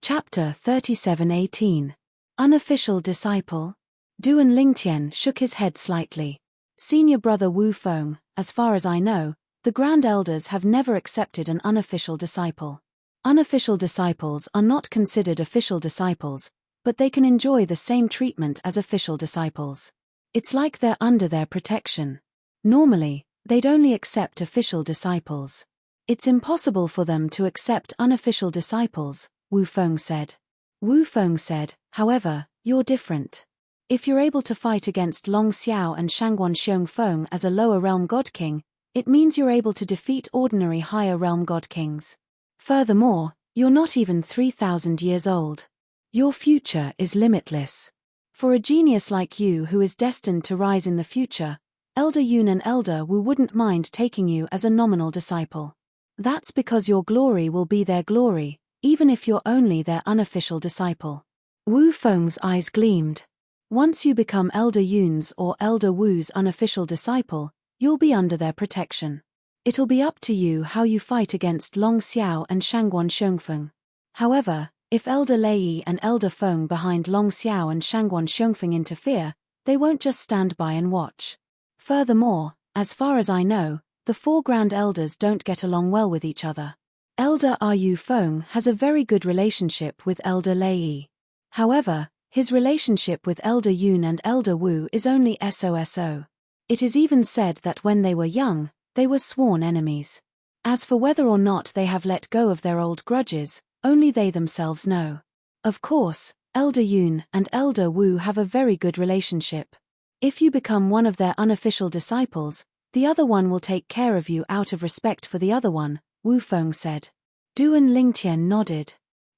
Chapter 37:18. Unofficial Disciple. Duan Lingtian shook his head slightly. Senior brother Wu Feng, as far as I know, the Grand Elders have never accepted an unofficial disciple. Unofficial disciples are not considered official disciples, but they can enjoy the same treatment as official disciples. It's like they're under their protection. Normally, they'd only accept official disciples. It's impossible for them to accept unofficial disciples, Wu Feng said. Wu Feng said, however, you're different. If you're able to fight against Long Xiao and Shangguan Xiongfeng as a lower realm god king, it means you're able to defeat ordinary higher realm god kings. Furthermore, you're not even 3,000 years old. Your future is limitless. For a genius like you who is destined to rise in the future, Elder Yun and Elder Wu wouldn't mind taking you as a nominal disciple. That's because your glory will be their glory, even if you're only their unofficial disciple. Wu Feng's eyes gleamed. Once you become Elder Yun's or Elder Wu's unofficial disciple, you'll be under their protection. It'll be up to you how you fight against Long Xiao and Shangguan Xiongfeng. However, if Elder Lei and Elder Feng behind Long Xiao and Shangguan Xiongfeng interfere, they won't just stand by and watch. Furthermore, as far as I know, the four Grand Elders don't get along well with each other. Elder Ru Feng has a very good relationship with Elder Lei. However, his relationship with Elder Yun and Elder Wu is only so. It is even said that when they were young, they were sworn enemies. As for whether or not they have let go of their old grudges, only they themselves know. Of course, Elder Yun and Elder Wu have a very good relationship. If you become one of their unofficial disciples, the other one will take care of you out of respect for the other one, Wu Feng said. Duan Lingtian nodded.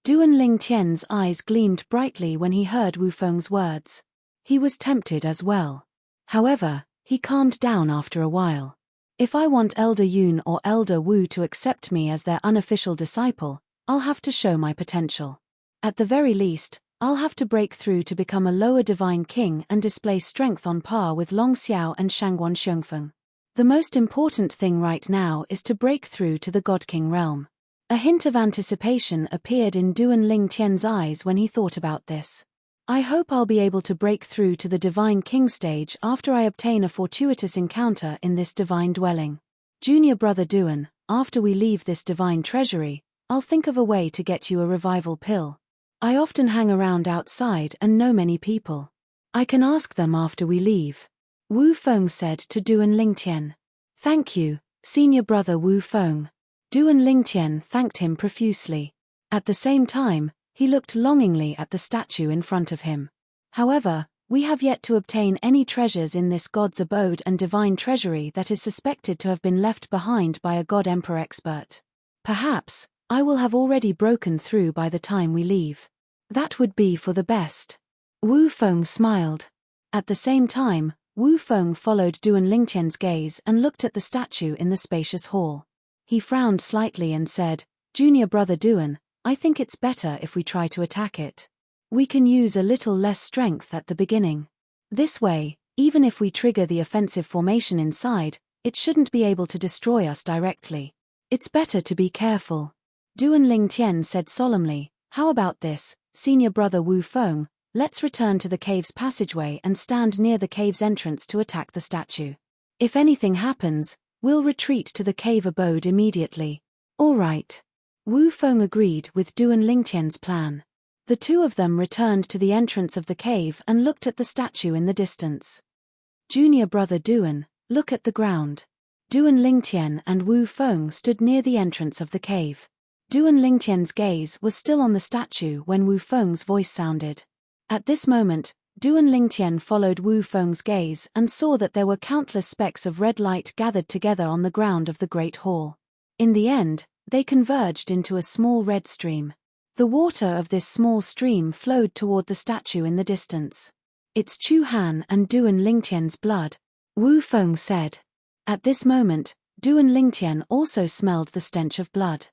Duan Lingtian's eyes gleamed brightly when he heard Wu Feng's words. He was tempted as well. However, he calmed down after a while. If I want Elder Yun or Elder Wu to accept me as their unofficial disciple, I'll have to show my potential. At the very least, I'll have to break through to become a lower divine king and display strength on par with Long Xiao and Shangguan Xiongfeng. The most important thing right now is to break through to the God King realm. A hint of anticipation appeared in Duan Lingtian's eyes when he thought about this. I hope I'll be able to break through to the Divine King stage after I obtain a fortuitous encounter in this divine dwelling. Junior brother Duan, after we leave this divine treasury, I'll think of a way to get you a revival pill. I often hang around outside and know many people. I can ask them after we leave. Wu Feng said to Duan Lingtian. Thank you, senior brother Wu Feng. Duan Lingtian thanked him profusely. At the same time, he looked longingly at the statue in front of him. However, we have yet to obtain any treasures in this god's abode and divine treasury that is suspected to have been left behind by a god emperor expert. Perhaps, I will have already broken through by the time we leave. That would be for the best. Wu Feng smiled. At the same time, Wu Feng followed Duan Lingtian's gaze and looked at the statue in the spacious hall. He frowned slightly and said, Junior brother Duan, I think it's better if we try to attack it. We can use a little less strength at the beginning. This way, even if we trigger the offensive formation inside, it shouldn't be able to destroy us directly. It's better to be careful. Duan Lingtian said solemnly, how about this, senior brother Wu Feng? Let's return to the cave's passageway and stand near the cave's entrance to attack the statue. If anything happens, we'll retreat to the cave abode immediately. All right. Wu Feng agreed with Duan Lingtian's plan. The two of them returned to the entrance of the cave and looked at the statue in the distance. Junior brother Duan, look at the ground. Duan Lingtian and Wu Feng stood near the entrance of the cave. Duan Lingtian's gaze was still on the statue when Wu Feng's voice sounded. At this moment, Duan Lingtian followed Wu Feng's gaze and saw that there were countless specks of red light gathered together on the ground of the Great Hall. In the end, they converged into a small red stream. The water of this small stream flowed toward the statue in the distance. It's Chu Han and Duan Lingtian's blood, Wu Feng said. At this moment, Duan Lingtian also smelled the stench of blood.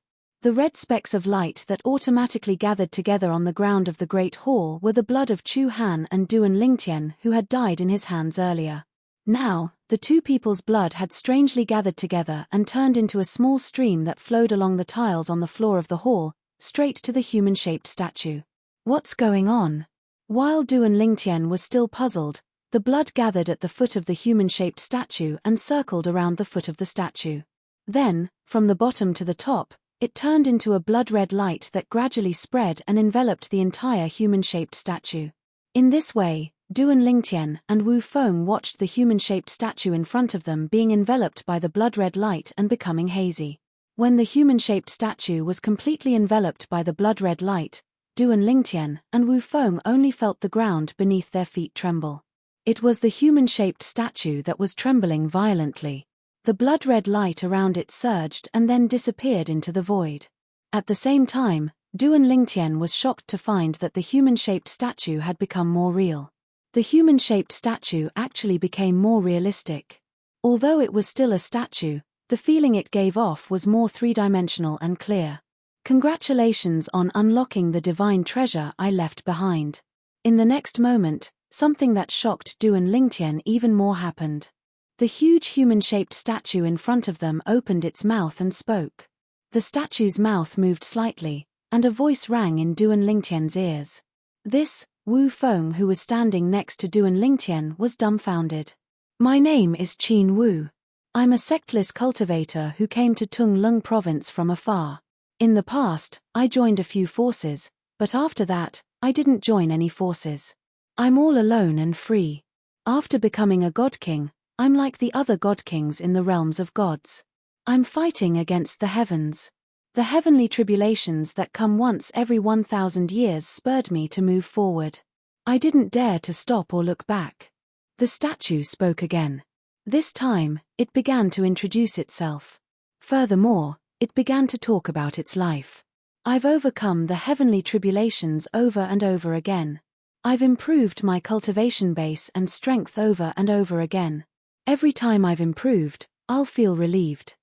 The red specks of light that automatically gathered together on the ground of the Great Hall were the blood of Chu Han and Duan Lingtian who had died in his hands earlier. Now, the two people's blood had strangely gathered together and turned into a small stream that flowed along the tiles on the floor of the hall, straight to the human-shaped statue. What's going on? While Duan Lingtian was still puzzled, the blood gathered at the foot of the human-shaped statue and circled around the foot of the statue. Then, from the bottom to the top, it turned into a blood-red light that gradually spread and enveloped the entire human-shaped statue. In this way, Duan Lingtian and Wu Feng watched the human-shaped statue in front of them being enveloped by the blood-red light and becoming hazy. When the human-shaped statue was completely enveloped by the blood-red light, Duan Lingtian and Wu Feng only felt the ground beneath their feet tremble. It was the human-shaped statue that was trembling violently. The blood-red light around it surged and then disappeared into the void. At the same time, Duan Lingtian was shocked to find that the human-shaped statue had become more real. The human-shaped statue actually became more realistic. Although it was still a statue, the feeling it gave off was more three-dimensional and clear. Congratulations on unlocking the divine treasure I left behind. In the next moment, something that shocked Duan Lingtian even more happened. The huge human-shaped statue in front of them opened its mouth and spoke. The statue's mouth moved slightly, and a voice rang in Duan Lingtian's ears. This, Wu Feng, who was standing next to Duan Lingtian, was dumbfounded. My name is Qin Wu. I'm a sectless cultivator who came to Tung Lung province from afar. In the past, I joined a few forces, but after that, I didn't join any forces. I'm all alone and free. After becoming a god king, I'm like the other god kings in the realms of gods. I'm fighting against the heavens. The heavenly tribulations that come once every 1,000 years spurred me to move forward. I didn't dare to stop or look back. The statue spoke again. This time, it began to introduce itself. Furthermore, it began to talk about its life. I've overcome the heavenly tribulations over and over again. I've improved my cultivation base and strength over and over again. Every time I've improved, I'll feel relieved.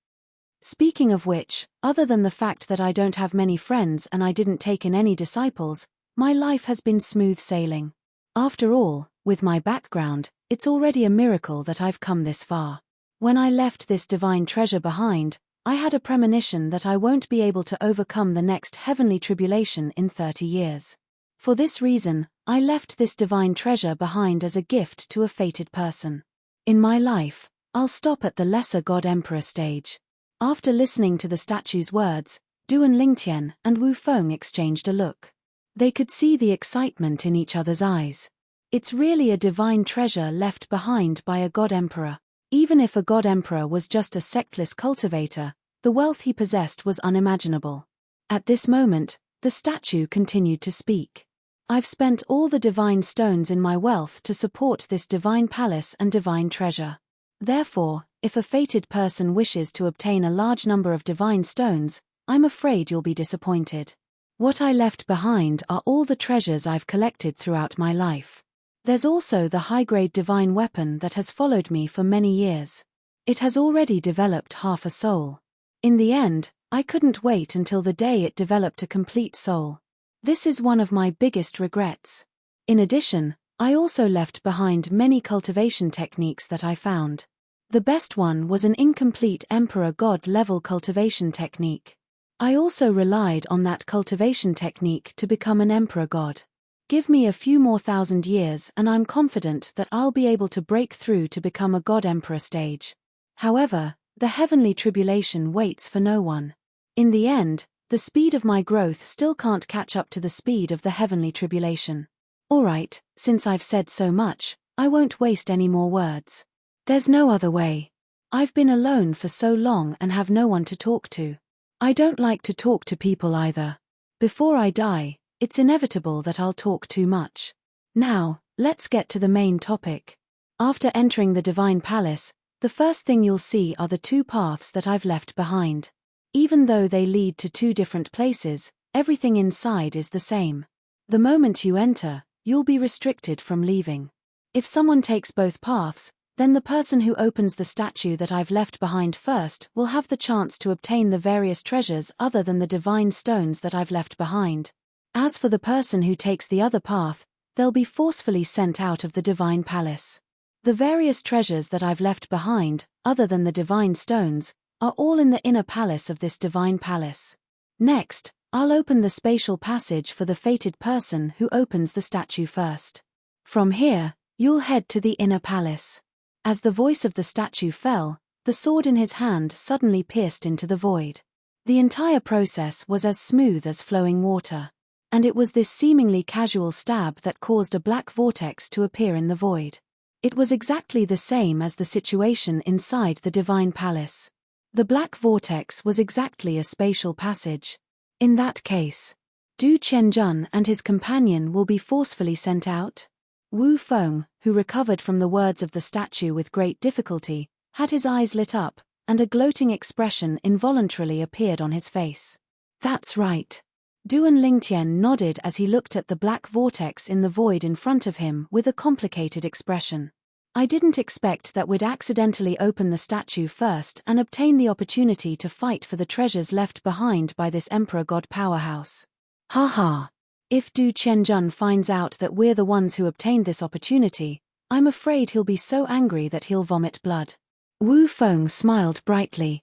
Speaking of which, other than the fact that I don't have many friends and I didn't take in any disciples, my life has been smooth sailing. After all, with my background, it's already a miracle that I've come this far. When I left this divine treasure behind, I had a premonition that I won't be able to overcome the next heavenly tribulation in 30 years. For this reason, I left this divine treasure behind as a gift to a fated person. In my life, I'll stop at the lesser God Emperor stage. After listening to the statue's words, Duan Lingtian and Wu Feng exchanged a look. They could see the excitement in each other's eyes. It's really a divine treasure left behind by a god emperor. Even if a god emperor was just a sectless cultivator, the wealth he possessed was unimaginable. At this moment, the statue continued to speak. I've spent all the divine stones in my wealth to support this divine palace and divine treasure. Therefore, if a fated person wishes to obtain a large number of divine stones, I'm afraid you'll be disappointed. What I left behind are all the treasures I've collected throughout my life. There's also the high-grade divine weapon that has followed me for many years. It has already developed half a soul. In the end, I couldn't wait until the day it developed a complete soul. This is one of my biggest regrets. In addition, I also left behind many cultivation techniques that I found. The best one was an incomplete Emperor God level cultivation technique. I also relied on that cultivation technique to become an Emperor God. Give me a few more 1,000 years and I'm confident that I'll be able to break through to become a God Emperor stage. However, the heavenly tribulation waits for no one. In the end, the speed of my growth still can't catch up to the speed of the heavenly tribulation. Alright, since I've said so much, I won't waste any more words. There's no other way. I've been alone for so long and have no one to talk to. I don't like to talk to people either. Before I die, it's inevitable that I'll talk too much. Now, let's get to the main topic. After entering the Divine Palace, the first thing you'll see are the two paths that I've left behind. Even though they lead to two different places, everything inside is the same. The moment you enter, you'll be restricted from leaving. If someone takes both paths, then the person who opens the statue that I've left behind first will have the chance to obtain the various treasures other than the divine stones that I've left behind. As for the person who takes the other path, they'll be forcefully sent out of the Divine Palace. The various treasures that I've left behind, other than the divine stones, are all in the inner palace of this Divine Palace. Next, I'll open the spatial passage for the fated person who opens the statue first. From here, you'll head to the inner palace. As the voice of the statue fell, the sword in his hand suddenly pierced into the void. The entire process was as smooth as flowing water. And it was this seemingly casual stab that caused a black vortex to appear in the void. It was exactly the same as the situation inside the divine palace. The black vortex was exactly a spatial passage. In that case, Du Qianjun and his companion will be forcefully sent out? Wu Feng, who recovered from the words of the statue with great difficulty, had his eyes lit up, and a gloating expression involuntarily appeared on his face. That's right. Duan Lingtian nodded as he looked at the black vortex in the void in front of him with a complicated expression. I didn't expect that we'd accidentally open the statue first and obtain the opportunity to fight for the treasures left behind by this Emperor God powerhouse. Ha ha. If Du Qianjun finds out that we're the ones who obtained this opportunity, I'm afraid he'll be so angry that he'll vomit blood. Wu Feng smiled brightly.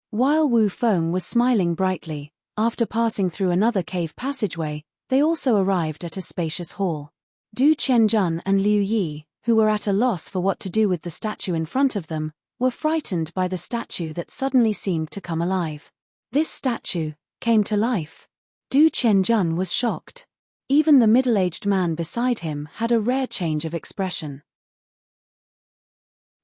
While Wu Feng was smiling brightly, after passing through another cave passageway, they also arrived at a spacious hall. Du Qianjun and Liu Yi, who were at a loss for what to do with the statue in front of them, were frightened by the statue that suddenly seemed to come alive. This statue came to life. Du Qianjun was shocked. Even the middle-aged man beside him had a rare change of expression.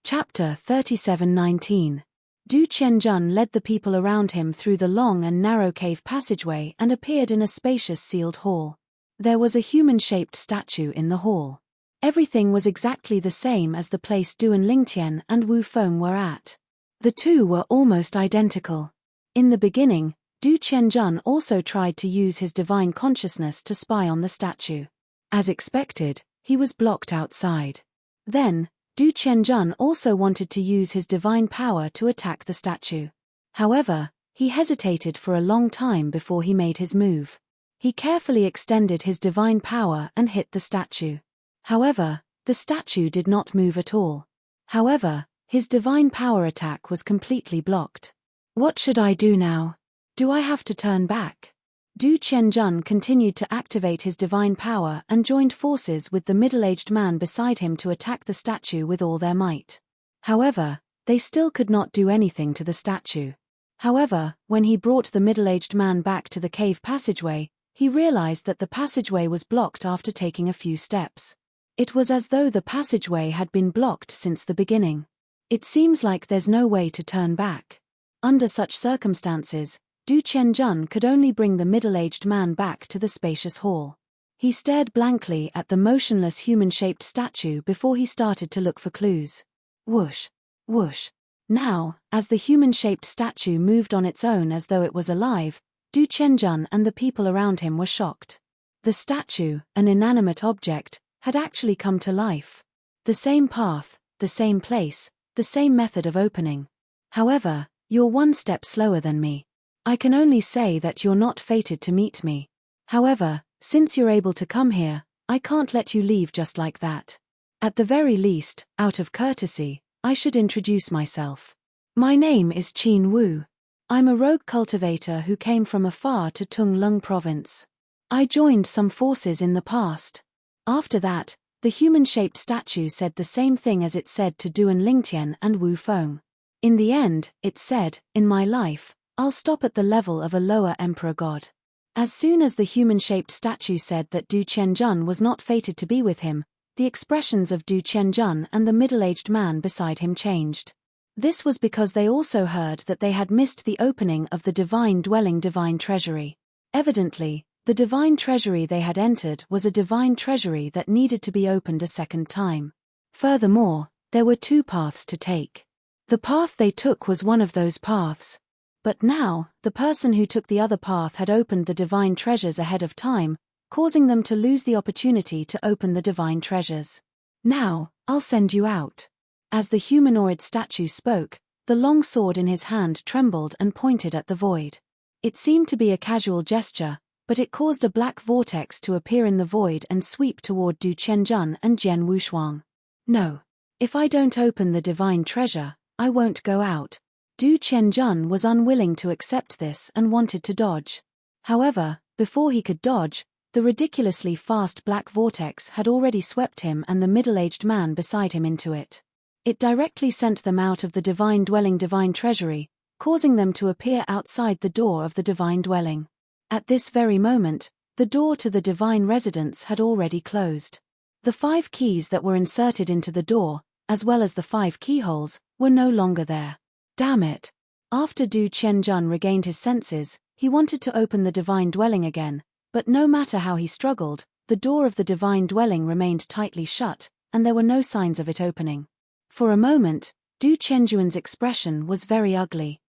Chapter 37:19. Du Qianjun led the people around him through the long and narrow cave passageway and appeared in a spacious sealed hall. There was a human-shaped statue in the hall. Everything was exactly the same as the place Duan Lingtian and Wu Feng were at. The two were almost identical. In the beginning, Du Qianjun also tried to use his divine consciousness to spy on the statue. As expected, he was blocked outside. Then, Du Qianjun also wanted to use his divine power to attack the statue. However, he hesitated for a long time before he made his move. He carefully extended his divine power and hit the statue. However, the statue did not move at all. However, his divine power attack was completely blocked. What should I do now? Do I have to turn back? Du Qianjun continued to activate his divine power and joined forces with the middle-aged man beside him to attack the statue with all their might. However, they still could not do anything to the statue. However, when he brought the middle-aged man back to the cave passageway, he realized that the passageway was blocked after taking a few steps. It was as though the passageway had been blocked since the beginning. It seems like there's no way to turn back. Under such circumstances, Du Qianjun could only bring the middle-aged man back to the spacious hall. He stared blankly at the motionless human-shaped statue before he started to look for clues. Whoosh, whoosh. Now, as the human-shaped statue moved on its own as though it was alive, Du Qianjun and the people around him were shocked. The statue, an inanimate object, had actually come to life. The same path, the same place, the same method of opening. However, you're one step slower than me. I can only say that you're not fated to meet me. However, since you're able to come here, I can't let you leave just like that. At the very least, out of courtesy, I should introduce myself. My name is Qin Wu. I'm a rogue cultivator who came from afar to Tung Lung province. I joined some forces in the past. After that, the human-shaped statue said the same thing as it said to Duan Lingtian and Wu Feng. In the end, it said, in my life, I'll stop at the level of a lower emperor god. As soon as the human-shaped statue said that Du Qianjun was not fated to be with him, the expressions of Du Qianjun and the middle-aged man beside him changed. This was because they also heard that they had missed the opening of the divine dwelling divine treasury. Evidently, the divine treasury they had entered was a divine treasury that needed to be opened a second time. Furthermore, there were two paths to take. The path they took was one of those paths. But now, the person who took the other path had opened the divine treasures ahead of time, causing them to lose the opportunity to open the divine treasures. Now, I'll send you out. As the humanoid statue spoke, the long sword in his hand trembled and pointed at the void. It seemed to be a casual gesture, but it caused a black vortex to appear in the void and sweep toward Du Qianjun and Jian Wushuang. No. If I don't open the divine treasure, I won't go out. Du Qianjun was unwilling to accept this and wanted to dodge. However, before he could dodge, the ridiculously fast black vortex had already swept him and the middle-aged man beside him into it. It directly sent them out of the divine dwelling divine treasury, causing them to appear outside the door of the divine dwelling. At this very moment, the door to the divine residence had already closed. The 5 keys that were inserted into the door, as well as the 5 keyholes, were no longer there. Damn it! After Du Qianjun regained his senses, he wanted to open the divine dwelling again, but no matter how he struggled, the door of the divine dwelling remained tightly shut, and there were no signs of it opening. For a moment, Du Qianjuan's expression was very ugly.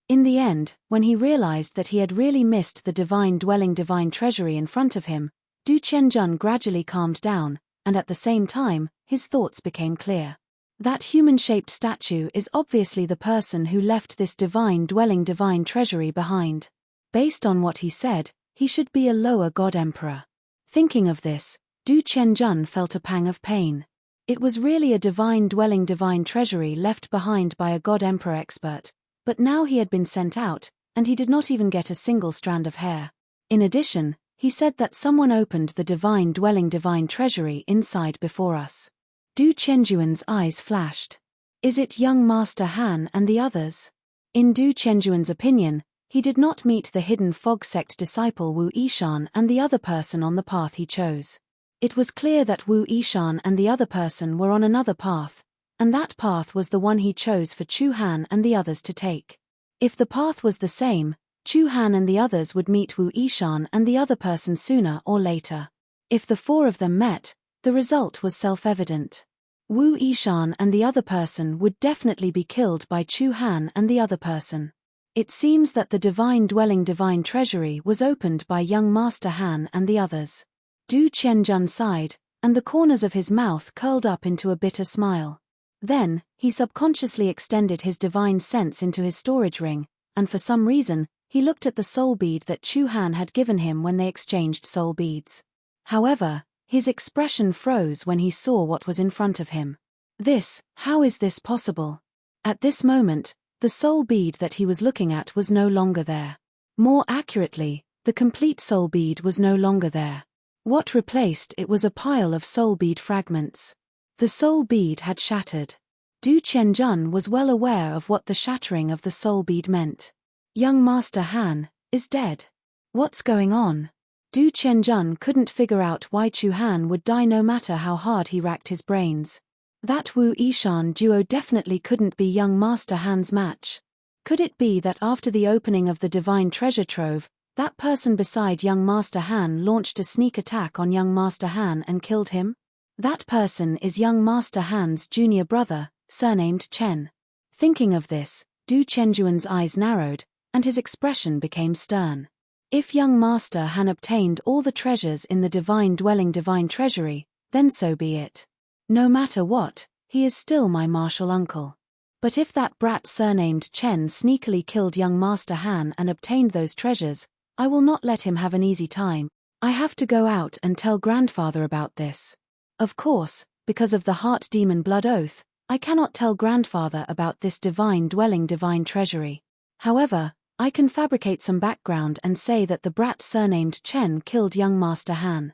In the end, when he realized that he had really missed the divine dwelling divine treasury in front of him, Du Qianjun gradually calmed down, and at the same time, his thoughts became clear. That human-shaped statue is obviously the person who left this divine dwelling divine treasury behind. Based on what he said, he should be a lower god emperor. Thinking of this, Du Qianjun felt a pang of pain. It was really a divine dwelling divine treasury left behind by a god emperor expert, but now he had been sent out, and he did not even get a single strand of hair. In addition, he said that someone opened the divine dwelling divine treasury inside before us. Du Qianjuan's eyes flashed. Is it young Master Han and the others? In Du Qianjuan's opinion, he did not meet the hidden fog sect disciple Wu Yishan and the other person on the path he chose. It was clear that Wu Yishan and the other person were on another path, and that path was the one he chose for Chu Han and the others to take. If the path was the same, Chu Han and the others would meet Wu Yishan and the other person sooner or later. If the 4 of them met, the result was self-evident. Wu Yishan and the other person would definitely be killed by Chu Han and the other person. It seems that the divine dwelling divine treasury was opened by young Master Han and the others. Du Qianjun sighed, and the corners of his mouth curled up into a bitter smile. Then, he subconsciously extended his divine sense into his storage ring, and for some reason, he looked at the soul bead that Chu Han had given him when they exchanged soul beads. However, his expression froze when he saw what was in front of him. How is this possible? At this moment, the soul bead that he was looking at was no longer there. More accurately, the complete soul bead was no longer there. What replaced it was a pile of soul bead fragments. The soul bead had shattered. Du Qianjun was well aware of what the shattering of the soul bead meant. Young Master Han is dead. What's going on? Du Qianjun couldn't figure out why Chu Han would die no matter how hard he racked his brains. That Wu Yishan duo definitely couldn't be young Master Han's match. Could it be that after the opening of the divine treasure trove, that person beside young Master Han launched a sneak attack on young Master Han and killed him? That person is young Master Han's junior brother, surnamed Chen. Thinking of this, Du Qianjuan's eyes narrowed, and his expression became stern. If young Master Han obtained all the treasures in the divine dwelling divine treasury, then so be it. No matter what, he is still my martial uncle. But if that brat surnamed Chen sneakily killed young Master Han and obtained those treasures, I will not let him have an easy time. I have to go out and tell grandfather about this. Of course, because of the heart demon blood oath, I cannot tell grandfather about this divine dwelling divine treasury. However, I can fabricate some background and say that the brat surnamed Chen killed young Master Han.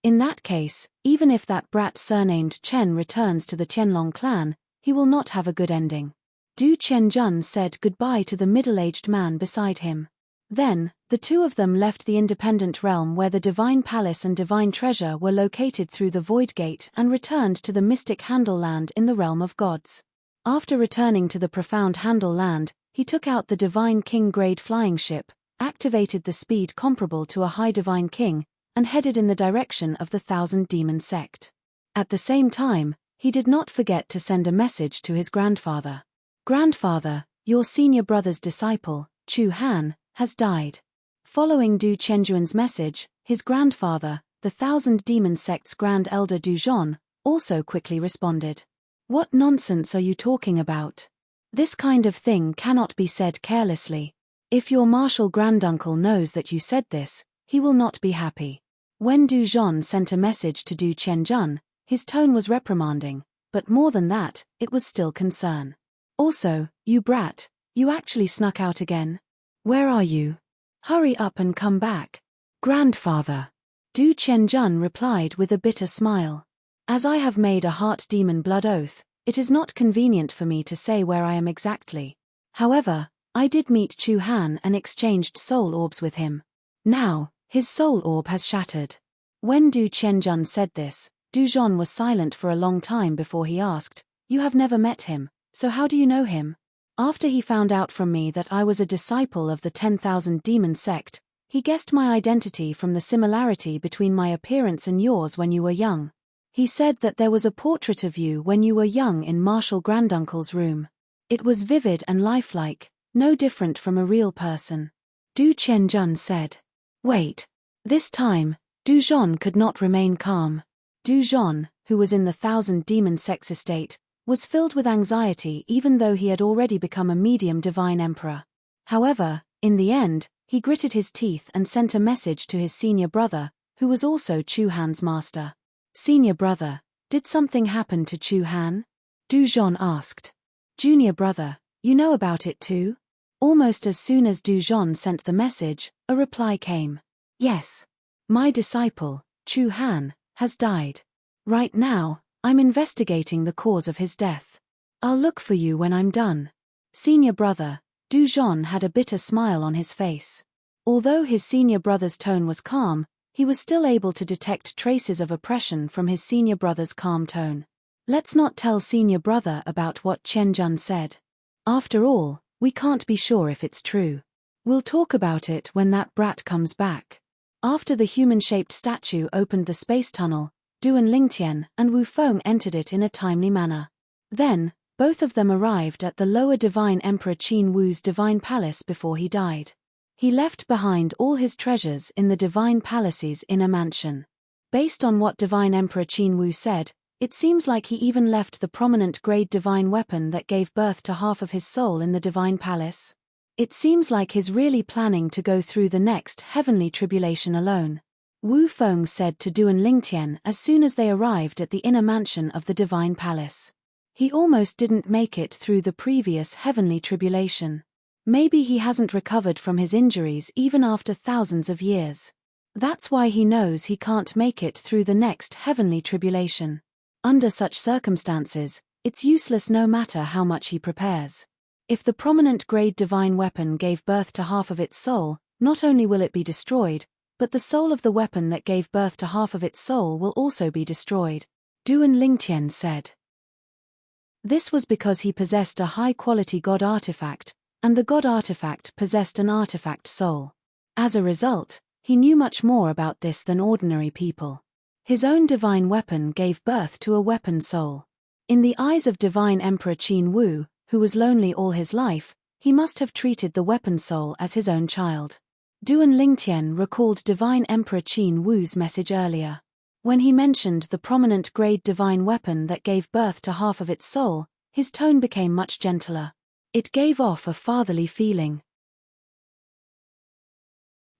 In that case, even if that brat surnamed Chen returns to the Tianlong clan, he will not have a good ending. Du Qianjun said goodbye to the middle-aged man beside him. Then, the 2 of them left the independent realm where the divine palace and divine treasure were located through the void gate and returned to the mystic Handle land in the realm of gods. After returning to the profound Handle land, he took out the divine king grade flying ship, activated the speed comparable to a high divine king, and headed in the direction of the Thousand Demon sect. At the same time, he did not forget to send a message to his grandfather. Grandfather, your senior brother's disciple, Chu Han, has died. Following Du Qianjuan's message, his grandfather, the Thousand Demon sect's Grand Elder Du Zhon, also quickly responded. What nonsense are you talking about? This kind of thing cannot be said carelessly. If your martial granduncle knows that you said this, he will not be happy. When Du Zhon sent a message to Du Qianjun, his tone was reprimanding, but more than that, it was still concern. Also, you brat, you actually snuck out again? Where are you? Hurry up and come back. Grandfather. Du Qianjun replied with a bitter smile. As I have made a heart demon blood oath, it is not convenient for me to say where I am exactly. However, I did meet Chu Han and exchanged soul orbs with him. Now, his soul orb has shattered. When Du Qianjun said this, Du Zhon was silent for a long time before he asked, You have never met him, so how do you know him? After he found out from me that I was a disciple of the 10,000 demon sect, he guessed my identity from the similarity between my appearance and yours when you were young. He said that there was a portrait of you when you were young in Marshal Granduncle's room. It was vivid and lifelike, no different from a real person. Du Qianjun said. Wait. This time, Du Zhon could not remain calm. Du Zhon, who was in the 1,000 demon sex estate, was filled with anxiety even though he had already become a medium divine emperor. However, in the end, he gritted his teeth and sent a message to his senior brother, who was also Chu Han's master. Senior brother, did something happen to Chu Han? Du Zhon asked. Junior brother, you know about it too? Almost as soon as Du Zhon sent the message, a reply came. Yes. My disciple, Chu Han, has died. Right now, I'm investigating the cause of his death. I'll look for you when I'm done. Senior brother, Du Zhon had a bitter smile on his face. Although his senior brother's tone was calm, he was still able to detect traces of oppression from his senior brother's calm tone. Let's not tell senior brother about what Qianjun said. After all, we can't be sure if it's true. We'll talk about it when that brat comes back. After the human-shaped statue opened the space tunnel, Duan Lingtian and Wu Feng entered it in a timely manner. Then, both of them arrived at the lower Divine Emperor Qin Wu's divine palace before he died. He left behind all his treasures in the Divine Palace's inner mansion. Based on what Divine Emperor Qin Wu said, it seems like he even left the prominent grade divine weapon that gave birth to half of his soul in the Divine Palace. It seems like he's really planning to go through the next heavenly tribulation alone. Wu Feng said to Duan Lingtian as soon as they arrived at the inner mansion of the Divine Palace. He almost didn't make it through the previous heavenly tribulation. Maybe he hasn't recovered from his injuries even after thousands of years. That's why he knows he can't make it through the next heavenly tribulation. Under such circumstances, it's useless no matter how much he prepares. If the prominent grade divine weapon gave birth to half of its soul, not only will it be destroyed, but the soul of the weapon that gave birth to half of its soul will also be destroyed, Duan Lingtian said. This was because he possessed a high-quality god artifact, and the god artifact possessed an artifact soul. As a result, he knew much more about this than ordinary people. His own divine weapon gave birth to a weapon soul. In the eyes of Divine Emperor Qin Wu, who was lonely all his life, he must have treated the weapon soul as his own child. Duan Lingtian recalled Divine Emperor Qin Wu's message earlier. When he mentioned the prominent grade divine weapon that gave birth to half of its soul, his tone became much gentler. It gave off a fatherly feeling.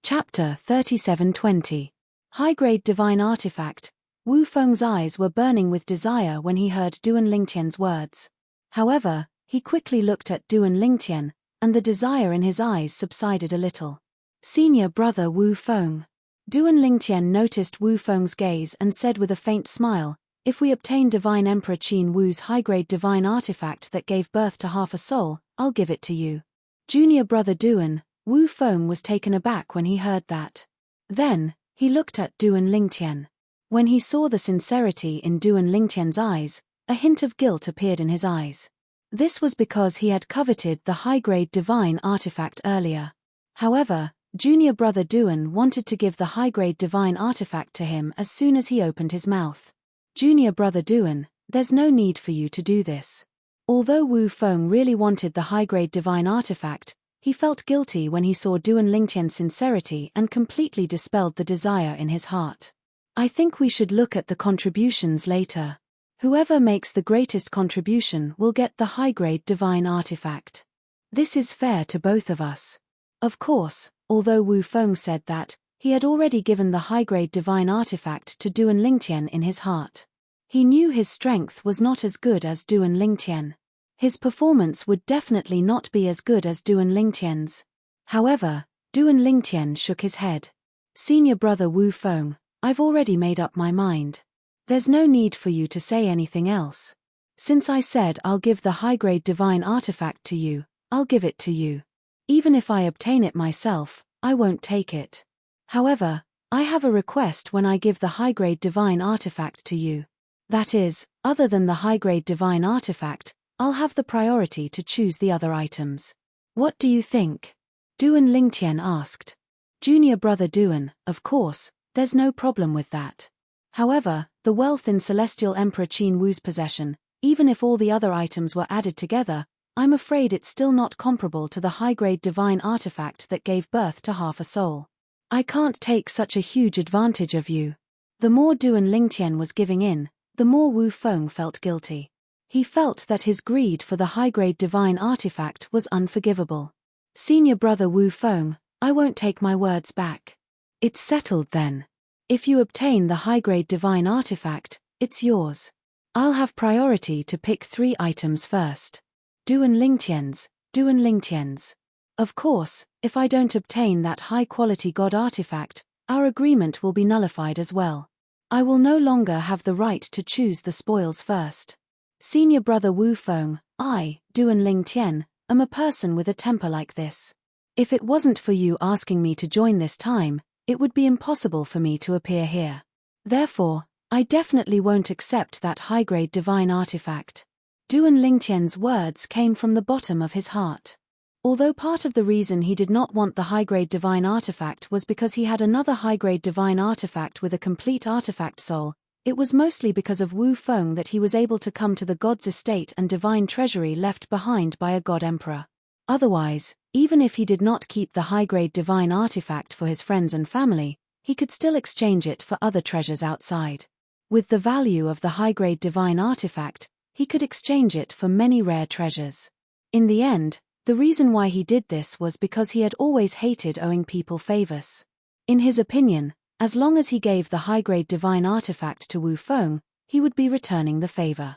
Chapter 3720. High-grade divine artifact. Wu Feng's eyes were burning with desire when he heard Duan Lingtian's words. However, he quickly looked at Duan Lingtian, and the desire in his eyes subsided a little. Senior brother Wu Feng. Duan Lingtian noticed Wu Feng's gaze and said with a faint smile, if we obtain Divine Emperor Qin Wu's high-grade divine artifact that gave birth to half a soul, I'll give it to you. Junior brother Duan, Wu Feng was taken aback when he heard that. Then, he looked at Duan Lingtian. When he saw the sincerity in Duan Lingtian's eyes, a hint of guilt appeared in his eyes. This was because he had coveted the high-grade divine artifact earlier. However, junior brother Duan wanted to give the high-grade divine artifact to him as soon as he opened his mouth. Junior brother Duan, there's no need for you to do this. Although Wu Feng really wanted the high-grade divine artifact, he felt guilty when he saw Duan Lingtian's sincerity and completely dispelled the desire in his heart. I think we should look at the contributions later. Whoever makes the greatest contribution will get the high-grade divine artifact. This is fair to both of us. Of course, although Wu Feng said that, he had already given the high-grade divine artifact to Duan Lingtian in his heart. He knew his strength was not as good as Duan Lingtian. His performance would definitely not be as good as Duan Lingtian's. However, Duan Lingtian shook his head. Senior brother Wu Feng, I've already made up my mind. There's no need for you to say anything else. Since I said I'll give the high-grade divine artifact to you, I'll give it to you. Even if I obtain it myself, I won't take it. However, I have a request when I give the high-grade divine artifact to you. That is, other than the high-grade divine artifact, I'll have the priority to choose the other items. What do you think? Duan Lingtian asked. Junior brother Duan, of course, there's no problem with that. However, the wealth in Celestial Emperor Qin Wu's possession, even if all the other items were added together, I'm afraid it's still not comparable to the high-grade divine artifact that gave birth to half a soul. I can't take such a huge advantage of you. The more Duan Lingtian was giving in, the more Wu Feng felt guilty. He felt that his greed for the high-grade divine artifact was unforgivable. Senior brother Wu Feng, I won't take my words back. It's settled then. If you obtain the high-grade divine artifact, it's yours. I'll have priority to pick 3 items first. Duan Lingtian's. Of course, if I don't obtain that high-quality god artifact, our agreement will be nullified as well. I will no longer have the right to choose the spoils first. Senior brother Wu Feng, Duan Lingtian, am a person with a temper like this. If it wasn't for you asking me to join this time, it would be impossible for me to appear here. Therefore, I definitely won't accept that high-grade divine artifact. Duan Lingtian's words came from the bottom of his heart. Although part of the reason he did not want the high-grade divine artifact was because he had another high-grade divine artifact with a complete artifact soul, it was mostly because of Wu Feng that he was able to come to the god's estate and divine treasury left behind by a god emperor. Otherwise, even if he did not keep the high-grade divine artifact for his friends and family, he could still exchange it for other treasures outside. With the value of the high-grade divine artifact, he could exchange it for many rare treasures. In the end, the reason why he did this was because he had always hated owing people favors. In his opinion, as long as he gave the high-grade divine artifact to Wu Feng, he would be returning the favor.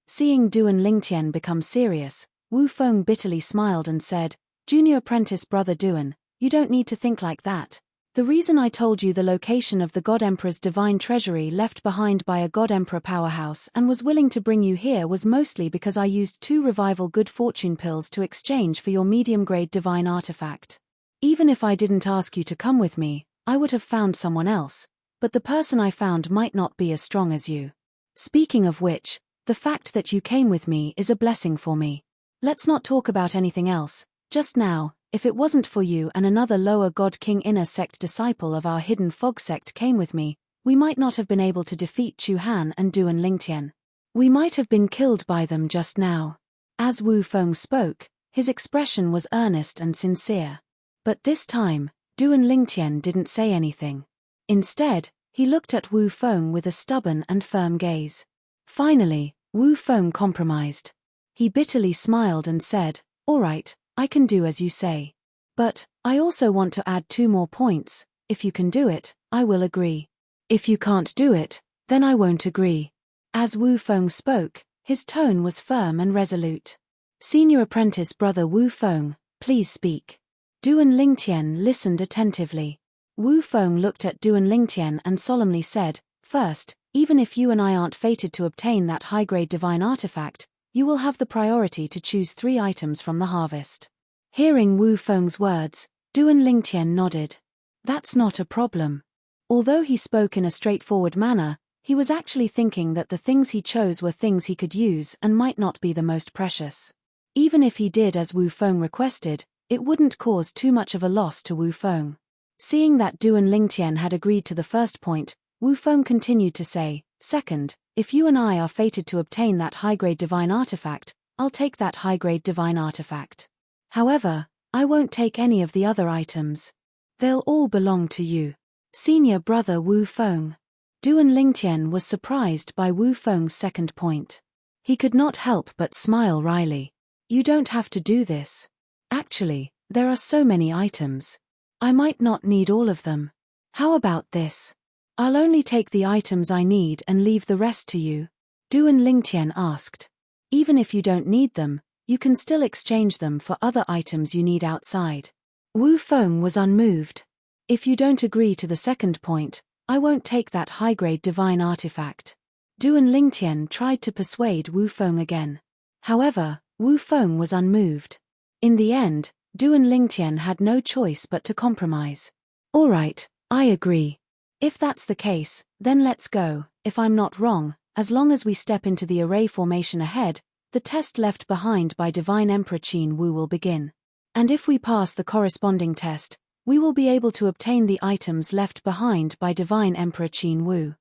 Seeing Duan Lingtian become serious, Wu Feng bitterly smiled and said, Junior apprentice brother Duan, you don't need to think like that. The reason I told you the location of the God Emperor's divine treasury left behind by a God Emperor powerhouse and was willing to bring you here was mostly because I used 2 revival good fortune pills to exchange for your medium-grade divine artifact. Even if I didn't ask you to come with me, I would have found someone else, but the person I found might not be as strong as you. Speaking of which, the fact that you came with me is a blessing for me. Let's not talk about anything else, just now. If it wasn't for you and another lower God King inner sect disciple of our hidden fog sect came with me, we might not have been able to defeat Chu Han and Duan Lingtian. We might have been killed by them just now. As Wu Feng spoke, his expression was earnest and sincere. But this time, Duan Lingtian didn't say anything. Instead, he looked at Wu Feng with a stubborn and firm gaze. Finally, Wu Feng compromised. He bitterly smiled and said, All right, I can do as you say. But, I also want to add 2 more points. If you can do it, I will agree. If you can't do it, then I won't agree. As Wu Feng spoke, his tone was firm and resolute. Senior apprentice brother Wu Feng, please speak. Duan Lingtian listened attentively. Wu Feng looked at Duan Lingtian and solemnly said, First, even if you and I aren't fated to obtain that high-grade divine artifact, you will have the priority to choose 3 items from the harvest. Hearing Wu Feng's words, Duan Lingtian nodded. That's not a problem. Although he spoke in a straightforward manner, he was actually thinking that the things he chose were things he could use and might not be the most precious. Even if he did as Wu Feng requested, it wouldn't cause too much of a loss to Wu Feng. Seeing that Duan Lingtian had agreed to the first point, Wu Feng continued to say, Second, if you and I are fated to obtain that high-grade divine artifact, I'll take that high-grade divine artifact. However, I won't take any of the other items. They'll all belong to you. Senior brother Wu Feng. Duan Lingtian was surprised by Wu Feng's second point. He could not help but smile wryly. You don't have to do this. Actually, there are so many items. I might not need all of them. How about this? I'll only take the items I need and leave the rest to you. Duan Lingtian asked. Even if you don't need them, you can still exchange them for other items you need outside. Wu Feng was unmoved. If you don't agree to the second point, I won't take that high-grade divine artifact. Duan Lingtian tried to persuade Wu Feng again. However, Wu Feng was unmoved. In the end, Duan Lingtian had no choice but to compromise. All right, I agree. If that's the case, then let's go. If I'm not wrong, as long as we step into the array formation ahead, the test left behind by Divine Emperor Qin Wu will begin. And if we pass the corresponding test, we will be able to obtain the items left behind by Divine Emperor Qin Wu.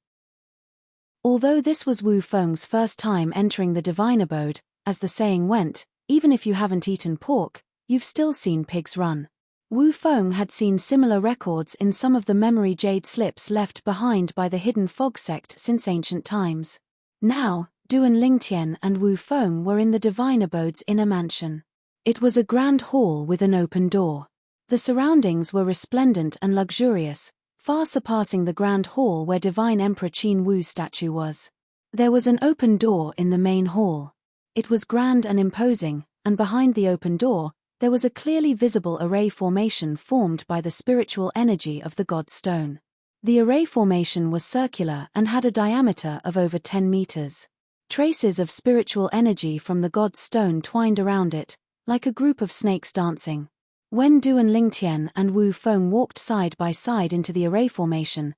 Although this was Wu Feng's first time entering the divine abode, as the saying went, even if you haven't eaten pork, you've still seen pigs run. Wu Feng had seen similar records in some of the memory jade slips left behind by the hidden fog sect since ancient times. Now, Duan Lingtian and Wu Feng were in the divine abode's inner mansion. It was a grand hall with an open door. The surroundings were resplendent and luxurious, far surpassing the grand hall where Divine Emperor Qin Wu's statue was. There was an open door in the main hall. It was grand and imposing, and behind the open door, there was a clearly visible array formation formed by the spiritual energy of the God Stone. The array formation was circular and had a diameter of over 10 meters. Traces of spiritual energy from the God Stone twined around it, like a group of snakes dancing. When Duan Lingtian and Wu Feng walked side by side into the array formation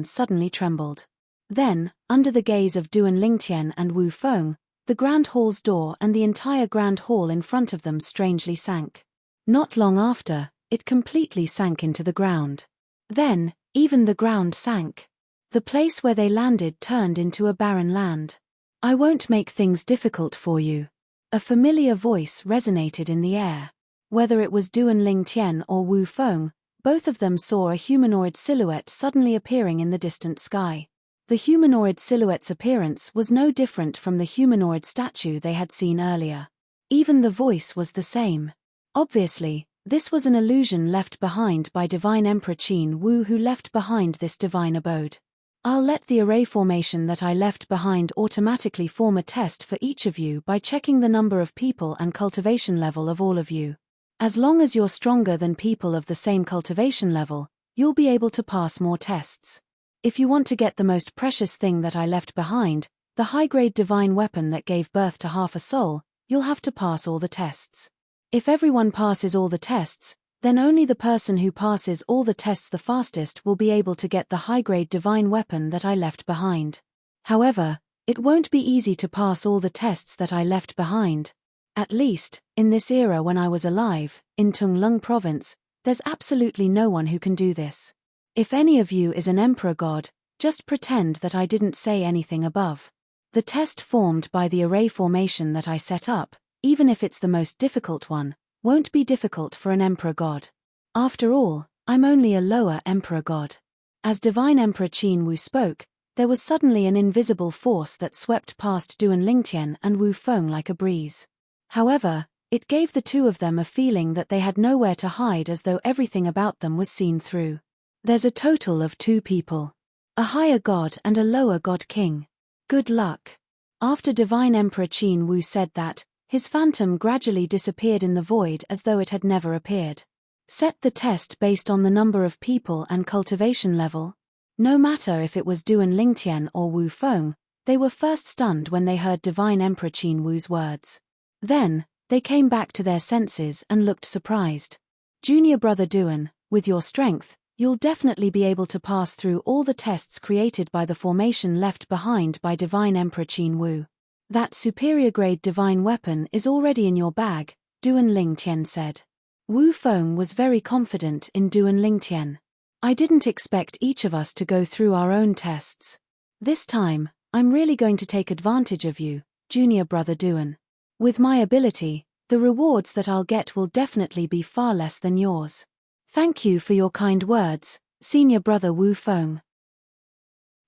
suddenly trembled. Then, under the gaze of Duan Lingtian and Wu Feng, the grand hall's door and the entire grand hall in front of them strangely sank. Not long after, it completely sank into the ground. Then, even the ground sank. The place where they landed turned into a barren land. I won't make things difficult for you. A familiar voice resonated in the air. Whether it was Duan Lingtian or Wu Feng, both of them saw a humanoid silhouette suddenly appearing in the distant sky. The humanoid silhouette's appearance was no different from the humanoid statue they had seen earlier. Even the voice was the same. Obviously, this was an illusion left behind by Divine Emperor Qin Wu, who left behind this divine abode. I'll let the array formation that I left behind automatically form a test for each of you by checking the number of people and cultivation level of all of you. As long as you're stronger than people of the same cultivation level, you'll be able to pass more tests. If you want to get the most precious thing that I left behind, the high-grade divine weapon that gave birth to half a soul, you'll have to pass all the tests. If everyone passes all the tests, then only the person who passes all the tests the fastest will be able to get the high-grade divine weapon that I left behind. However, it won't be easy to pass all the tests that I left behind. At least, in this era when I was alive, in Tunglung province, there's absolutely no one who can do this. If any of you is an emperor god, just pretend that I didn't say anything above. The test formed by the array formation that I set up, even if it's the most difficult one, won't be difficult for an emperor god. After all, I'm only a lower emperor god. As Divine Emperor Qin Wu spoke, there was suddenly an invisible force that swept past Duan Lingtian and Wu Feng like a breeze. However, it gave the two of them a feeling that they had nowhere to hide, as though everything about them was seen through. There's a total of 2 people. A higher god and a lower god king. Good luck. After Divine Emperor Qin Wu said that, his phantom gradually disappeared in the void as though it had never appeared. Set the test based on the number of people and cultivation level. No matter if it was Duan Lingtian or Wu Feng, they were first stunned when they heard Divine Emperor Qin Wu's words. Then, they came back to their senses and looked surprised. Junior brother Duan, with your strength, you'll definitely be able to pass through all the tests created by the formation left behind by Divine Emperor Qin Wu. That superior grade divine weapon is already in your bag, Duan Lingtian said. Wu Feng was very confident in Duan Lingtian. I didn't expect each of us to go through our own tests. This time, I'm really going to take advantage of you, junior brother Duan. With my ability, the rewards that I'll get will definitely be far less than yours. Thank you for your kind words, senior brother Wu Feng.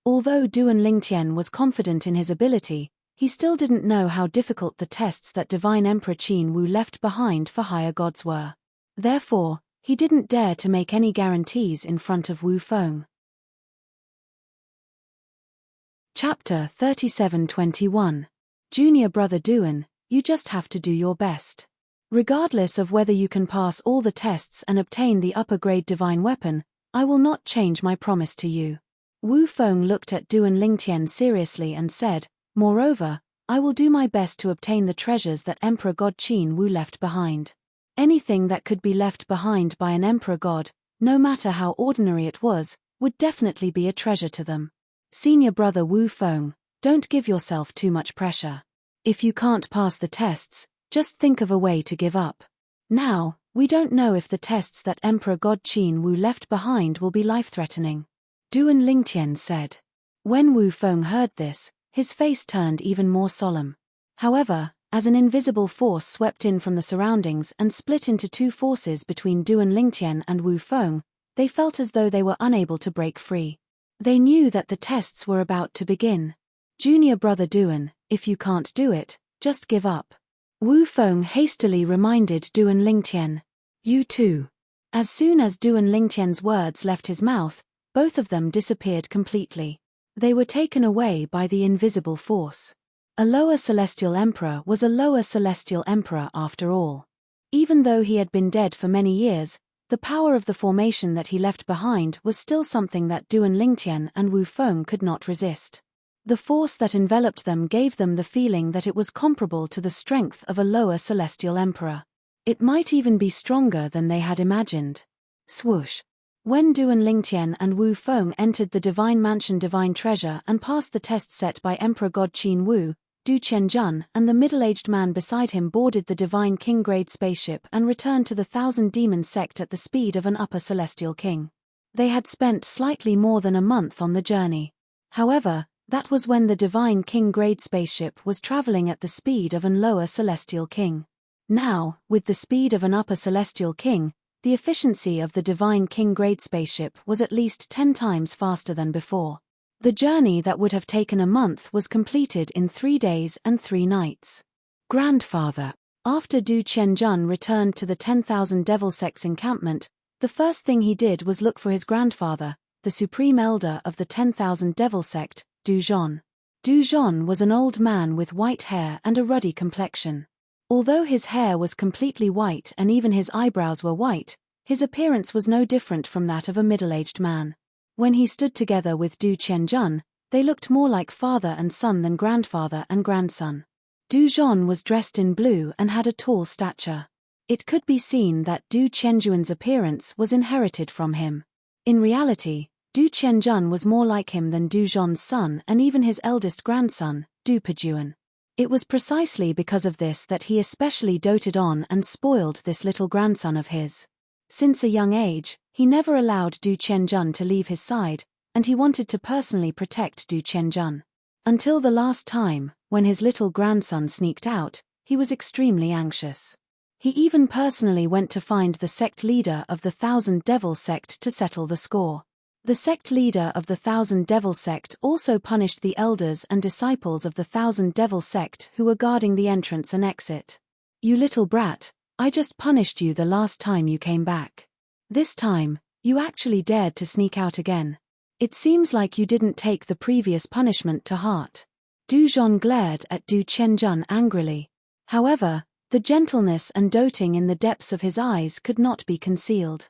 Although Duan Lingtian was confident in his ability, he still didn't know how difficult the tests that Divine Emperor Qin Wu left behind for higher gods were. Therefore, he didn't dare to make any guarantees in front of Wu Feng. Chapter 37:21. Junior brother Duan, you just have to do your best. Regardless of whether you can pass all the tests and obtain the upper-grade divine weapon, I will not change my promise to you. Wu Feng looked at Duan Lingtian seriously and said, moreover, I will do my best to obtain the treasures that Emperor God Qin Wu left behind. Anything that could be left behind by an emperor god, no matter how ordinary it was, would definitely be a treasure to them. Senior brother Wu Feng, don't give yourself too much pressure. If you can't pass the tests, just think of a way to give up. Now, we don't know if the tests that Emperor God Qin Wu left behind will be life-threatening. Duan Lingtian said. When Wu Feng heard this, his face turned even more solemn. However, as an invisible force swept in from the surroundings and split into two forces between Duan Lingtian and Wu Feng, they felt as though they were unable to break free. They knew that the tests were about to begin. Junior brother Duan, if you can't do it, just give up. Wu Feng hastily reminded Duan Lingtian. You too. As soon as Duan Lingtian's words left his mouth, both of them disappeared completely. They were taken away by the invisible force. A lower celestial emperor was a lower celestial emperor after all. Even though he had been dead for many years, the power of the formation that he left behind was still something that Duan Lingtian and Wu Feng could not resist. The force that enveloped them gave them the feeling that it was comparable to the strength of a lower celestial emperor. It might even be stronger than they had imagined. Swoosh. When Duan Lingtian and Wu Feng entered the Divine Mansion Divine Treasure and passed the test set by Emperor God Qin Wu, Du Qianjun and the middle-aged man beside him boarded the Divine King-grade spaceship and returned to the Thousand Demon sect at the speed of an upper celestial king. They had spent slightly more than a month on the journey. However, that was when the Divine King-grade spaceship was traveling at the speed of an lower celestial king. Now, with the speed of an upper celestial king, the efficiency of the Divine King-grade spaceship was at least 10 times faster than before. The journey that would have taken a month was completed in 3 days and 3 nights. Grandfather. After Du Qianjun returned to the 10,000 Devil Sect's encampment, the first thing he did was look for his grandfather, the supreme elder of the 10,000 Devil Sect, Du Zhon. Du Zhon was an old man with white hair and a ruddy complexion. Although his hair was completely white and even his eyebrows were white, his appearance was no different from that of a middle-aged man. When he stood together with Du Qianjun, they looked more like father and son than grandfather and grandson. Du Zhon was dressed in blue and had a tall stature. It could be seen that Du Qianjuan's appearance was inherited from him. In reality, Du Qianjun was more like him than Du Zhon's son and even his eldest grandson, Du Pejuan. It was precisely because of this that he especially doted on and spoiled this little grandson of his. Since a young age, he never allowed Du Qianjun to leave his side, and he wanted to personally protect Du Qianjun. Until the last time, when his little grandson sneaked out, he was extremely anxious. He even personally went to find the sect leader of the Thousand Devil Sect to settle the score. The sect leader of the Thousand Devil Sect also punished the elders and disciples of the Thousand Devil Sect who were guarding the entrance and exit. You little brat, I just punished you the last time you came back. This time, you actually dared to sneak out again. It seems like you didn't take the previous punishment to heart. Du Zhon glared at Du Qianjun angrily. However, the gentleness and doting in the depths of his eyes could not be concealed.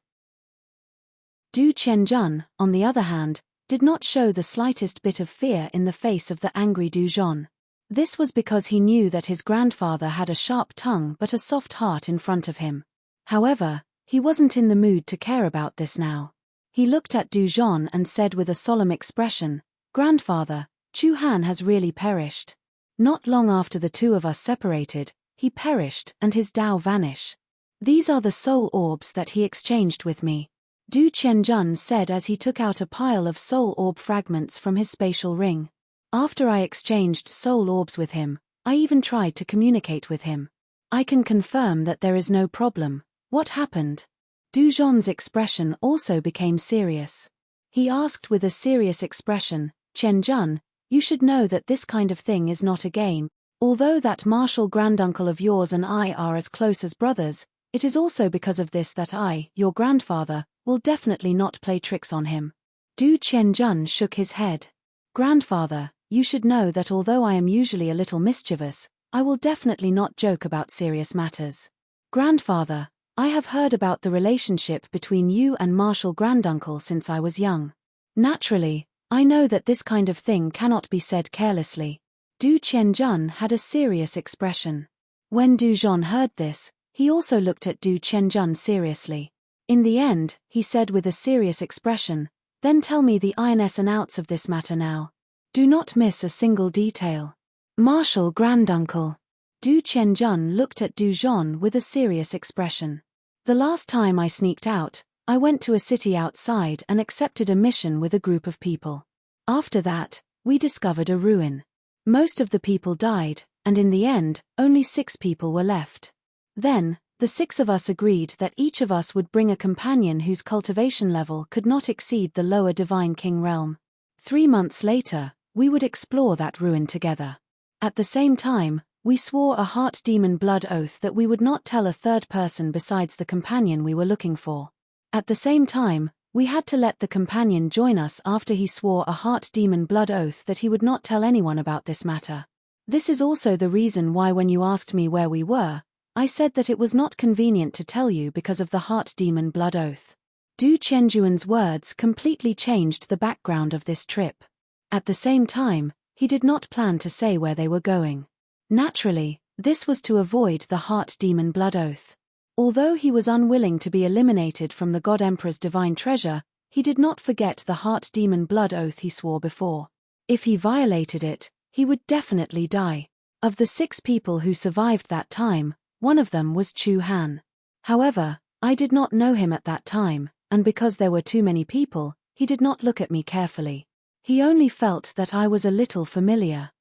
Du Qianjun, on the other hand, did not show the slightest bit of fear in the face of the angry Du Zhon. This was because he knew that his grandfather had a sharp tongue but a soft heart in front of him. However, he wasn't in the mood to care about this now. He looked at Du Zhon and said with a solemn expression, "Grandfather, Chu Han has really perished. Not long after the two of us separated, he perished and his Tao vanished. These are the soul orbs that he exchanged with me," Du Qianjun said as he took out a pile of soul orb fragments from his spatial ring. "After I exchanged soul orbs with him, I even tried to communicate with him. I can confirm that there is no problem. What happened?" Du Zhon's expression also became serious. He asked with a serious expression, "Qianjun, you should know that this kind of thing is not a game. Although that martial granduncle of yours and I are as close as brothers, it is also because of this that I, your grandfather, will definitely not play tricks on him." Du Qianjun shook his head. "Grandfather, you should know that although I am usually a little mischievous, I will definitely not joke about serious matters. Grandfather, I have heard about the relationship between you and Martial Granduncle since I was young. Naturally, I know that this kind of thing cannot be said carelessly. Du Qianjun had a serious expression. When Du Zhon heard this, he also looked at Du Qianjun seriously. In the end, he said with a serious expression, "Then tell me the ins and outs of this matter now. Do not miss a single detail." Martial Granduncle. Du Qianjun looked at Du Zhon with a serious expression. The last time I sneaked out, I went to a city outside and accepted a mission with a group of people. After that, we discovered a ruin. Most of the people died, and in the end, only 6 people were left. Then, the 6 of us agreed that each of us would bring a companion whose cultivation level could not exceed the lower Divine King realm. 3 months later, we would explore that ruin together. At the same time, we swore a heart demon blood oath that we would not tell a third person besides the companion we were looking for. At the same time, we had to let the companion join us after he swore a heart demon blood oath that he would not tell anyone about this matter. This is also the reason why when you asked me where we were, I said that it was not convenient to tell you because of the heart demon blood oath. Du Qianjuan's words completely changed the background of this trip. At the same time, he did not plan to say where they were going. Naturally, this was to avoid the heart demon blood oath. Although he was unwilling to be eliminated from the God Emperor's divine treasure, he did not forget the heart demon blood oath he swore before. If he violated it, he would definitely die. Of the 6 people who survived that time, one of them was Chu Han. However, I did not know him at that time, and because there were too many people, he did not look at me carefully. He only felt that I was a little familiar.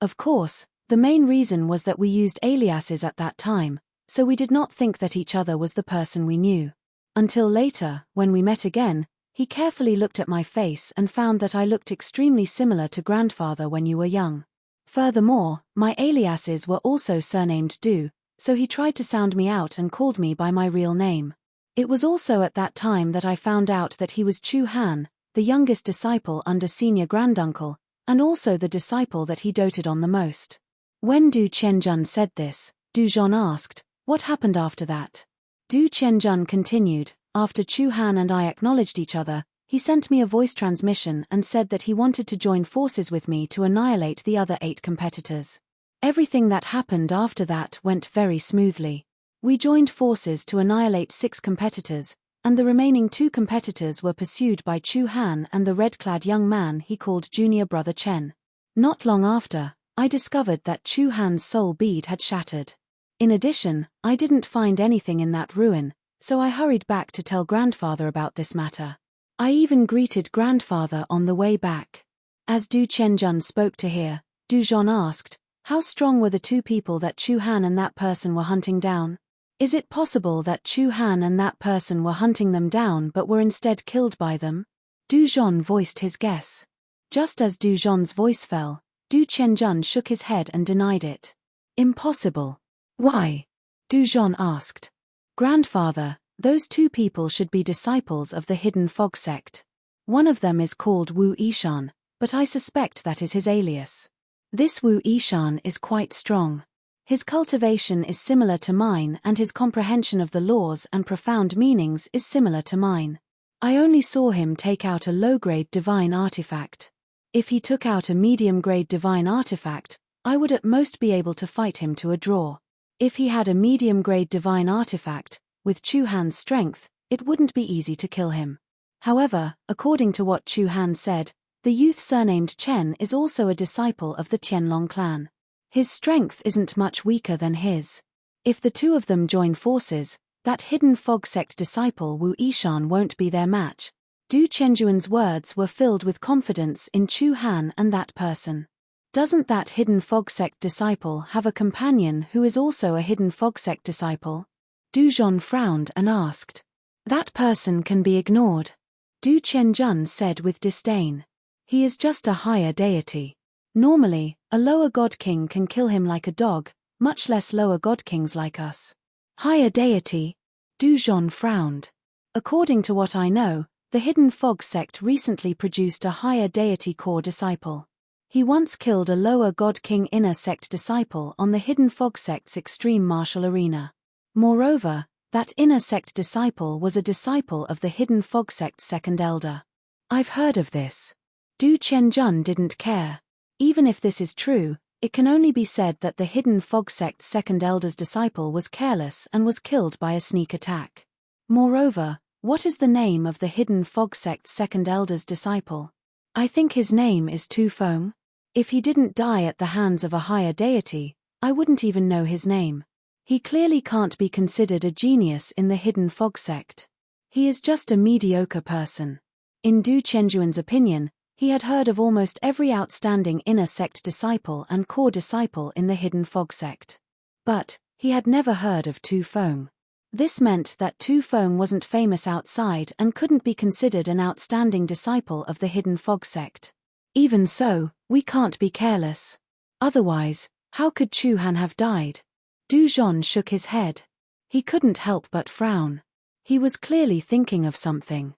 Of course, the main reason was that we used aliases at that time, so we did not think that each other was the person we knew. Until later, when we met again, he carefully looked at my face and found that I looked extremely similar to grandfather when you were young. Furthermore, my aliases were also surnamed Du, so he tried to sound me out and called me by my real name. It was also at that time that I found out that he was Chu Han, the youngest disciple under senior granduncle, and also the disciple that he doted on the most. When Du Qianjun said this, Du Zhon asked, "What happened after that?" Du Qianjun continued, "After Chu Han and I acknowledged each other, he sent me a voice transmission and said that he wanted to join forces with me to annihilate the other 8 competitors. Everything that happened after that went very smoothly. We joined forces to annihilate 6 competitors, and the remaining 2 competitors were pursued by Chu Han and the red-clad young man he called Junior Brother Chen. Not long after, I discovered that Chu Han's soul bead had shattered. In addition, I didn't find anything in that ruin, so I hurried back to tell grandfather about this matter. I even greeted grandfather on the way back." As Du Qianjun spoke to hear, Du Zhon asked, "How strong were the 2 people that Chu Han and that person were hunting down? Is it possible that Chu Han and that person were hunting them down but were instead killed by them?" Du Zhon voiced his guess. Just as Du Zhon's voice fell, Du Qianjun shook his head and denied it. "Impossible." "Why?" Du Zhon asked. "Grandfather, those 2 people should be disciples of the Hidden Fog sect. One of them is called Wu Yishan, but I suspect that is his alias. This Wu Yishan is quite strong. His cultivation is similar to mine and his comprehension of the laws and profound meanings is similar to mine. I only saw him take out a low-grade divine artifact. If he took out a medium-grade divine artifact, I would at most be able to fight him to a draw. If he had a medium-grade divine artifact, with Chu Han's strength, it wouldn't be easy to kill him. However, according to what Chu Han said, the youth surnamed Chen is also a disciple of the Tianlong clan. His strength isn't much weaker than his. If the 2 of them join forces, that Hidden Fog sect disciple Wu Yishan won't be their match." Du Qianjuan's words were filled with confidence in Chu Han and that person. "Doesn't that Hidden Fog sect disciple have a companion who is also a Hidden Fog sect disciple?" Du Zhon frowned and asked. "That person can be ignored," Du Qianjun said with disdain. "He is just a higher deity. Normally, a lower god king can kill him like a dog, much less lower god kings like us." "Higher deity?" Du Zhon frowned. "According to what I know, the Hidden Fog sect recently produced a higher deity core disciple. He once killed a lower god king inner sect disciple on the Hidden Fog sect's extreme martial arena. Moreover, that inner sect disciple was a disciple of the hidden fog sect's second elder. I've heard of this. Du Qianjun didn't care. Even if this is true, it can only be said that the hidden fog sect's second elder's disciple was careless and was killed by a sneak attack. Moreover, what is the name of the hidden fog sect's second elder's disciple? I think his name is Tu Feng. If he didn't die at the hands of a higher deity, I wouldn't even know his name. He clearly can't be considered a genius in the hidden fog sect. He is just a mediocre person. In Du Qianjuan's opinion, he had heard of almost every outstanding inner sect disciple and core disciple in the hidden fog sect. But he had never heard of Tu Feng. This meant that Tu Feng wasn't famous outside and couldn't be considered an outstanding disciple of the hidden fog sect. Even so, we can't be careless. Otherwise, how could Chu Han have died? Du Zhon shook his head. He couldn't help but frown. He was clearly thinking of something.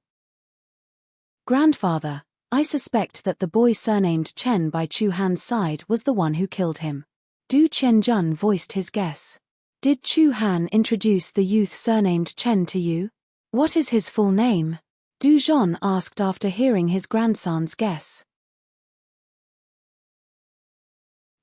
Grandfather, I suspect that the boy surnamed Chen by Chu Han's side was the one who killed him. Du Qianjun voiced his guess. Did Chu Han introduce the youth surnamed Chen to you? What is his full name? Du Zhon asked after hearing his grandson's guess.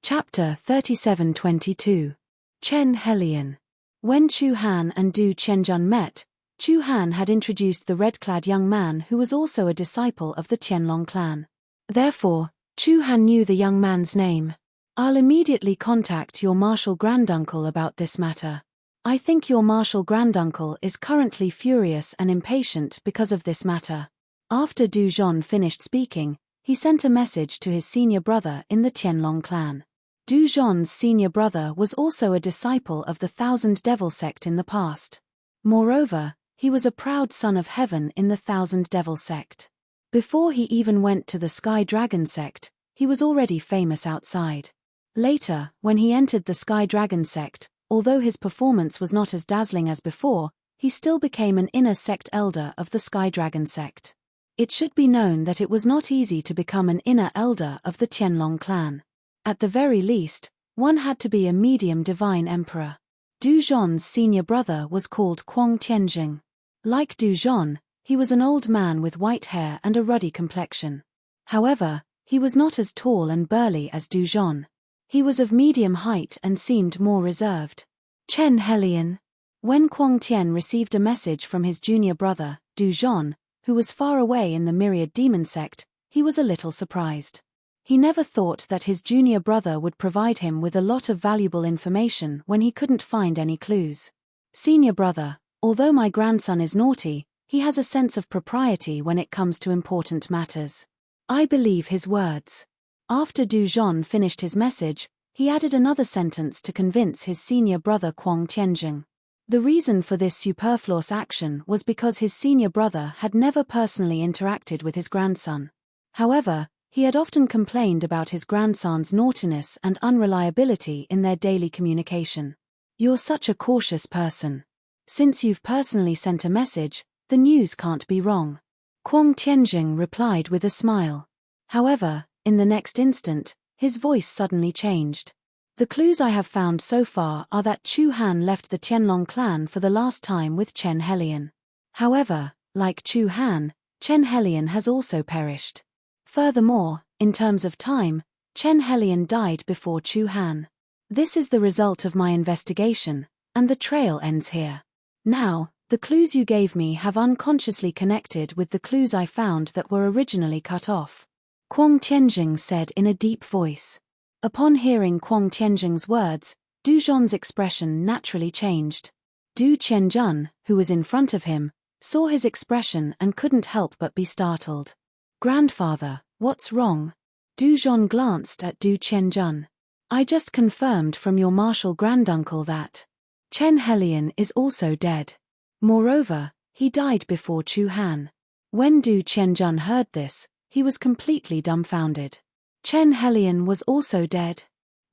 Chapter 37-22. Chen Helian. When Chu Han and Du Qianjun met, Chu Han had introduced the red-clad young man who was also a disciple of the Qianlong clan. Therefore, Chu Han knew the young man's name. I'll immediately contact your martial granduncle about this matter. I think your martial granduncle is currently furious and impatient because of this matter. After Du Zhon finished speaking, he sent a message to his senior brother in the Qianlong clan. Du Zhon's senior brother was also a disciple of the Thousand Devil sect in the past. Moreover, he was a proud son of heaven in the Thousand Devil sect. Before he even went to the Sky Dragon sect, he was already famous outside. Later, when he entered the Sky Dragon sect, although his performance was not as dazzling as before, he still became an inner sect elder of the Sky Dragon sect. It should be known that it was not easy to become an inner elder of the Qianlong clan. At the very least, one had to be a medium divine emperor. Du Zhon's senior brother was called Quang Tianjing. Like Du Zhon, he was an old man with white hair and a ruddy complexion. However, he was not as tall and burly as Du Zhon. He was of medium height and seemed more reserved. Chen Helian. When Quang Tian received a message from his junior brother, Du Zhon, who was far away in the Myriad Demon sect, he was a little surprised. He never thought that his junior brother would provide him with a lot of valuable information when he couldn't find any clues. Senior brother, although my grandson is naughty, he has a sense of propriety when it comes to important matters. I believe his words. After Du Zhon finished his message, he added another sentence to convince his senior brother Quang Tianjing. The reason for this superfluous action was because his senior brother had never personally interacted with his grandson. However, he had often complained about his grandson's naughtiness and unreliability in their daily communication. You're such a cautious person. Since you've personally sent a message, the news can't be wrong. Quang Tianjing replied with a smile. However, in the next instant, his voice suddenly changed. The clues I have found so far are that Chu Han left the Qianlong clan for the last time with Chen Helian. However, like Chu Han, Chen Helian has also perished. Furthermore, in terms of time, Chen Helian died before Chu Han. This is the result of my investigation, and the trail ends here. Now, the clues you gave me have unconsciously connected with the clues I found that were originally cut off. Quang Tianjing said in a deep voice. Upon hearing Quang Tianjing's words, Du Zhon's expression naturally changed. Du Qianjun, who was in front of him, saw his expression and couldn't help but be startled. Grandfather, what's wrong? Du Zhon glanced at Du Qianjun. I just confirmed from your martial granduncle that Chen Helian is also dead. Moreover, he died before Chu Han. When Du Qianjun heard this, he was completely dumbfounded. Chen Helian was also dead.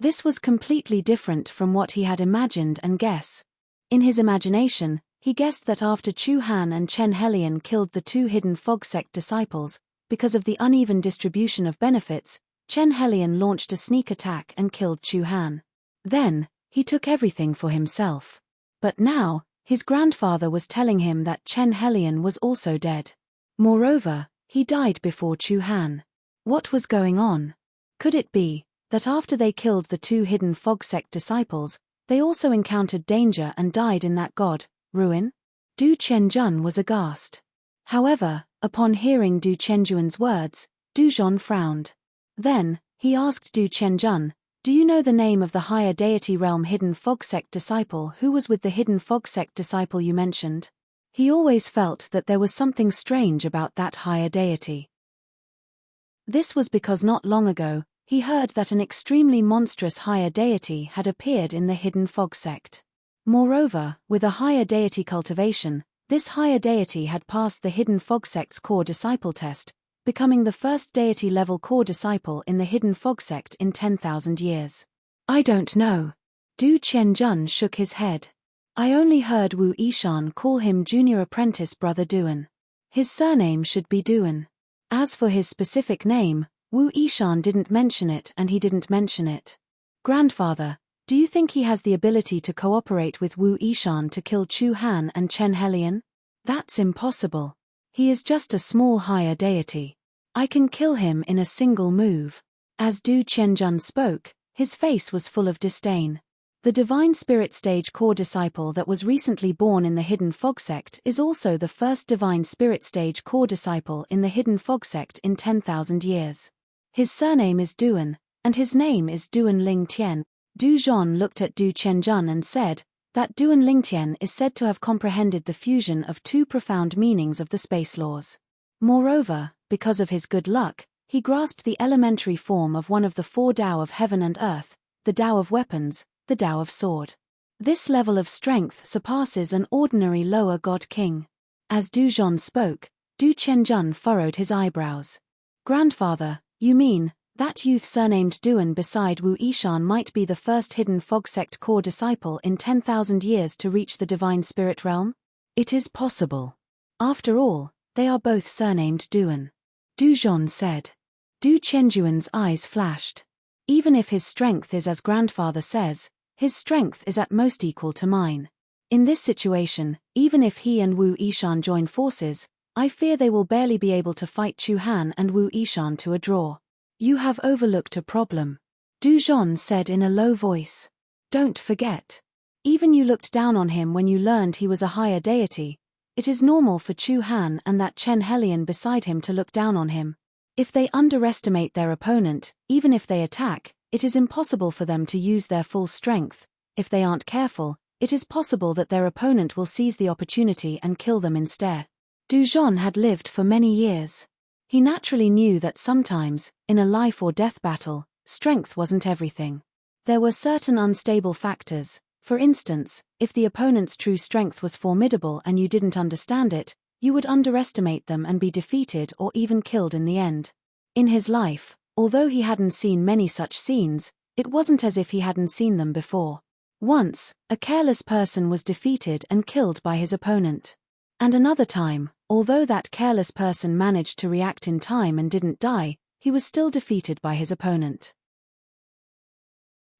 This was completely different from what he had imagined and guessed. In his imagination, he guessed that after Chu Han and Chen Helian killed the two hidden fog sect disciples, because of the uneven distribution of benefits, Chen Helian launched a sneak attack and killed Chu Han. Then, he took everything for himself. But now, his grandfather was telling him that Chen Helion was also dead. Moreover, he died before Chu Han. What was going on? Could it be that after they killed the two hidden fog sect disciples, they also encountered danger and died in that god ruin? Du Qianjun was aghast. However, upon hearing Du Qianjuan's words, Du Zhon frowned. Then, he asked Du Qianjun, "Do you know the name of the higher deity realm hidden fog sect disciple who was with the hidden fog sect disciple you mentioned?" He always felt that there was something strange about that higher deity. This was because not long ago, he heard that an extremely monstrous higher deity had appeared in the hidden fog sect. Moreover, with a higher deity cultivation, this higher deity had passed the hidden fog sect's core disciple test, becoming the first deity-level core disciple in the hidden fog sect in 10,000 years. "I don't know." Du Qianjun shook his head. "I only heard Wu Yishan call him junior apprentice brother Duan. His surname should be Duan. As for his specific name, Wu Yishan didn't mention it and he didn't mention it. Grandfather, do you think he has the ability to cooperate with Wu Yishan to kill Chu Han and Chen Helion?" "That's impossible. He is just a small higher deity. I can kill him in a single move." As Du Qianjun spoke, his face was full of disdain. The Divine Spirit Stage core disciple that was recently born in the Hidden Fog Sect is also the first Divine Spirit Stage core disciple in the Hidden Fog Sect in 10,000 years. His surname is Duan, and his name is Duan Lingtian. Du Zhon looked at Du Qianjun and said that Duan Lingtian is said to have comprehended the fusion of two profound meanings of the space laws. Moreover, because of his good luck, he grasped the elementary form of one of the four Tao of heaven and earth, the Tao of weapons, the Tao of sword. This level of strength surpasses an ordinary lower god king. As Du Zhon spoke, Du Qianjun furrowed his eyebrows. "Grandfather, you mean that youth surnamed Duan beside Wu Yishan might be the first hidden fog sect core disciple in 10,000 years to reach the divine spirit realm?" "It is possible. After all, they are both surnamed Duan," Du Zhon said. Du Qianjuan's eyes flashed. "Even if his strength is as grandfather says, his strength is at most equal to mine. In this situation, even if he and Wu Yishan join forces, I fear they will barely be able to fight Chu Han and Wu Yishan to a draw." "You have overlooked a problem," Du Zhon said in a low voice. "Don't forget. Even you looked down on him when you learned he was a higher deity. It is normal for Chu Han and that Chen Helion beside him to look down on him. If they underestimate their opponent, even if they attack, it is impossible for them to use their full strength. If they aren't careful, it is possible that their opponent will seize the opportunity and kill them instead." Du Zhon had lived for many years. He naturally knew that sometimes, in a life or death battle, strength wasn't everything. There were certain unstable factors. For instance, if the opponent's true strength was formidable and you didn't understand it, you would underestimate them and be defeated or even killed in the end. In his life, although he hadn't seen many such scenes, it wasn't as if he hadn't seen them before. Once, a careless person was defeated and killed by his opponent. And another time, although that careless person managed to react in time and didn't die, he was still defeated by his opponent.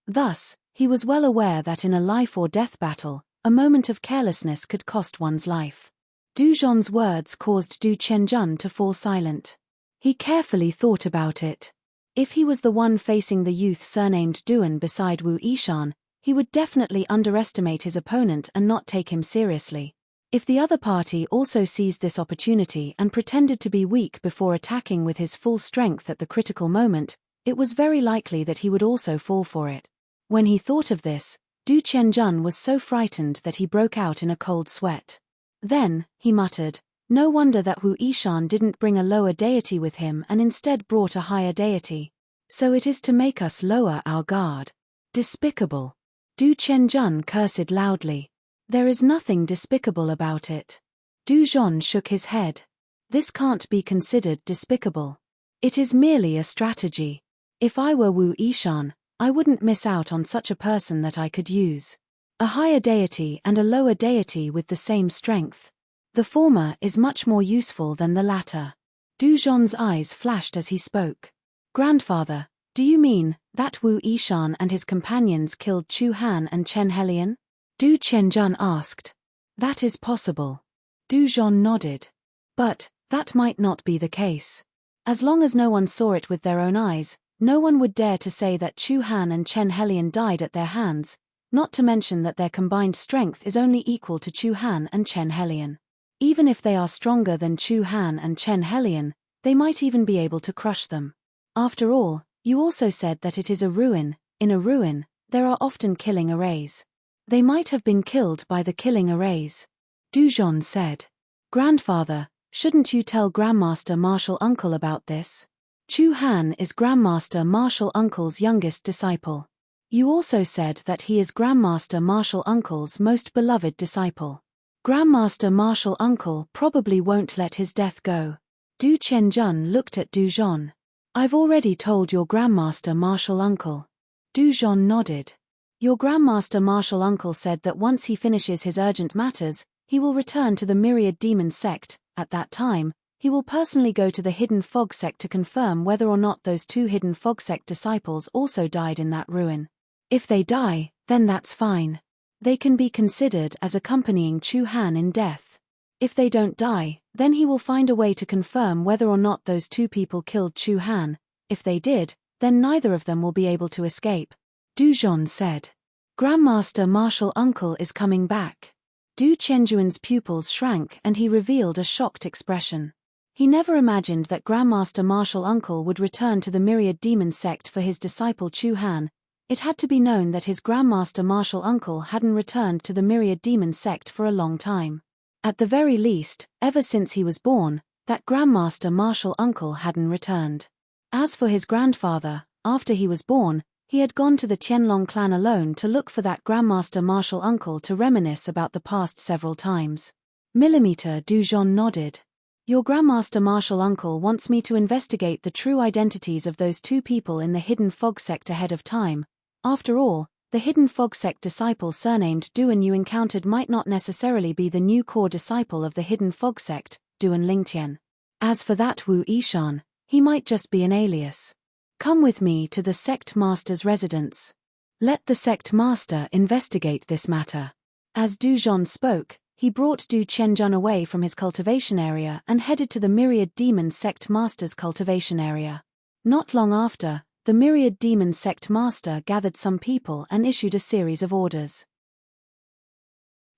Thus, he was well aware that in a life or death battle, a moment of carelessness could cost one's life. Du Zhon's words caused Du Qianjun to fall silent. He carefully thought about it. If he was the one facing the youth surnamed Duan beside Wu Yishan, he would definitely underestimate his opponent and not take him seriously. If the other party also seized this opportunity and pretended to be weak before attacking with his full strength at the critical moment, it was very likely that he would also fall for it. When he thought of this, Du Qianjun was so frightened that he broke out in a cold sweat. Then, he muttered, "No wonder that Wu Yishan didn't bring a lower deity with him and instead brought a higher deity. So it is to make us lower our guard. Despicable." Du Qianjun cursed loudly. "There is nothing despicable about it." Du Zhon shook his head. "This can't be considered despicable. It is merely a strategy. If I were Wu Yishan, I wouldn't miss out on such a person that I could use. A higher deity and a lower deity with the same strength. The former is much more useful than the latter." Du Zhon's eyes flashed as he spoke. "Grandfather, do you mean that Wu Yishan and his companions killed Chu Han and Chen Helion?" Du Qianjun asked. That is possible. Du Zhon nodded. But that might not be the case. As long as no one saw it with their own eyes, no one would dare to say that Chu Han and Chen Helian died at their hands, not to mention that their combined strength is only equal to Chu Han and Chen Helian. Even if they are stronger than Chu Han and Chen Helian, they might even be able to crush them. After all, you also said that it is a ruin. In a ruin, there are often killing arrays. They might have been killed by the killing arrays. Du Zhon said. Grandfather, shouldn't you tell Grandmaster Martial Uncle about this? Chu Han is Grandmaster Martial Uncle's youngest disciple. You also said that he is Grandmaster Martial Uncle's most beloved disciple. Grandmaster Martial Uncle probably won't let his death go. Du Qianjun looked at Du Zhon. I've already told your Grandmaster Martial Uncle. Du Zhon nodded. Your Grandmaster Martial Uncle said that once he finishes his urgent matters, he will return to the Myriad Demon Sect. At that time, he will personally go to the Hidden Fog Sect to confirm whether or not those 2 Hidden Fog Sect disciples also died in that ruin. If they die, then that's fine. They can be considered as accompanying Chu Han in death. If they don't die, then he will find a way to confirm whether or not those 2 people killed Chu Han. If they did, then neither of them will be able to escape. Du Zhon said. Grandmaster Martial Uncle is coming back. Du Qianjuan's pupils shrank and he revealed a shocked expression. He never imagined that Grandmaster Martial Uncle would return to the Myriad Demon Sect for his disciple Chu Han. It had to be known that his Grandmaster Martial Uncle hadn't returned to the Myriad Demon Sect for a long time. At the very least, ever since he was born, that Grandmaster Martial Uncle hadn't returned. As for his grandfather, after he was born, he had gone to the Tianlong clan alone to look for that Grandmaster Martial Uncle to reminisce about the past several times. Millimeter Du Zhon nodded. Your Grandmaster Martial Uncle wants me to investigate the true identities of those 2 people in the Hidden Fog Sect ahead of time. After all, the Hidden Fog Sect disciple surnamed Duan you encountered might not necessarily be the new core disciple of the Hidden Fog Sect, Duan Lingtian. As for that Wu Yishan, he might just be an alias. Come with me to the sect master's residence. Let the sect master investigate this matter. As Du Zhon spoke, he brought Du Qianjun away from his cultivation area and headed to the Myriad Demon Sect Master's cultivation area. Not long after, the Myriad Demon Sect Master gathered some people and issued a series of orders.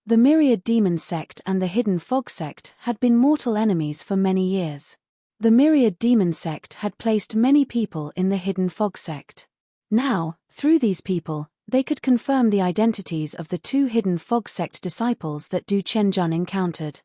The Myriad Demon Sect and the Hidden Fog Sect had been mortal enemies for many years. The Myriad Demon Sect had placed many people in the Hidden Fog Sect. Now, through these people, they could confirm the identities of the 2 Hidden Fog Sect disciples that Du Qianjun encountered.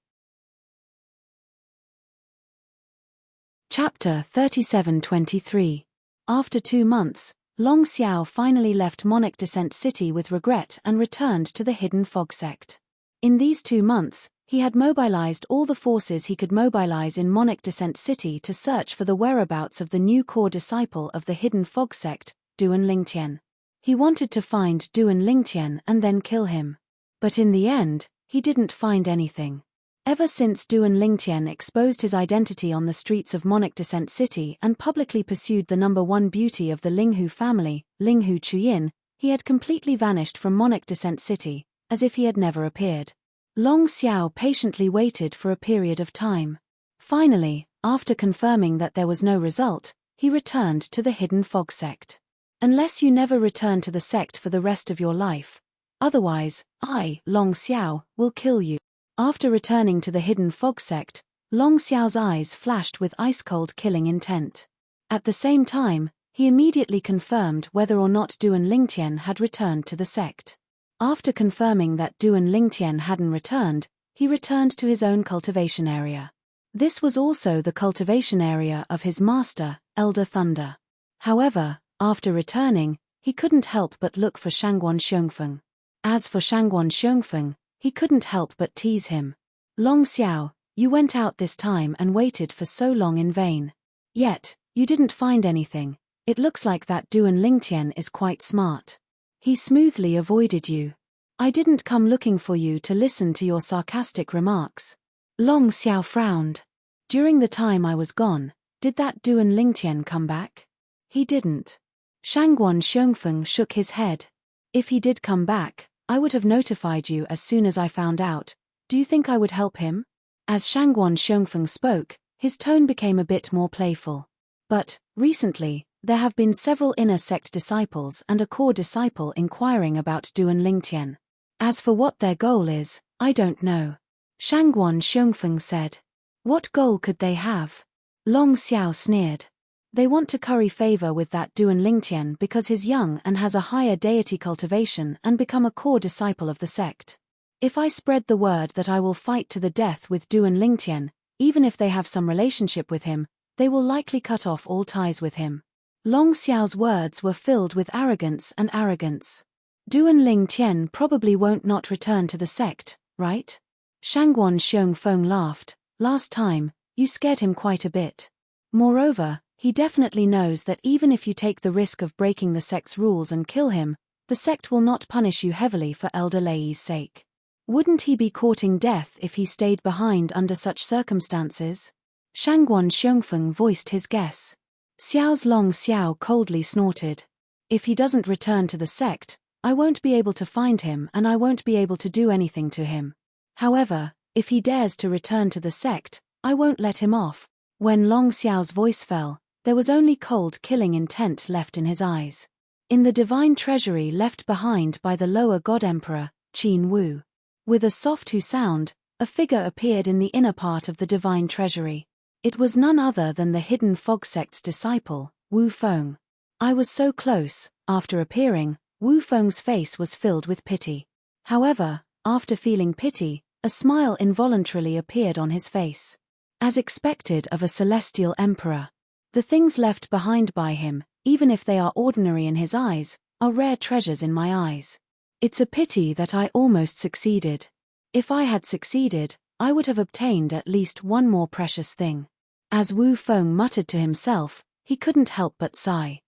Chapter 37-23. After 2 months, Long Xiao finally left Monarch Descent City with regret and returned to the Hidden Fog Sect. In these 2 months, he had mobilized all the forces he could mobilize in Monarch Descent City to search for the whereabouts of the new core disciple of the Hidden Fog Sect, Duan Lingtian. He wanted to find Duan Lingtian and then kill him. But in the end, he didn't find anything. Ever since Duan Lingtian exposed his identity on the streets of Monarch Descent City and publicly pursued the #1 beauty of the Linghu family, Linghu Chuyin, he had completely vanished from Monarch Descent City, as if he had never appeared. Long Xiao patiently waited for a period of time. Finally, after confirming that there was no result, he returned to the Hidden Fog Sect. Unless you never return to the sect for the rest of your life. Otherwise, I, Long Xiao, will kill you. After returning to the Hidden Fog Sect, Long Xiao's eyes flashed with ice-cold killing intent. At the same time, he immediately confirmed whether or not Duan Lingtian had returned to the sect. After confirming that Duan Lingtian hadn't returned, he returned to his own cultivation area. This was also the cultivation area of his master, Elder Thunder. However, after returning, he couldn't help but look for Shangguan Xiongfeng. As for Shangguan Xiongfeng, he couldn't help but tease him. Long Xiao, you went out this time and waited for so long in vain. Yet, you didn't find anything. It looks like that Duan Lingtian is quite smart. He smoothly avoided you. I didn't come looking for you to listen to your sarcastic remarks. Long Xiao frowned. During the time I was gone, did that Duan Lingtian come back? He didn't. Shangguan Xiongfeng shook his head. If he did come back, I would have notified you as soon as I found out. Do you think I would help him? As Shangguan Xiongfeng spoke, his tone became a bit more playful. But, recently, there have been several inner sect disciples and a core disciple inquiring about Duan Lingtian. As for what their goal is, I don't know. Shangguan Xiongfeng said. What goal could they have? Long Xiao sneered. They want to curry favor with that Duan Lingtian because he's young and has a higher deity cultivation and become a core disciple of the sect. If I spread the word that I will fight to the death with Duan Lingtian, even if they have some relationship with him, they will likely cut off all ties with him. Long Xiao's words were filled with arrogance and arrogance. Duan Lingtian probably won't not return to the sect, right? Shangguan Xiongfeng laughed. Last time, you scared him quite a bit. Moreover, he definitely knows that even if you take the risk of breaking the sect's rules and kill him, the sect will not punish you heavily for Elder Lei's sake. Wouldn't he be courting death if he stayed behind under such circumstances? Shangguan Xiongfeng voiced his guess. Xiao's Long Xiao coldly snorted. If he doesn't return to the sect, I won't be able to find him and I won't be able to do anything to him. However, if he dares to return to the sect, I won't let him off. When Long Xiao's voice fell, there was only cold killing intent left in his eyes. In the divine treasury left behind by the lower god emperor, Qin Wu. With a soft hu sound, a figure appeared in the inner part of the divine treasury. It was none other than the hidden fog sect's disciple, Wu Feng. I was so close. After appearing, Wu Feng's face was filled with pity. However, after feeling pity, a smile involuntarily appeared on his face. As expected of a celestial emperor. The things left behind by him, even if they are ordinary in his eyes, are rare treasures in my eyes. It's a pity that I almost succeeded. If I had succeeded, I would have obtained at least one more precious thing. As Wu Feng muttered to himself, he couldn't help but sigh.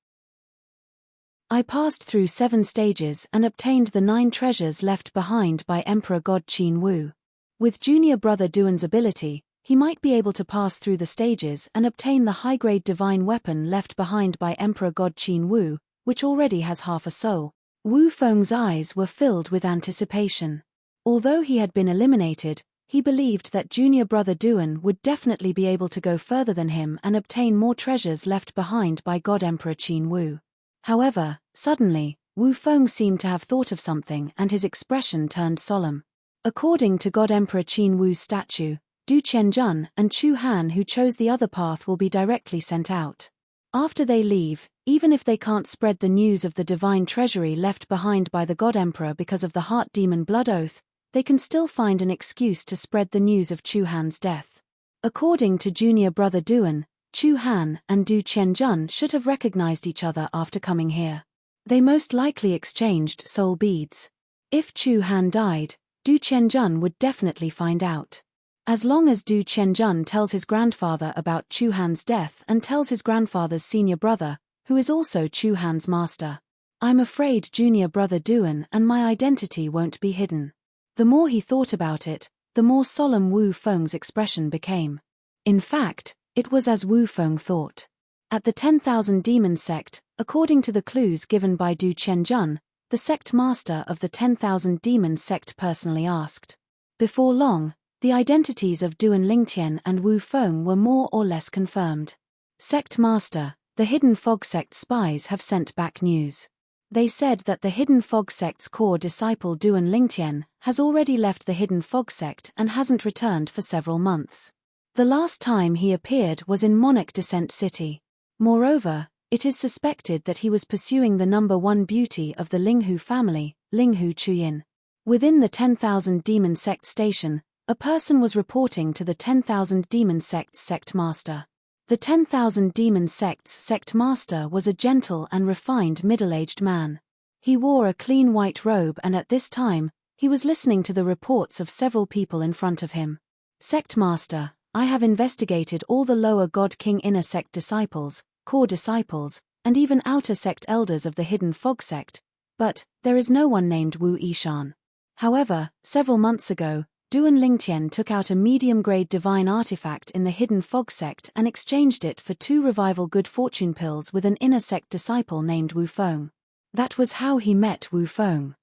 I passed through 7 stages and obtained the 9 treasures left behind by Emperor God Qin Wu. With junior brother Duan's ability, he might be able to pass through the stages and obtain the high-grade divine weapon left behind by Emperor God Qin Wu, which already has half a soul. Wu Feng's eyes were filled with anticipation. Although he had been eliminated, he believed that junior brother Duan would definitely be able to go further than him and obtain more treasures left behind by God Emperor Qin Wu. However, suddenly, Wu Feng seemed to have thought of something and his expression turned solemn. According to God Emperor Qin Wu's statue, Du Qianjun and Chu Han who chose the other path will be directly sent out. After they leave, even if they can't spread the news of the divine treasury left behind by the God Emperor because of the heart demon blood oath, they can still find an excuse to spread the news of Chu Han's death. According to junior brother Duan, Chu Han and Du Qianjun should have recognized each other after coming here. They most likely exchanged soul beads. If Chu Han died, Du Qianjun would definitely find out. As long as Du Qianjun tells his grandfather about Chu Han's death and tells his grandfather's senior brother, who is also Chu Han's master, I'm afraid junior brother Duan and my identity won't be hidden. The more he thought about it, the more solemn Wu Feng's expression became. In fact, it was as Wu Feng thought. At the 10,000 Demon sect, according to the clues given by Du Qianjun, the sect master of the 10,000 Demon sect personally asked. Before long, the identities of Duan Lingtian and Wu Feng were more or less confirmed. Sect master, the hidden fog sect spies have sent back news. They said that the hidden fog sect's core disciple Duan Lingtian has already left the hidden fog sect and hasn't returned for several months. The last time he appeared was in Monarch Descent City. Moreover, it is suspected that he was pursuing the number 1 beauty of the Linghu family, Linghu Chuyin. Within the 10,000 Demon sect station, a person was reporting to the 10,000 Demon sect's sect master. The 10,000 Demon sect's sect master was a gentle and refined middle-aged man. He wore a clean white robe and at this time, he was listening to the reports of several people in front of him. Sect master, I have investigated all the lower God King inner sect disciples, core disciples, and even outer sect elders of the hidden fog sect, but there is no one named Wu Yishan. However, several months ago, Duan Lingtian took out a medium-grade divine artifact in the hidden fog sect and exchanged it for 2 revival good fortune pills with an inner sect disciple named Wu Feng. That was how he met Wu Feng.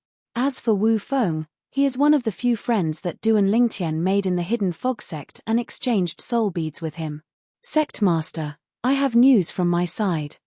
As for Wu Feng, he is one of the few friends that Du and Lingtian made in the Hidden Fog sect and exchanged soul beads with him. Sect Master, I have news from my side.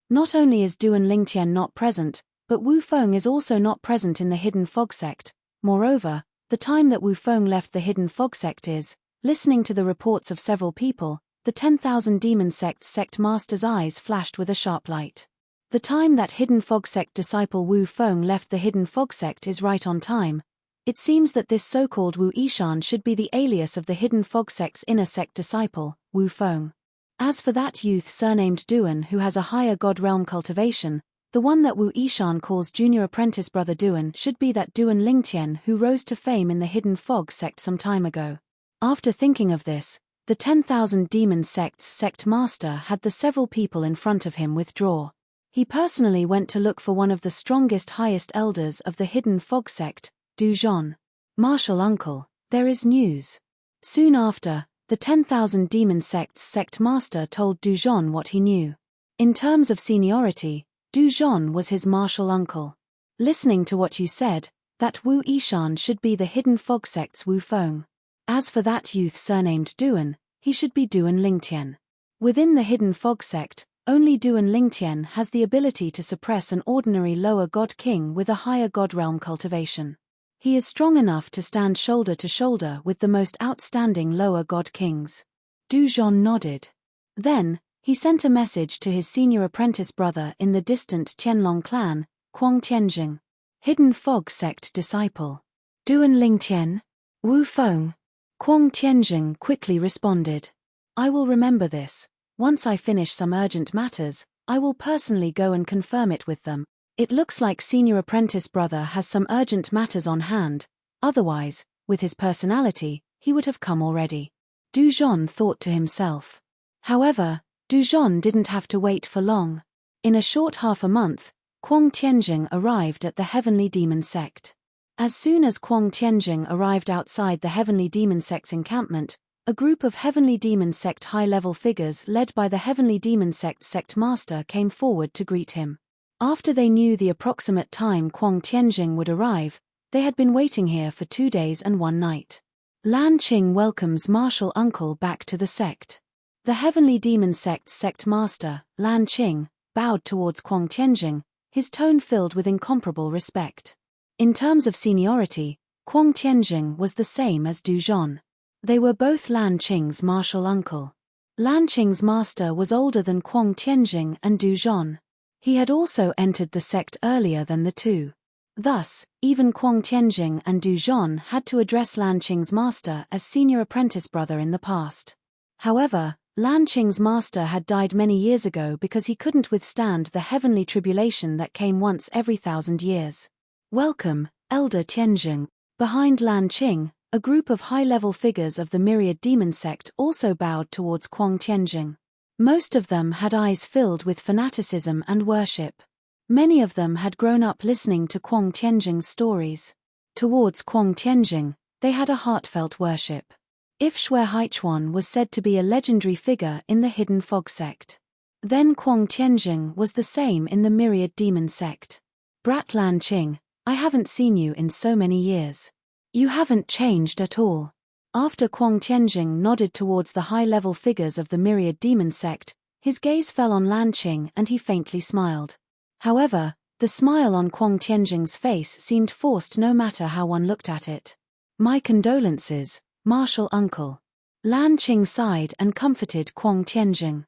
Not only is Du and Lingtian not present, but Wu Feng is also not present in the Hidden Fog sect. Moreover, the time that Wu Feng left the Hidden Fog sect is, listening to the reports of several people, the 10,000 Demon Sect's sect master's eyes flashed with a sharp light. The time that Hidden Fog sect disciple Wu Feng left the Hidden Fog sect is right on time. It seems that this so-called Wu Yishan should be the alias of the Hidden Fog sect's inner sect disciple, Wu Feng. As for that youth surnamed Duan who has a higher god realm cultivation, the one that Wu Yishan calls junior apprentice brother Duan should be that Duan Lingtian who rose to fame in the Hidden Fog sect some time ago. After thinking of this, the 10,000 Demon Sect's sect master had the several people in front of him withdraw. He personally went to look for one of the strongest highest elders of the Hidden Fog sect, Du Zhon. Martial uncle, there is news. Soon after, the 10,000 Demon Sect's sect master told Du Zhon what he knew. In terms of seniority, Du Zhon was his martial uncle. Listening to what you said, that Wu Yishan should be the Hidden Fog sect's Wu Feng. As for that youth surnamed Duan, he should be Duan Lingtian. Within the Hidden Fog sect, only Duan Lingtian has the ability to suppress an ordinary lower god king with a higher god realm cultivation. He is strong enough to stand shoulder to shoulder with the most outstanding lower god kings. Du Zhon nodded. Then, he sent a message to his senior apprentice brother in the distant Tianlong clan, Quang Tianjing. Hidden Fog sect disciple. Duan Lingtian? Wu Feng? Quang Tianjing quickly responded. I will remember this. Once I finish some urgent matters, I will personally go and confirm it with them. It looks like senior apprentice brother has some urgent matters on hand, otherwise, with his personality, he would have come already. Du Zhon thought to himself. However, Du Zhon didn't have to wait for long. In a short half a month, Quang Tianjing arrived at the Heavenly Demon Sect. As soon as Quang Tianjing arrived outside the Heavenly Demon Sect's encampment, a group of Heavenly Demon Sect high-level figures led by the Heavenly Demon Sect sect master came forward to greet him. After they knew the approximate time Quang Tianjing would arrive, they had been waiting here for 2 days and 1 night. Lan Qing welcomes martial uncle back to the sect. The Heavenly Demon Sect's sect master, Lan Qing, bowed towards Quang Tianjing, his tone filled with incomparable respect. In terms of seniority, Quang Tianjing was the same as Du Zhon. They were both Lan Qing's martial uncle. Lan Qing's master was older than Quang Tianjing and Du Zhon. He had also entered the sect earlier than the two. Thus, even Quang Tianjing and Du Zhon had to address Lan Qing's master as senior apprentice brother in the past. However, Lan Qing's master had died many years ago because he couldn't withstand the heavenly tribulation that came once every 1,000 years. Welcome, Elder Tianjing. Behind Lan Qing, a group of high-level figures of the Myriad Demon Sect also bowed towards Quang Tianjing. Most of them had eyes filled with fanaticism and worship. Many of them had grown up listening to Quang Tianjing's stories. Towards Quang Tianjing, they had a heartfelt worship. If Shui Haichuan was said to be a legendary figure in the Hidden Fog sect, then Quang Tianjing was the same in the Myriad Demon Sect. Brat Lan Qing, I haven't seen you in so many years. You haven't changed at all. After Quang Tianjing nodded towards the high-level figures of the Myriad Demon Sect, his gaze fell on Lan Qing and he faintly smiled. However, the smile on Quang Tianjing's face seemed forced no matter how one looked at it. My condolences, martial uncle. Lan Qing sighed and comforted Quang Tianjing.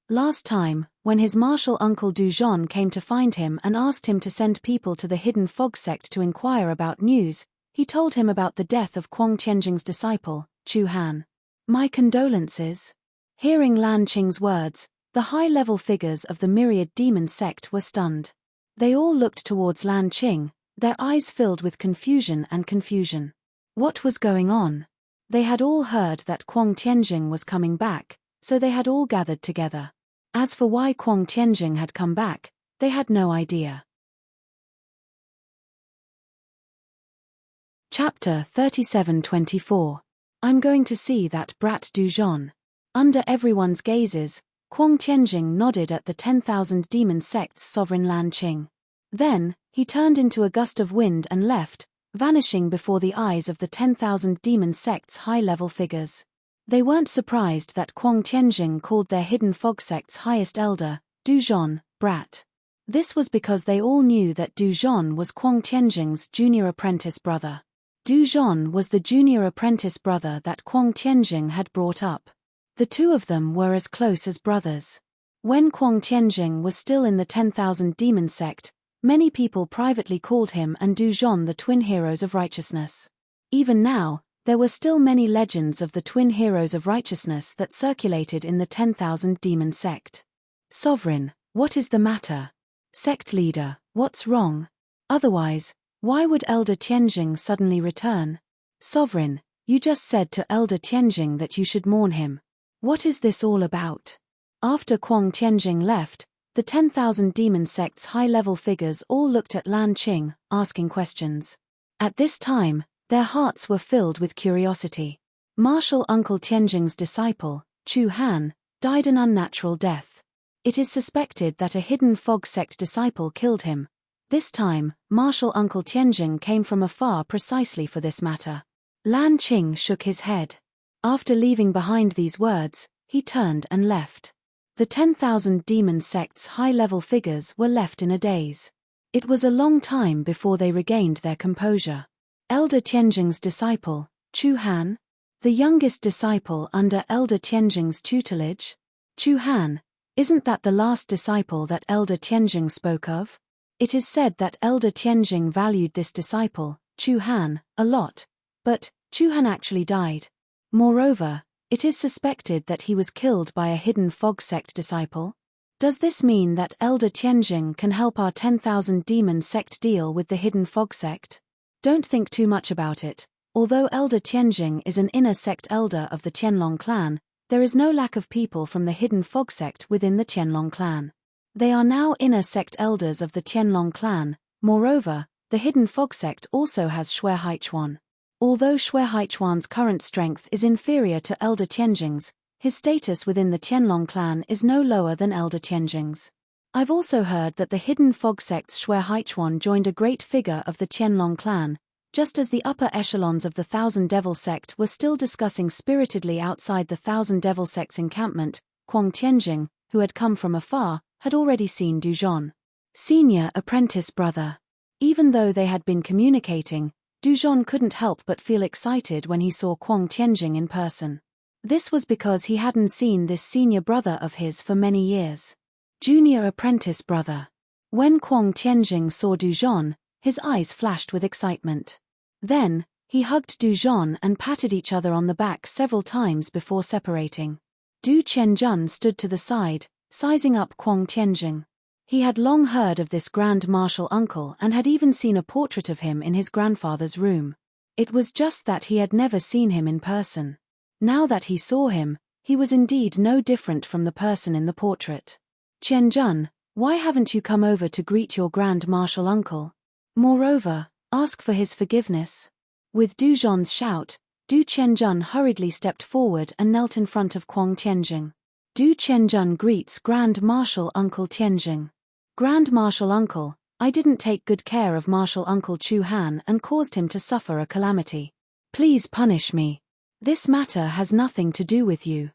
Last time, when his martial uncle Du Zhon came to find him and asked him to send people to the Hidden Fog sect to inquire about news, he told him about the death of Quang Tianjing's disciple, Chu Han. My condolences. Hearing Lan Qing's words, the high-level figures of the Myriad Demon Sect were stunned. They all looked towards Lan Qing, their eyes filled with confusion and confusion. What was going on? They had all heard that Quang Tianjing was coming back, so they had all gathered together. As for why Quang Tianjing had come back, they had no idea. Chapter 37-24. I'm going to see that brat Du Zhon. Under everyone's gazes, Quang Tianjing nodded at the 10,000 Demon Sect's sovereign Lan Qing. Then, he turned into a gust of wind and left, vanishing before the eyes of the 10,000 demon sect's high-level figures. They weren't surprised that Kuang Tianjing called their hidden fog sect's highest elder, Du Zhon, brat. This was because they all knew that Du Zhon was Kuang Tianjing's junior apprentice brother. Du Zhon was the junior apprentice brother that Kuang Tianjing had brought up. The two of them were as close as brothers. When Kuang Tianjing was still in the 10,000 demon sect, many people privately called him and Du Zhon the twin heroes of righteousness. Even now, there were still many legends of the twin heroes of righteousness that circulated in the 10,000 demon sect. Sovereign, what is the matter? Sect leader, what's wrong? Otherwise, why would Elder Tianjing suddenly return? Sovereign, you just said to Elder Tianjing that you should mourn him. What is this all about? After Kuang Tianjing left, the 10,000 demon sect's high-level figures all looked at Lan Qing, asking questions. At this time, their hearts were filled with curiosity. Martial Uncle Tianjing's disciple, Chu Han, died an unnatural death. It is suspected that a hidden fog sect disciple killed him. This time, Martial Uncle Tianjing came from afar precisely for this matter. Lan Qing shook his head. After leaving behind these words, he turned and left. The 10,000 demon sect's high-level figures were left in a daze. It was a long time before they regained their composure. Elder Tianjing's disciple, Chu Han? The youngest disciple under Elder Tianjing's tutelage? Chu Han, isn't that the last disciple that Elder Tianjing spoke of? It is said that Elder Tianjing valued this disciple, Chu Han, a lot, but Chu Han actually died. Moreover, it is suspected that he was killed by a hidden fog sect disciple. Does this mean that Elder Tianjing can help our 10,000 demon sect deal with the hidden fog sect? Don't think too much about it. Although Elder Tianjing is an inner sect elder of the Tianlong clan, there is no lack of people from the hidden fog sect within the Tianlong clan. They are now inner sect elders of the Tianlong clan. Moreover, the hidden fog sect also has Xue Haichuan. Although Xue Haichuan's current strength is inferior to Elder Tianjing's, his status within the Tianlong clan is no lower than Elder Tianjing's. I've also heard that the hidden fog sect's Xue Haichuan joined a great figure of the Tianlong clan, just as the upper echelons of the Thousand Devil sect were still discussing spiritedly outside the Thousand Devil sect's encampment. Kuang Tianjing, who had come from afar, had already seen Du Zhon. Senior apprentice brother. Even though they had been communicating, Du Zhon couldn't help but feel excited when he saw Kuang Tianjing in person. This was because he hadn't seen this senior brother of his for many years. Junior apprentice brother. When Kuang Tianjing saw Du Zhon, his eyes flashed with excitement. Then, he hugged Du Zhon and patted each other on the back several times before separating. Du Qianjun stood to the side, sizing up Kuang Tianjing. He had long heard of this grand martial uncle and had even seen a portrait of him in his grandfather's room. It was just that he had never seen him in person. Now that he saw him, he was indeed no different from the person in the portrait. Qianjun, why haven't you come over to greet your grand martial uncle? Moreover, ask for his forgiveness. With Du Zhon's shout, Du Qianjun hurriedly stepped forward and knelt in front of Kuang Tianjing. Du Qianjun greets Grand Martial Uncle Tianjing. Grand Martial Uncle, I didn't take good care of Martial Uncle Chu Han and caused him to suffer a calamity. Please punish me. This matter has nothing to do with you.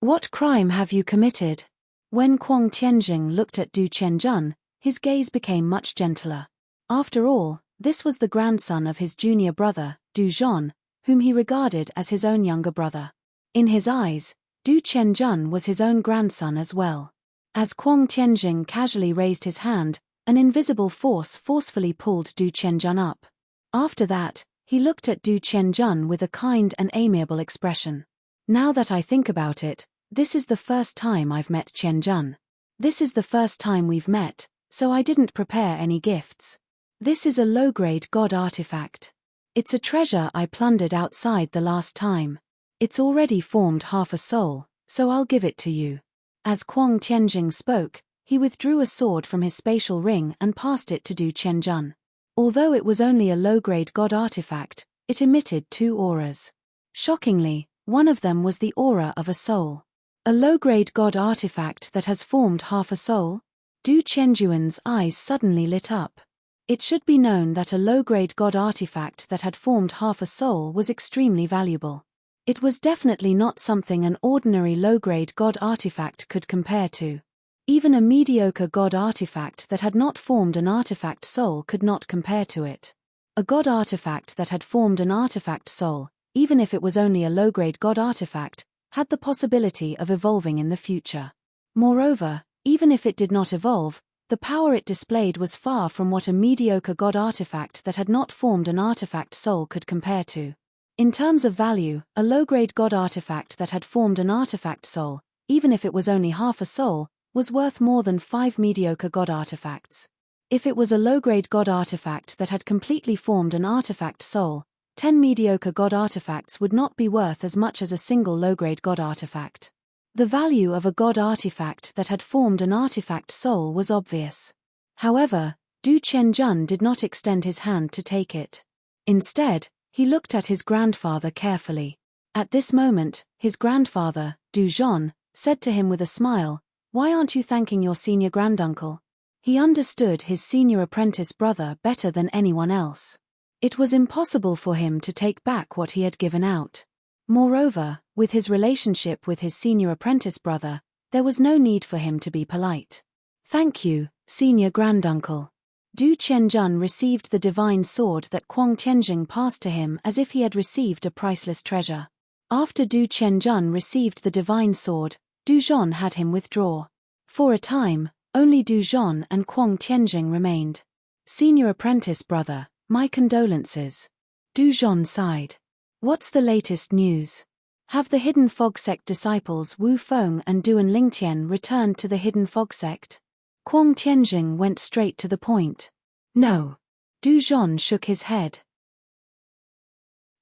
What crime have you committed? When Kuang Tianjing looked at Du Qianjun, his gaze became much gentler. After all, this was the grandson of his junior brother, Du Zhon, whom he regarded as his own younger brother. In his eyes, Du Qianjun was his own grandson as well. As Kuang Tianjing casually raised his hand, an invisible force forcefully pulled Du Qianjun up. After that, he looked at Du Qianjun with a kind and amiable expression. Now that I think about it, this is the first time I've met Qianjun. This is the first time we've met, so I didn't prepare any gifts. This is a low-grade god artifact. It's a treasure I plundered outside the last time. It's already formed half a soul, so I'll give it to you. As Kuang Tianjing spoke, he withdrew a sword from his spatial ring and passed it to Du Qianjun. Although it was only a low-grade god artifact, it emitted two auras. Shockingly, one of them was the aura of a soul. A low-grade god artifact that has formed half a soul? Du Qianjuan's eyes suddenly lit up. It should be known that a low-grade god artifact that had formed half a soul was extremely valuable. It was definitely not something an ordinary low-grade god artifact could compare to. Even a mediocre god artifact that had not formed an artifact soul could not compare to it. A god artifact that had formed an artifact soul, even if it was only a low-grade god artifact, had the possibility of evolving in the future. Moreover, even if it did not evolve, the power it displayed was far from what a mediocre god artifact that had not formed an artifact soul could compare to. In terms of value, a low-grade god artifact that had formed an artifact soul, even if it was only half a soul, was worth more than 5 mediocre god artifacts. If it was a low-grade god artifact that had completely formed an artifact soul, 10 mediocre god artifacts would not be worth as much as a single low-grade god artifact. The value of a god artifact that had formed an artifact soul was obvious. However, Du Qianjun did not extend his hand to take it. Instead, he looked at his grandfather carefully. At this moment, his grandfather, Du Zhon, said to him with a smile, "Why aren't you thanking your senior granduncle?" He understood his senior apprentice brother better than anyone else. It was impossible for him to take back what he had given out. Moreover, with his relationship with his senior apprentice brother, there was no need for him to be polite. "Thank you, senior granduncle." Du Qianjun received the divine sword that Kuang Tianjing passed to him as if he had received a priceless treasure. After Du Qianjun received the divine sword, Du Zhon had him withdraw. For a time, only Du Zhon and Kuang Tianjing remained. "Senior apprentice brother, my condolences." Du Zhon sighed. "What's the latest news? Have the Hidden Fog Sect disciples Wu Feng and Duan Lingtian returned to the Hidden Fog Sect?" Kuang Tianjing went straight to the point. "No." Du Zhon shook his head.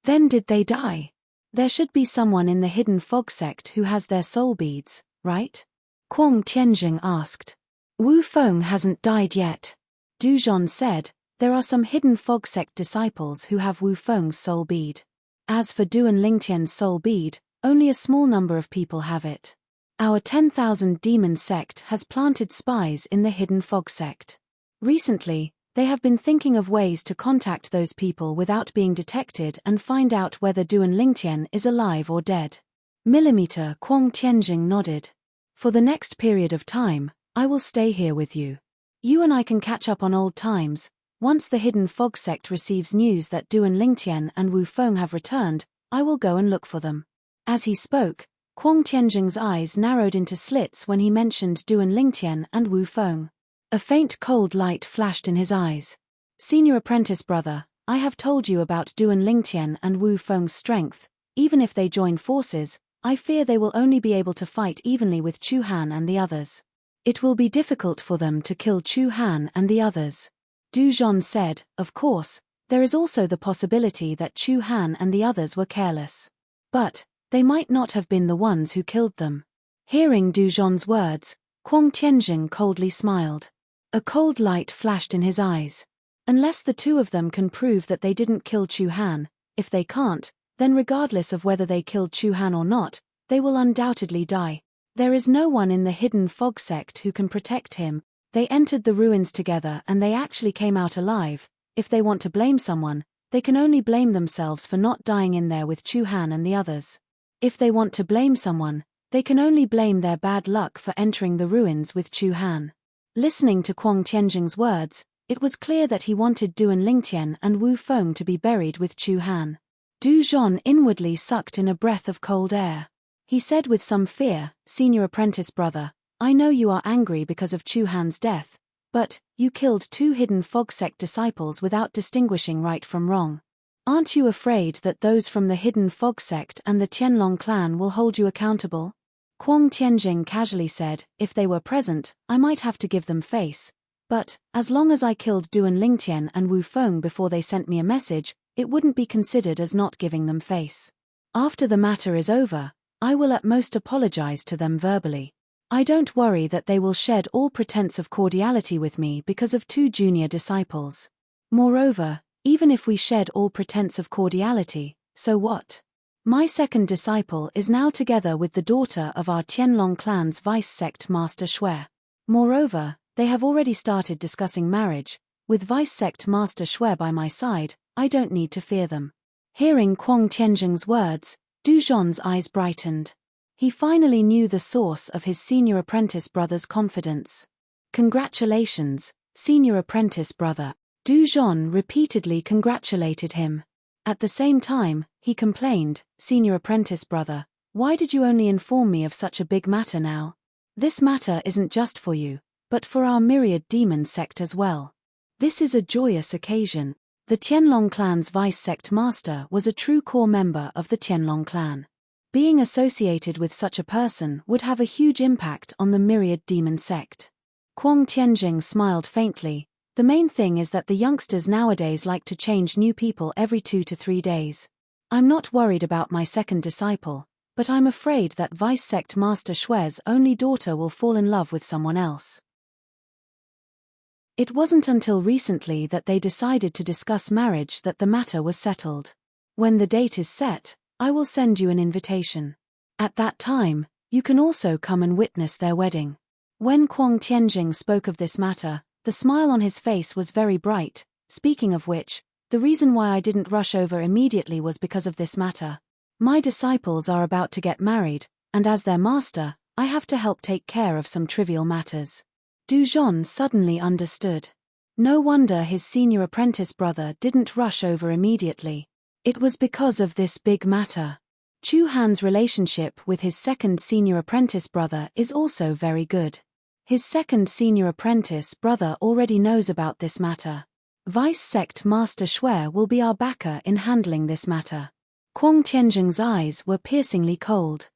"Then did they die? There should be someone in the Hidden Fog Sect who has their soul beads, right?" Kuang Tianjing asked. "Wu Feng hasn't died yet," Du Zhon said. "There are some Hidden Fog Sect disciples who have Wu Feng's soul bead. As for Duan Lingtian's soul bead, only a small number of people have it. Our 10,000 demon sect has planted spies in the Hidden Fog Sect. Recently, they have been thinking of ways to contact those people without being detected and find out whether Duan Lingtian is alive or dead." Millimeter Kuang Tianjing nodded. "For the next period of time, I will stay here with you. You and I can catch up on old times. Once the Hidden Fog Sect receives news that Duan Lingtian and Wu Feng have returned, I will go and look for them." As he spoke, Kuang Tianjing's eyes narrowed into slits when he mentioned Duan Lingtian and Wu Feng. A faint cold light flashed in his eyes. "Senior apprentice brother, I have told you about Duan Lingtian and Wu Feng's strength. Even if they join forces, I fear they will only be able to fight evenly with Chu Han and the others. It will be difficult for them to kill Chu Han and the others." Du Zhon said, "Of course, there is also the possibility that Chu Han and the others were careless. But they might not have been the ones who killed them." Hearing Du Zhon's words, Kuang Tianjing coldly smiled. A cold light flashed in his eyes. Unless the two of them can prove that they didn't kill Chu Han, if they can't, then regardless of whether they killed Chu Han or not, they will undoubtedly die. There is no one in the Hidden Fog Sect who can protect him. They entered the ruins together and they actually came out alive. If they want to blame someone, they can only blame themselves for not dying in there with Chu Han and the others. If they want to blame someone, they can only blame their bad luck for entering the ruins with Chu Han. Listening to Kuang Tianjing's words, it was clear that he wanted Duan Lingtian and Wu Feng to be buried with Chu Han. Du Zhon inwardly sucked in a breath of cold air. He said with some fear, "Senior apprentice brother, I know you are angry because of Chu Han's death, but you killed 2 Hidden Fog Sect disciples without distinguishing right from wrong. Aren't you afraid that those from the Hidden Fog Sect and the Tianlong clan will hold you accountable?" Kuang Tianjing casually said, "If they were present, I might have to give them face. But, as long as I killed Duan Lingtian and Wu Feng before they sent me a message, it wouldn't be considered as not giving them face. After the matter is over, I will at most apologize to them verbally. I don't worry that they will shed all pretense of cordiality with me because of 2 junior disciples. Moreover, even if we shed all pretense of cordiality, so what? My second disciple is now together with the daughter of our Tianlong clan's vice sect master Shui. Moreover, They have already started discussing marriage. With Vice Sect Master Shui by my side, I don't need to fear them. Hearing Kuang Tianzheng's words, Du Zhon's eyes brightened. He finally knew the source of his senior apprentice brother's confidence. Congratulations, senior apprentice brother. Du Zhon repeatedly congratulated him. At the same time, he complained, Senior apprentice brother, why did you only inform me of such a big matter now? This matter isn't just for you, but for our myriad demon sect as well. This is a joyous occasion. The Tianlong clan's vice sect master was a true core member of the Tianlong clan. Being associated with such a person would have a huge impact on the myriad demon sect. Kuang Tianzheng smiled faintly. The main thing is that the youngsters nowadays like to change new people every 2 to 3 days. I'm not worried about my second disciple, but I'm afraid that Vice Sect Master Shui's only daughter will fall in love with someone else. It wasn't until recently that they decided to discuss marriage that the matter was settled. When the date is set, I will send you an invitation. At that time, you can also come and witness their wedding. When Kuang Tianzheng spoke of this matter, the smile on his face was very bright. Speaking of which, the reason why I didn't rush over immediately was because of this matter. My disciples are about to get married, and as their master, I have to help take care of some trivial matters. Du Zhon suddenly understood. No wonder his senior apprentice brother didn't rush over immediately. It was because of this big matter. Chu Han's relationship with his second senior apprentice brother is also very good. His second senior apprentice brother already knows about this matter. Vice Sect Master Shui will be our backer in handling this matter. Kuang Tianzheng's eyes were piercingly cold.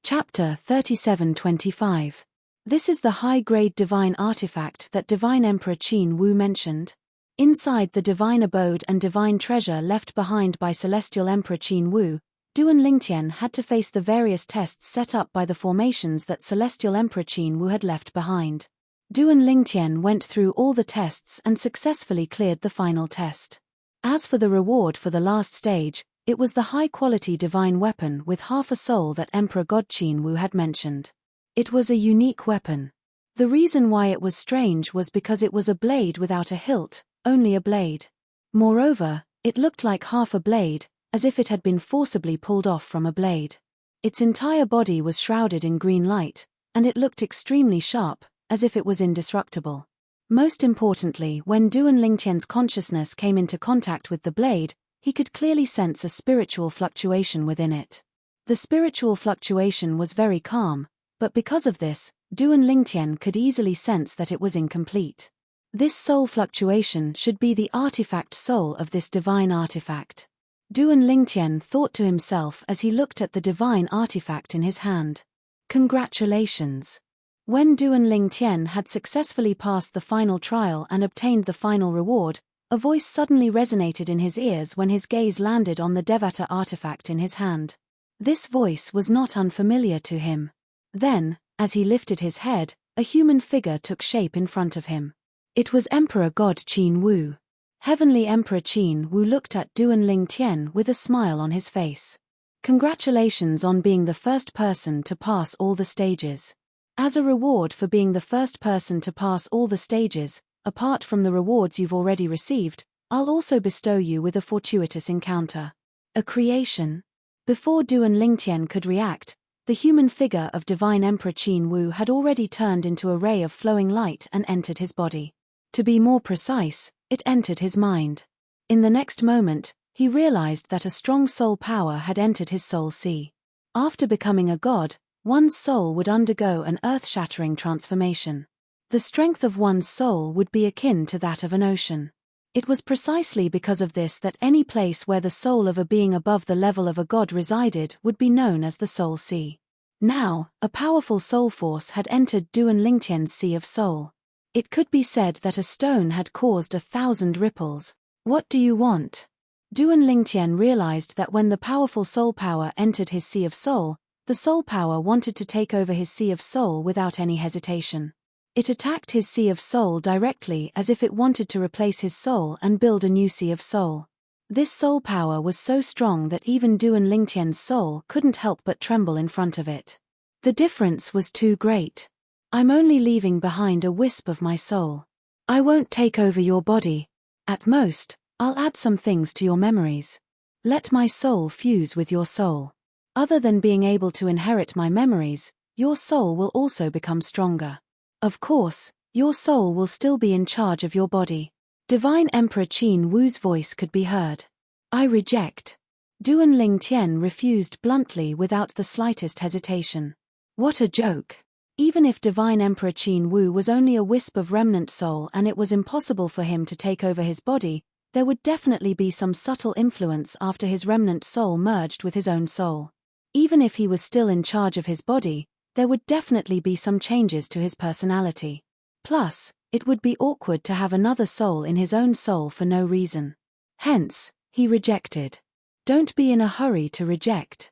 Chapter 3725. This is the high-grade divine artifact that Divine Emperor Qin Wu mentioned. Inside the divine abode and divine treasure left behind by Celestial Emperor Qin Wu, Duan Lingtian had to face the various tests set up by the formations that Celestial Emperor Qin Wu had left behind. Duan Lingtian went through all the tests and successfully cleared the final test. As for the reward for the last stage, it was the high-quality divine weapon with half a soul that Emperor God Qin Wu had mentioned. It was a unique weapon. The reason why it was strange was because it was a blade without a hilt, only a blade. Moreover, it looked like half a blade, as if it had been forcibly pulled off from a blade. Its entire body was shrouded in green light, and it looked extremely sharp, as if it was indestructible. Most importantly, when Duan Lingtian's consciousness came into contact with the blade, he could clearly sense a spiritual fluctuation within it. The spiritual fluctuation was very calm, but because of this, Duan Lingtian could easily sense that it was incomplete. This soul fluctuation should be the artifact soul of this divine artifact. Duan Lingtian thought to himself as he looked at the divine artifact in his hand. Congratulations! When Duan Lingtian had successfully passed the final trial and obtained the final reward, a voice suddenly resonated in his ears when his gaze landed on the Devata artifact in his hand. This voice was not unfamiliar to him. Then, as he lifted his head, a human figure took shape in front of him. It was Emperor God Qin Wu. Heavenly Emperor Qin Wu looked at Duan Lingtian with a smile on his face. Congratulations on being the first person to pass all the stages. As a reward for being the first person to pass all the stages, apart from the rewards you've already received, I'll also bestow you with a fortuitous encounter. A creation? Before Duan Lingtian could react, the human figure of Divine Emperor Qin Wu had already turned into a ray of flowing light and entered his body. To be more precise, it entered his mind. In the next moment, he realized that a strong soul power had entered his soul sea. After becoming a god, one's soul would undergo an earth-shattering transformation. The strength of one's soul would be akin to that of an ocean. It was precisely because of this that any place where the soul of a being above the level of a god resided would be known as the soul sea. Now, a powerful soul force had entered Duan Lingtian's sea of soul. It could be said that a stone had caused 1,000 ripples. What do you want? Duan Lingtian realized that when the powerful soul power entered his sea of soul, the soul power wanted to take over his sea of soul without any hesitation. It attacked his sea of soul directly as if it wanted to replace his soul and build a new sea of soul. This soul power was so strong that even Duan Lingtian's soul couldn't help but tremble in front of it. The difference was too great. I'm only leaving behind a wisp of my soul. I won't take over your body. At most, I'll add some things to your memories. Let my soul fuse with your soul. Other than being able to inherit my memories, your soul will also become stronger. Of course, your soul will still be in charge of your body. Divine Emperor Qin Wu's voice could be heard. I reject. Duan Ling Tian refused bluntly without the slightest hesitation. What a joke. Even if Divine Emperor Qin Wu was only a wisp of remnant soul and it was impossible for him to take over his body, there would definitely be some subtle influence after his remnant soul merged with his own soul. Even if he was still in charge of his body, there would definitely be some changes to his personality. Plus, it would be awkward to have another soul in his own soul for no reason. Hence, he rejected. Don't be in a hurry to reject.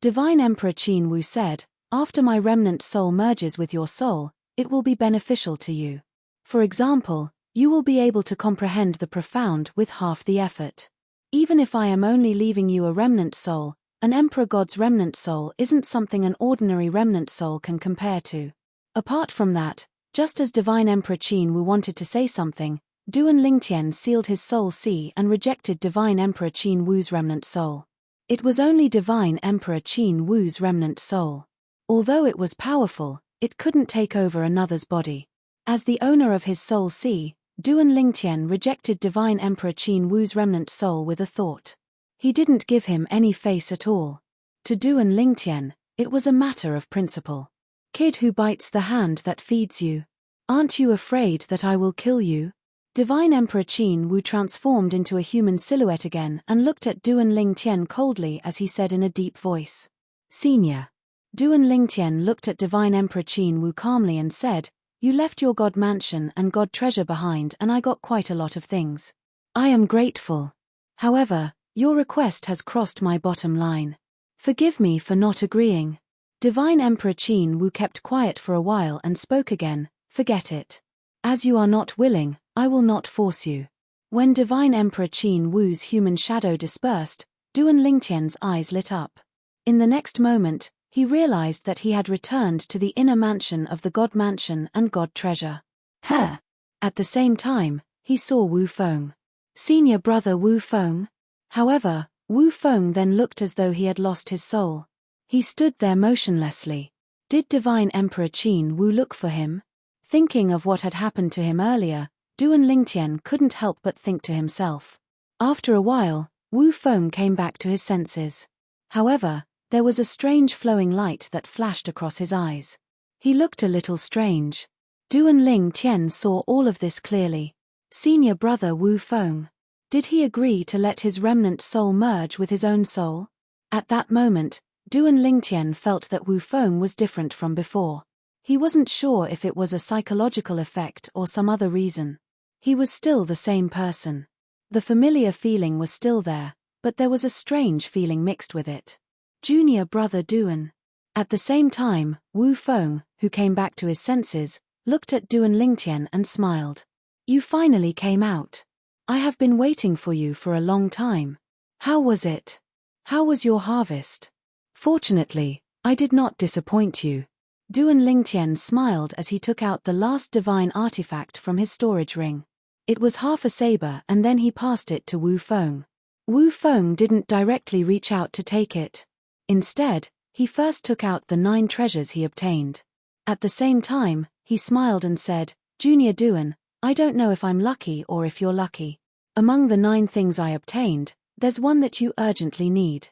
Divine Emperor Qin Wu said, after my remnant soul merges with your soul, it will be beneficial to you. For example, you will be able to comprehend the profound with half the effort. Even if I am only leaving you a remnant soul, an Emperor God's remnant soul isn't something an ordinary remnant soul can compare to. Apart from that, just as Divine Emperor Qin Wu wanted to say something, Duan Lingtian sealed his soul C and rejected Divine Emperor Qin Wu's remnant soul. It was only Divine Emperor Qin Wu's remnant soul. Although it was powerful, it couldn't take over another's body. As the owner of his soul C, Duan Lingtian rejected Divine Emperor Qin Wu's remnant soul with a thought. He didn't give him any face at all. To Duan Lingtian, it was a matter of principle. Kid who bites the hand that feeds you. Aren't you afraid that I will kill you? Divine Emperor Qin Wu transformed into a human silhouette again and looked at Duan Lingtian coldly as he said in a deep voice. Senior. Duan Lingtian looked at Divine Emperor Qin Wu calmly and said, you left your god mansion and god treasure behind and I got quite a lot of things. I am grateful. However, your request has crossed my bottom line. Forgive me for not agreeing. Divine Emperor Qin Wu kept quiet for a while and spoke again, forget it. As you are not willing, I will not force you. When Divine Emperor Qin Wu's human shadow dispersed, Duan Lingtian's eyes lit up. In the next moment, he realized that he had returned to the inner mansion of the God Mansion and God Treasure. Huh! At the same time, he saw Wu Feng. Senior brother Wu Feng? However, Wu Feng then looked as though he had lost his soul. He stood there motionlessly. Did Divine Emperor Qin Wu look for him? Thinking of what had happened to him earlier, Duan Lingtian couldn't help but think to himself. After a while, Wu Feng came back to his senses. However, there was a strange flowing light that flashed across his eyes. He looked a little strange. Duan Lingtian saw all of this clearly. Senior brother Wu Feng. Did he agree to let his remnant soul merge with his own soul? At that moment, Duan Lingtian felt that Wu Feng was different from before. He wasn't sure if it was a psychological effect or some other reason. He was still the same person. The familiar feeling was still there, but there was a strange feeling mixed with it. Junior brother Duan. At the same time, Wu Feng, who came back to his senses, looked at Duan Lingtian and smiled. You finally came out. I have been waiting for you for a long time. How was it? How was your harvest? Fortunately, I did not disappoint you. Duan Lingtian smiled as he took out the last divine artifact from his storage ring. It was half a saber and then he passed it to Wu Feng. Wu Feng didn't directly reach out to take it. Instead, he first took out the 9 treasures he obtained. At the same time, he smiled and said, Junior Duan, I don't know if I'm lucky or if you're lucky. Among the 9 things I obtained, there's one that you urgently need.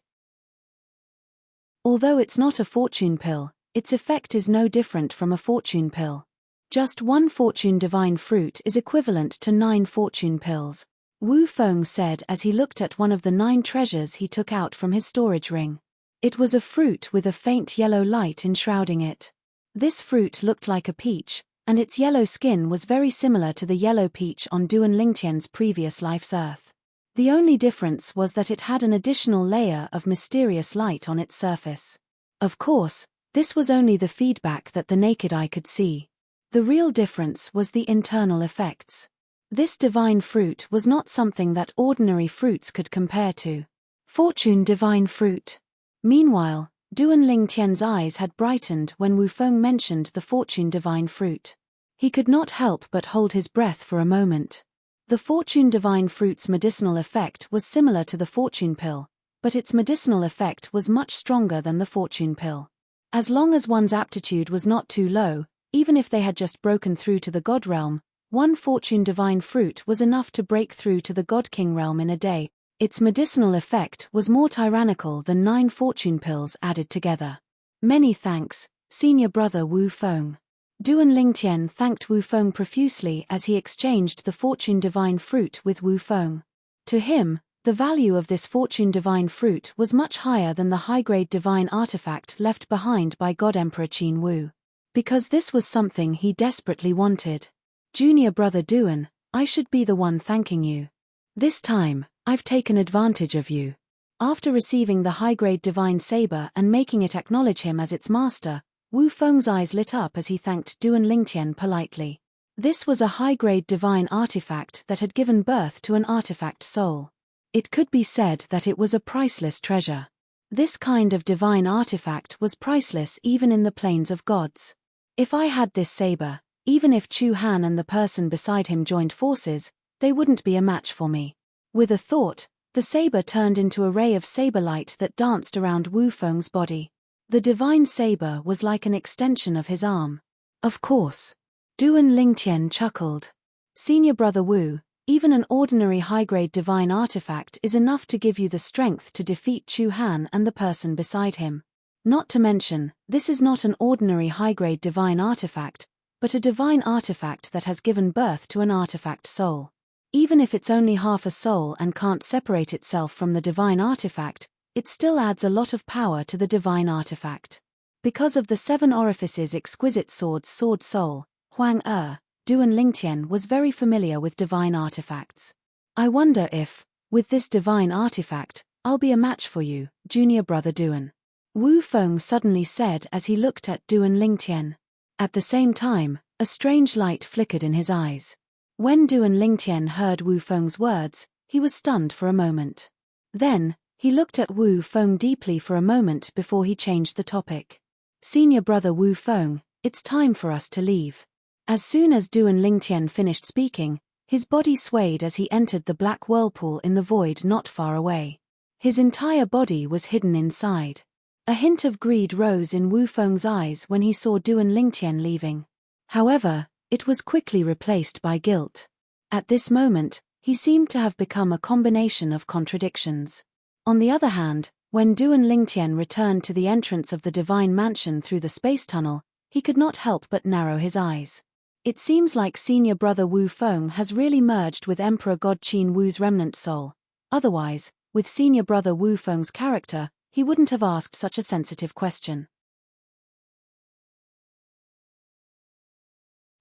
Although it's not a fortune pill, its effect is no different from a fortune pill. Just 1 fortune divine fruit is equivalent to 9 fortune pills, Wu Feng said as he looked at one of the 9 treasures he took out from his storage ring. It was a fruit with a faint yellow light enshrouding it. This fruit looked like a peach, and its yellow skin was very similar to the yellow peach on Duan Lingtian's previous life's earth. The only difference was that it had an additional layer of mysterious light on its surface. Of course, this was only the feedback that the naked eye could see. The real difference was the internal effects. This divine fruit was not something that ordinary fruits could compare to. Fortune divine fruit. Meanwhile, Duan Lingtian's eyes had brightened when Wu Feng mentioned the fortune divine fruit. He could not help but hold his breath for a moment. The fortune divine fruit's medicinal effect was similar to the fortune pill, but its medicinal effect was much stronger than the fortune pill. As long as one's aptitude was not too low, even if they had just broken through to the God realm, one fortune divine fruit was enough to break through to the God King realm in a day. Its medicinal effect was more tyrannical than 9 fortune pills added together. Many thanks, senior brother Wu Feng. Duan Lingtian thanked Wu Feng profusely as he exchanged the fortune divine fruit with Wu Feng. To him, the value of this fortune divine fruit was much higher than the high-grade divine artifact left behind by God Emperor Qin Wu. Because this was something he desperately wanted. Junior brother Duan, I should be the one thanking you. This time, I've taken advantage of you. After receiving the high-grade divine saber and making it acknowledge him as its master, Wu Feng's eyes lit up as he thanked Duan Lingtian politely. This was a high-grade divine artifact that had given birth to an artifact soul. It could be said that it was a priceless treasure. This kind of divine artifact was priceless even in the plains of gods. If I had this saber, even if Chu Han and the person beside him joined forces, they wouldn't be a match for me. With a thought, the saber turned into a ray of saber light that danced around Wu Feng's body. The divine saber was like an extension of his arm. Of course. Duan Lingtian chuckled. Senior brother Wu, even an ordinary high-grade divine artifact is enough to give you the strength to defeat Chu Han and the person beside him. Not to mention, this is not an ordinary high-grade divine artifact, but a divine artifact that has given birth to an artifact soul. Even if it's only half a soul and can't separate itself from the divine artifact, it still adds a lot of power to the divine artifact. Because of the 7 orifices exquisite sword soul, Huang Duan Lingtian was very familiar with divine artifacts. I wonder if, with this divine artifact, I'll be a match for you, junior brother Duan. Wu Feng suddenly said as he looked at Duan Lingtian. At the same time, a strange light flickered in his eyes. When Duan Lingtian heard Wu Feng's words, he was stunned for a moment. Then, he looked at Wu Feng deeply for a moment before he changed the topic. Senior brother Wu Feng, it's time for us to leave. As soon as Duan Lingtian finished speaking, his body swayed as he entered the black whirlpool in the void not far away. His entire body was hidden inside. A hint of greed rose in Wu Feng's eyes when he saw Duan Lingtian leaving. However, it was quickly replaced by guilt. At this moment, he seemed to have become a combination of contradictions. On the other hand, when Duan Lingtian returned to the entrance of the divine mansion through the space tunnel, he could not help but narrow his eyes. It seems like senior brother Wu Feng has really merged with Emperor God Qin Wu's remnant soul. Otherwise, with senior brother Wu Feng's character, he wouldn't have asked such a sensitive question.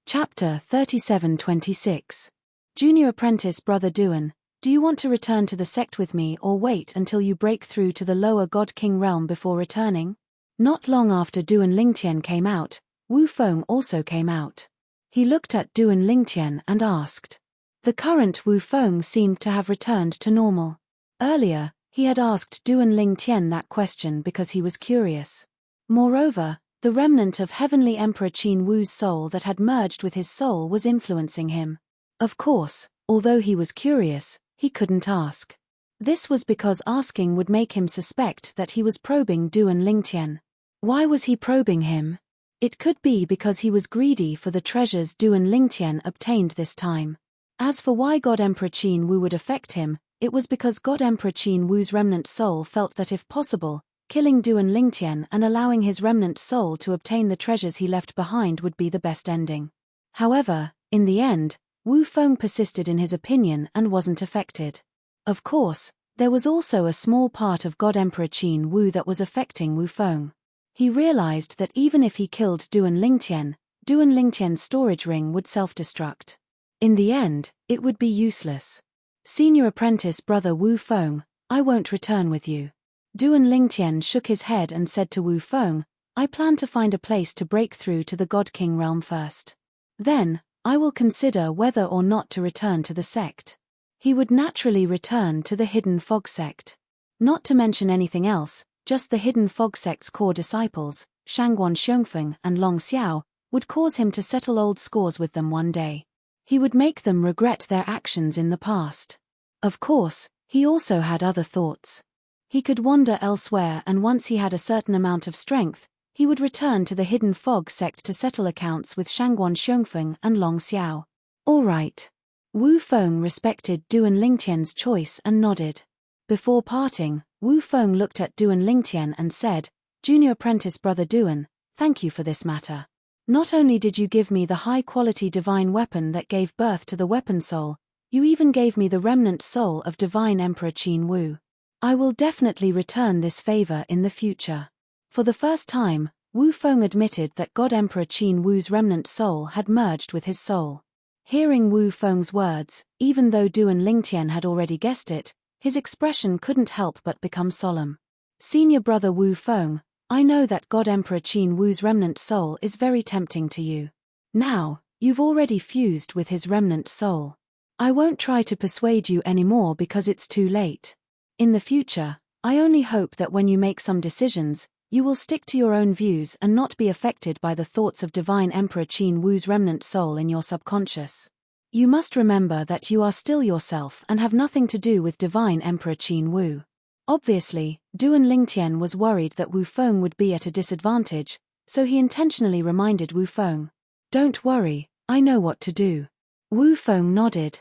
Chapter 37-26. Junior apprentice brother Duan, do you want to return to the sect with me or wait until you break through to the lower God King realm before returning? Not long after Duan Lingtian came out, Wu Feng also came out. He looked at Duan Lingtian and asked. The current Wu Feng seemed to have returned to normal. Earlier, he had asked Duan Lingtian that question because he was curious. Moreover, the remnant of Heavenly Emperor Qin Wu's soul that had merged with his soul was influencing him. Of course, although he was curious, he couldn't ask. This was because asking would make him suspect that he was probing Duan Lingtian. Why was he probing him? It could be because he was greedy for the treasures Duan Lingtian obtained this time. As for why God Emperor Qin Wu would affect him, it was because God Emperor Qin Wu's remnant soul felt that if possible, killing Duan Lingtian and allowing his remnant soul to obtain the treasures he left behind would be the best ending. However, in the end, Wu Feng persisted in his opinion and wasn't affected. Of course, there was also a small part of God Emperor Qin Wu that was affecting Wu Feng. He realized that even if he killed Duan Lingtian's storage ring would self-destruct. In the end, it would be useless. Senior apprentice brother Wu Feng, I won't return with you. Duan Lingtian shook his head and said to Wu Feng, I plan to find a place to break through to the God King realm first. Then, I will consider whether or not to return to the sect. He would naturally return to the Hidden Fog sect. Not to mention anything else, just the hidden fog sect's core disciples, Shangguan Xiongfeng and Long Xiao, would cause him to settle old scores with them one day. He would make them regret their actions in the past. Of course, he also had other thoughts. He could wander elsewhere, and once he had a certain amount of strength, he would return to the hidden fog sect to settle accounts with Shangguan Xiongfeng and Long Xiao. All right. Wu Feng respected Duan Lingtian's choice and nodded. Before parting, Wu Feng looked at Duan Lingtian and said, "Junior apprentice brother Duan, thank you for this matter. Not only did you give me the high-quality divine weapon that gave birth to the weapon soul, you even gave me the remnant soul of divine Emperor Qin Wu. I will definitely return this favor in the future." For the first time, Wu Feng admitted that God Emperor Qin Wu's remnant soul had merged with his soul. Hearing Wu Feng's words, even though Duan Lingtian had already guessed it, his expression couldn't help but become solemn. "Senior brother Wu Feng, I know that God Emperor Qin Wu's remnant soul is very tempting to you. Now, you've already fused with his remnant soul. I won't try to persuade you anymore because it's too late. In the future, I only hope that when you make some decisions, you will stick to your own views and not be affected by the thoughts of divine Emperor Qin Wu's remnant soul in your subconscious. You must remember that you are still yourself and have nothing to do with divine Emperor Qin Wu." Obviously, Duan Lingtian was worried that Wu Feng would be at a disadvantage, so he intentionally reminded Wu Feng, "Don't worry, I know what to do." Wu Feng nodded.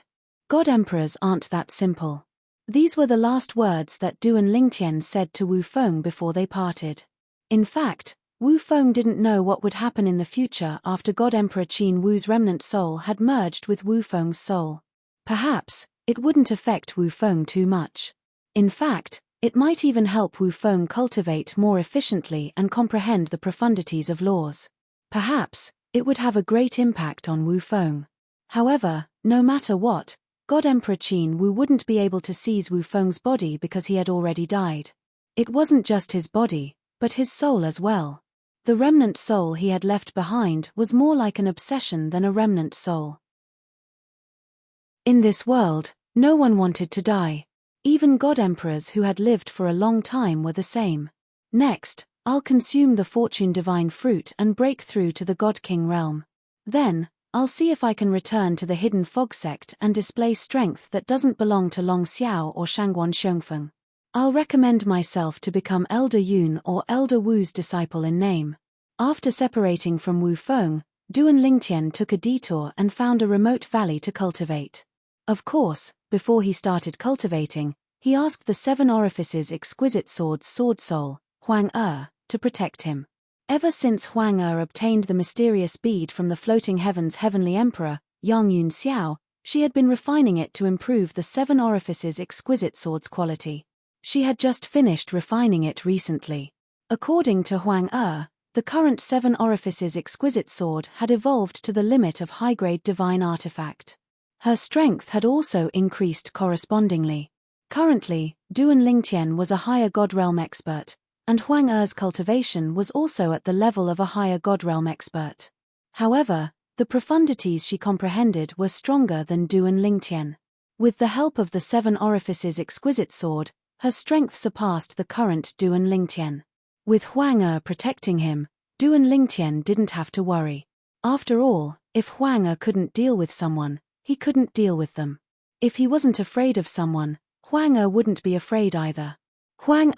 God emperors aren't that simple. These were the last words that Duan Lingtian said to Wu Feng before they parted. In fact, Wu Feng didn't know what would happen in the future after God Emperor Qin Wu's remnant soul had merged with Wu Feng's soul. Perhaps, it wouldn't affect Wu Feng too much. In fact, it might even help Wu Feng cultivate more efficiently and comprehend the profundities of laws. Perhaps, it would have a great impact on Wu Feng. However, no matter what, God Emperor Qin Wu wouldn't be able to seize Wu Feng's body because he had already died. It wasn't just his body, but his soul as well. The remnant soul he had left behind was more like an obsession than a remnant soul. In this world, no one wanted to die. Even god emperors who had lived for a long time were the same. Next, I'll consume the fortune divine fruit and break through to the God King realm. Then, I'll see if I can return to the hidden fog sect and display strength that doesn't belong to Long Xiao or Shangguan Xiongfeng. I'll recommend myself to become Elder Yun or Elder Wu's disciple in name. After separating from Wu Feng, Duan Lingtian took a detour and found a remote valley to cultivate. Of course, before he started cultivating, he asked the Seven Orifices Exquisite Sword's sword soul, Huang to protect him. Ever since Huang obtained the mysterious bead from the floating heaven's heavenly emperor, Yang Yun Xiao, she had been refining it to improve the Seven Orifices Exquisite Sword's quality. She had just finished refining it recently. According to Huang the current Seven Orifices Exquisite Sword had evolved to the limit of high-grade divine artifact. Her strength had also increased correspondingly. Currently, Duan Lingtian was a higher God Realm expert, and Huang cultivation was also at the level of a higher God Realm expert. However, the profundities she comprehended were stronger than Duan Lingtian. With the help of the Seven Orifices Exquisite Sword, her strength surpassed the current Duan Lingtian. With Huang protecting him, Duan Lingtian didn't have to worry. After all, if Huang couldn't deal with someone, he couldn't deal with them. If he wasn't afraid of someone, Huang wouldn't be afraid either. Huang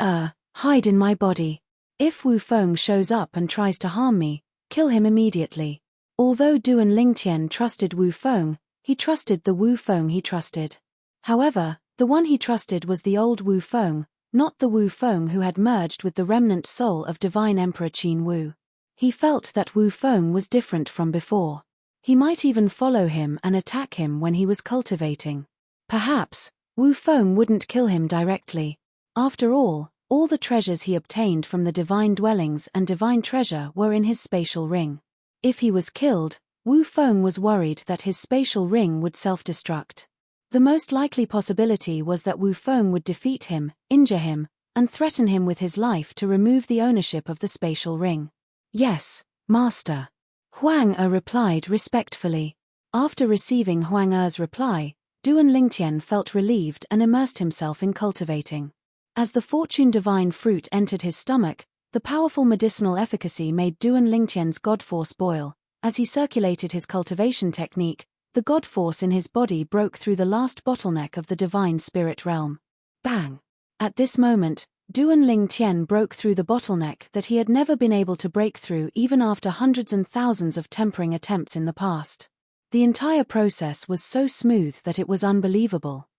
hide in my body. If Wu Feng shows up and tries to harm me, kill him immediately. Although Duan Lingtian trusted Wu Feng, he trusted the Wu Feng he trusted. However, the one he trusted was the old Wu Feng, not the Wu Feng who had merged with the remnant soul of divine Emperor Qin Wu. He felt that Wu Feng was different from before. He might even follow him and attack him when he was cultivating. Perhaps, Wu Feng wouldn't kill him directly. After all the treasures he obtained from the divine dwellings and divine treasure were in his spatial ring. If he was killed, Wu Feng was worried that his spatial ring would self-destruct. The most likely possibility was that Wu Feng would defeat him, injure him, and threaten him with his life to remove the ownership of the spatial ring. "Yes, Master." Huang replied respectfully. After receiving Huang reply, Duan Lingtian felt relieved and immersed himself in cultivating. As the fortune divine fruit entered his stomach, the powerful medicinal efficacy made Duan Lingtian's god force boil. As he circulated his cultivation technique, the god force in his body broke through the last bottleneck of the divine spirit realm. Bang! At this moment, Duan Lingtian broke through the bottleneck that he had never been able to break through even after hundreds and thousands of tempering attempts in the past. The entire process was so smooth that it was unbelievable.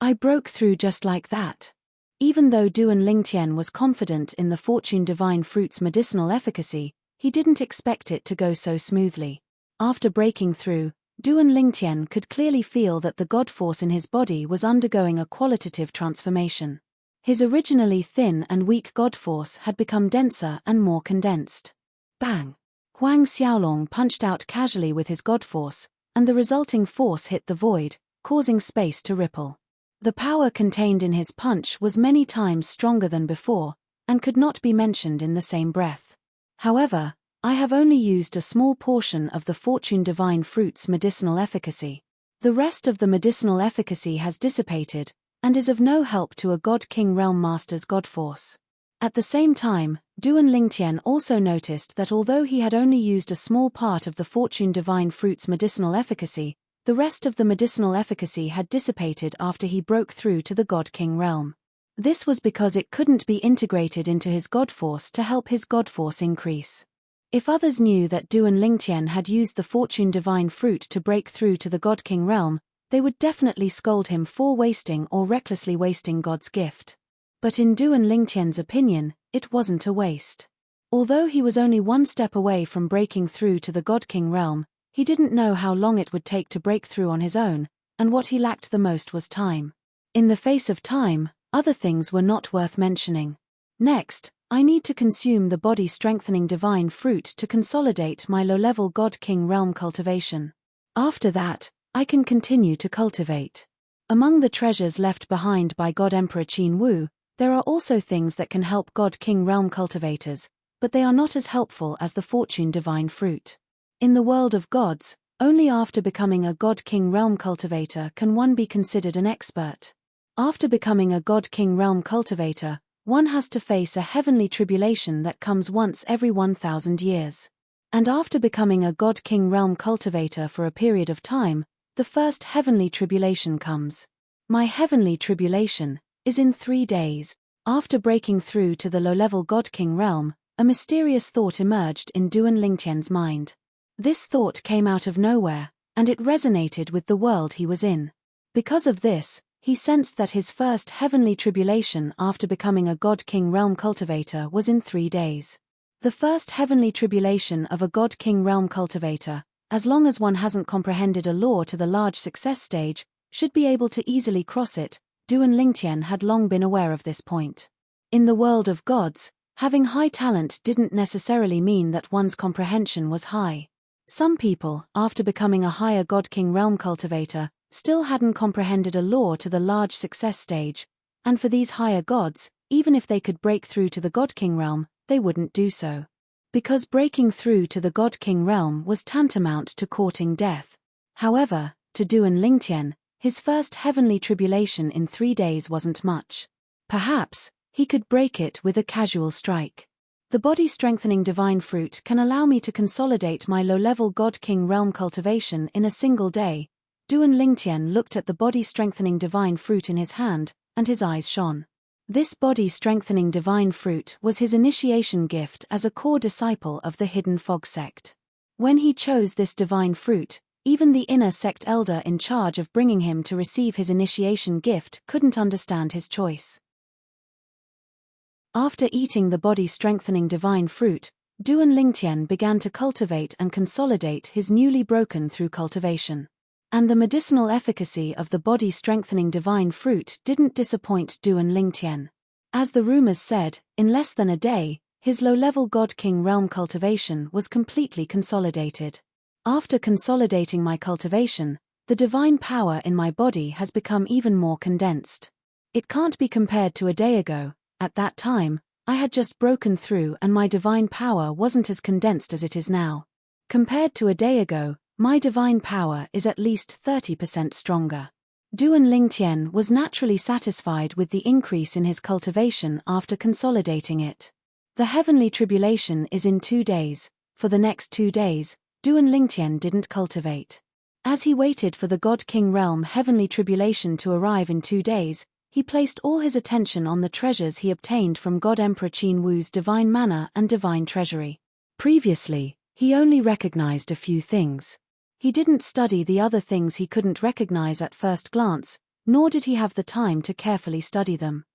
I broke through just like that. Even though Duan Lingtian was confident in the fortune divine fruit's medicinal efficacy, he didn't expect it to go so smoothly. After breaking through, Duan Lingtian could clearly feel that the god force in his body was undergoing a qualitative transformation. His originally thin and weak god force had become denser and more condensed. Bang! Huang Xiaolong punched out casually with his god force, and the resulting force hit the void, causing space to ripple. The power contained in his punch was many times stronger than before, and could not be mentioned in the same breath. However, I have only used a small portion of the fortune divine fruit's medicinal efficacy. The rest of the medicinal efficacy has dissipated, and is of no help to a God King Realm Master's god force. At the same time, Duan Lingtian also noticed that although he had only used a small part of the fortune divine fruit's medicinal efficacy, the rest of the medicinal efficacy had dissipated after he broke through to the God King realm. This was because it couldn't be integrated into his god force to help his god force increase. If others knew that Duan Lingtian had used the fortune divine fruit to break through to the God King realm, they would definitely scold him for wasting or recklessly wasting God's gift. But in Duan Lingtian's opinion, it wasn't a waste. Although he was only one step away from breaking through to the God King realm, he didn't know how long it would take to break through on his own, and what he lacked the most was time. In the face of time, other things were not worth mentioning. Next, I need to consume the body-strengthening divine fruit to consolidate my low-level God King realm cultivation. After that, I can continue to cultivate. Among the treasures left behind by God Emperor Qin Wu, there are also things that can help God King realm cultivators, but they are not as helpful as the fortune divine fruit. In the world of gods, only after becoming a God King realm cultivator can one be considered an expert. After becoming a God King realm cultivator, one has to face a heavenly tribulation that comes once every 1,000 years. And after becoming a God King realm cultivator for a period of time, the first heavenly tribulation comes. My heavenly tribulation is in 3 days. After breaking through to the low-level God King realm, a mysterious thought emerged in Duan Lingtian's mind. This thought came out of nowhere, and it resonated with the world he was in. Because of this, he sensed that his first heavenly tribulation after becoming a God King realm cultivator was in 3 days. The first heavenly tribulation of a God King realm cultivator, as long as one hasn't comprehended a law to the large success stage, should be able to easily cross it. Duan Lingtian had long been aware of this point. In the world of gods, having high talent didn't necessarily mean that one's comprehension was high. Some people, after becoming a higher God King realm cultivator, still hadn't comprehended a law to the large success stage, and for these higher gods, even if they could break through to the God King realm, they wouldn't do so. Because breaking through to the God King realm was tantamount to courting death. However, to Duan Lingtian, his first heavenly tribulation in 3 days wasn't much. Perhaps, he could break it with a casual strike. The body-strengthening divine fruit can allow me to consolidate my low-level God King realm cultivation in a single day. Duan Lingtian looked at the body-strengthening divine fruit in his hand, and his eyes shone. This body-strengthening divine fruit was his initiation gift as a core disciple of the Hidden Fog sect. When he chose this divine fruit, even the inner sect elder in charge of bringing him to receive his initiation gift couldn't understand his choice. After eating the body-strengthening divine fruit, Duan Lingtian began to cultivate and consolidate his newly broken through cultivation. And the medicinal efficacy of the body-strengthening divine fruit didn't disappoint Duan Lingtian. As the rumors said, in less than a day, his low-level God King realm cultivation was completely consolidated. After consolidating my cultivation, the divine power in my body has become even more condensed. It can't be compared to a day ago. At that time, I had just broken through and my divine power wasn't as condensed as it is now. Compared to a day ago, my divine power is at least 30% stronger. Duan Lingtian was naturally satisfied with the increase in his cultivation after consolidating it. The heavenly tribulation is in 2 days. For the next 2 days, Duan Lingtian didn't cultivate. As he waited for the God King realm heavenly tribulation to arrive in 2 days, he placed all his attention on the treasures he obtained from God Emperor Qin Wu's divine manna and divine treasury. Previously, he only recognized a few things. He didn't study the other things he couldn't recognize at first glance, nor did he have the time to carefully study them.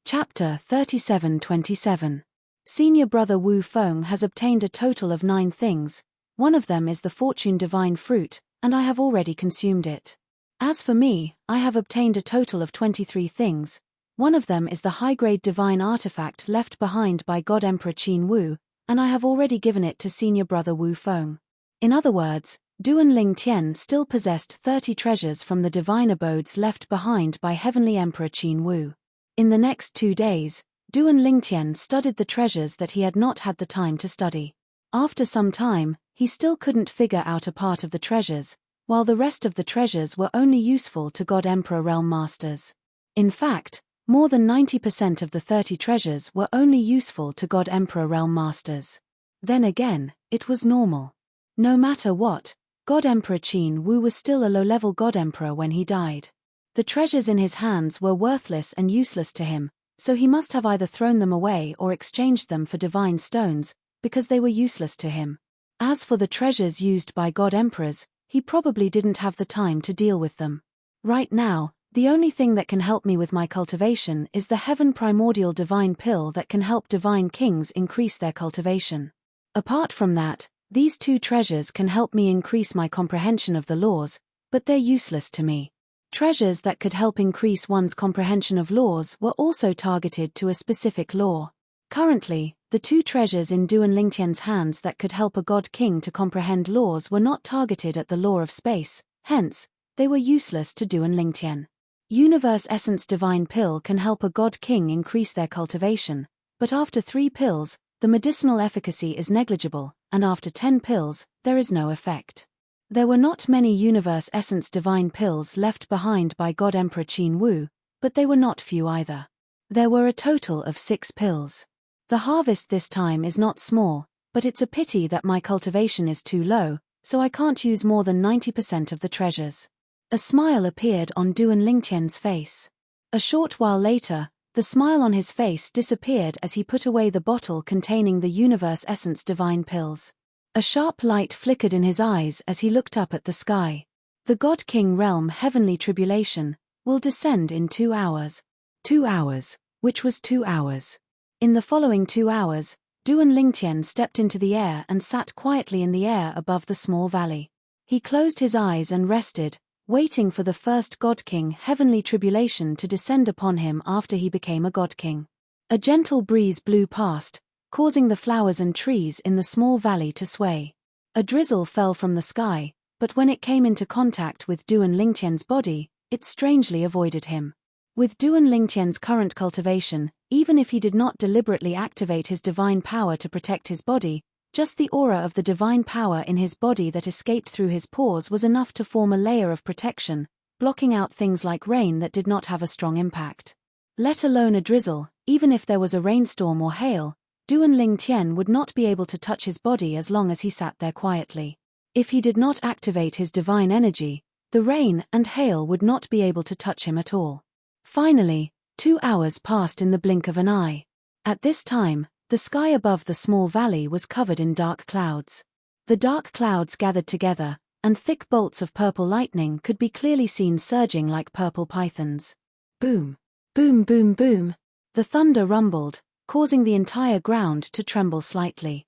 Chapter 37-27. Senior brother Wu Feng has obtained a total of 9 things. One of them is the fortune divine fruit, and I have already consumed it. As for me, I have obtained a total of 23 things. One of them is the high-grade divine artifact left behind by God Emperor Qin Wu, and I have already given it to senior brother Wu Feng. In other words, Duan Lingtian still possessed 30 treasures from the divine abodes left behind by Heavenly Emperor Qin Wu. In the next 2 days, Duan Lingtian studied the treasures that he had not had the time to study. After some time, he still couldn't figure out a part of the treasures, while the rest of the treasures were only useful to God Emperor Realm Masters. In fact, more than 90% of the 30 treasures were only useful to God Emperor Realm Masters. Then again, it was normal. No matter what, God Emperor Qin Wu was still a low-level God Emperor when he died. The treasures in his hands were worthless and useless to him, so he must have either thrown them away or exchanged them for divine stones, because they were useless to him. As for the treasures used by God Emperors, he probably didn't have the time to deal with them. Right now, the only thing that can help me with my cultivation is the Heaven Primordial Divine Pill that can help divine kings increase their cultivation. Apart from that, these 2 treasures can help me increase my comprehension of the laws, but they're useless to me. Treasures that could help increase one's comprehension of laws were also targeted to a specific law. Currently, the 2 treasures in Duan Lingtian's hands that could help a god king to comprehend laws were not targeted at the law of space, hence, they were useless to Duan Lingtian. Universe Essence Divine Pill can help a god king increase their cultivation, but after 3 pills, the medicinal efficacy is negligible, and after 10 pills, there is no effect. There were not many Universe Essence Divine Pills left behind by God Emperor Qin Wu, but they were not few either. There were a total of 6 pills. The harvest this time is not small, but it's a pity that my cultivation is too low, so I can't use more than 90% of the treasures. A smile appeared on Duan Lingtian's face. A short while later, the smile on his face disappeared as he put away the bottle containing the Universe Essence Divine Pills. A sharp light flickered in his eyes as he looked up at the sky. The God King Realm Heavenly Tribulation will descend in 2 hours. 2 hours, which was 2 hours. In the following 2 hours, Duan Lingtian stepped into the air and sat quietly in the air above the small valley. He closed his eyes and rested, waiting for the first God King Heavenly Tribulation to descend upon him after he became a God King. A gentle breeze blew past, causing the flowers and trees in the small valley to sway. A drizzle fell from the sky, but when it came into contact with Duan Lingtian's body, it strangely avoided him. With Duan Lingtian's current cultivation, even if he did not deliberately activate his divine power to protect his body, just the aura of the divine power in his body that escaped through his pores was enough to form a layer of protection, blocking out things like rain that did not have a strong impact. Let alone a drizzle, even if there was a rainstorm or hail, Duan Lingtian would not be able to touch his body as long as he sat there quietly. If he did not activate his divine energy, the rain and hail would not be able to touch him at all. Finally, 2 hours passed in the blink of an eye. At this time, the sky above the small valley was covered in dark clouds. The dark clouds gathered together, and thick bolts of purple lightning could be clearly seen surging like purple pythons. Boom! Boom boom boom! The thunder rumbled, causing the entire ground to tremble slightly.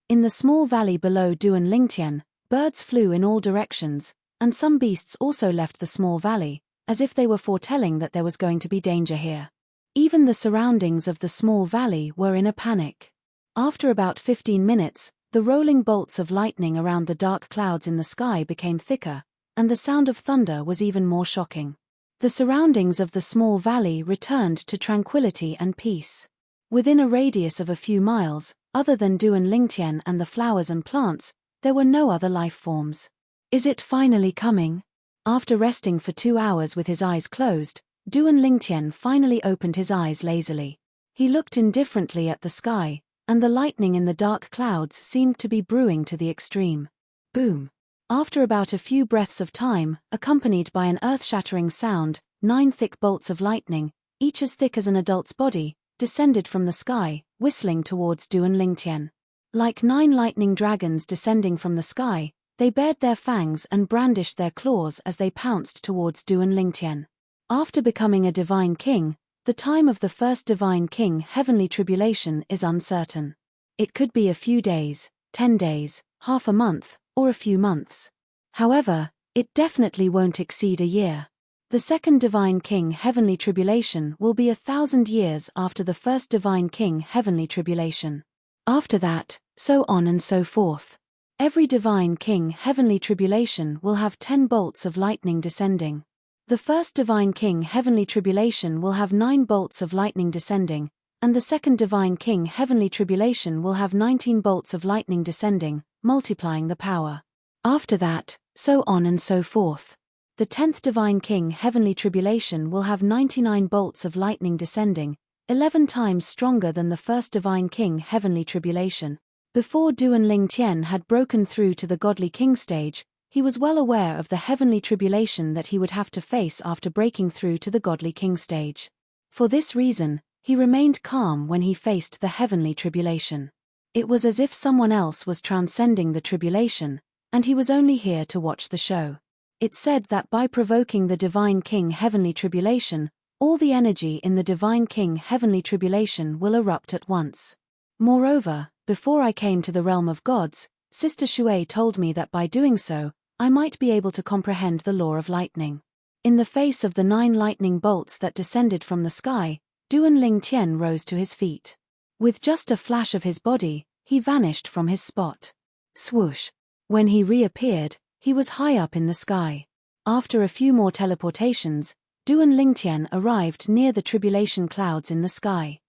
In the small valley below Duan Lingtian, birds flew in all directions, and some beasts also left the small valley, as if they were foretelling that there was going to be danger here. Even the surroundings of the small valley were in a panic. After about 15 minutes, the rolling bolts of lightning around the dark clouds in the sky became thicker, and the sound of thunder was even more shocking. The surroundings of the small valley returned to tranquility and peace. Within a radius of a few miles, Other than Duan Lingtian and the flowers and plants, there were no other life forms. Is it finally coming? After resting for 2 hours with his eyes closed, Duan Lingtian finally opened his eyes lazily. He looked indifferently at the sky, and the lightning in the dark clouds seemed to be brewing to the extreme. Boom! After about a few breaths of time, accompanied by an earth-shattering sound, 9 thick bolts of lightning, each as thick as an adult's body, descended from the sky, whistling towards Duan Lingtian. Like 9 lightning dragons descending from the sky, they bared their fangs and brandished their claws as they pounced towards Duan Lingtian. After becoming a divine king, the time of the first divine king heavenly tribulation is uncertain. It could be a few days, 10 days, half a month, or a few months. However, it definitely won't exceed a year. The second divine king heavenly tribulation will be 1,000 years after the first divine king heavenly tribulation. After that, so on and so forth. Every divine king heavenly tribulation will have 10 bolts of lightning descending. The first divine king heavenly tribulation will have 9 bolts of lightning descending, and the second divine king heavenly tribulation will have 19 bolts of lightning descending, multiplying the power. After that, so on and so forth. The 10th divine king heavenly tribulation will have 99 bolts of lightning descending, 11 times stronger than the first divine king heavenly tribulation. Before Duan Lingtian had broken through to the godly king stage, he was well aware of the heavenly tribulation that he would have to face after breaking through to the godly king stage. For this reason, he remained calm when he faced the heavenly tribulation. It was as if someone else was transcending the tribulation, and he was only here to watch the show. It said that by provoking the divine king heavenly tribulation, all the energy in the divine king heavenly tribulation will erupt at once. Moreover, before I came to the realm of gods, Sister Shui told me that by doing so, I might be able to comprehend the law of lightning. In the face of the 9 lightning bolts that descended from the sky, Duan Lingtian rose to his feet. With just a flash of his body, he vanished from his spot. Swoosh! When he reappeared, he was high up in the sky. After a few more teleportations, Duan Lingtian arrived near the tribulation clouds in the sky.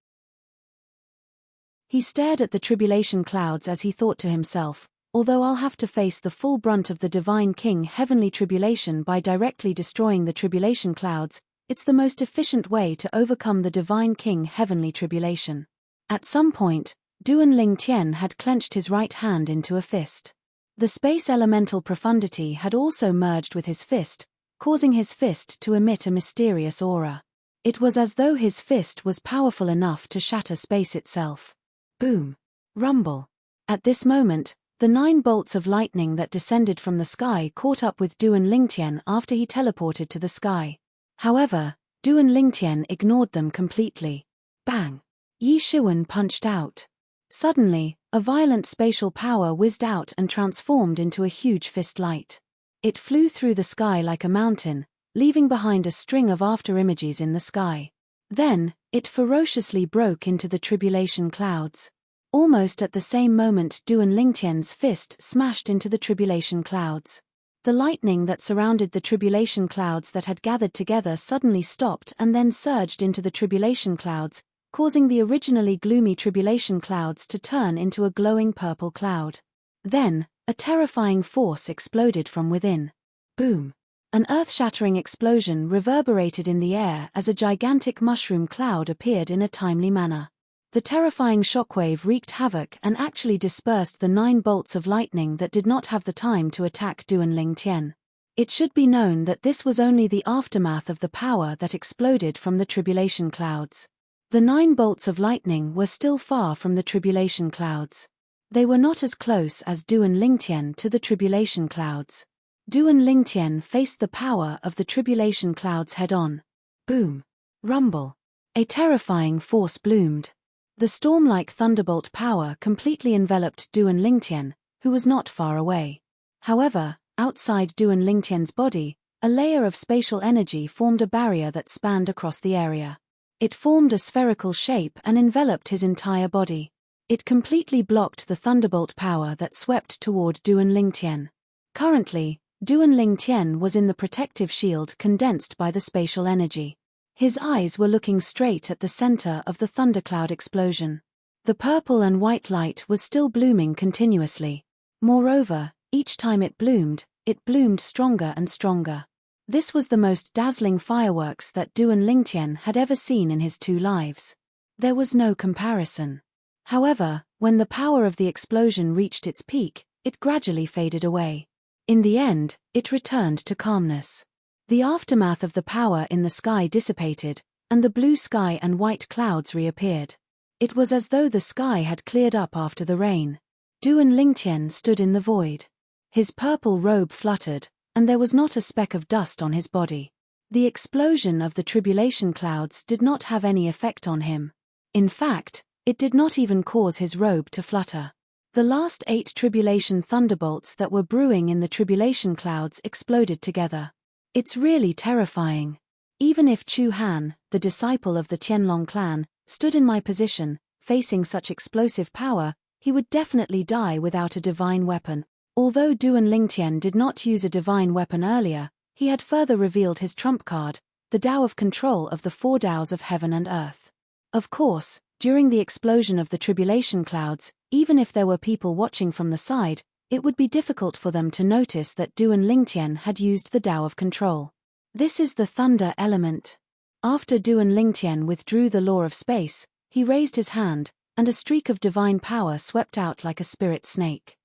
He stared at the tribulation clouds as he thought to himself, although I'll have to face the full brunt of the divine king heavenly tribulation by directly destroying the tribulation clouds, it's the most efficient way to overcome the divine king heavenly tribulation. At some point, Duan Lingtian had clenched his right hand into a fist. The space elemental profundity had also merged with his fist, causing his fist to emit a mysterious aura. It was as though his fist was powerful enough to shatter space itself. Boom! Rumble! At this moment, the 9 bolts of lightning that descended from the sky caught up with Duan Lingtian after he teleported to the sky. However, Duan Lingtian ignored them completely. Bang! Yi Shiwen punched out. Suddenly, a violent spatial power whizzed out and transformed into a huge fist light. It flew through the sky like a mountain, leaving behind a string of after-images in the sky. Then, it ferociously broke into the tribulation clouds. Almost at the same moment Duan Lingtian's fist smashed into the tribulation clouds. The lightning that surrounded the tribulation clouds that had gathered together suddenly stopped and then surged into the tribulation clouds, causing the originally gloomy tribulation clouds to turn into a glowing purple cloud. Then, a terrifying force exploded from within. Boom! An earth-shattering explosion reverberated in the air as a gigantic mushroom cloud appeared in a timely manner. The terrifying shockwave wreaked havoc and actually dispersed the 9 bolts of lightning that did not have the time to attack Duan Lingtian. It should be known that this was only the aftermath of the power that exploded from the tribulation clouds. The 9 bolts of lightning were still far from the tribulation clouds. They were not as close as Duan Lingtian to the tribulation clouds. Duan Lingtian faced the power of the tribulation clouds head-on. Boom! Rumble! A terrifying force bloomed. The storm-like thunderbolt power completely enveloped Duan Lingtian, who was not far away. However, outside Duan Lingtian's body, a layer of spatial energy formed a barrier that spanned across the area. It formed a spherical shape and enveloped his entire body. It completely blocked the thunderbolt power that swept toward Duan Lingtian. Currently, Duan Lingtian was in the protective shield condensed by the spatial energy. His eyes were looking straight at the center of the thundercloud explosion. The purple and white light was still blooming continuously. Moreover, each time it bloomed stronger and stronger. This was the most dazzling fireworks that Duan Lingtian had ever seen in his 2 lives. There was no comparison. However, when the power of the explosion reached its peak, it gradually faded away. In the end, it returned to calmness. The aftermath of the power in the sky dissipated, and the blue sky and white clouds reappeared. It was as though the sky had cleared up after the rain. Duan Lingtian stood in the void. His purple robe fluttered, and there was not a speck of dust on his body. The explosion of the tribulation clouds did not have any effect on him. In fact, it did not even cause his robe to flutter. The last 8 tribulation thunderbolts that were brewing in the tribulation clouds exploded together. It's really terrifying. Even if Chu Han, the disciple of the Tianlong clan, stood in my position, facing such explosive power, he would definitely die without a divine weapon. Although Duan Lingtian did not use a divine weapon earlier, he had further revealed his trump card, the Tao of control of the 4 Taos of heaven and earth. Of course, during the explosion of the tribulation clouds, even if there were people watching from the side, it would be difficult for them to notice that Duan Lingtian had used the Tao of control. This is the thunder element. After Duan Lingtian withdrew the law of space, he raised his hand, and a streak of divine power swept out like a spirit snake.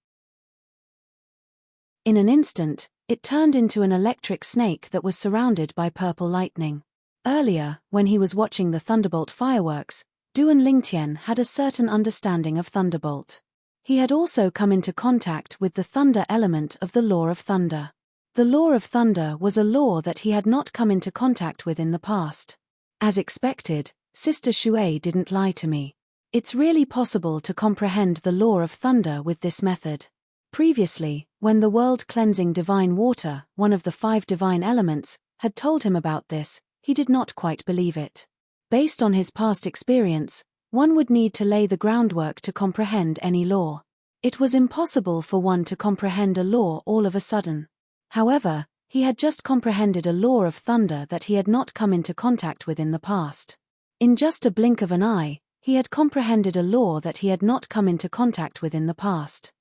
In an instant, it turned into an electric snake that was surrounded by purple lightning. Earlier, when he was watching the thunderbolt fireworks, Duan Lingtian had a certain understanding of thunderbolt. He had also come into contact with the thunder element of the law of thunder. The law of thunder was a law that he had not come into contact with in the past. As expected, Sister Shui didn't lie to me. It's really possible to comprehend the law of thunder with this method. Previously, when the world-cleansing divine water, one of the 5 divine elements, had told him about this, he did not quite believe it. Based on his past experience, one would need to lay the groundwork to comprehend any law. It was impossible for one to comprehend a law all of a sudden. However, he had just comprehended a law of thunder that he had not come into contact with in the past. In just a blink of an eye, he had comprehended a law that he had not come into contact with in the past.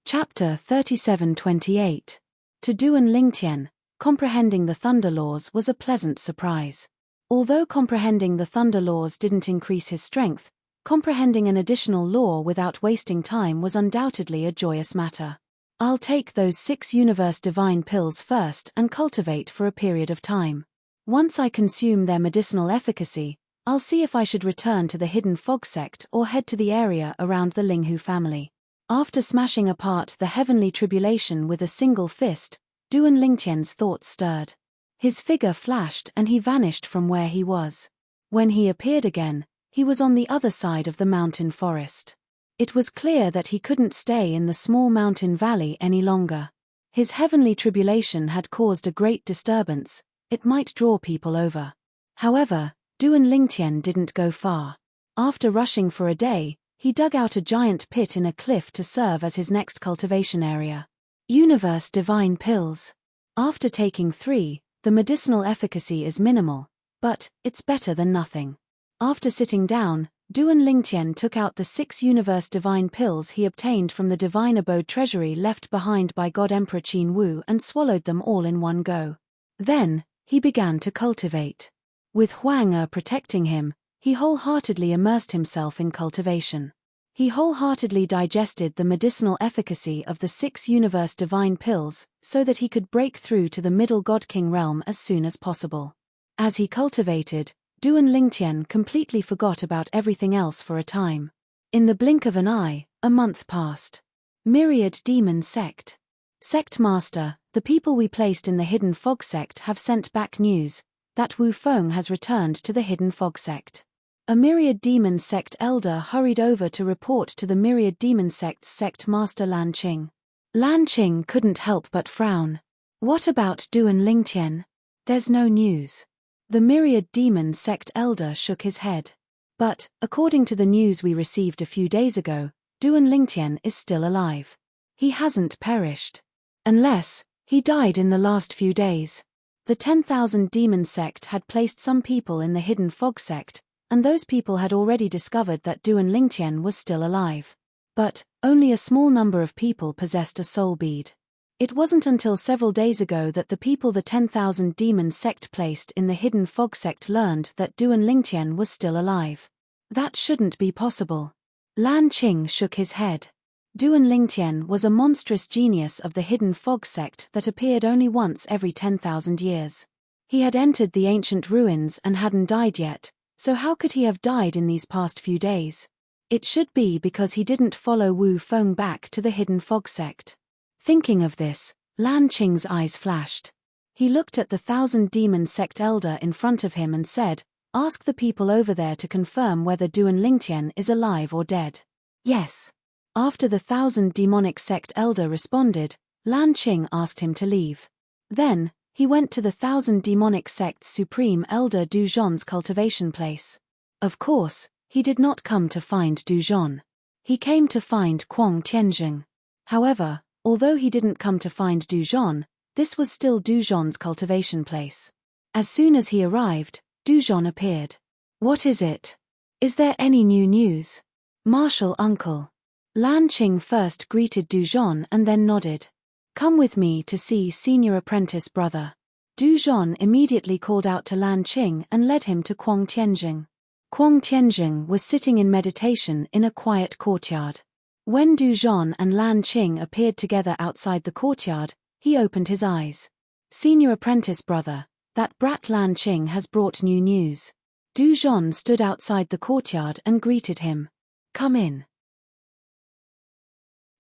Chapter 37-28. To Duan Lingtian, comprehending the thunder laws was a pleasant surprise. Although comprehending the thunder laws didn't increase his strength, comprehending an additional law without wasting time was undoubtedly a joyous matter. I'll take those 6 universe divine pills first and cultivate for a period of time. Once I consume their medicinal efficacy, I'll see if I should return to the hidden fog sect or head to the area around the Linghu family. After smashing apart the heavenly tribulation with a single fist, Duan Lingtian's thoughts stirred. His figure flashed and he vanished from where he was. When he appeared again, he was on the other side of the mountain forest. It was clear that he couldn't stay in the small mountain valley any longer. His heavenly tribulation had caused a great disturbance. It might draw people over. However, Duan Lingtian didn't go far. After rushing for a day, he dug out a giant pit in a cliff to serve as his next cultivation area. Universe Divine Pills. After taking 3, the medicinal efficacy is minimal, but it's better than nothing. After sitting down, Duan Lingtian took out the 6 Universe Divine Pills he obtained from the Divine Abode treasury left behind by God Emperor Qin Wu and swallowed them all in one go. Then, he began to cultivate. With Huang Er protecting him, he wholeheartedly immersed himself in cultivation. He wholeheartedly digested the medicinal efficacy of the 6 Universe Divine Pills so that he could break through to the Middle God King realm as soon as possible. As he cultivated, Duan Lingtian completely forgot about everything else for a time. In the blink of an eye, a month passed. Myriad Demon Sect. Sect Master, the people we placed in the Hidden Fog Sect have sent back news that Wu Feng has returned to the Hidden Fog Sect. A Myriad Demon Sect elder hurried over to report to the Myriad Demon Sect's Sect Master Lan Qing. Lan Qing couldn't help but frown. What about Duan Lingtian? There's no news. The Myriad Demon Sect elder shook his head. But, according to the news we received a few days ago, Duan Lingtian is still alive. He hasn't perished. Unless, he died in the last few days. The 10,000 Demon sect had placed some people in the Hidden Fog sect, and those people had already discovered that Duan Lingtian was still alive. But only a small number of people possessed a soul bead. It wasn't until several days ago that the people the 10,000 Demon sect placed in the Hidden Fog sect learned that Duan Lingtian was still alive. That shouldn't be possible. Lan Qing shook his head. Duan Lingtian was a monstrous genius of the Hidden Fog sect that appeared only once every 10,000 years. He had entered the ancient ruins and hadn't died yet, so how could he have died in these past few days? It should be because he didn't follow Wu Feng back to the Hidden Fog sect. Thinking of this, Lan Qing's eyes flashed. He looked at the 1,000 Demon sect elder in front of him and said, "Ask the people over there to confirm whether Duan Lingtian is alive or dead." Yes. After the 1,000 demonic sect elder responded, Lan Qing asked him to leave. Then, he went to the 1,000 demonic sect's supreme elder Du Zhon's cultivation place. Of course, he did not come to find Du Zhon. He came to find Kuang Tianjing. However, although he didn't come to find Du Zhon, this was still Du Zhon's cultivation place. As soon as he arrived, Du Zhon appeared. "What is it? Is there any new news?" "Martial uncle." Lan Qing first greeted Du Zhon and then nodded. "Come with me to see senior apprentice brother." Du Zhon immediately called out to Lan Qing and led him to Kuang Tianjing. Kuang Tianjing was sitting in meditation in a quiet courtyard. When Du Zhon and Lan Qing appeared together outside the courtyard, he opened his eyes. "Senior apprentice brother, that brat Lan Qing has brought new news." Du Zhon stood outside the courtyard and greeted him. "Come in."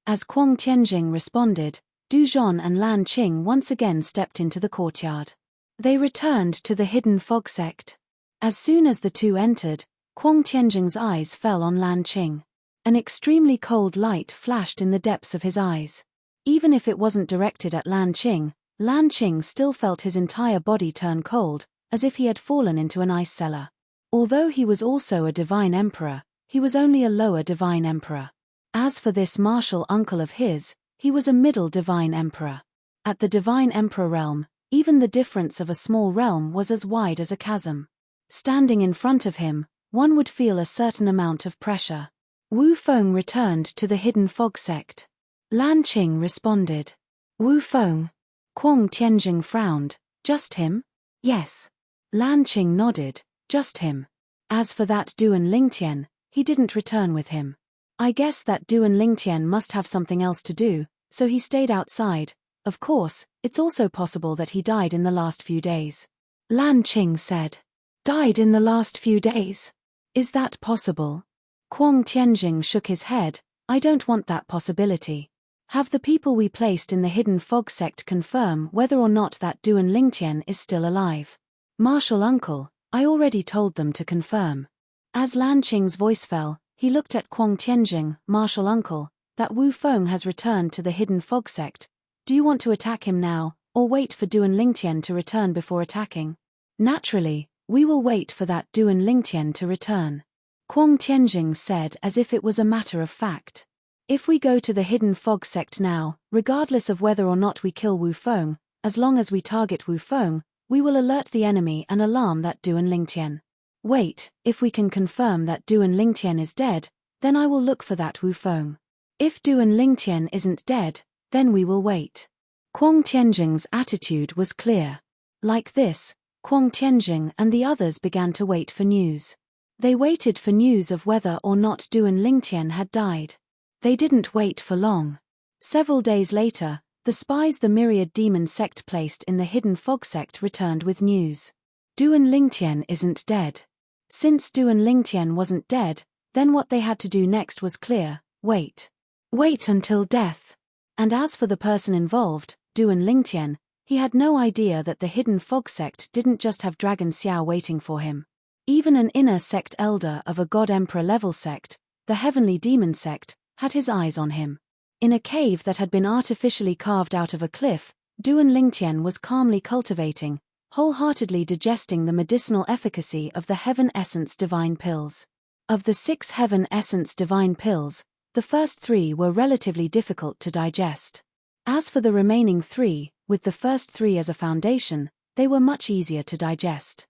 As Kuang Tianjing responded, Du Zhon and Lan Qing once again stepped into the courtyard. They returned to the Hidden Fog sect. As soon as the two entered, Kuang Tianjing's eyes fell on Lan Qing. An extremely cold light flashed in the depths of his eyes. Even if it wasn't directed at Lan Qing still felt his entire body turn cold, as if he had fallen into an ice cellar. Although he was also a divine emperor, he was only a lower divine emperor. As for this martial uncle of his, he was a middle divine emperor. At the divine emperor realm, even the difference of a small realm was as wide as a chasm. Standing in front of him, one would feel a certain amount of pressure. Wu Feng returned to the Hidden Fog sect. Lan Qing responded. "Wu Feng?" Kuang Tianjing frowned. "Just him?" "Yes." Lan Qing nodded. "Just him. As for that Duan Lingtian, he didn't return with him. I guess that Duan Lingtian must have something else to do, so he stayed outside. Of course, it's also possible that he died in the last few days." Lan Qing said. "Died in the last few days? Is that possible?" Kuang Tianjing shook his head. "I don't want that possibility. Have the people we placed in the Hidden Fog sect confirm whether or not that Duan Lingtian is still alive." "Martial uncle, I already told them to confirm." As Lan Qing's voice fell, he looked at Kuang Tianjing. "Martial uncle, that Wu Feng has returned to the Hidden Fog sect. Do you want to attack him now, or wait for Duan Lingtian to return before attacking?" "Naturally, we will wait for that Duan Lingtian to return," Kuang Tianjing said as if it was a matter of fact. "If we go to the Hidden Fog sect now, regardless of whether or not we kill Wu Feng, as long as we target Wu Feng, we will alert the enemy and alarm that Duan Lingtian. Wait, if we can confirm that Duan Lingtian is dead, then I will look for that Wu Feng. If Duan Lingtian isn't dead, then we will wait." Kuang Tianjing's attitude was clear. Like this, Kuang Tianjing and the others began to wait for news. They waited for news of whether or not Duan Lingtian had died. They didn't wait for long. Several days later, the spies the myriad demon sect placed in the Hidden Fog sect returned with news. Duan Lingtian isn't dead. Since Duan Lingtian wasn't dead, then what they had to do next was clear: wait. Wait until death. And as for the person involved, Duan Lingtian, he had no idea that the Hidden Fog sect didn't just have Dragon Xiao waiting for him. Even an inner sect elder of a God Emperor level sect, the Heavenly Demon sect, had his eyes on him. In a cave that had been artificially carved out of a cliff, Duan Lingtian was calmly cultivating, wholeheartedly digesting the medicinal efficacy of the Heaven Essence Divine Pills. Of the 6 Heaven Essence Divine Pills, the first 3 were relatively difficult to digest. As for the remaining 3, with the first 3 as a foundation, they were much easier to digest.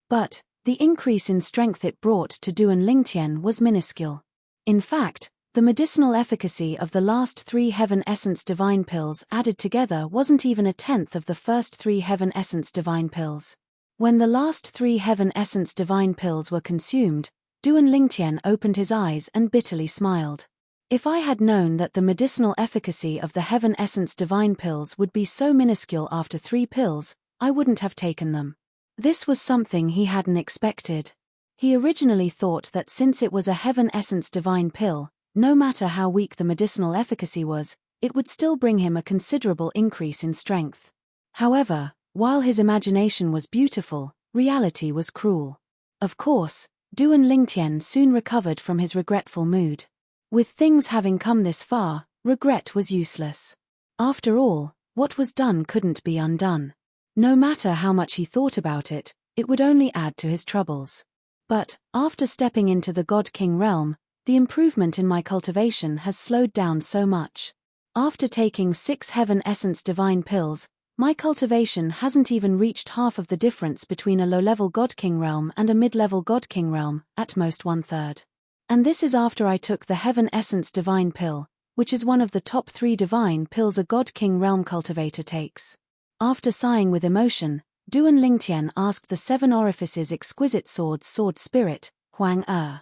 But the increase in strength it brought to Duan Lingtian was minuscule. In fact, the medicinal efficacy of the last 3 Heaven Essence Divine Pills added together wasn't even a tenth of the first 3 Heaven Essence Divine Pills. When the last 3 Heaven Essence Divine Pills were consumed, Duan Lingtian opened his eyes and bitterly smiled. If I had known that the medicinal efficacy of the Heaven Essence Divine Pills would be so minuscule after 3 pills, I wouldn't have taken them. This was something he hadn't expected. He originally thought that since it was a Heaven Essence Divine Pill, no matter how weak the medicinal efficacy was, it would still bring him a considerable increase in strength. However, while his imagination was beautiful, reality was cruel. Of course, Duan Lingtian soon recovered from his regretful mood. With things having come this far, regret was useless. After all, what was done couldn't be undone. No matter how much he thought about it, it would only add to his troubles. But, after stepping into the God King realm, the improvement in my cultivation has slowed down so much. After taking 6 Heaven Essence Divine Pills, my cultivation hasn't even reached half of the difference between a low-level God King realm and a mid-level God King realm, at most 1/3. And this is after I took the Heaven Essence Divine Pill, which is one of the top 3 divine pills a God King realm cultivator takes. After sighing with emotion, Duan Lingtian asked the 7 Orifices Exquisite Sword Spirit, Huang Er,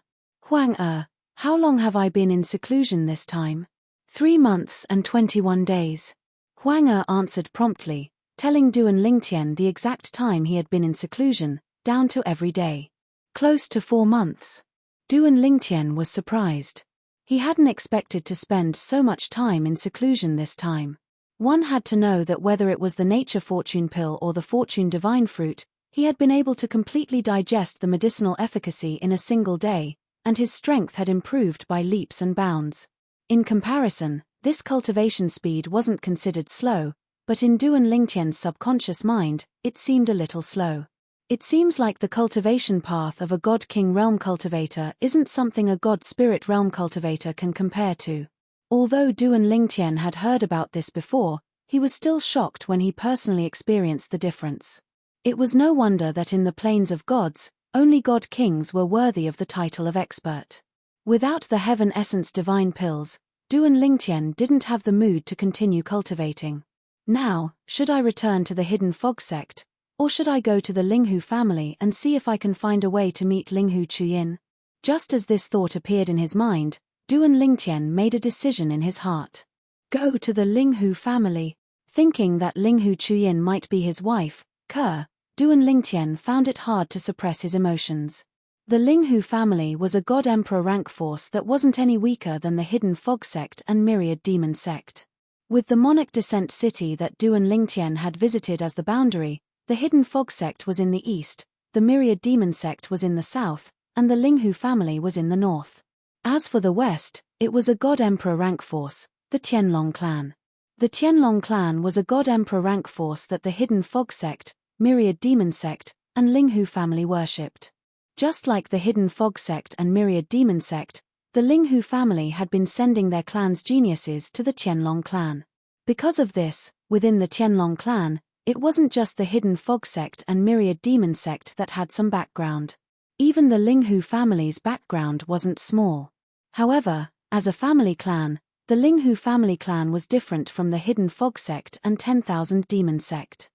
how long have I been in seclusion this time? 3 months and 21 days. Huang Er answered promptly, telling Duan Lingtian the exact time he had been in seclusion, down to every day. Close to 4 months. Duan Lingtian was surprised. He hadn't expected to spend so much time in seclusion this time. One had to know that whether it was the Nature Fortune Pill or the Fortune Divine Fruit, he had been able to completely digest the medicinal efficacy in a single day, and his strength had improved by leaps and bounds. In comparison, this cultivation speed wasn't considered slow, but in Duan Lingtian's subconscious mind, it seemed a little slow. It seems like the cultivation path of a God King realm cultivator isn't something a God Spirit realm cultivator can compare to. Although Duan Lingtian had heard about this before, he was still shocked when he personally experienced the difference. It was no wonder that in the plains of gods, only God Kings were worthy of the title of expert. Without the Heaven Essence Divine Pills, Duan Lingtian didn't have the mood to continue cultivating. Now, should I return to the Hidden Fog sect, or should I go to the Linghu family and see if I can find a way to meet Linghu Chuyin? Just as this thought appeared in his mind, Duan Lingtian made a decision in his heart. Go to the Linghu family. Thinking that Linghu Chuyin might be his wife, Duan Lingtian found it hard to suppress his emotions. The Linghu family was a God Emperor rank force that wasn't any weaker than the Hidden Fog sect and Myriad Demon sect. With the Monarch descent city that Duan Lingtian had visited as the boundary, the Hidden Fog sect was in the east, the Myriad Demon sect was in the south, and the Linghu family was in the north. As for the west, it was a God Emperor rank force, the Tianlong clan. The Tianlong clan was a God Emperor rank force that the Hidden Fog sect, Myriad Demon sect, and Linghu family worshipped. Just like the Hidden Fog sect and Myriad Demon sect, the Linghu family had been sending their clan's geniuses to the Tianlong clan. Because of this, within the Tianlong clan, it wasn't just the Hidden Fog sect and Myriad Demon sect that had some background. Even the Linghu family's background wasn't small. However, as a family clan, the Linghu family clan was different from the Hidden Fog sect and 10,000 Demon sect.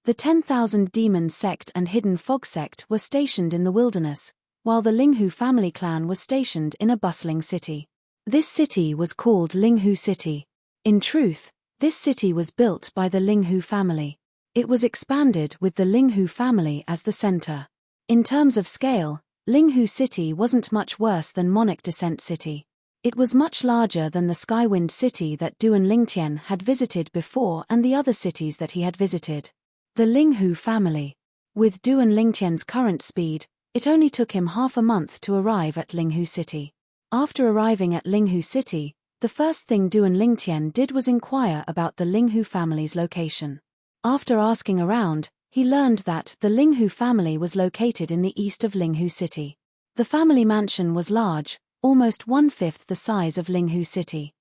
The 10,000 Demon sect and Hidden Fog sect were stationed in the wilderness, while the Linghu family clan was stationed in a bustling city. This city was called Linghu City. In truth, this city was built by the Linghu family. It was expanded with the Linghu family as the center. In terms of scale, Linghu City wasn't much worse than Monarch Descent City. It was much larger than the Skywind City that Duan Lingtian had visited before and the other cities that he had visited. The Linghu family. With Duan Lingtian's current speed, it only took him half a month to arrive at Linghu City. After arriving at Linghu City, the first thing Duan Lingtian did was inquire about the Linghu family's location. After asking around, he learned that the Linghu family was located in the east of Linghu City. The family mansion was large, almost 1/5 the size of Linghu City.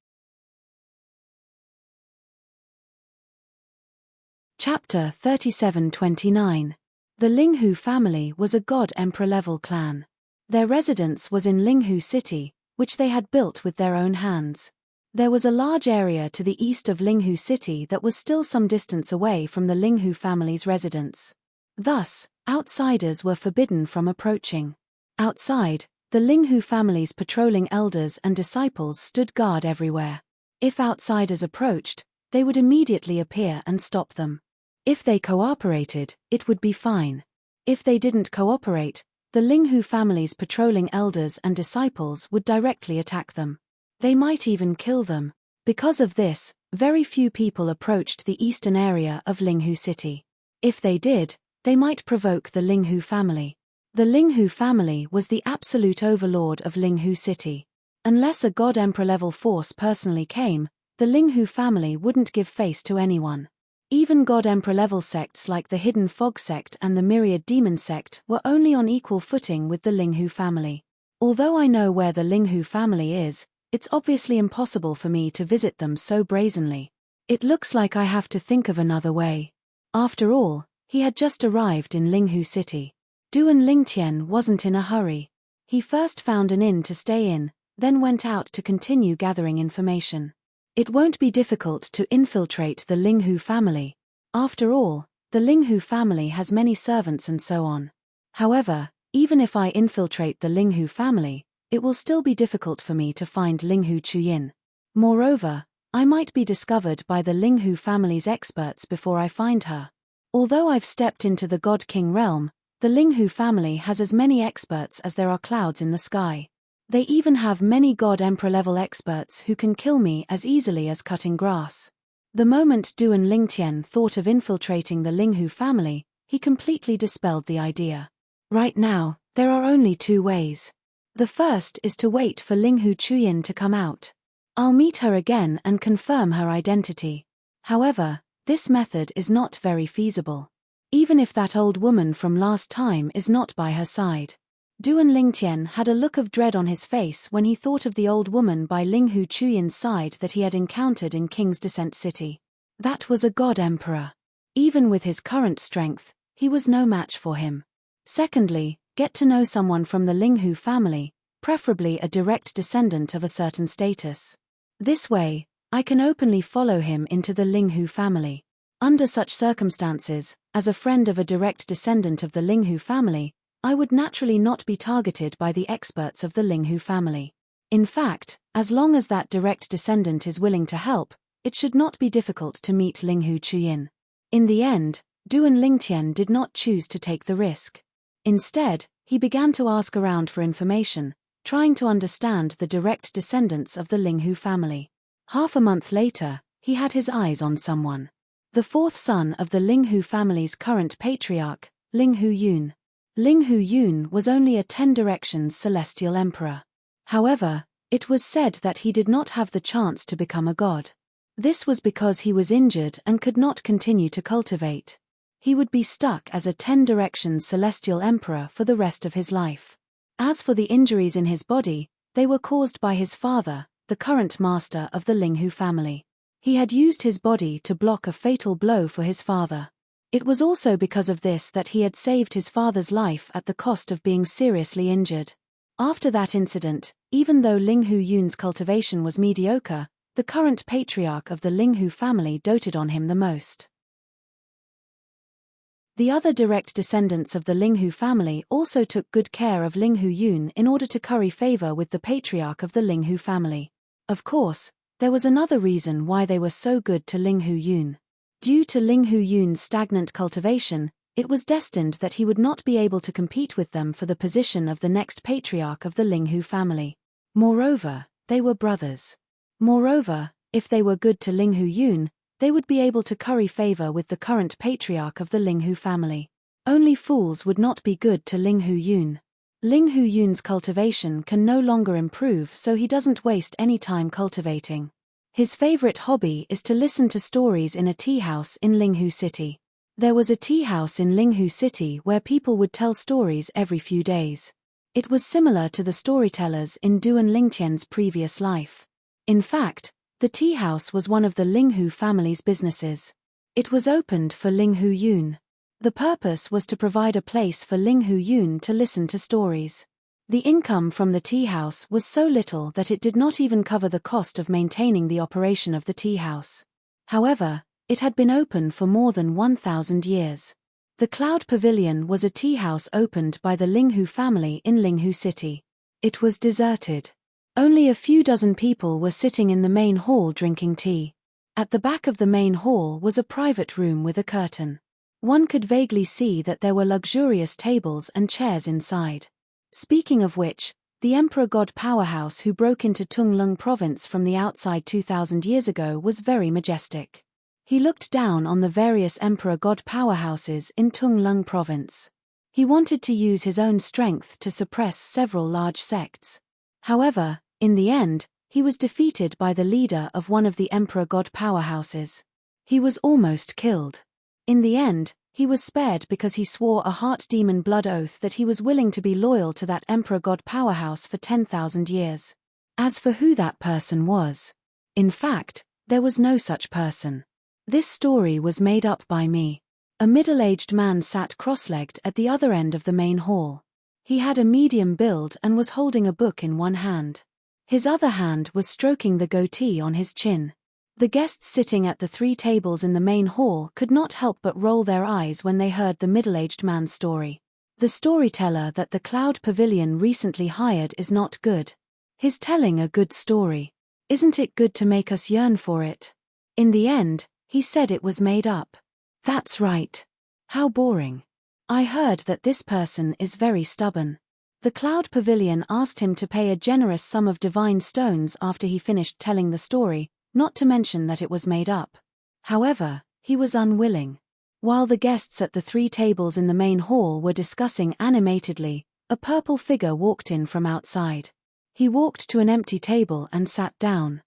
Chapter 3729. The Linghu family was a god-emperor level clan. Their residence was in Linghu City, which they had built with their own hands. There was a large area to the east of Linghu City that was still some distance away from the Linghu family's residence. Thus, outsiders were forbidden from approaching. Outside, the Linghu family's patrolling elders and disciples stood guard everywhere. If outsiders approached, they would immediately appear and stop them. If they cooperated, it would be fine. If they didn't cooperate, the Linghu family's patrolling elders and disciples would directly attack them. They might even kill them. Because of this, very few people approached the eastern area of Linghu City. If they did, they might provoke the Linghu family. The Linghu family was the absolute overlord of Linghu City. Unless a god-emperor level force personally came, the Linghu family wouldn't give face to anyone. Even god-emperor level sects like the Hidden Fog sect and the Myriad Demon sect were only on equal footing with the Linghu family. Although I know where the Linghu family is, it's obviously impossible for me to visit them so brazenly. It looks like I have to think of another way. After all, he had just arrived in Linghu City. Duan Lingtian wasn't in a hurry. He first found an inn to stay in, then went out to continue gathering information. It won't be difficult to infiltrate the Linghu family. After all, the Linghu family has many servants and so on. However, even if I infiltrate the Linghu family, it will still be difficult for me to find Linghu Chuyin. Moreover, I might be discovered by the Linghu family's experts before I find her. Although I've stepped into the God King realm, the Linghu family has as many experts as there are clouds in the sky. They even have many god-emperor level experts who can kill me as easily as cutting grass. The moment Duan Lingtian thought of infiltrating the Linghu family, he completely dispelled the idea. Right now, there are only two ways. The first is to wait for Linghu Chuyin to come out. I'll meet her again and confirm her identity. However, this method is not very feasible. Even if that old woman from last time is not by her side. Duan Lingtian had a look of dread on his face when he thought of the old woman by Linghu Chuyin's side that he had encountered in King's Descent City. That was a god-emperor. Even with his current strength, he was no match for him. Secondly, get to know someone from the Linghu family, preferably a direct descendant of a certain status. This way, I can openly follow him into the Linghu family. Under such circumstances, as a friend of a direct descendant of the Linghu family, I would naturally not be targeted by the experts of the Linghu family. In fact, as long as that direct descendant is willing to help, it should not be difficult to meet Linghu Chuyin. In the end, Duan Lingtian did not choose to take the risk. Instead, he began to ask around for information, trying to understand the direct descendants of the Linghu family. Half a month later, he had his eyes on someone. The fourth son of the Linghu family's current patriarch, Linghu Yun. Linghu Yun was only a 10 Directions celestial emperor. However, it was said that he did not have the chance to become a god. This was because he was injured and could not continue to cultivate. He would be stuck as a 10 Directions celestial emperor for the rest of his life. As for the injuries in his body, they were caused by his father, the current master of the Linghu family. He had used his body to block a fatal blow for his father. It was also because of this that he had saved his father's life at the cost of being seriously injured. After that incident, even though Linghu Yun's cultivation was mediocre, the current patriarch of the Linghu family doted on him the most. The other direct descendants of the Linghu family also took good care of Linghu Yun in order to curry favor with the patriarch of the Linghu family. Of course, there was another reason why they were so good to Linghu Yun. Due to Linghu Yun's stagnant cultivation, it was destined that he would not be able to compete with them for the position of the next patriarch of the Linghu family. Moreover, they were brothers. Moreover, if they were good to Linghu Yun, they would be able to curry favor with the current patriarch of the Linghu family. Only fools would not be good to Linghu Yun. Linghu Yun's cultivation can no longer improve, so he doesn't waste any time cultivating. His favorite hobby is to listen to stories in a tea house in Linghu City. There was a tea house in Linghu City where people would tell stories every few days. It was similar to the storytellers in Duan Lingtian's previous life. In fact, the tea house was one of the Linghu family's businesses. It was opened for Ling Hu Yun. The purpose was to provide a place for Ling Hu Yun to listen to stories. The income from the tea house was so little that it did not even cover the cost of maintaining the operation of the tea house. However, it had been open for more than 1,000 years. The Cloud Pavilion was a tea house opened by the Ling Hu family in Ling Hu City. It was deserted. Only a few dozen people were sitting in the main hall drinking tea. At the back of the main hall was a private room with a curtain. One could vaguely see that there were luxurious tables and chairs inside. Speaking of which, the Emperor God Powerhouse who broke into Tunglung province from the outside 2,000 years ago was very majestic. He looked down on the various Emperor God Powerhouses in Tunglung province. He wanted to use his own strength to suppress several large sects. However, in the end, he was defeated by the leader of one of the Emperor God Powerhouses. He was almost killed. In the end, he was spared because he swore a heart demon blood oath that he was willing to be loyal to that Emperor God Powerhouse for 10,000 years. As for who that person was, in fact, there was no such person. This story was made up by me. A middle-aged man sat cross-legged at the other end of the main hall. He had a medium build and was holding a book in one hand. His other hand was stroking the goatee on his chin. The guests sitting at the 3 tables in the main hall could not help but roll their eyes when they heard the middle-aged man's story. The storyteller that the Cloud Pavilion recently hired is not good. He's telling a good story. Isn't it good to make us yearn for it? In the end, he said it was made up. That's right. How boring. I heard that this person is very stubborn. The Cloud Pavilion asked him to pay a generous sum of divine stones after he finished telling the story, not to mention that it was made up. However, he was unwilling. While the guests at the 3 tables in the main hall were discussing animatedly, a purple figure walked in from outside. He walked to an empty table and sat down.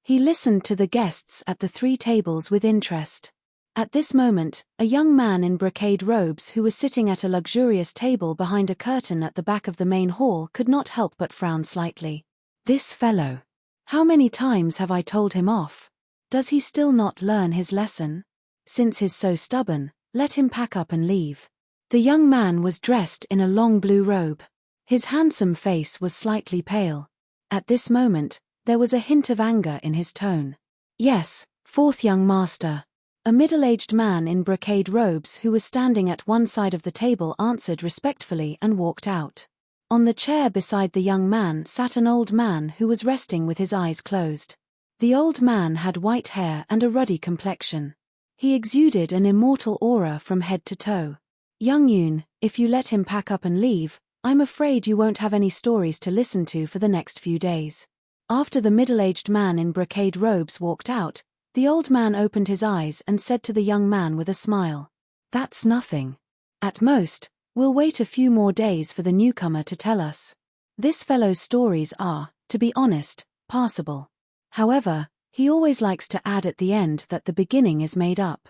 He listened to the guests at the 3 tables with interest. At this moment, a young man in brocade robes who was sitting at a luxurious table behind a curtain at the back of the main hall could not help but frown slightly. This fellow. How many times have I told him off? Does he still not learn his lesson? Since he's so stubborn, let him pack up and leave. The young man was dressed in a long blue robe. His handsome face was slightly pale. At this moment, there was a hint of anger in his tone. Yes, 4th young master. A middle-aged man in brocade robes who was standing at one side of the table answered respectfully and walked out. On the chair beside the young man sat an old man who was resting with his eyes closed. The old man had white hair and a ruddy complexion. He exuded an immortal aura from head to toe. Young Yun, if you let him pack up and leave, I'm afraid you won't have any stories to listen to for the next few days. After the middle-aged man in brocade robes walked out, the old man opened his eyes and said to the young man with a smile, "That's nothing. At most, we'll wait a few more days for the newcomer to tell us. This fellow's stories are, to be honest, passable. However, he always likes to add at the end that the beginning is made up.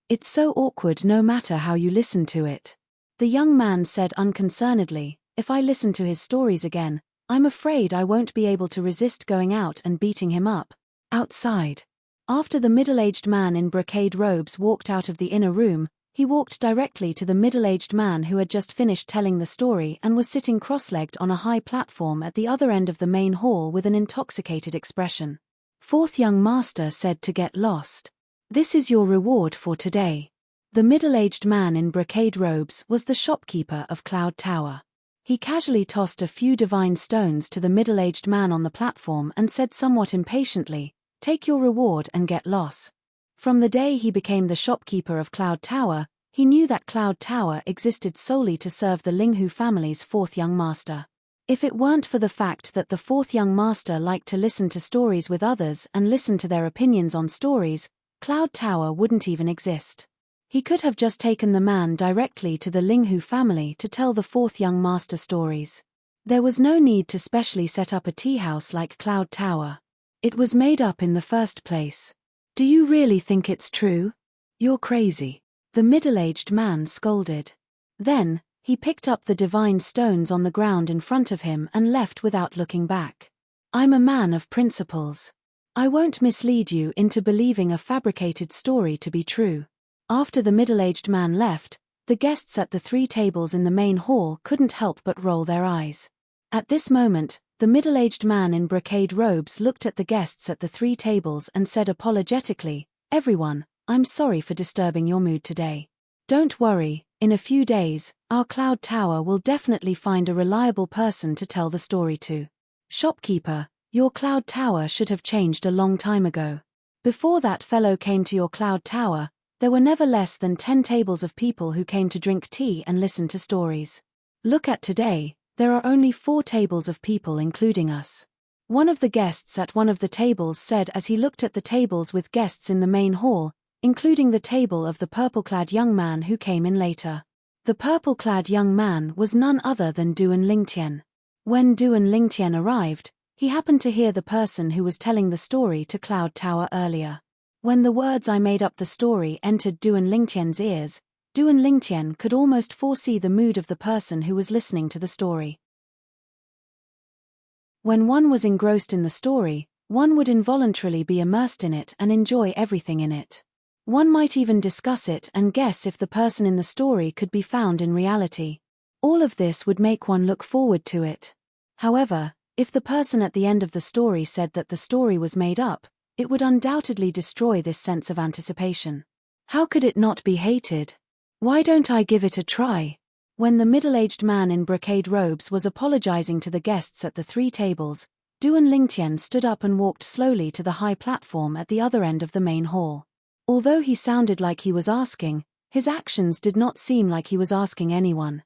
It's so awkward no matter how you listen to it." The young man said unconcernedly, "If I listen to his stories again, I'm afraid I won't be able to resist going out and beating him up. Outside." After the middle-aged man in brocade robes walked out of the inner room, he walked directly to the middle-aged man who had just finished telling the story and was sitting cross-legged on a high platform at the other end of the main hall with an intoxicated expression. 4th young master said to get lost. This is your reward for today. The middle-aged man in brocade robes was the shopkeeper of Cloud Tower. He casually tossed a few divine stones to the middle-aged man on the platform and said somewhat impatiently, "Take your reward and get lost." From the day he became the shopkeeper of Cloud Tower, he knew that Cloud Tower existed solely to serve the Ling Hu family's 4th young master. If it weren't for the fact that the 4th young master liked to listen to stories with others and listen to their opinions on stories, Cloud Tower wouldn't even exist. He could have just taken the man directly to the Ling Hu family to tell the 4th young master stories. There was no need to specially set up a tea house like Cloud Tower. It was made up in the first place. Do you really think it's true? You're crazy. The middle-aged man scolded. Then, he picked up the divine stones on the ground in front of him and left without looking back. I'm a man of principles. I won't mislead you into believing a fabricated story to be true. After the middle-aged man left, the guests at the 3 tables in the main hall couldn't help but roll their eyes. At this moment, the middle-aged man in brocade robes looked at the guests at the 3 tables and said apologetically, "Everyone, I'm sorry for disturbing your mood today. Don't worry, in a few days, our cloud tower will definitely find a reliable person to tell the story to. Shopkeeper, your cloud tower should have changed a long time ago. Before that fellow came to your cloud tower, there were never less than 10 tables of people who came to drink tea and listen to stories. Look at today, there are only 4 tables of people including us." One of the guests at one of the tables said as he looked at the tables with guests in the main hall, including the table of the purple-clad young man who came in later. The purple-clad young man was none other than Duan Lingtian. When Duan Lingtian arrived, he happened to hear the person who was telling the story to Cloud Tower earlier. When the words "I made up the story" entered Duan Lingtian's ears, Duan Lingtian could almost foresee the mood of the person who was listening to the story. When one was engrossed in the story, one would involuntarily be immersed in it and enjoy everything in it. One might even discuss it and guess if the person in the story could be found in reality. All of this would make one look forward to it. However, if the person at the end of the story said that the story was made up, it would undoubtedly destroy this sense of anticipation. How could it not be hated? Why don't I give it a try? When the middle-aged man in brocade robes was apologizing to the guests at the 3 tables, Duan Lingtian stood up and walked slowly to the high platform at the other end of the main hall. Although he sounded like he was asking, his actions did not seem like he was asking anyone.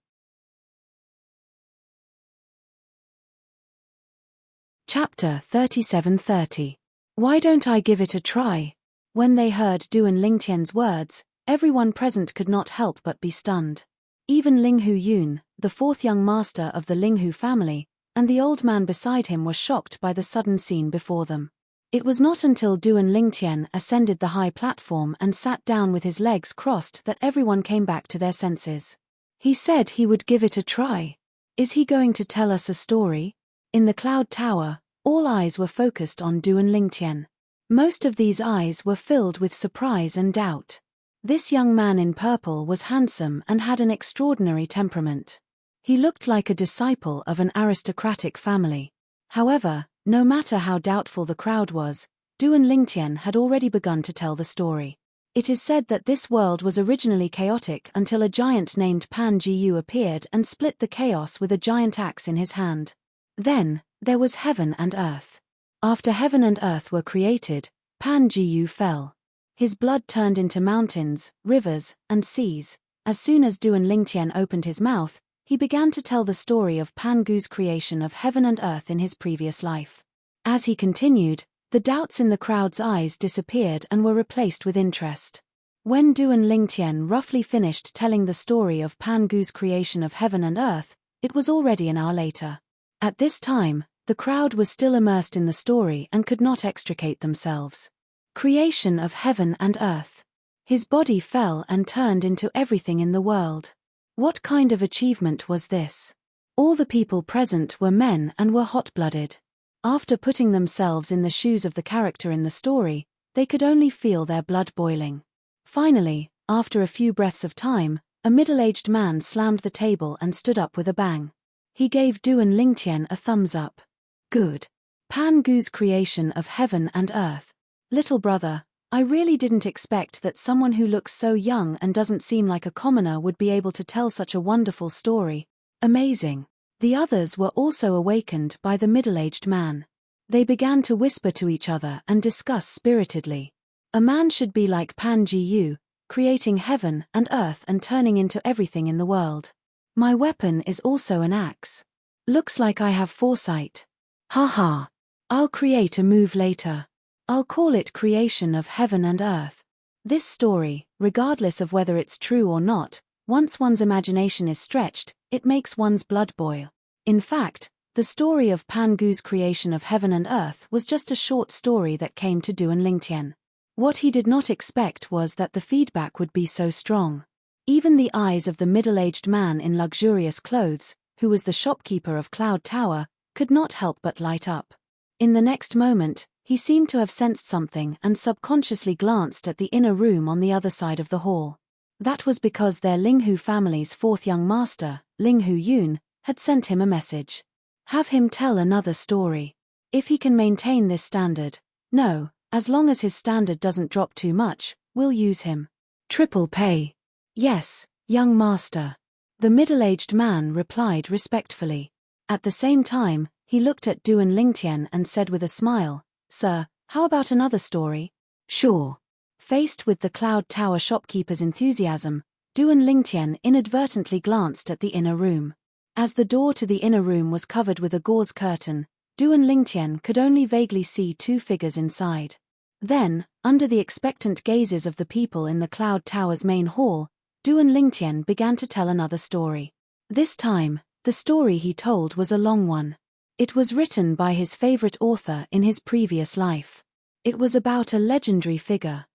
Chapter 37:30. Why don't I give it a try? When they heard Duan Lingtian's words, everyone present could not help but be stunned. Even Linghu Yun, the 4th young master of the Linghu family, and the old man beside him were shocked by the sudden scene before them. It was not until Duan Lingtian ascended the high platform and sat down with his legs crossed that everyone came back to their senses. He said he would give it a try. Is he going to tell us a story? In the cloud tower, all eyes were focused on Duan Lingtian. Most of these eyes were filled with surprise and doubt. This young man in purple was handsome and had an extraordinary temperament. He looked like a disciple of an aristocratic family. However, no matter how doubtful the crowd was, Duan Lingtian had already begun to tell the story. It is said that this world was originally chaotic until a giant named Pan Jiyu appeared and split the chaos with a giant axe in his hand. Then, there was heaven and earth. After heaven and earth were created, Pan Jiyu fell. His blood turned into mountains, rivers, and seas. As soon as Duan Lingtian opened his mouth, he began to tell the story of Pan Gu's creation of heaven and earth in his previous life. As he continued, the doubts in the crowd's eyes disappeared and were replaced with interest. When Duan Lingtian roughly finished telling the story of Pan Gu's creation of heaven and earth, it was already an hour later. At this time, the crowd was still immersed in the story and could not extricate themselves. Creation of heaven and earth. His body fell and turned into everything in the world. What kind of achievement was this? All the people present were men and were hot-blooded. After putting themselves in the shoes of the character in the story, they could only feel their blood boiling. Finally, after a few breaths of time, a middle-aged man slammed the table and stood up with a bang. He gave Duan Lingtian a thumbs up. Good. Pan Gu's creation of heaven and earth. Little brother, I really didn't expect that someone who looks so young and doesn't seem like a commoner would be able to tell such a wonderful story. Amazing. The others were also awakened by the middle-aged man. They began to whisper to each other and discuss spiritedly. A man should be like Pan Jiyu, creating heaven and earth and turning into everything in the world. My weapon is also an axe. Looks like I have foresight. Haha. I'll create a move later. I'll call it creation of heaven and earth. This story, regardless of whether it's true or not, once one's imagination is stretched, it makes one's blood boil. In fact, the story of Pan Gu's creation of heaven and earth was just a short story that came to Duan Lingtian. What he did not expect was that the feedback would be so strong. Even the eyes of the middle-aged man in luxurious clothes, who was the shopkeeper of Cloud Tower, could not help but light up. In the next moment, He seemed to have sensed something and subconsciously glanced at the inner room on the other side of the hall. That was because their Linghu family's fourth young master, Linghu Yun, had sent him a message. Have him tell another story. If he can maintain this standard, no, as long as his standard doesn't drop too much, we'll use him. Triple pay. Yes, young master. The middle-aged man replied respectfully. At the same time, he looked at Duan Lingtian and said with a smile, Sir, how about another story? Sure. Faced with the Cloud Tower shopkeeper's enthusiasm, Duan Lingtian inadvertently glanced at the inner room. As the door to the inner room was covered with a gauze curtain, Duan Lingtian could only vaguely see two figures inside. Then, under the expectant gazes of the people in the Cloud Tower's main hall, Duan Lingtian began to tell another story. This time, the story he told was a long one. It was written by his favorite author in his previous life. It was about a legendary figure.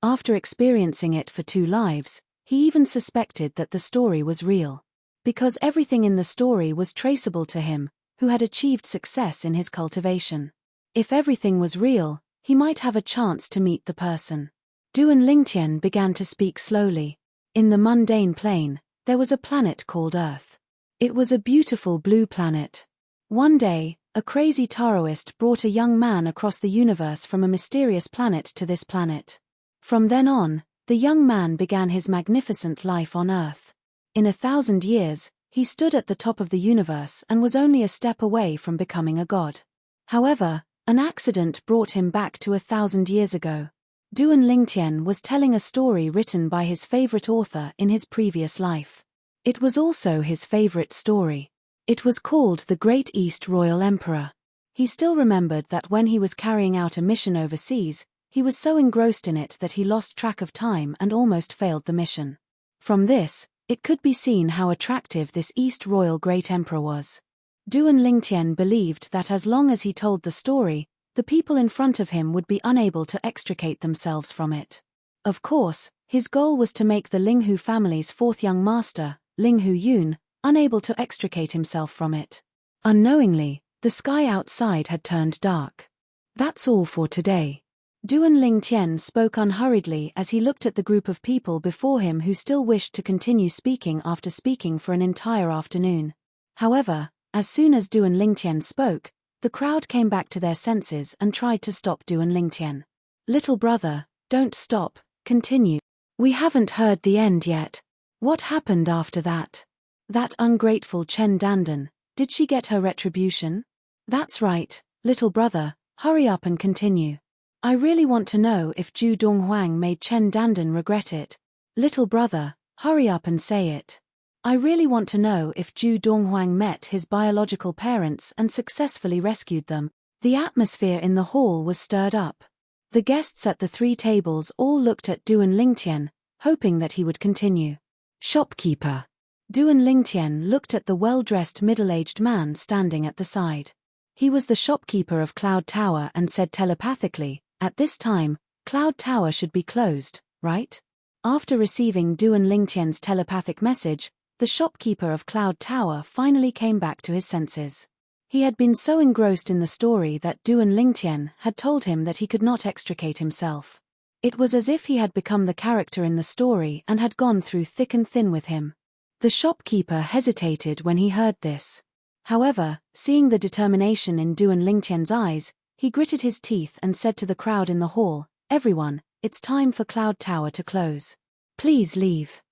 After experiencing it for 2 lives, he even suspected that the story was real. Because everything in the story was traceable to him, who had achieved success in his cultivation. If everything was real, he might have a chance to meet the person. Duan Lingtian began to speak slowly. In the mundane plane, there was a planet called Earth. It was a beautiful blue planet. One day, a crazy Taoist brought a young man across the universe from a mysterious planet to this planet. From then on, the young man began his magnificent life on Earth. In 1,000 years, he stood at the top of the universe and was only a step away from becoming a god. However, an accident brought him back to 1,000 years ago. Duan Lingtian was telling a story written by his favorite author in his previous life. It was also his favorite story. It was called The Great East Royal Emperor. He still remembered that when he was carrying out a mission overseas, he was so engrossed in it that he lost track of time and almost failed the mission. From this, it could be seen how attractive this East Royal Great Emperor was. Duan Lingtian believed that as long as he told the story, the people in front of him would be unable to extricate themselves from it. Of course, his goal was to make the Linghu family's fourth young master, Linghu Yun, unable to extricate himself from it. Unknowingly, the sky outside had turned dark. That's all for today. Duan Lingtian spoke unhurriedly as he looked at the group of people before him who still wished to continue speaking after speaking for an entire afternoon. However, as soon as Duan Lingtian spoke, the crowd came back to their senses and tried to stop Duan Lingtian. Little brother, don't stop, continue. We haven't heard the end yet. What happened after that? That ungrateful Chen Dandan, did she get her retribution? That's right, little brother, hurry up and continue. I really want to know if Zhu Donghuang made Chen Dandan regret it. Little brother, hurry up and say it. I really want to know if Zhu Donghuang met his biological parents and successfully rescued them. The atmosphere in the hall was stirred up. The guests at the 3 tables all looked at Duan Lingtian, hoping that he would continue. Shopkeeper. Duan Lingtian looked at the well-dressed middle-aged man standing at the side. He was the shopkeeper of Cloud Tower and said telepathically, at this time, Cloud Tower should be closed, right? After receiving Duan Lingtian's telepathic message, the shopkeeper of Cloud Tower finally came back to his senses. He had been so engrossed in the story that Duan Lingtian had told him that he could not extricate himself. It was as if he had become the character in the story and had gone through thick and thin with him. The shopkeeper hesitated when he heard this. However, seeing the determination in Duan Lingtian's eyes, he gritted his teeth and said to the crowd in the hall, "Everyone, it's time for Cloud Tower to close. Please leave.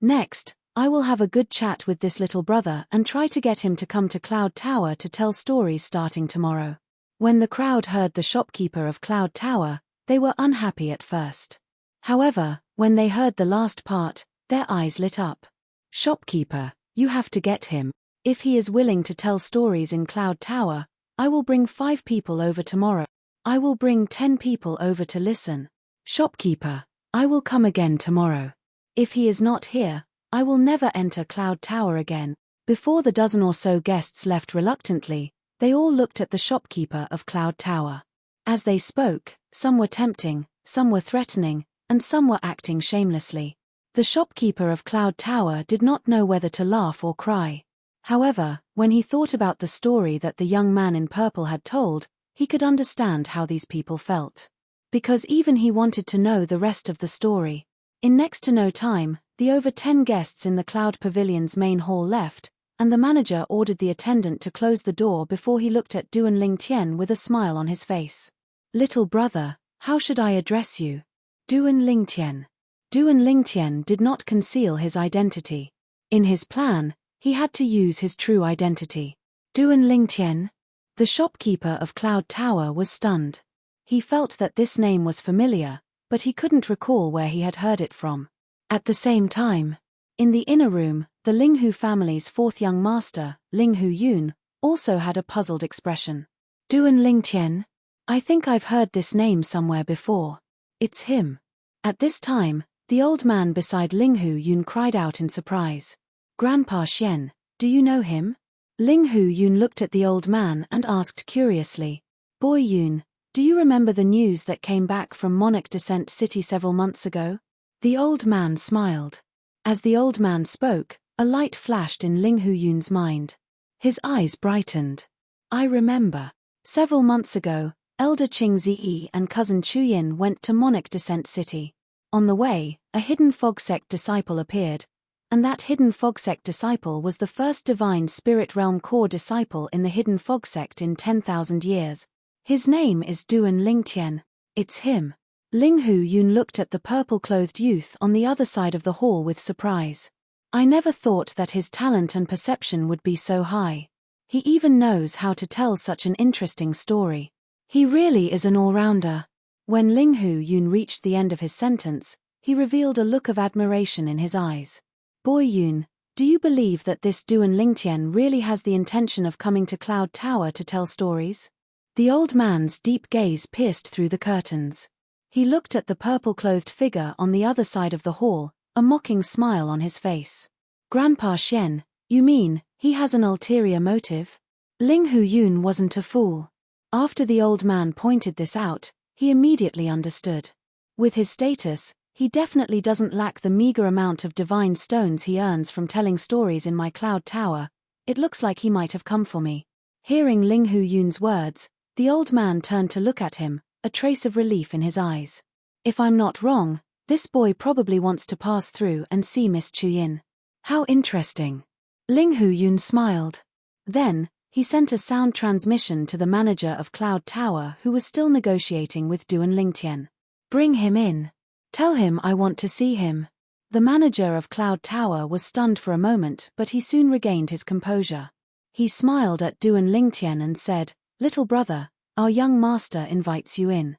Next, I will have a good chat with this little brother and try to get him to come to Cloud Tower to tell stories starting tomorrow." When the crowd heard the shopkeeper of Cloud Tower, they were unhappy at first. However, when they heard the last part, their eyes lit up. "Shopkeeper, you have to get him. If he is willing to tell stories in Cloud Tower, I will bring 5 people over tomorrow. I will bring 10 people over to listen. Shopkeeper, I will come again tomorrow. If he is not here, I will never enter Cloud Tower again." Before the dozen or so guests left reluctantly, they all looked at the shopkeeper of Cloud Tower. As they spoke, some were tempting, some were threatening, and some were acting shamelessly. The shopkeeper of Cloud Tower did not know whether to laugh or cry. However, When he thought about the story that the young man in purple had told, he could understand how these people felt. Because even he wanted to know the rest of the story. In next to no time, the over 10 guests in the Cloud Pavilion's main hall left, and the manager ordered the attendant to close the door before he looked at Duan Lingtian with a smile on his face. "Little brother, how should I address you?" Duan Lingtian. Duan Lingtian did not conceal his identity. In his plan, he had to use his true identity. Duan Lingtian? The shopkeeper of Cloud Tower was stunned. He felt that this name was familiar, but he couldn't recall where he had heard it from. At the same time, in the inner room, the Linghu family's fourth young master, Linghu Yun, also had a puzzled expression. "Duan Lingtian? I think I've heard this name somewhere before. It's him." At this time, the old man beside Linghu Yun cried out in surprise. "Grandpa Xian, do you know him?" Linghu Yun looked at the old man and asked curiously. "Boy Yun, do you remember the news that came back from Monarch Descent City several months ago?" The old man smiled. As the old man spoke, a light flashed in Linghu Yun's mind. His eyes brightened. "I remember. Several months ago, Elder Qing Ziyi and cousin Chuyin went to Monarch Descent City. On the way, a hidden fog sect disciple appeared, and that hidden fog sect disciple was the first divine spirit realm core disciple in the hidden fog sect in 10,000 years. His name is Duan Lingtian. It's him." Linghu Yun looked at the purple-clothed youth on the other side of the hall with surprise. "I never thought that his talent and perception would be so high. He even knows how to tell such an interesting story. He really is an all-rounder." When Linghu Yun reached the end of his sentence, he revealed a look of admiration in his eyes. "Boy Yun, do you believe that this Duan Lingtian really has the intention of coming to Cloud Tower to tell stories?" The old man's deep gaze pierced through the curtains. He looked at the purple-clothed figure on the other side of the hall, a mocking smile on his face. "Grandpa Xian, you mean, he has an ulterior motive?" Linghu Yun wasn't a fool. After the old man pointed this out, he immediately understood. With his status, he definitely doesn't lack the meager amount of divine stones he earns from telling stories in my Cloud Tower. It looks like he might have come for me. Hearing Linghu Yun's words, the old man turned to look at him, a trace of relief in his eyes. "If I'm not wrong, this boy probably wants to pass through and see Miss Chuyin. How interesting." Linghu Yun smiled. Then, he sent a sound transmission to the manager of Cloud Tower who was still negotiating with Duan Lingtian. "Bring him in. Tell him I want to see him." The manager of Cloud Tower was stunned for a moment, but he soon regained his composure. He smiled at Duan Lingtian and said, "Little brother, our young master invites you in."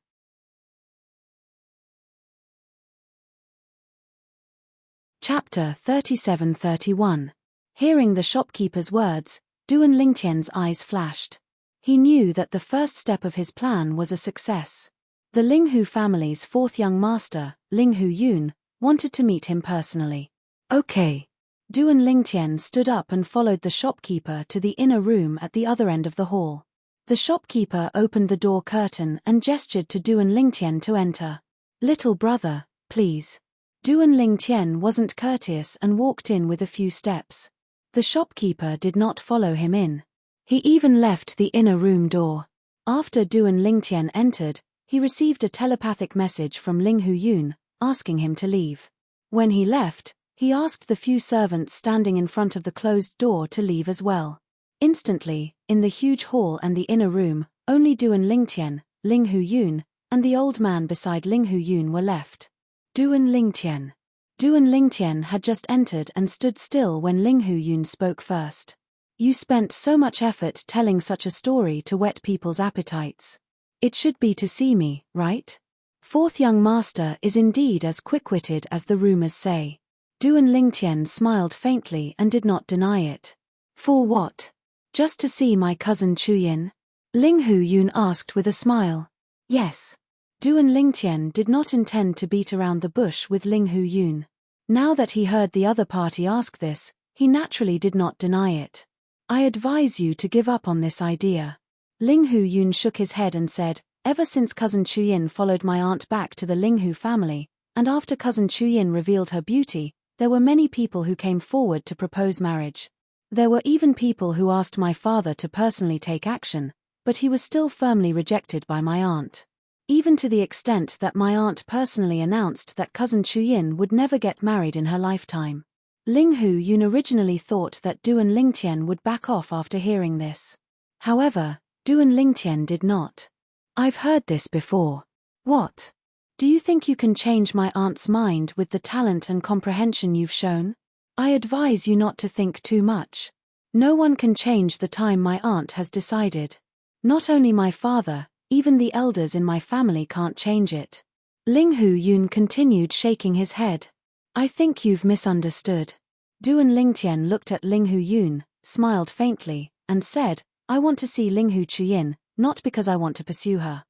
Chapter 37-31. Hearing the shopkeeper's words, Duan Lingtian's eyes flashed. He knew that the first step of his plan was a success. The Linghu family's fourth young master, Linghu Yun, wanted to meet him personally. "Okay." Duan Lingtian stood up and followed the shopkeeper to the inner room at the other end of the hall. The shopkeeper opened the door curtain and gestured to Duan Lingtian to enter. "Little brother, please." Duan Lingtian wasn't courteous and walked in with a few steps. The shopkeeper did not follow him in. He even left the inner room door. After Duan Lingtian entered, he received a telepathic message from Linghu Yun, asking him to leave. When he left, he asked the few servants standing in front of the closed door to leave as well. Instantly, in the huge hall and the inner room, only Duan Lingtian, Linghu Yun, and the old man beside Linghu Yun were left. Duan Lingtian. Duan Lingtian had just entered and stood still when Linghu Yun spoke first. "You spent so much effort telling such a story to whet people's appetites. It should be to see me, right? Fourth young master is indeed as quick-witted as the rumors say." Duan Lingtian smiled faintly and did not deny it. "For what? Just to see my cousin Chuyin?" Linghu Yun asked with a smile. "Yes." Duan Lingtian did not intend to beat around the bush with Linghu Yun. Now that he heard the other party ask this, he naturally did not deny it. "I advise you to give up on this idea." Linghu Yun shook his head and said, "Ever since cousin Chuyin followed my aunt back to the Linghu family, and after cousin Chuyin revealed her beauty, there were many people who came forward to propose marriage. There were even people who asked my father to personally take action, but he was still firmly rejected by my aunt. Even to the extent that my aunt personally announced that cousin Chuyin would never get married in her lifetime. Ling Hu Yun originally thought that Duan Lingtian would back off after hearing this. However, Duan Lingtian did not. I've heard this before. What? Do you think you can change my aunt's mind with the talent and comprehension you've shown? I advise you not to think too much. No one can change the time my aunt has decided. Not only my father, even the elders in my family can't change it. Ling Hu Yun continued shaking his head. I think you've misunderstood. Duan Lingtian looked at Ling Hu Yun, smiled faintly, and said, I want to see Ling Hu Chuyin, not because I want to pursue her.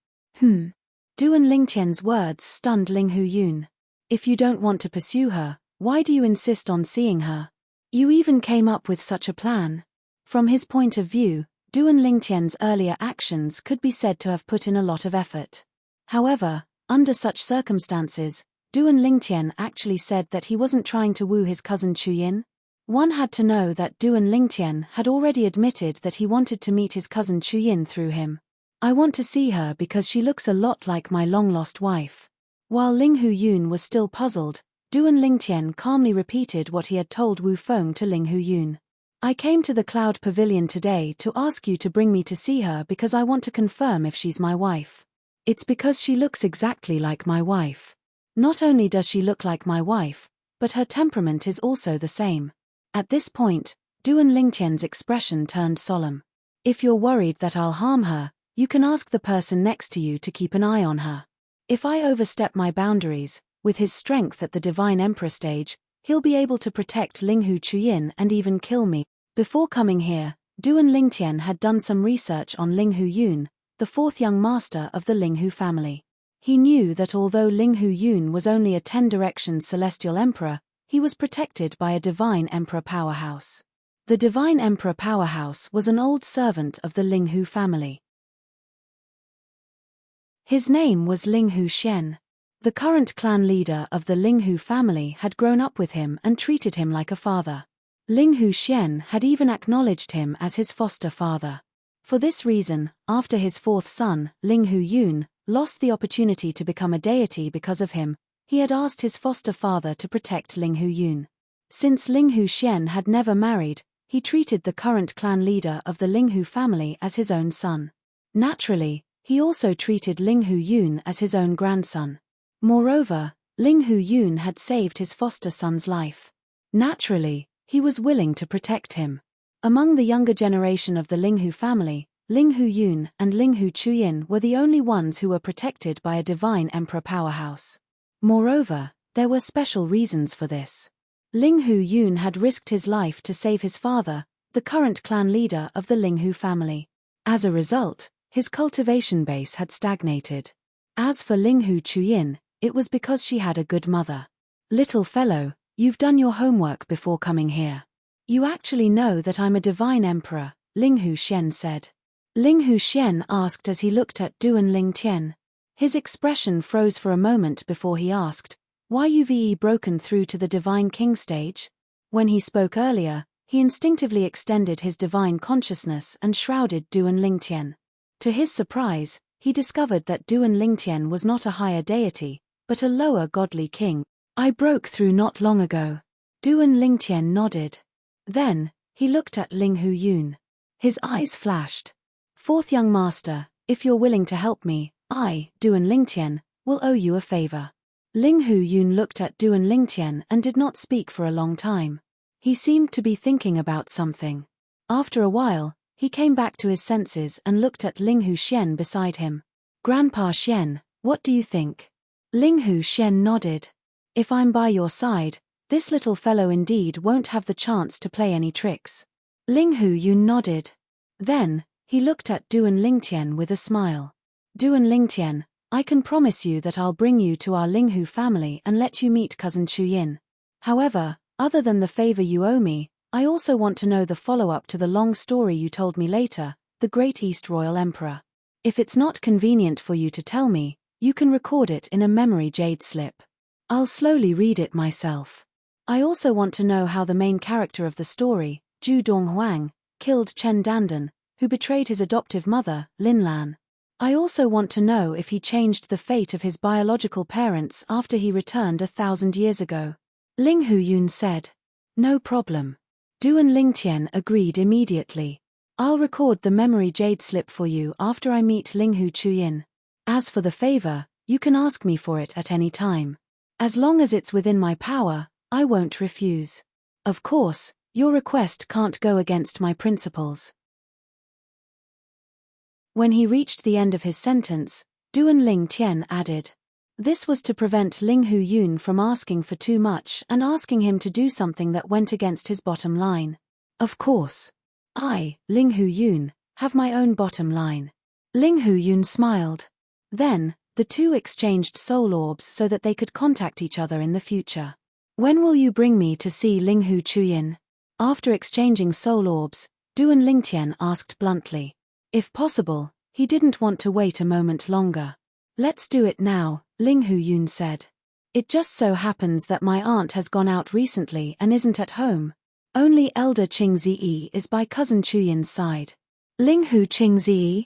Duan Lingtian's words stunned Ling Hu Yun. If you don't want to pursue her, why do you insist on seeing her? You even came up with such a plan. From his point of view, Duan Lingtian's earlier actions could be said to have put in a lot of effort. However, under such circumstances, Duan Lingtian actually said that he wasn't trying to woo his cousin Chuyin. One had to know that Duan Lingtian had already admitted that he wanted to meet his cousin Chuyin through him. I want to see her because she looks a lot like my long-lost wife. While Ling Hu Yun was still puzzled, Duan Lingtian calmly repeated what he had told Wu Feng to Ling Hu Yun. I came to the Cloud Pavilion today to ask you to bring me to see her because I want to confirm if she's my wife. It's because she looks exactly like my wife. Not only does she look like my wife, but her temperament is also the same. At this point, Duan Lingtian's expression turned solemn. If you're worried that I'll harm her, you can ask the person next to you to keep an eye on her. If I overstep my boundaries, with his strength at the Divine Emperor stage, he'll be able to protect Ling Hu Chuyin and even kill me. Before coming here, Duan Lingtian had done some research on Ling Hu Yun, the fourth young master of the Ling Hu family. He knew that although Ling Hu Yun was only a 10 directions celestial emperor, he was protected by a Divine Emperor powerhouse. The Divine Emperor powerhouse was an old servant of the Ling Hu family. His name was Ling Hu Xian. The current clan leader of the Ling Hu family had grown up with him and treated him like a father. Ling Hu Xian had even acknowledged him as his foster father. For this reason, after his fourth son, Ling Hu Yun, lost the opportunity to become a deity because of him, he had asked his foster father to protect Ling Hu Yun. Since Ling Hu Xian had never married, he treated the current clan leader of the Ling Hu family as his own son. Naturally, he also treated Ling Hu Yun as his own grandson. Moreover, Ling Hu Yun had saved his foster son's life. Naturally, he was willing to protect him. Among the younger generation of the Ling Hu family, Ling Hu Yun and Ling Hu Chuyin were the only ones who were protected by a Divine Emperor powerhouse. Moreover, there were special reasons for this. Ling Hu Yun had risked his life to save his father, the current clan leader of the Ling Hu family. As a result, his cultivation base had stagnated. As for Ling Hu Chuyin, it was because she had a good mother. Little fellow, you've done your homework before coming here. You actually know that I'm a Divine Emperor, Ling Hu Xian said. Ling Hu Xian asked as he looked at Duan Lingtian. His expression froze for a moment before he asked, why you've broken through to the Divine King stage? When he spoke earlier, he instinctively extended his divine consciousness and shrouded Duan Lingtian. To his surprise, he discovered that Duan Lingtian was not a higher deity, but a lower godly king. I broke through not long ago. Duan Lingtian nodded. Then, he looked at Ling Hu Yun. His eyes flashed. Fourth young master, if you're willing to help me, I, Duan Lingtian, will owe you a favor. Ling Hu Yun looked at Duan Lingtian and did not speak for a long time. He seemed to be thinking about something. After a while, he came back to his senses and looked at Ling Hu Xian beside him. Grandpa Xian, what do you think? Ling Hu Xian nodded. If I'm by your side, this little fellow indeed won't have the chance to play any tricks. Ling Hu Yun nodded. Then, he looked at Duan Lingtian with a smile. Duan Lingtian, I can promise you that I'll bring you to our Ling Hu family and let you meet cousin Chuyin. However, other than the favor you owe me, I also want to know the follow-up to the long story you told me later, the Great East Royal Emperor. If it's not convenient for you to tell me, you can record it in a memory jade slip. I'll slowly read it myself. I also want to know how the main character of the story, Zhu Donghuang, killed Chen Dandan, who betrayed his adoptive mother, Lin Lan. I also want to know if he changed the fate of his biological parents after he returned 1,000 years ago. Ling Huyun said. No problem. Duan Lingtian agreed immediately. I'll record the memory jade slip for you after I meet Linghu Chuyin. As for the favor, you can ask me for it at any time. As long as it's within my power, I won't refuse. Of course, your request can't go against my principles. When he reached the end of his sentence, Duan Lingtian added. This was to prevent Ling Huyun from asking for too much and asking him to do something that went against his bottom line. Of course. I, Ling Huyun, have my own bottom line. Ling Huyun smiled. Then, the two exchanged soul orbs so that they could contact each other in the future. When will you bring me to see Linghu Chuyin? After exchanging soul orbs, Duan Lingtian asked bluntly. If possible, he didn't want to wait a moment longer. Let's do it now, Ling Huyun said. It just so happens that my aunt has gone out recently and isn't at home. Only elder Qingziyi is by cousin Chuyin's side. Linghu Qingziyi?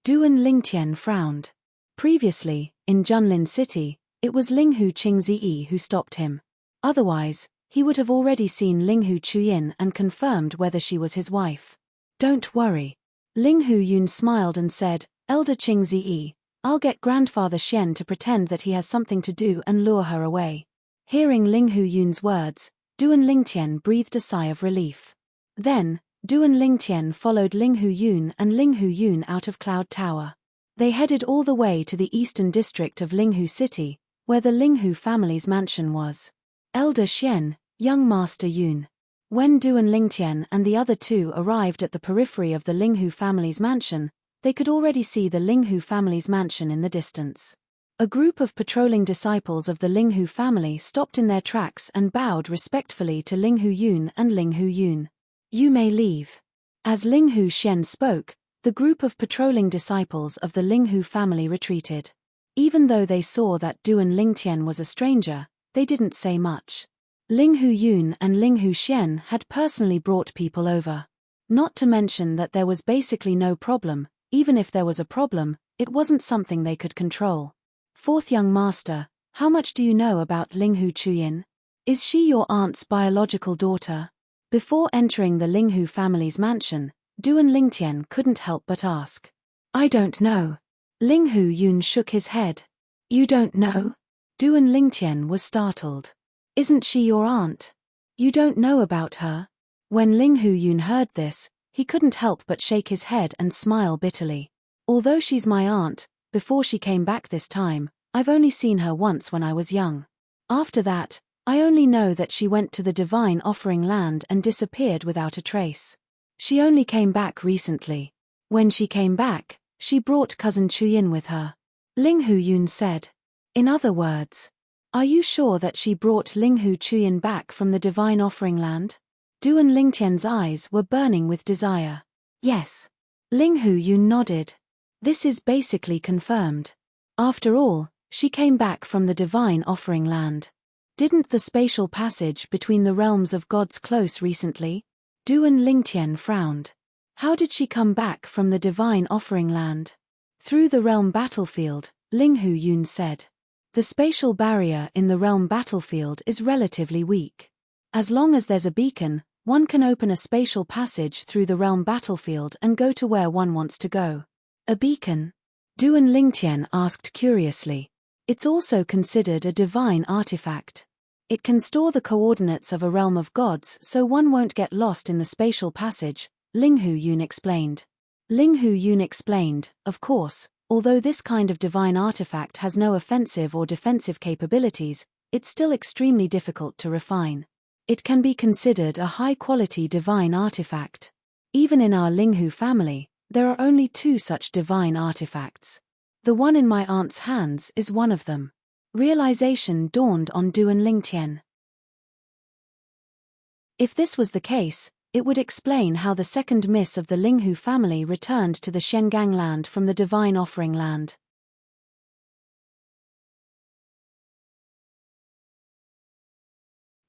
Duan Lingtian frowned. Previously, in Junlin City, it was Linghu Qingziyi who stopped him. Otherwise, he would have already seen Linghu Chuyin and confirmed whether she was his wife. Don't worry. Ling Huyun smiled and said, Elder Qingziyi, I'll get Grandfather Xian to pretend that he has something to do and lure her away. Hearing Ling Huyun's words, Duan Lingtian breathed a sigh of relief. Then, Duan Lingtian followed Ling Huyun and Ling Huyun out of Cloud Tower. They headed all the way to the eastern district of Linghu City, where the Linghu family's mansion was. Elder Xian, young Master Yun. When Duan Lingtian and the other two arrived at the periphery of the Linghu family's mansion, they could already see the Linghu family's mansion in the distance. A group of patrolling disciples of the Linghu family stopped in their tracks and bowed respectfully to Linghu Yun and Linghu Yun. You may leave. As Linghu Xian spoke, the group of patrolling disciples of the Linghu family retreated. Even though they saw that Duan Lingtian was a stranger, they didn't say much. Linghu Yun and Linghu Xian had personally brought people over. Not to mention that there was basically no problem. Even if there was a problem, it wasn't something they could control. Fourth young master, how much do you know about Linghu Chuyin? Is she your aunt's biological daughter? Before entering the Linghu family's mansion, Duan Lingtian couldn't help but ask. I don't know. Linghu Yun shook his head. You don't know? Duan Lingtian was startled. Isn't she your aunt? You don't know about her? When Linghu Yun heard this, he couldn't help but shake his head and smile bitterly. Although she's my aunt, before she came back this time, I've only seen her once when I was young. After that, I only know that she went to the divine offering land and disappeared without a trace. She only came back recently. When she came back, she brought cousin Chuyin with her. Linghu Yun said. In other words, are you sure that she brought Linghu Chuyin back from the divine offering land? Duan Lingtian's eyes were burning with desire. Yes. Linghu Yun nodded. This is basically confirmed. After all, she came back from the divine offering land. Didn't the spatial passage between the realms of gods close recently? Duan Lingtian frowned. How did she come back from the divine offering land? Through the realm battlefield, Linghu Yun said. The spatial barrier in the realm battlefield is relatively weak. As long as there's a beacon, one can open a spatial passage through the realm battlefield and go to where one wants to go. A beacon? Duan Lingtian asked curiously. It's also considered a divine artifact. It can store the coordinates of a realm of gods so one won't get lost in the spatial passage, Linghu Yun explained. Linghu Yun explained, of course, although this kind of divine artifact has no offensive or defensive capabilities, it's still extremely difficult to refine. It can be considered a high-quality divine artifact. Even in our Linghu family, there are only 2 such divine artifacts. The one in my aunt's hands is one of them. Realization dawned on Duan Lingtian. If this was the case, it would explain how the second miss of the Linghu family returned to the Shengang land from the divine offering land.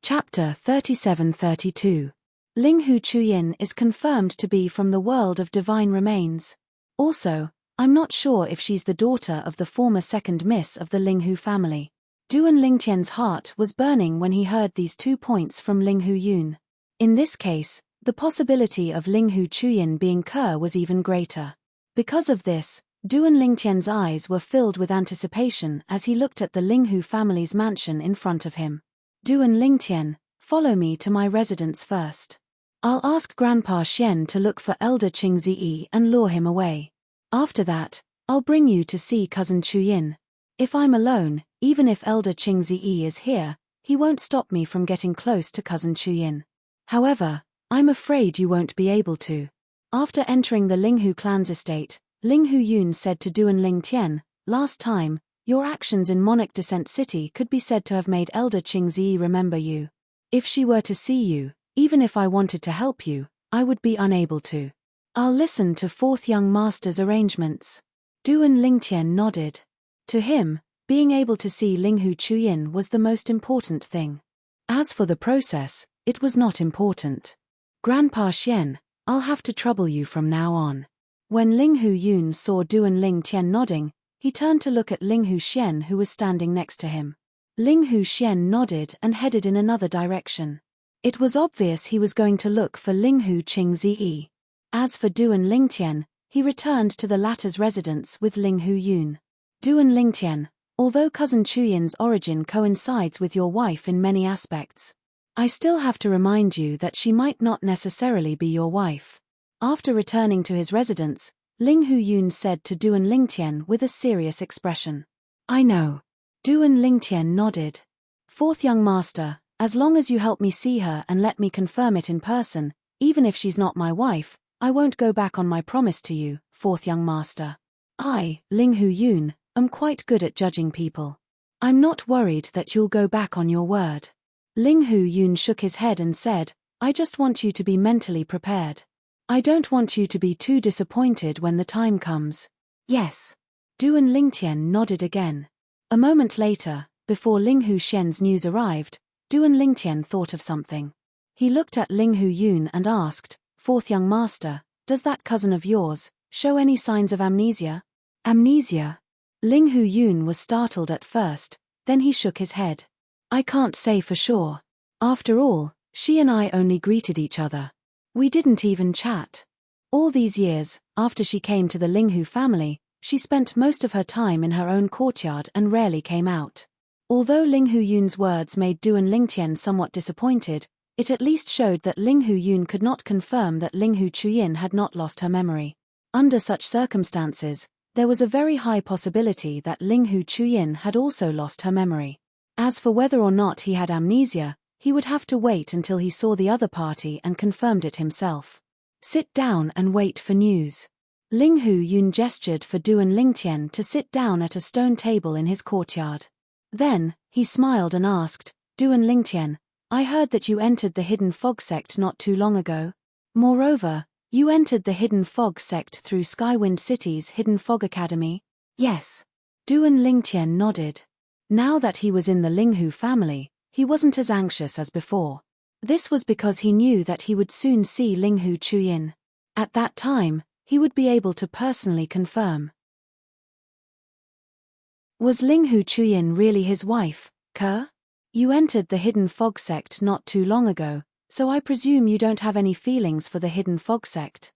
Chapter 37-32. Ling Hu Chuyin is confirmed to be from the world of divine remains. Also, I'm not sure if she's the daughter of the former second miss of the Ling Hu family. Duan Lingtian's heart was burning when he heard these 2 points from Ling Hu Yun. In this case, the possibility of Ling Hu Chuyin being Ke was even greater. Because of this, Duan Lingtian's eyes were filled with anticipation as he looked at the Ling Hu family's mansion in front of him. Duan Lingtian, follow me to my residence first. I'll ask Grandpa Xian to look for Elder Qing Ziyi and lure him away. After that, I'll bring you to see Cousin Chuyin. If I'm alone, even if Elder Qing Ziyi is here, he won't stop me from getting close to Cousin Chuyin. However, I'm afraid you won't be able to. After entering the Ling Hu clan's estate, Ling Hu Yun said to Duan Lingtian, last time, your actions in Monarch Descent City could be said to have made Elder Qing Ziyi remember you. If she were to see you, even if I wanted to help you, I would be unable to. I'll listen to Fourth Young Master's arrangements. Duan Lingtian nodded. To him, being able to see Ling Hu Chuyin was the most important thing. As for the process, it was not important. Grandpa Xian, I'll have to trouble you from now on. When Ling Hu Yun saw Duan Lingtian nodding, he turned to look at Ling Hu Xian who was standing next to him. Ling Hu Xian nodded and headed in another direction. It was obvious he was going to look for Ling Hu Qing Ziyi. As for Duan Lingtian, he returned to the latter's residence with Ling Hu Yun. Duan Lingtian, although Cousin Chuyin's origin coincides with your wife in many aspects, I still have to remind you that she might not necessarily be your wife. After returning to his residence, Ling Hu Yun said to Duan Lingtian with a serious expression. I know. Duan Lingtian nodded. Fourth Young Master, as long as you help me see her and let me confirm it in person, even if she's not my wife, I won't go back on my promise to you, Fourth Young Master. I, Ling Hu Yun, am quite good at judging people. I'm not worried that you'll go back on your word. Ling Hu Yun shook his head and said, I just want you to be mentally prepared. I don't want you to be too disappointed when the time comes. Yes. Duan Lingtian nodded again. A moment later, before Ling Hu Xian's news arrived, Duan Lingtian thought of something. He looked at Ling Hu Yun and asked, Fourth Young Master, does that cousin of yours show any signs of amnesia? Amnesia? Ling Hu Yun was startled at first, then he shook his head. I can't say for sure. After all, she and I only greeted each other. We didn't even chat. All these years, after she came to the Ling Hu family, she spent most of her time in her own courtyard and rarely came out. Although Ling Hu Yun's words made Duan Lingtian somewhat disappointed, it at least showed that Ling Hu Yun could not confirm that Ling Hu Chuyin had not lost her memory. Under such circumstances, there was a very high possibility that Ling Hu Chuyin had also lost her memory. As for whether or not he had amnesia, he would have to wait until he saw the other party and confirmed it himself. Sit down and wait for news. Ling Hu Yun gestured for Duan Lingtian to sit down at a stone table in his courtyard. Then, he smiled and asked, Duan Lingtian, I heard that you entered the Hidden Fog sect not too long ago. Moreover, you entered the Hidden Fog sect through Skywind City's Hidden Fog Academy? Yes. Duan Lingtian nodded. Now that he was in the Ling Hu family, he wasn't as anxious as before. This was because he knew that he would soon see Ling Hu Chuyin. At that time, he would be able to personally confirm. Was Ling Hu Chuyin really his wife, Ke? You entered the Hidden Fog sect not too long ago, so I presume you don't have any feelings for the Hidden Fog sect.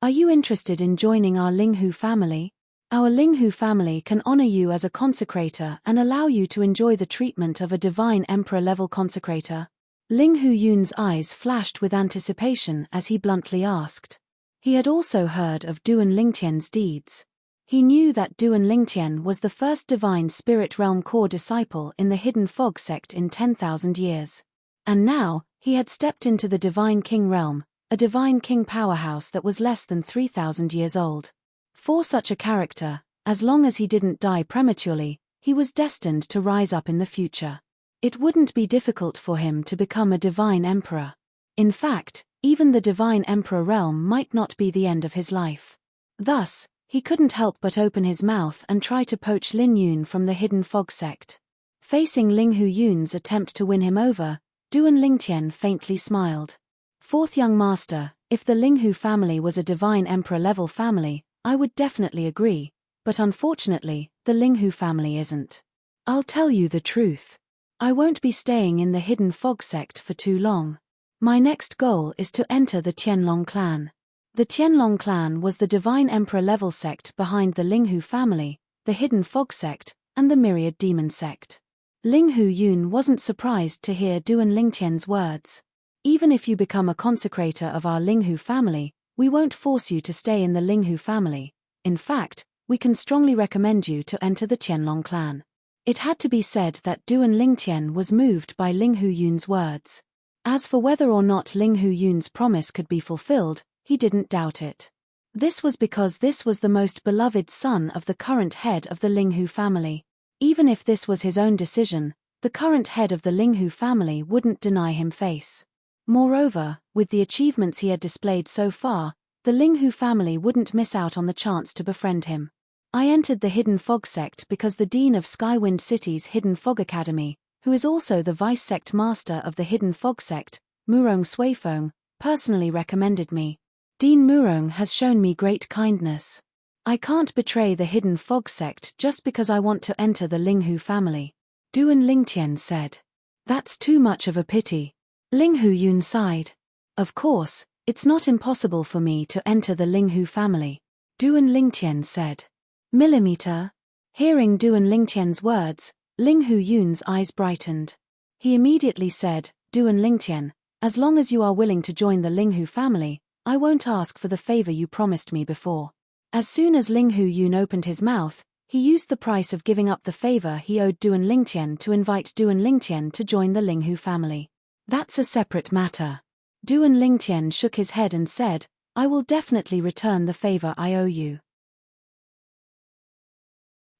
Are you interested in joining our Ling Hu family? Our Ling Hu family can honor you as a consecrator and allow you to enjoy the treatment of a divine emperor-level consecrator. Ling Hu Yun's eyes flashed with anticipation as he bluntly asked. He had also heard of Duan Lingtian's deeds. He knew that Duan Lingtian was the first divine spirit realm core disciple in the Hidden Fog sect in 10,000 years. And now, he had stepped into the Divine King realm, a Divine King powerhouse that was less than 3,000 years old. For such a character, as long as he didn't die prematurely, he was destined to rise up in the future. It wouldn't be difficult for him to become a divine emperor. In fact, even the divine emperor realm might not be the end of his life. Thus, he couldn't help but open his mouth and try to poach Lin Yun from the Hidden Fog sect. Facing Ling Hu Yun's attempt to win him over, Duan Lingtian faintly smiled. Fourth young master, if the Linghu family was a divine emperor-level family, I would definitely agree, but unfortunately, the Linghu family isn't. I'll tell you the truth. I won't be staying in the Hidden Fog sect for too long. My next goal is to enter the Qianlong clan. The Qianlong clan was the divine emperor-level sect behind the Linghu family, the Hidden Fog sect, and the Myriad Demon sect. Linghu Yun wasn't surprised to hear Duan Lingtian's words. Even if you become a consecrator of our Linghu family, we won't force you to stay in the Linghu family. In fact, we can strongly recommend you to enter the Qianlong clan. It had to be said that Duan Lingtian was moved by Linghu Yun's words. As for whether or not Linghu Yun's promise could be fulfilled, he didn't doubt it. This was because this was the most beloved son of the current head of the Linghu family. Even if this was his own decision, the current head of the Linghu family wouldn't deny him face. Moreover, with the achievements he had displayed so far, the Linghu family wouldn't miss out on the chance to befriend him. I entered the Hidden Fog sect because the Dean of Skywind City's Hidden Fog Academy, who is also the Vice-Sect Master of the Hidden Fog sect, Murong Suifeng, personally recommended me. Dean Murong has shown me great kindness. I can't betray the Hidden Fog sect just because I want to enter the Linghu family. Duan Lingtian said. That's too much of a pity. Linghu Yun sighed. Of course, it's not impossible for me to enter the Linghu family. Duan Lingtian said. Millimeter. Hearing Duan Lingtian's words, Linghu Yun's eyes brightened. He immediately said, Duan Lingtian, as long as you are willing to join the Linghu family, I won't ask for the favor you promised me before. As soon as Linghu Yun opened his mouth, he used the price of giving up the favor he owed Duan Lingtian to invite Duan Lingtian to join the Linghu family. That's a separate matter. Duan Lingtian shook his head and said, I will definitely return the favor I owe you.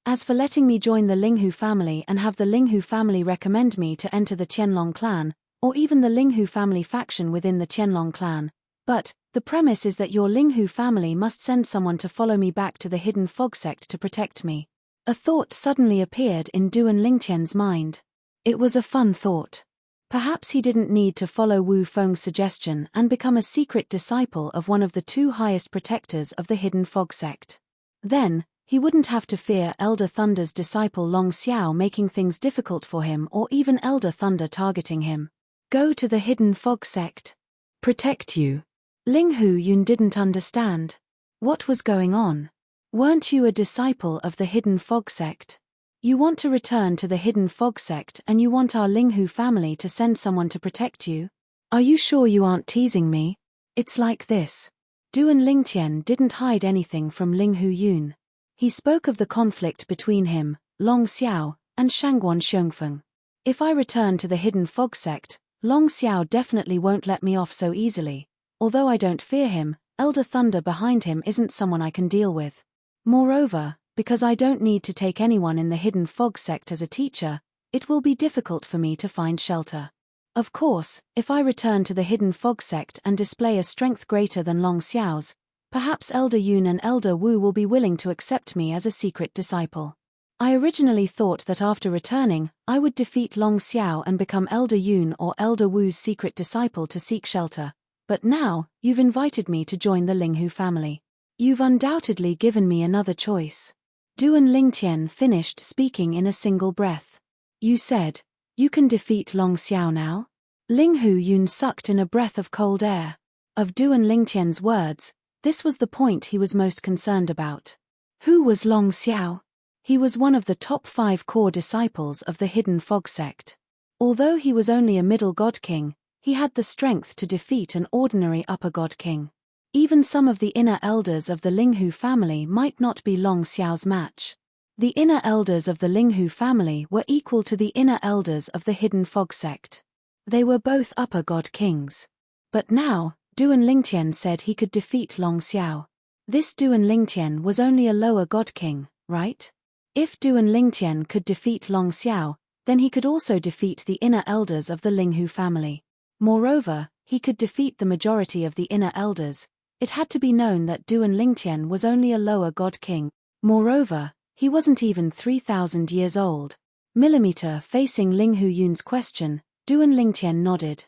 As for letting me join the Linghu family and have the Linghu family recommend me to enter the Qianlong clan, or even the Linghu family faction within the Qianlong clan, but, the premise is that your Linghu family must send someone to follow me back to the Hidden Fog sect to protect me. A thought suddenly appeared in Duan Lingtian's mind. It was a fun thought. Perhaps he didn't need to follow Wu Feng's suggestion and become a secret disciple of one of the two highest protectors of the Hidden Fog sect. Then, he wouldn't have to fear Elder Thunder's disciple Long Xiao making things difficult for him or even Elder Thunder targeting him. Go to the Hidden Fog sect. Protect you. Linghu Yun didn't understand. What was going on? Weren't you a disciple of the Hidden Fog sect? You want to return to the Hidden Fog sect and you want our Linghu family to send someone to protect you? Are you sure you aren't teasing me? It's like this. Duan Lingtian didn't hide anything from Linghu Yun. He spoke of the conflict between him, Long Xiao, and Shangguan Xiongfeng. If I return to the Hidden Fog sect, Long Xiao definitely won't let me off so easily. Although I don't fear him, Elder Thunder behind him isn't someone I can deal with. Moreover, because I don't need to take anyone in the Hidden Fog sect as a teacher, it will be difficult for me to find shelter. Of course, if I return to the Hidden Fog sect and display a strength greater than Long Xiao's, perhaps Elder Yun and Elder Wu will be willing to accept me as a secret disciple. I originally thought that after returning, I would defeat Long Xiao and become Elder Yun or Elder Wu's secret disciple to seek shelter. But now, you've invited me to join the Linghu family. You've undoubtedly given me another choice. Duan Lingtian finished speaking in a single breath. You said, you can defeat Long Xiao now? Linghu Yun sucked in a breath of cold air. Of Duan Lingtian's words, this was the point he was most concerned about. Who was Long Xiao? He was one of the top 5 core disciples of the Hidden Fog sect. Although he was only a middle god king, he had the strength to defeat an ordinary upper god king. Even some of the inner elders of the Linghu family might not be Long Xiao's match. The inner elders of the Linghu family were equal to the inner elders of the Hidden Fog sect. They were both upper god kings. But now, Duan Lingtian said he could defeat Long Xiao. This Duan Lingtian was only a lower god king, right? If Duan Lingtian could defeat Long Xiao, then he could also defeat the inner elders of the Linghu family. Moreover, he could defeat the majority of the inner elders. It had to be known that Duan Lingtian was only a lower god king. Moreover, he wasn't even 3,000 years old. Millimeter facing Linghu Yun's question, Duan Lingtian nodded.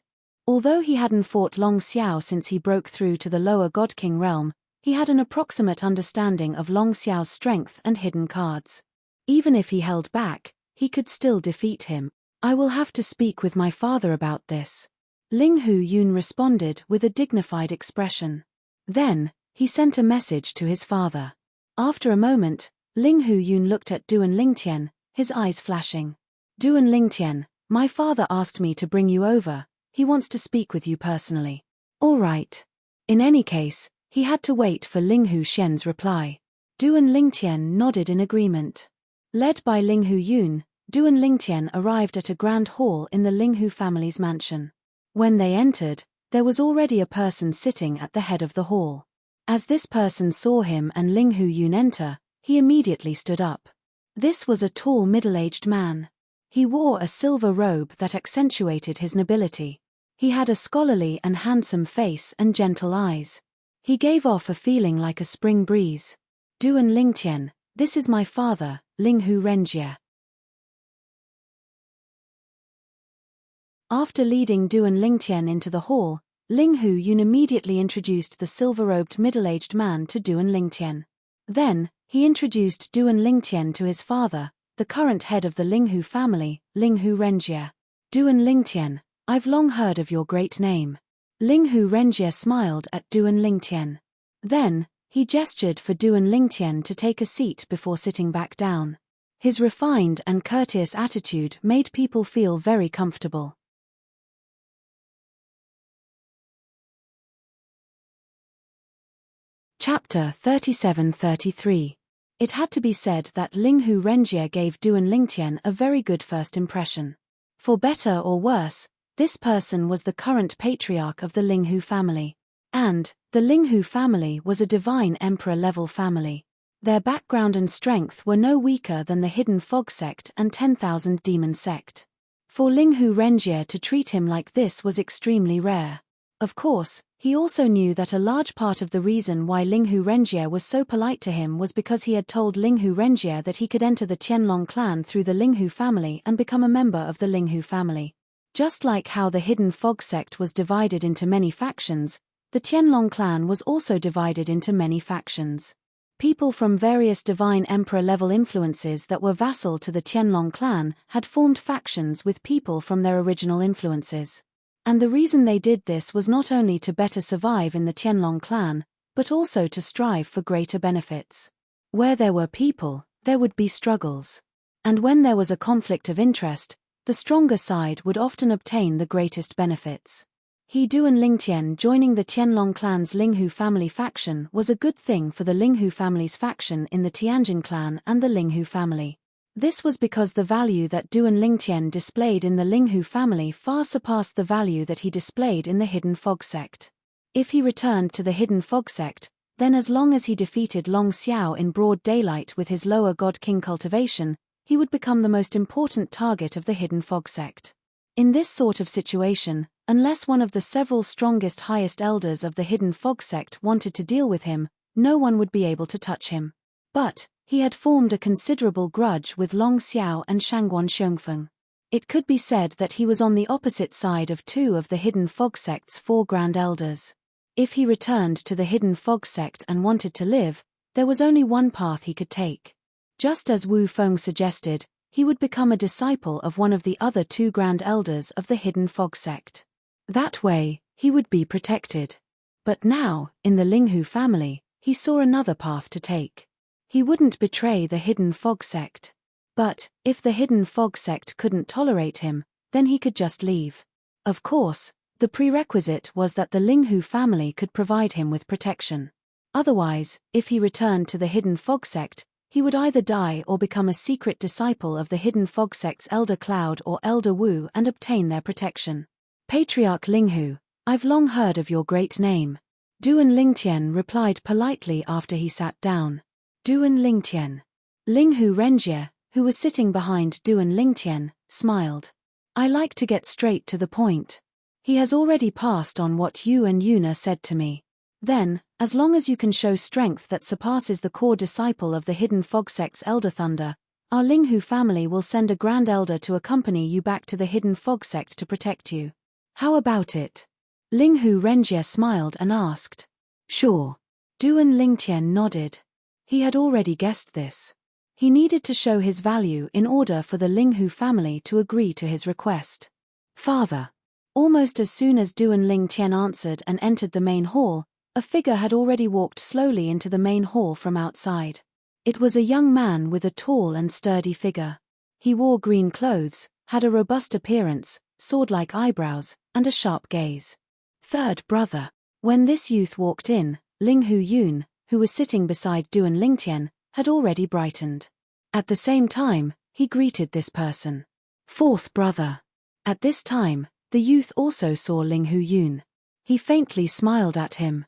Although he hadn't fought Long Xiao since he broke through to the lower God King realm, he had an approximate understanding of Long Xiao's strength and hidden cards. Even if he held back, he could still defeat him. I will have to speak with my father about this. Ling Hu Yun responded with a dignified expression. Then, he sent a message to his father. After a moment, Ling Hu Yun looked at Duan Lingtian, his eyes flashing. Duan Lingtian, my father asked me to bring you over. He wants to speak with you personally. All right. In any case, he had to wait for Ling Hu Xian's reply. Duan Lingtian nodded in agreement. Led by Ling Hu Yun, Duan Lingtian arrived at a grand hall in the Ling Hu family's mansion. When they entered, there was already a person sitting at the head of the hall. As this person saw him and Ling Hu Yun enter, he immediately stood up. This was a tall middle-aged man. He wore a silver robe that accentuated his nobility. He had a scholarly and handsome face and gentle eyes. He gave off a feeling like a spring breeze. Duan Lingtian, this is my father, Ling Hu Renjie. After leading Duan Lingtian into the hall, Ling Hu Yun immediately introduced the silver-robed middle-aged man to Duan Lingtian. Then, he introduced Duan Lingtian to his father, the current head of the Ling Hu family, Ling Hu Renjie. Duan Lingtian, I've long heard of your great name. Ling Hu Renjie smiled at Duan Lingtian. Then, he gestured for Duan Lingtian to take a seat before sitting back down. His refined and courteous attitude made people feel very comfortable. Chapter 37-33. It had to be said that Ling Hu Renjie gave Duan Lingtian a very good first impression. For better or worse, this person was the current patriarch of the Ling Hu family. And, the Ling Hu family was a divine emperor-level family. Their background and strength were no weaker than the Hidden Fog sect and 10,000 Demon sect. For Ling Hu Renjie to treat him like this was extremely rare. Of course, he also knew that a large part of the reason why Ling Hu Renjie was so polite to him was because he had told Ling Hu Renjie that he could enter the Qianlong clan through the Ling Hu family and become a member of the Ling Hu family. Just like how the Hidden Fog sect was divided into many factions, the Qianlong clan was also divided into many factions. People from various divine emperor-level influences that were vassal to the Qianlong clan had formed factions with people from their original influences. And the reason they did this was not only to better survive in the Qianlong clan, but also to strive for greater benefits. Where there were people, there would be struggles. And when there was a conflict of interest, the stronger side would often obtain the greatest benefits. Duan Lingtian joining the Qianlong clan's Ling Hu family faction was a good thing for the Ling Hu family's faction in the Tianjin clan and the Ling Hu family. This was because the value that Duan Lingtian displayed in the Ling Hu family far surpassed the value that he displayed in the Hidden Fog sect. If he returned to the Hidden Fog sect, then as long as he defeated Long Xiao in broad daylight with his lower God King cultivation, he would become the most important target of the Hidden Fog sect. In this sort of situation, unless one of the several strongest highest elders of the Hidden Fog sect wanted to deal with him, no one would be able to touch him. But he had formed a considerable grudge with Long Xiao and Shangguan Xiongfeng. It could be said that he was on the opposite side of two of the Hidden Fog sect's four grand elders. If he returned to the Hidden Fog sect and wanted to live, there was only one path he could take. Just as Wu Feng suggested, he would become a disciple of one of the other two grand elders of the Hidden Fog sect. That way, he would be protected. But now, in the Ling Hu family, he saw another path to take. He wouldn't betray the Hidden Fog sect. But, if the Hidden Fog sect couldn't tolerate him, then he could just leave. Of course, the prerequisite was that the Ling Hu family could provide him with protection. Otherwise, if he returned to the Hidden Fog sect, he would either die or become a secret disciple of the Hidden Fog sect's Elder Cloud or Elder Wu and obtain their protection. Patriarch Ling Hu, I've long heard of your great name. Duan Lingtian replied politely after he sat down. Duan Lingtian. Ling Hu Renjie, who was sitting behind Duan Lingtian, smiled. I like to get straight to the point. He has already passed on what you and Yuna said to me. Then, as long as you can show strength that surpasses the core disciple of the Hidden Fog sect's Elder Thunder, our Ling Hu family will send a Grand Elder to accompany you back to the Hidden Fog sect to protect you. How about it? Ling Hu Renjie smiled and asked. Sure. Duan Lingtian nodded. He had already guessed this. He needed to show his value in order for the Ling Hu family to agree to his request. Father. Almost as soon as Duan Lingtian answered and entered the main hall, a figure had already walked slowly into the main hall from outside. It was a young man with a tall and sturdy figure. He wore green clothes, had a robust appearance, sword-like eyebrows, and a sharp gaze. Third brother. When this youth walked in, Ling Hu Yun, who was sitting beside Duan Lingtian, had already brightened. At the same time, he greeted this person. Fourth brother. At this time, the youth also saw Ling Hu Yun. He faintly smiled at him.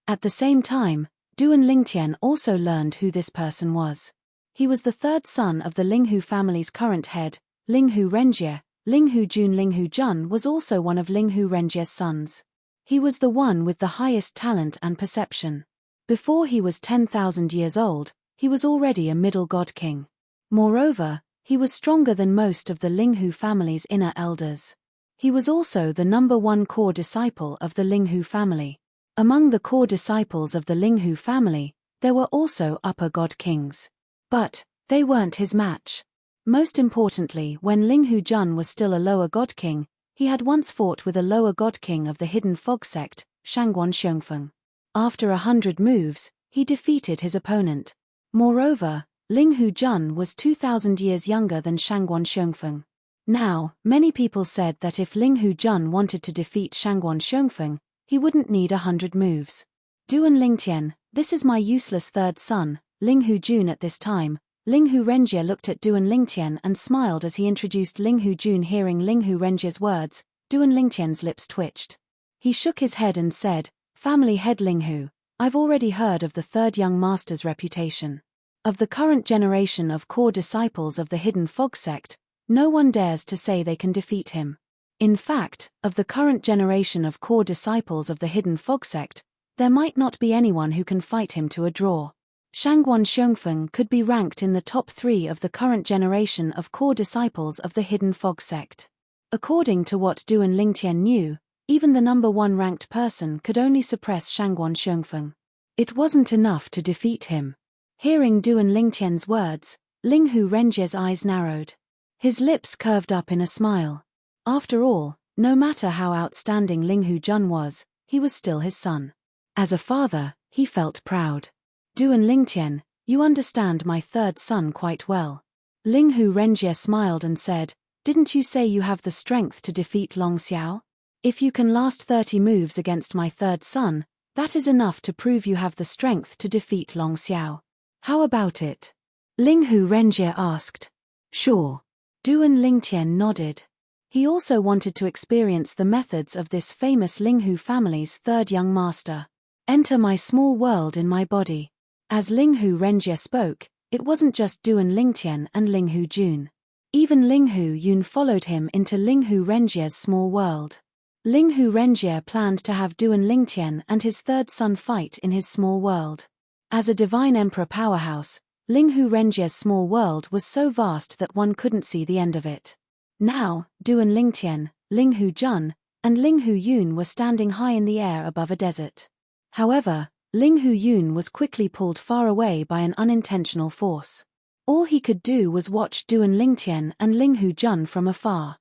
At the same time, Duan Lingtian also learned who this person was. He was the third son of the Ling Hu family's current head, Ling Hu Renjie. Ling Hu Jun. Ling Hu Jun was also one of Ling Hu Renjie's sons. He was the one with the highest talent and perception. Before he was 10,000 years old, he was already a middle god king. Moreover, he was stronger than most of the Ling Hu family's inner elders. He was also the number one core disciple of the Ling Hu family. Among the core disciples of the Ling Hu family, there were also upper god kings. But they weren't his match. Most importantly, when Ling Hu Jun was still a lower god king, he had once fought with a lower god king of the Hidden Fog sect, Shangguan Xiongfeng. After 100 moves, he defeated his opponent. Moreover, Ling Hu Jun was 2,000 years younger than Shangguan Xiongfeng. Now, many people said that if Ling Hu Jun wanted to defeat Shangguan Xiongfeng, he wouldn't need 100 moves. Duan Lingtian, this is my useless third son, Ling Hu Jun. At this time, Ling Hu Renjie looked at Duan Lingtian and smiled as he introduced Ling Hu Jun. Hearing Ling Hu Renjie's words, Duan Lingtian's lips twitched. He shook his head and said, Family head Ling Hu, I've already heard of the third young master's reputation. Of the current generation of core disciples of the Hidden Fog sect, no one dares to say they can defeat him. In fact, of the current generation of core disciples of the Hidden Fog sect, there might not be anyone who can fight him to a draw. Shangguan Xiongfeng could be ranked in the top 3 of the current generation of core disciples of the Hidden Fog sect. According to what Duan Lingtian knew, even the number 1 ranked person could only suppress Shangguan Xiongfeng. It wasn't enough to defeat him. Hearing Duan Lingtian's words, Ling Hu Renjie's eyes narrowed. His lips curved up in a smile. After all, no matter how outstanding Ling Hu Jun was, he was still his son. As a father, he felt proud. Duan Lingtian, you understand my third son quite well. Ling Hu Renjie smiled and said, Didn't you say you have the strength to defeat Long Xiao? If you can last 30 moves against my third son, that is enough to prove you have the strength to defeat Long Xiao. How about it? Ling Hu Renjie asked. Sure. Duan Lingtian nodded. He also wanted to experience the methods of this famous Ling Hu family's third young master. Enter my small world in my body. As Ling Hu Renjie spoke, it wasn't just Duan Lingtian and Ling Hu Jun. Even Ling Hu Yun followed him into Ling Hu Renjie's small world. Ling Hu Renjie planned to have Duan Lingtian and his third son fight in his small world. As a divine emperor powerhouse, Ling Hu Renjie's small world was so vast that one couldn't see the end of it. Now, Duan Lingtian, Ling Hu Jun, and Ling Hu Yun were standing high in the air above a desert. However, Ling Hu Yun was quickly pulled far away by an unintentional force. All he could do was watch Duan Lingtian and Ling Hu Jun from afar.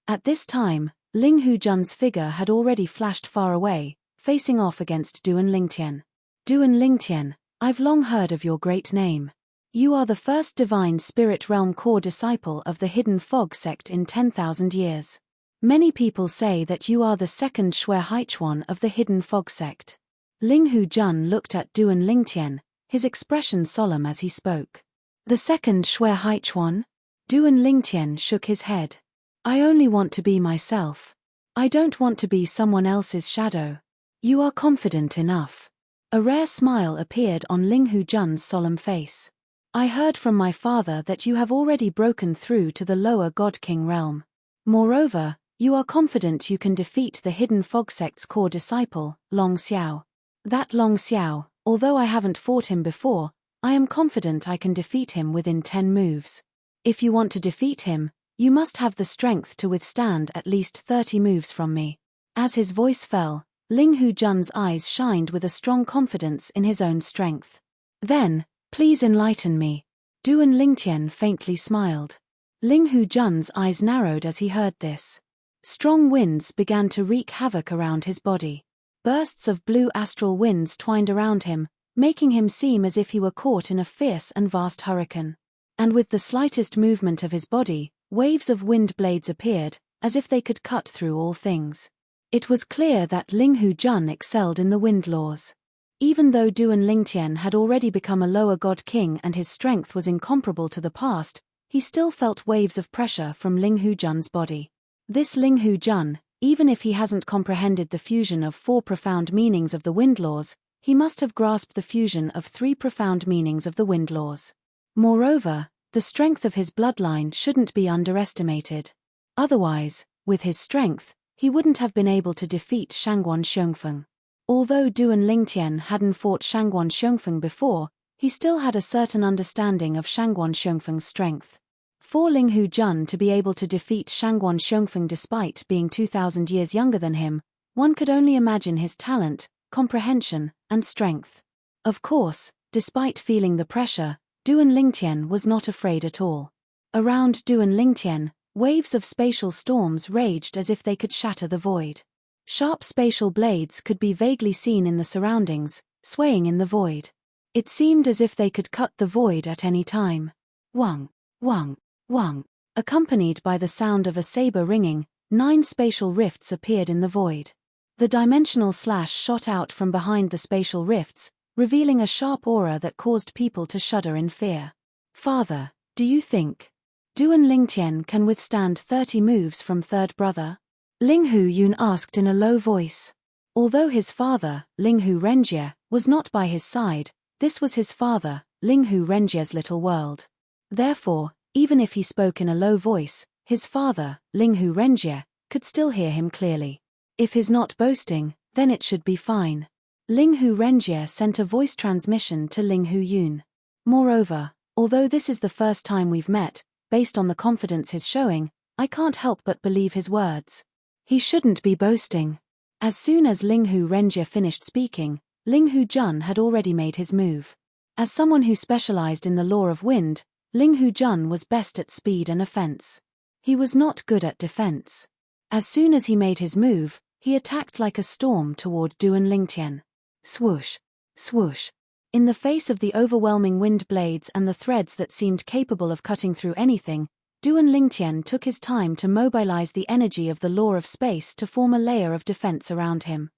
At this time, Ling Hu Jun's figure had already flashed far away, facing off against Duan Lingtian. Duan Lingtian, I've long heard of your great name. You are the first divine spirit realm core disciple of the Hidden Fog sect in 10,000 years. Many people say that you are the second Shui Haichuan of the Hidden Fog sect. Ling Hu Jun looked at Duan Lingtian, his expression solemn as he spoke. The second Shui Haichuan? Duan Lingtian shook his head. I only want to be myself. I don't want to be someone else's shadow. You are confident enough. A rare smile appeared on Ling Hu Jun's solemn face. I heard from my father that you have already broken through to the lower God King realm. Moreover, you are confident you can defeat the Hidden Fog sect's core disciple, Long Xiao. That Long Xiao, although I haven't fought him before, I am confident I can defeat him within 10 moves. If you want to defeat him, you must have the strength to withstand at least 30 moves from me. As his voice fell, Ling Hujun's eyes shined with a strong confidence in his own strength. Then, please enlighten me. Duan Lingtian faintly smiled. Ling Hujun's eyes narrowed as he heard this. Strong winds began to wreak havoc around his body. Bursts of blue astral winds twined around him, making him seem as if he were caught in a fierce and vast hurricane. And with the slightest movement of his body, waves of wind blades appeared, as if they could cut through all things. It was clear that Ling Hujun excelled in the wind laws. Even though Duan Lingtian had already become a lower god king and his strength was incomparable to the past, he still felt waves of pressure from Ling Hujun's body. This Ling Hujun, even if he hasn't comprehended the fusion of 4 profound meanings of the wind laws, he must have grasped the fusion of 3 profound meanings of the wind laws. Moreover, the strength of his bloodline shouldn't be underestimated. Otherwise, with his strength, he wouldn't have been able to defeat Shangguan Xiongfeng. Although Duan Lingtian hadn't fought Shangguan Xiongfeng before, he still had a certain understanding of Shangguan Xiongfeng's strength. For Ling Hujun to be able to defeat Shangguan Xiongfeng despite being 2,000 years younger than him, one could only imagine his talent, comprehension, and strength. Of course, despite feeling the pressure, Duan Lingtian was not afraid at all. Around Duan Lingtian, waves of spatial storms raged as if they could shatter the void. Sharp spatial blades could be vaguely seen in the surroundings, swaying in the void. It seemed as if they could cut the void at any time. Wang, wang, wang. Accompanied by the sound of a saber ringing, 9 spatial rifts appeared in the void. The dimensional slash shot out from behind the spatial rifts, revealing a sharp aura that caused people to shudder in fear. Father, do you think Duan Lingtian can withstand 30 moves from third brother? Ling Huyun asked in a low voice. Although his father, Ling Hu Renjie, was not by his side, this was his father, Ling Hu Renjie's little world. Therefore, even if he spoke in a low voice, his father, Ling Hu Renjie, could still hear him clearly. If he's not boasting, then it should be fine. Ling Hu Renjie sent a voice transmission to Ling Huyun. Moreover, although this is the first time we've met, based on the confidence he's showing, I can't help but believe his words. He shouldn't be boasting. As soon as Ling Hu Renjie finished speaking, Ling Hujun had already made his move. As someone who specialized in the law of wind, Ling Hujun was best at speed and offense. He was not good at defense. As soon as he made his move, he attacked like a storm toward Duan Lingtian. Swoosh, swoosh. In the face of the overwhelming wind blades and the threads that seemed capable of cutting through anything, Duan Lingtian took his time to mobilize the energy of the law of space to form a layer of defense around him.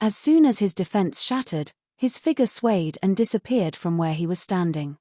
As soon as his defense shattered, his figure swayed and disappeared from where he was standing.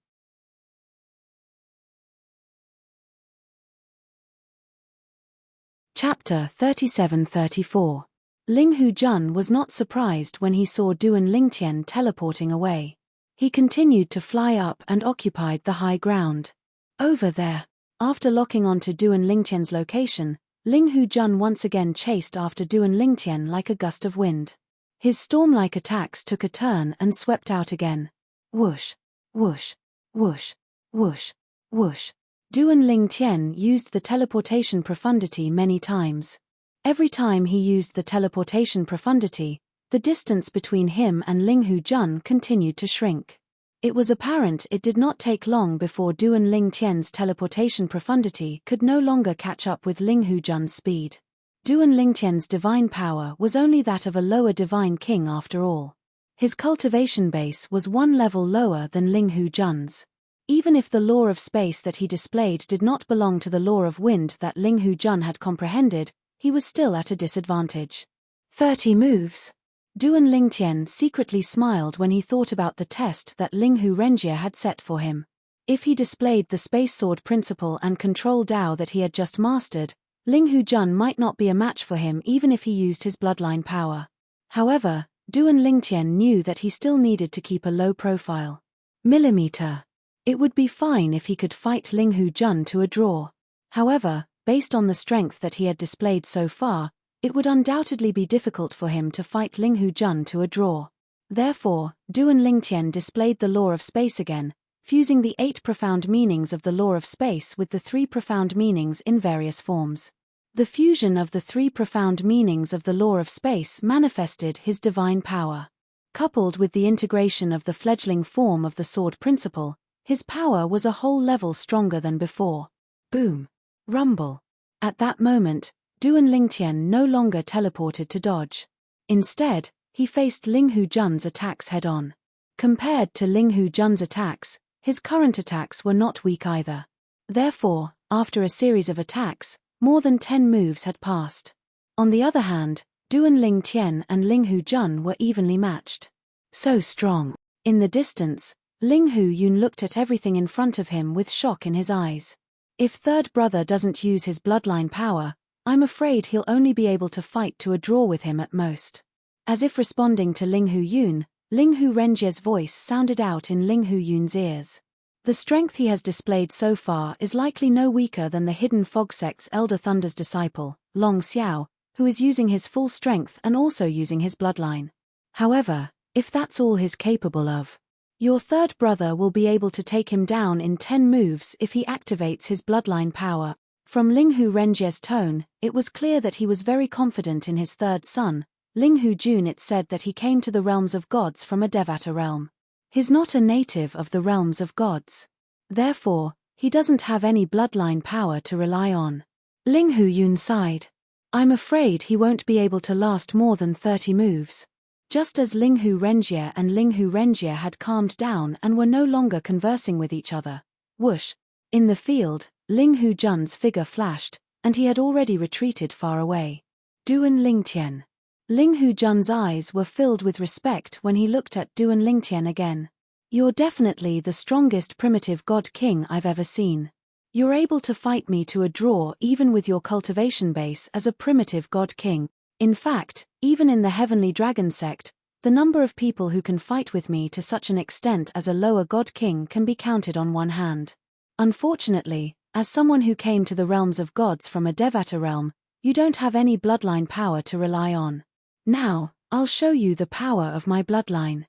Chapter 37-34. Ling Hujun was not surprised when he saw Duan Lingtian teleporting away. He continued to fly up and occupied the high ground. Over there. After locking onto Duan Lingtian's location, Ling Hujun once again chased after Duan Lingtian like a gust of wind. His storm-like attacks took a turn and swept out again. Whoosh, whoosh, whoosh, whoosh, whoosh. Duan Lingtian used the teleportation profundity many times. Every time he used the teleportation profundity, the distance between him and Ling Hujun continued to shrink. It was apparent it did not take long before Duan Lingtian's teleportation profundity could no longer catch up with Ling Hujun's speed. Duan Lingtian's divine power was only that of a lower divine king after all. His cultivation base was 1 level lower than Ling Hujun's. Even if the law of space that he displayed did not belong to the law of wind that Ling Hujun had comprehended, he was still at a disadvantage. 30 moves. Duan Lingtian secretly smiled when he thought about the test that Ling Hu Renjie had set for him. If he displayed the space sword principle and control Dao that he had just mastered, Ling Hujun might not be a match for him even if he used his bloodline power. However, Duan Lingtian knew that he still needed to keep a low profile. Millimeter. It would be fine if he could fight Ling Hujun to a draw. However, based on the strength that he had displayed so far, it would undoubtedly be difficult for him to fight Ling Hujun to a draw. Therefore, Duan Lingtian displayed the law of space again, fusing the 8 profound meanings of the law of space with the 3 profound meanings in various forms. The fusion of the 3 profound meanings of the law of space manifested his divine power. Coupled with the integration of the fledgling form of the sword principle, his power was a whole level stronger than before. Boom. Rumble. At that moment, Duan Lingtian no longer teleported to dodge. Instead, he faced Ling Hu Jun's attacks head-on. Compared to Ling Hu Jun's attacks, his current attacks were not weak either. Therefore, after a series of attacks, more than 10 moves had passed. On the other hand, Duan Lingtian and Ling Hu Jun were evenly matched. So strong. In the distance, Ling Hu Yun looked at everything in front of him with shock in his eyes. If third brother doesn't use his bloodline power, I'm afraid he'll only be able to fight to a draw with him at most. As if responding to Ling Hu Yun, Ling Hu Renjie's voice sounded out in Ling Hu Yun's ears. The strength he has displayed so far is likely no weaker than the hidden fog sect's Elder Thunder's disciple, Long Xiao, who is using his full strength and also using his bloodline. However, if that's all he's capable of, your third brother will be able to take him down in 10 moves if he activates his bloodline power. From Ling Hu Renjie's tone, it was clear that he was very confident in his third son, Ling Hu Jun. It said that he came to the realms of gods from a Devata realm. He's not a native of the realms of gods. Therefore, he doesn't have any bloodline power to rely on. Ling Hu Yun sighed. I'm afraid he won't be able to last more than 30 moves. Just as Ling Hu Renjie and Ling Hu Renjie had calmed down and were no longer conversing with each other. Whoosh! In the field, Ling Hu Jun's figure flashed, and he had already retreated far away. Duan Lingtian. Ling Hu Jun's eyes were filled with respect when he looked at Duan Lingtian again. You're definitely the strongest primitive god king I've ever seen. You're able to fight me to a draw even with your cultivation base as a primitive god king. In fact, even in the Heavenly Dragon sect, the number of people who can fight with me to such an extent as a lower god king can be counted on one hand. Unfortunately, as someone who came to the realms of gods from a Devata realm, you don't have any bloodline power to rely on. Now, I'll show you the power of my bloodline.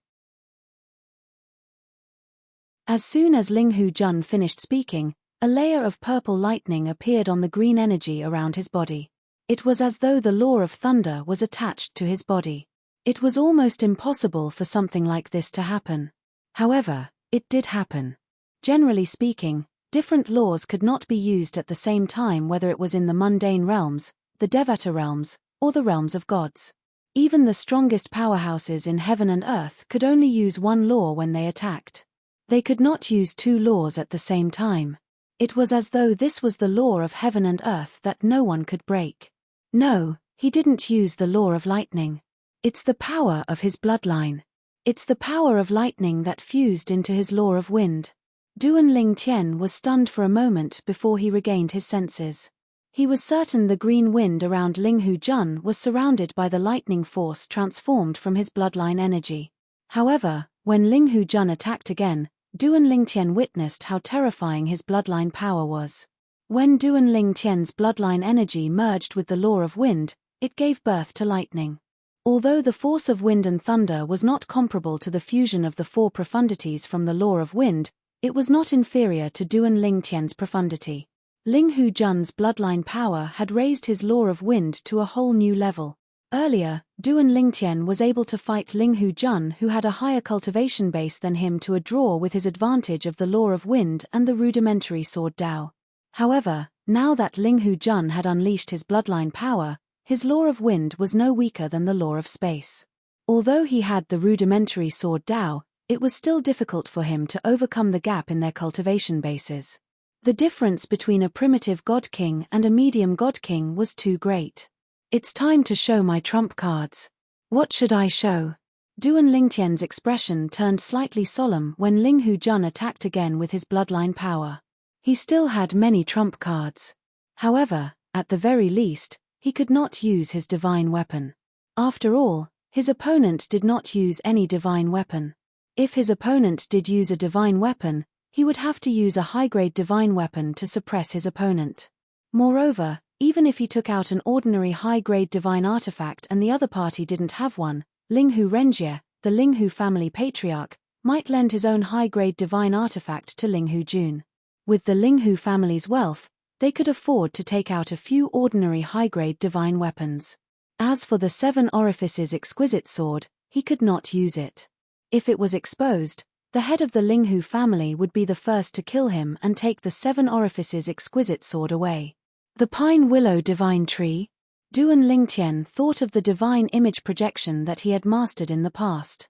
As soon as Ling Hu Jun finished speaking, a layer of purple lightning appeared on the green energy around his body. It was as though the law of thunder was attached to his body. It was almost impossible for something like this to happen. However, it did happen. Generally speaking, different laws could not be used at the same time, whether it was in the mundane realms, the Devata realms, or the realms of gods. Even the strongest powerhouses in heaven and earth could only use one law when they attacked. They could not use 2 laws at the same time. It was as though this was the law of heaven and earth that no one could break. No, he didn't use the law of lightning. It's the power of his bloodline. It's the power of lightning that fused into his law of wind. Duan Lingtian was stunned for a moment before he regained his senses. He was certain the green wind around Ling Hu Jun was surrounded by the lightning force transformed from his bloodline energy. However, when Ling Hu Jun attacked again, Duan Lingtian witnessed how terrifying his bloodline power was. When Duan Lingtian's bloodline energy merged with the law of wind, it gave birth to lightning. Although the force of wind and thunder was not comparable to the fusion of the 4 profundities from the law of wind, it was not inferior to Duan Lingtian's profundity. Ling Hu Jun's bloodline power had raised his law of wind to a whole new level. Earlier, Duan Lingtian was able to fight Ling Hu Jun, who had a higher cultivation base than him, to a draw with his advantage of the law of wind and the rudimentary sword Dao. However, now that Ling Hu Jun had unleashed his bloodline power, his law of wind was no weaker than the law of space. Although he had the rudimentary sword Dao, it was still difficult for him to overcome the gap in their cultivation bases. The difference between a primitive god king and a medium god king was too great. It's time to show my trump cards. What should I show? Duan Lingtian's expression turned slightly solemn when Ling Hu Jun attacked again with his bloodline power. He still had many trump cards. However, at the very least, he could not use his divine weapon. After all, his opponent did not use any divine weapon. If his opponent did use a divine weapon, he would have to use a high-grade divine weapon to suppress his opponent. Moreover, even if he took out an ordinary high-grade divine artifact and the other party didn't have one, Ling Hu Renjie, the Ling Hu family patriarch, might lend his own high-grade divine artifact to Linghu Jun. With the Linghu family's wealth, they could afford to take out a few ordinary high-grade divine weapons. As for the 7 Orifices exquisite sword, he could not use it. If it was exposed, the head of the Linghu family would be the first to kill him and take the 7 Orifices exquisite sword away. The pine willow divine tree? Duan Lingtian thought of the divine image projection that he had mastered in the past.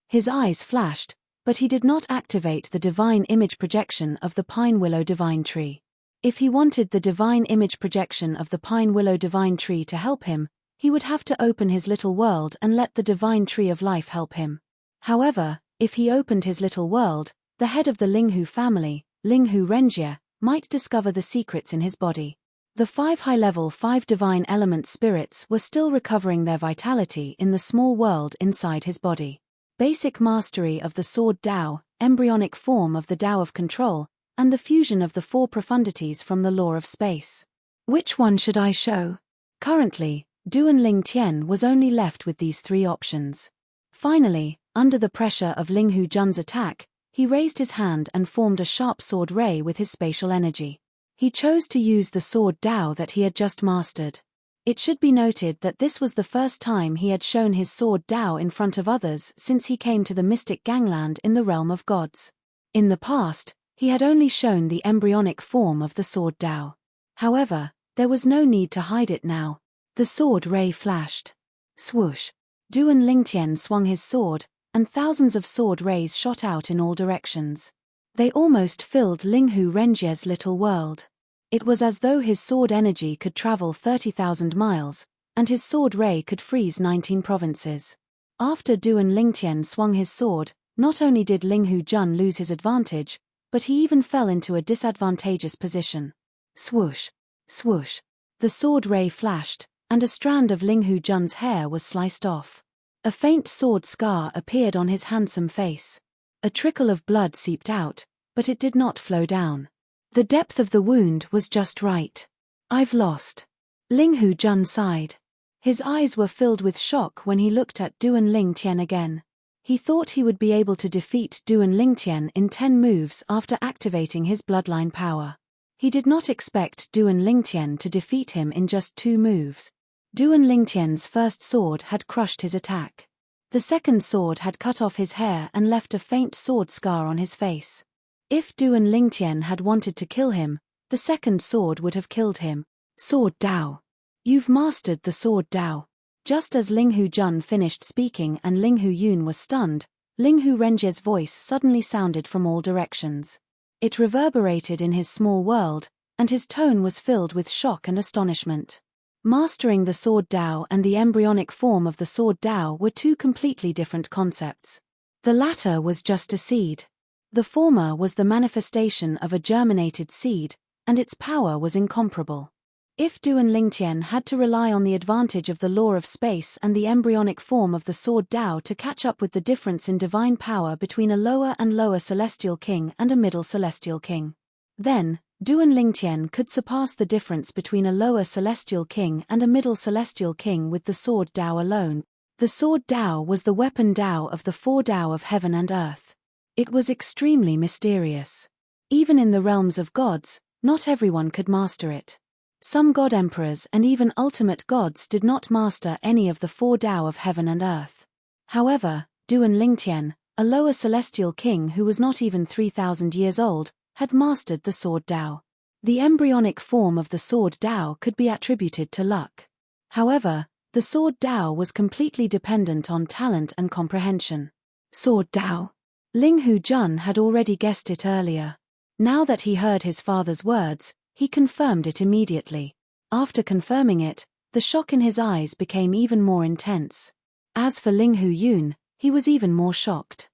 His eyes flashed, but he did not activate the divine image projection of the pine willow divine tree. If he wanted the divine image projection of the pine willow divine tree to help him, he would have to open his little world and let the divine tree of life help him. However, if he opened his little world, the head of the Linghu family, Linghu Renjie, might discover the secrets in his body. The 5 high-level 5 divine element spirits were still recovering their vitality in the small world inside his body. Basic mastery of the sword Tao, embryonic form of the Tao of control, and the fusion of the 4 profundities from the law of space. Which one should I show? Currently, Duan Lingtian was only left with these 3 options. Finally, under the pressure of Linghu Jun's attack, he raised his hand and formed a sharp sword ray with his spatial energy. He chose to use the sword Tao that he had just mastered. It should be noted that this was the first time he had shown his sword Tao in front of others since he came to the mystic gangland in the realm of gods. In the past, he had only shown the embryonic form of the sword Tao. However, there was no need to hide it now. The sword ray flashed. Swoosh! Duan Lingtian swung his sword, and thousands of sword rays shot out in all directions. They almost filled Linghu Renjie's little world. It was as though his sword energy could travel 30,000 miles, and his sword ray could freeze 19 provinces. After Duan Lingtian swung his sword, not only did Linghu Jun lose his advantage, but he even fell into a disadvantageous position. Swoosh! Swoosh! The sword ray flashed, and a strand of Linghu Jun's hair was sliced off. A faint sword scar appeared on his handsome face. A trickle of blood seeped out, but it did not flow down. The depth of the wound was just right. I've lost. Linghu Jun sighed. His eyes were filled with shock when he looked at Duan Lingtian again. He thought he would be able to defeat Duan Lingtian in 10 moves after activating his bloodline power. He did not expect Duan Lingtian to defeat him in just 2 moves. Duan Lingtian's first sword had crushed his attack. The second sword had cut off his hair and left a faint sword scar on his face. If Duan Lingtian had wanted to kill him, the second sword would have killed him. Sword Tao. You've mastered the sword Tao. Just as Linghu Jun finished speaking and Linghu Yun was stunned, Linghu Renjie's voice suddenly sounded from all directions. It reverberated in his small world, and his tone was filled with shock and astonishment. Mastering the sword Tao and the embryonic form of the sword Tao were 2 completely different concepts. The latter was just a seed. The former was the manifestation of a germinated seed, and its power was incomparable. If Duan Lingtian had to rely on the advantage of the law of space and the embryonic form of the sword Tao to catch up with the difference in divine power between a lower and lower celestial king and a middle celestial king, then Duan Lingtian could surpass the difference between a lower celestial king and a middle celestial king with the sword Tao alone. The sword Tao was the weapon Tao of the 4 Tao of heaven and earth. It was extremely mysterious. Even in the realms of gods, not everyone could master it. Some god emperors and even ultimate gods did not master any of the 4 Tao of heaven and earth. However, Duan Lingtian, a lower celestial king who was not even 3,000 years old, had mastered the sword Tao. The embryonic form of the sword Tao could be attributed to luck. However, the sword Tao was completely dependent on talent and comprehension. Sword Tao. Linghu Jun had already guessed it earlier. Now that he heard his father's words, he confirmed it immediately. After confirming it, the shock in his eyes became even more intense. As for Linghu Yun, he was even more shocked.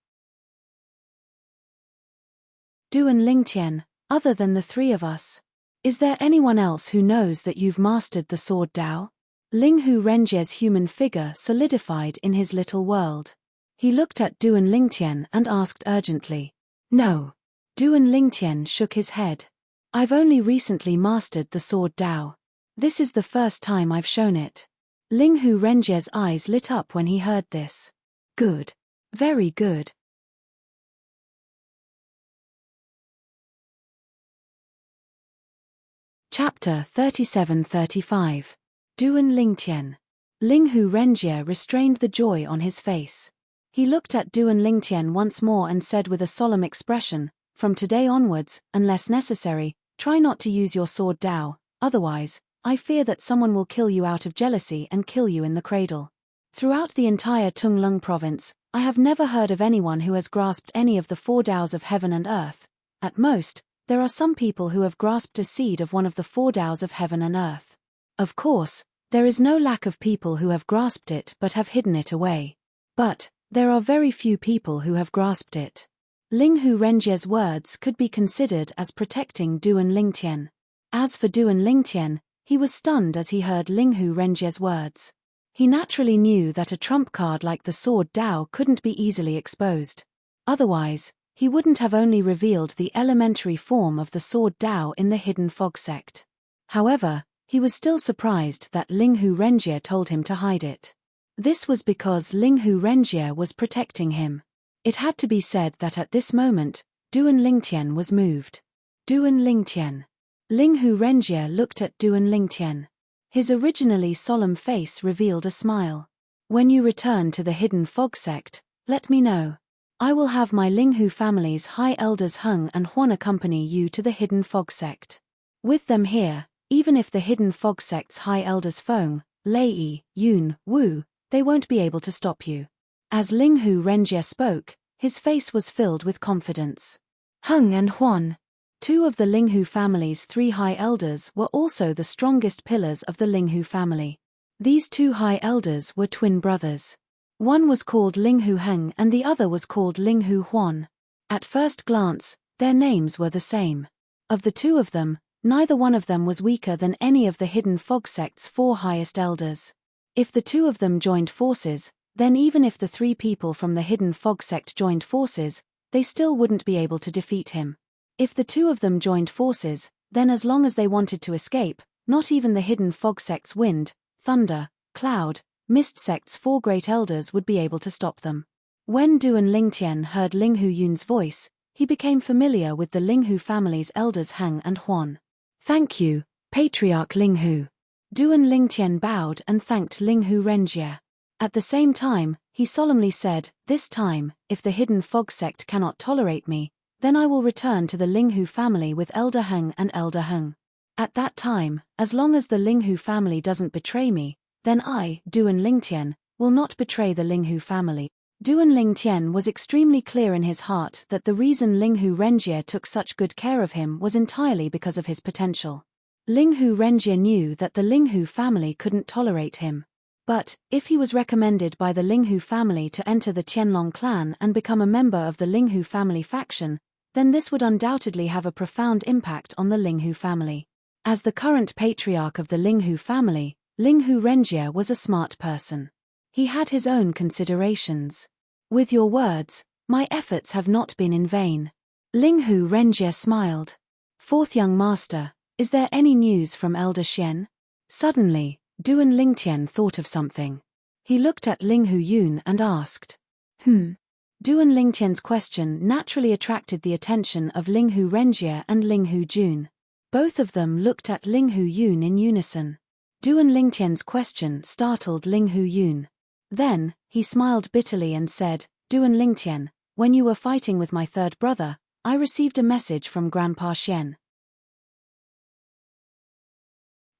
Duan Lingtian, other than the 3 of us, is there anyone else who knows that you've mastered the sword Tao? Linghu Renjie's human figure solidified in his little world. He looked at Duan Lingtian and asked urgently. No. Duan Lingtian shook his head. I've only recently mastered the sword Tao. This is the first time I've shown it. Linghu Renjie's eyes lit up when he heard this. Good. Very good. Chapter 37-35. Duan Lingtian. Linghu Renjie restrained the joy on his face. He looked at Duan Lingtian once more and said with a solemn expression, "From today onwards, unless necessary, try not to use your sword Dao, otherwise, I fear that someone will kill you out of jealousy and kill you in the cradle." Throughout the entire Tunglung province, I have never heard of anyone who has grasped any of the 4 Daos of heaven and earth. At most, there are some people who have grasped a seed of one of the 4 Daos of heaven and earth. Of course, there is no lack of people who have grasped it but have hidden it away. But there are very few people who have grasped it. Linghu Renjie's words could be considered as protecting Duan Lingtian. As for Duan Lingtian, he was stunned as he heard Linghu Renjie's words. He naturally knew that a trump card like the sword Dao couldn't be easily exposed. Otherwise, he wouldn't have only revealed the elementary form of the sword Dao in the hidden fog sect. However, he was still surprised that Linghu Renjie told him to hide it. This was because Linghu Renjie was protecting him. It had to be said that at this moment, Duan Lingtian was moved. Duan Lingtian. Linghu Renjie looked at Duan Lingtian. His originally solemn face revealed a smile. "When you return to the hidden fog sect, let me know. I will have my Linghu family's high elders Heng and Huan accompany you to the hidden fog sect. With them here, even if the hidden fog sect's high elders Feng, Lei, Yun, Wu, they won't be able to stop you." As Linghu Renjie spoke, his face was filled with confidence. Heng and Huan. 2 of the Linghu family's 3 high elders were also the strongest pillars of the Linghu family. These 2 high elders were twin brothers. One was called Linghu Heng and the other was called Linghu Huan. At first glance, their names were the same. Of the 2 of them, neither one of them was weaker than any of the hidden fog sect's 4 highest elders. If the 2 of them joined forces, then even if the 3 people from the hidden fog sect joined forces, they still wouldn't be able to defeat him. If the 2 of them joined forces, then as long as they wanted to escape, not even the hidden fog sect's wind, thunder, cloud, mist sect's 4 great elders would be able to stop them. When Duan Lingtian heard Linghu Yun's voice, he became familiar with the Linghu family's elders Heng and Huan. "Thank you, Patriarch Linghu." Duan Lingtian bowed and thanked Linghu Renjie. At the same time, he solemnly said, "This time, if the hidden fog sect cannot tolerate me, then I will return to the Linghu family with Elder Heng and Elder Heng. At that time, as long as the Linghu family doesn't betray me, then I, Duan Lingtian, will not betray the Linghu family." Duan Lingtian was extremely clear in his heart that the reason Linghu Renjie took such good care of him was entirely because of his potential. Linghu Renjie knew that the Linghu family couldn't tolerate him. But, if he was recommended by the Linghu family to enter the Qianlong clan and become a member of the Linghu family faction, then this would undoubtedly have a profound impact on the Linghu family. As the current patriarch of the Linghu family, Linghu Renjie was a smart person. He had his own considerations. "With your words, my efforts have not been in vain." Linghu Renjie smiled. "Fourth young master, is there any news from Elder Xian?" Suddenly, Duan Lingtian thought of something. He looked at Linghu Yun and asked, Duan Lingtian's question naturally attracted the attention of Linghu Renjie and Linghu Jun. Both of them looked at Linghu Yun in unison. Duan Lingtian's question startled Linghu Yun. Then, he smiled bitterly and said, "Duan Lingtian, when you were fighting with my 3rd brother, I received a message from Grandpa Xian.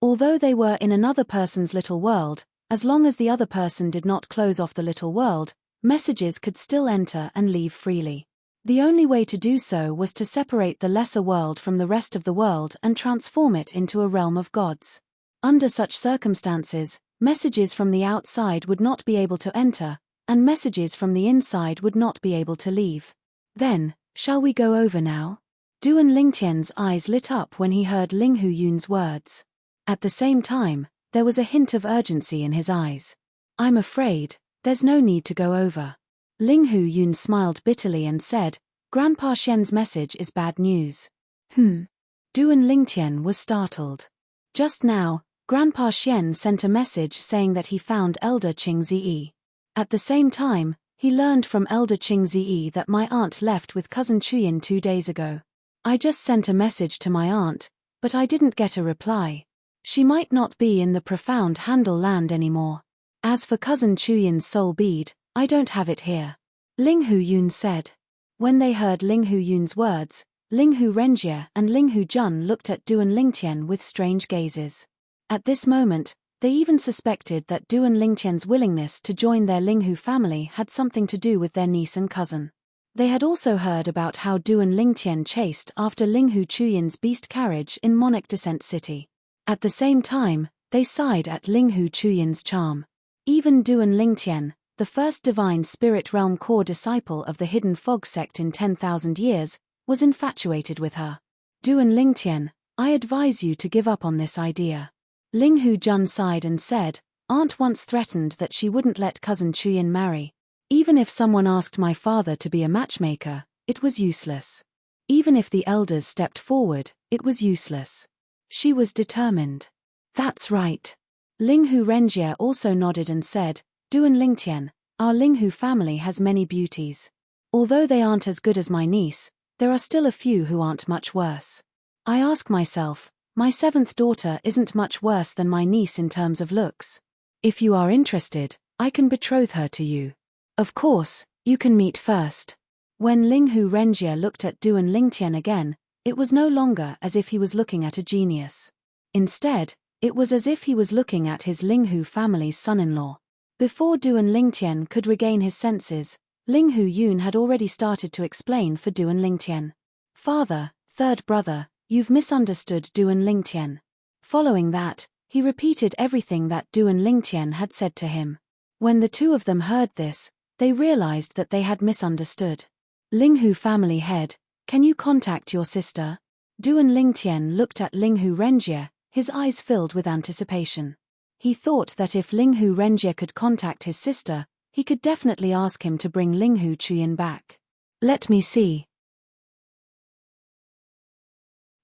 Although they were in another person's little world, as long as the other person did not close off the little world, messages could still enter and leave freely. The only way to do so was to separate the lesser world from the rest of the world and transform it into a realm of gods. Under such circumstances, messages from the outside would not be able to enter, and messages from the inside would not be able to leave. Then, shall we go over now?" Duan Lingtian's eyes lit up when he heard Linghu Yun's words. At the same time, there was a hint of urgency in his eyes. "I'm afraid, there's no need to go over." Linghu Yun smiled bitterly and said, "Grandpa Xian's message is bad news." Duan Lingtian was startled. Just now, Grandpa Xian sent a message saying that he found Elder Qing Ziyi. At the same time, He learned from Elder Qing Ziyi that my aunt left with cousin Chuyin 2 days ago. I just sent a message to my aunt, but I didn't get a reply. She might not be in the profound Handle land anymore. As for cousin Chuyin's soul bead, I don't have it here. Ling Hu Yun said. When they heard Ling Hu Yun's words, Ling Hu Renjie and Ling Hu Jun looked at Duan Lingtian with strange gazes. At this moment, they even suspected that Duan Lingtian's willingness to join their Ling Hu family had something to do with their niece and cousin. They had also heard about how Duan Lingtian chased after Ling Hu Chuyin's beast carriage in Monarch Descent City. At the same time, they sighed at Ling Hu Chuyin's charm. Even Duan Lingtian, the first divine spirit realm core disciple of the Hidden Fog sect in 10,000 years, was infatuated with her. Duan Lingtian, I advise you to give up on this idea. Ling Hu Jun sighed and said, Aunt once threatened that she wouldn't let cousin Chuyin marry. Even if someone asked my father to be a matchmaker, it was useless. Even if the elders stepped forward, it was useless. She was determined. That's right. Ling Hu Renjie also nodded and said, Duan Lingtian, our Ling Hu family has many beauties. Although they aren't as good as my niece, there are still a few who aren't much worse. I ask myself, my 7th daughter isn't much worse than my niece in terms of looks. If you are interested, I can betroth her to you. Of course, you can meet first. When Ling Hu Renjie looked at Duan Lingtian again, it was no longer as if he was looking at a genius. Instead, it was as if he was looking at his Ling Hu family's son-in-law. Before Duan Lingtian could regain his senses, Ling Hu Yun had already started to explain for Duan Lingtian. Father, 3rd brother, you've misunderstood Duan Lingtian. Following that, he repeated everything that Duan Lingtian had said to him. When the two of them heard this, they realized that they had misunderstood. Ling Hu family head, can you contact your sister? Duan Lingtian looked at Ling Hu Renjie, his eyes filled with anticipation. He thought that if Ling Hu Renjie could contact his sister, he could definitely ask him to bring Ling Hu Chuyin back. Let me see.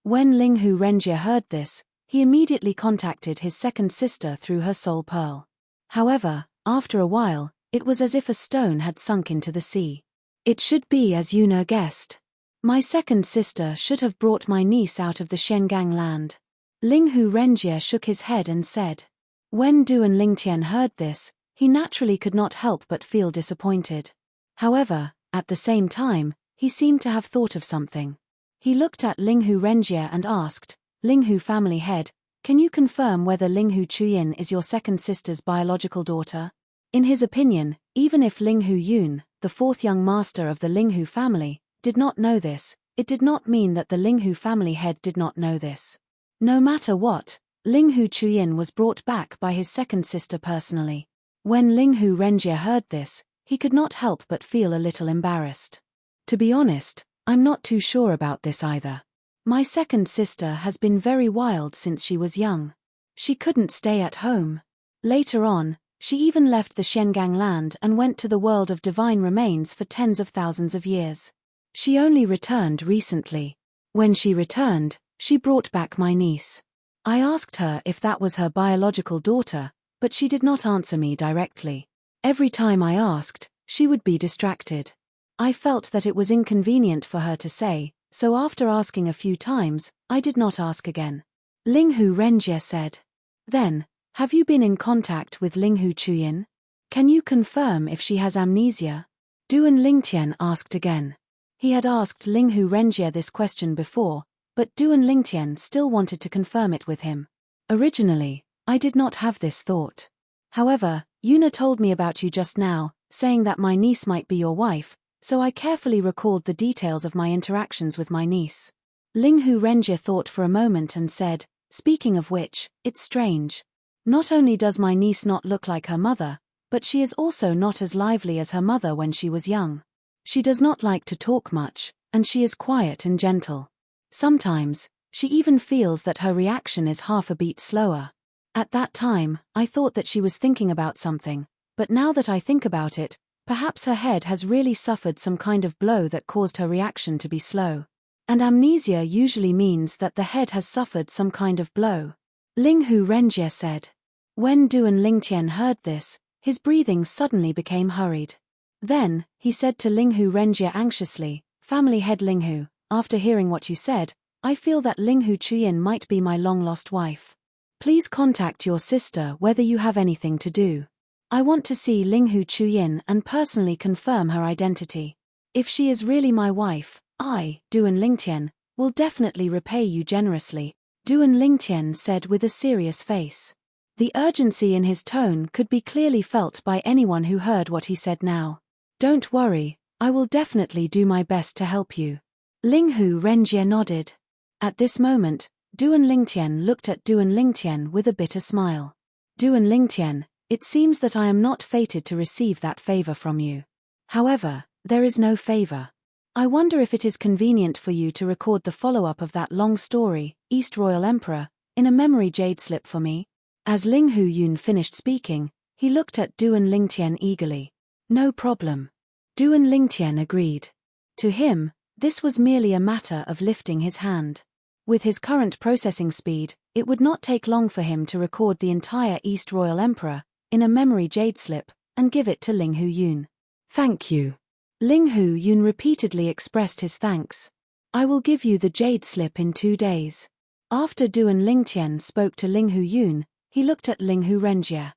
When Ling Hu Renjie heard this, he immediately contacted his 2nd sister through her soul pearl. However, after a while, it was as if a stone had sunk into the sea. It should be as Yuna guessed. My 2nd sister should have brought my niece out of the Shengang land. Ling Hu Renjie shook his head and said. When Duan Lingtian heard this, he naturally could not help but feel disappointed. However, at the same time, he seemed to have thought of something. He looked at Ling Hu Renjie and asked, Ling Hu family head, can you confirm whether Ling Hu Chuyin is your 2nd sister's biological daughter? In his opinion, even if Ling Hu Yun, the 4th young master of the Ling Hu family, did not know this, it did not mean that the Ling Hu family head did not know this. No matter what, Ling Hu Chuyin was brought back by his 2nd sister personally. When Ling Hu Renjie heard this, he could not help but feel a little embarrassed. To be honest, I'm not too sure about this either. My 2nd sister has been very wild since she was young. She couldn't stay at home. Later on, she even left the Shengang land and went to the world of divine remains for tens of thousands of years. She only returned recently. When she returned, she brought back my niece. I asked her if that was her biological daughter, but she did not answer me directly. Every time I asked, she would be distracted. I felt that it was inconvenient for her to say, so after asking a few times, I did not ask again. Ling Hu Renjie said. Then, have you been in contact with Ling Hu Chuyin? Can you confirm if she has amnesia? Duan Lingtian asked again. He had asked Ling Hu Renjie this question before, but Duan Lingtian still wanted to confirm it with him. Originally, I did not have this thought. However, Yuna told me about you just now, saying that my niece might be your wife, so I carefully recalled the details of my interactions with my niece. Ling Hu Renjie thought for a moment and said, speaking of which, it's strange. Not only does my niece not look like her mother, but she is also not as lively as her mother when she was young. She does not like to talk much, and she is quiet and gentle. Sometimes, she even feels that her reaction is half a beat slower. At that time, I thought that she was thinking about something, but now that I think about it, perhaps her head has really suffered some kind of blow that caused her reaction to be slow. And amnesia usually means that the head has suffered some kind of blow. Ling Hu Renjie said. When Duan Lingtian heard this, his breathing suddenly became hurried. Then, he said to Linghu Renjie anxiously, "Family head Linghu, after hearing what you said, I feel that Linghu Chuyin might be my long-lost wife. Please contact your sister whether you have anything to do. I want to see Linghu Chuyin and personally confirm her identity. If she is really my wife, I, Duan Lingtian, will definitely repay you generously," Duan Lingtian said with a serious face. The urgency in his tone could be clearly felt by anyone who heard what he said now. "Don't worry, I will definitely do my best to help you." Linghu Renjie nodded. At this moment, Duan Lingtian looked at Duan Lingtian with a bitter smile. "Duan Lingtian, it seems that I am not fated to receive that favor from you. However, there is no favor. I wonder if it is convenient for you to record the follow-up of that long story, East Royal Emperor, in a memory jade slip for me?" As Linghu Yun finished speaking, he looked at Duan Lingtian eagerly. "No problem." Duan Lingtian agreed. To him, this was merely a matter of lifting his hand. With his current processing speed, it would not take long for him to record the entire East Royal Emperor in a memory jade slip and give it to Linghu Yun. "Thank you." Linghu Yun repeatedly expressed his thanks. "I will give you the jade slip in 2 days." After Duan Lingtian spoke to Linghu Yun, he looked at Linghu Renjie.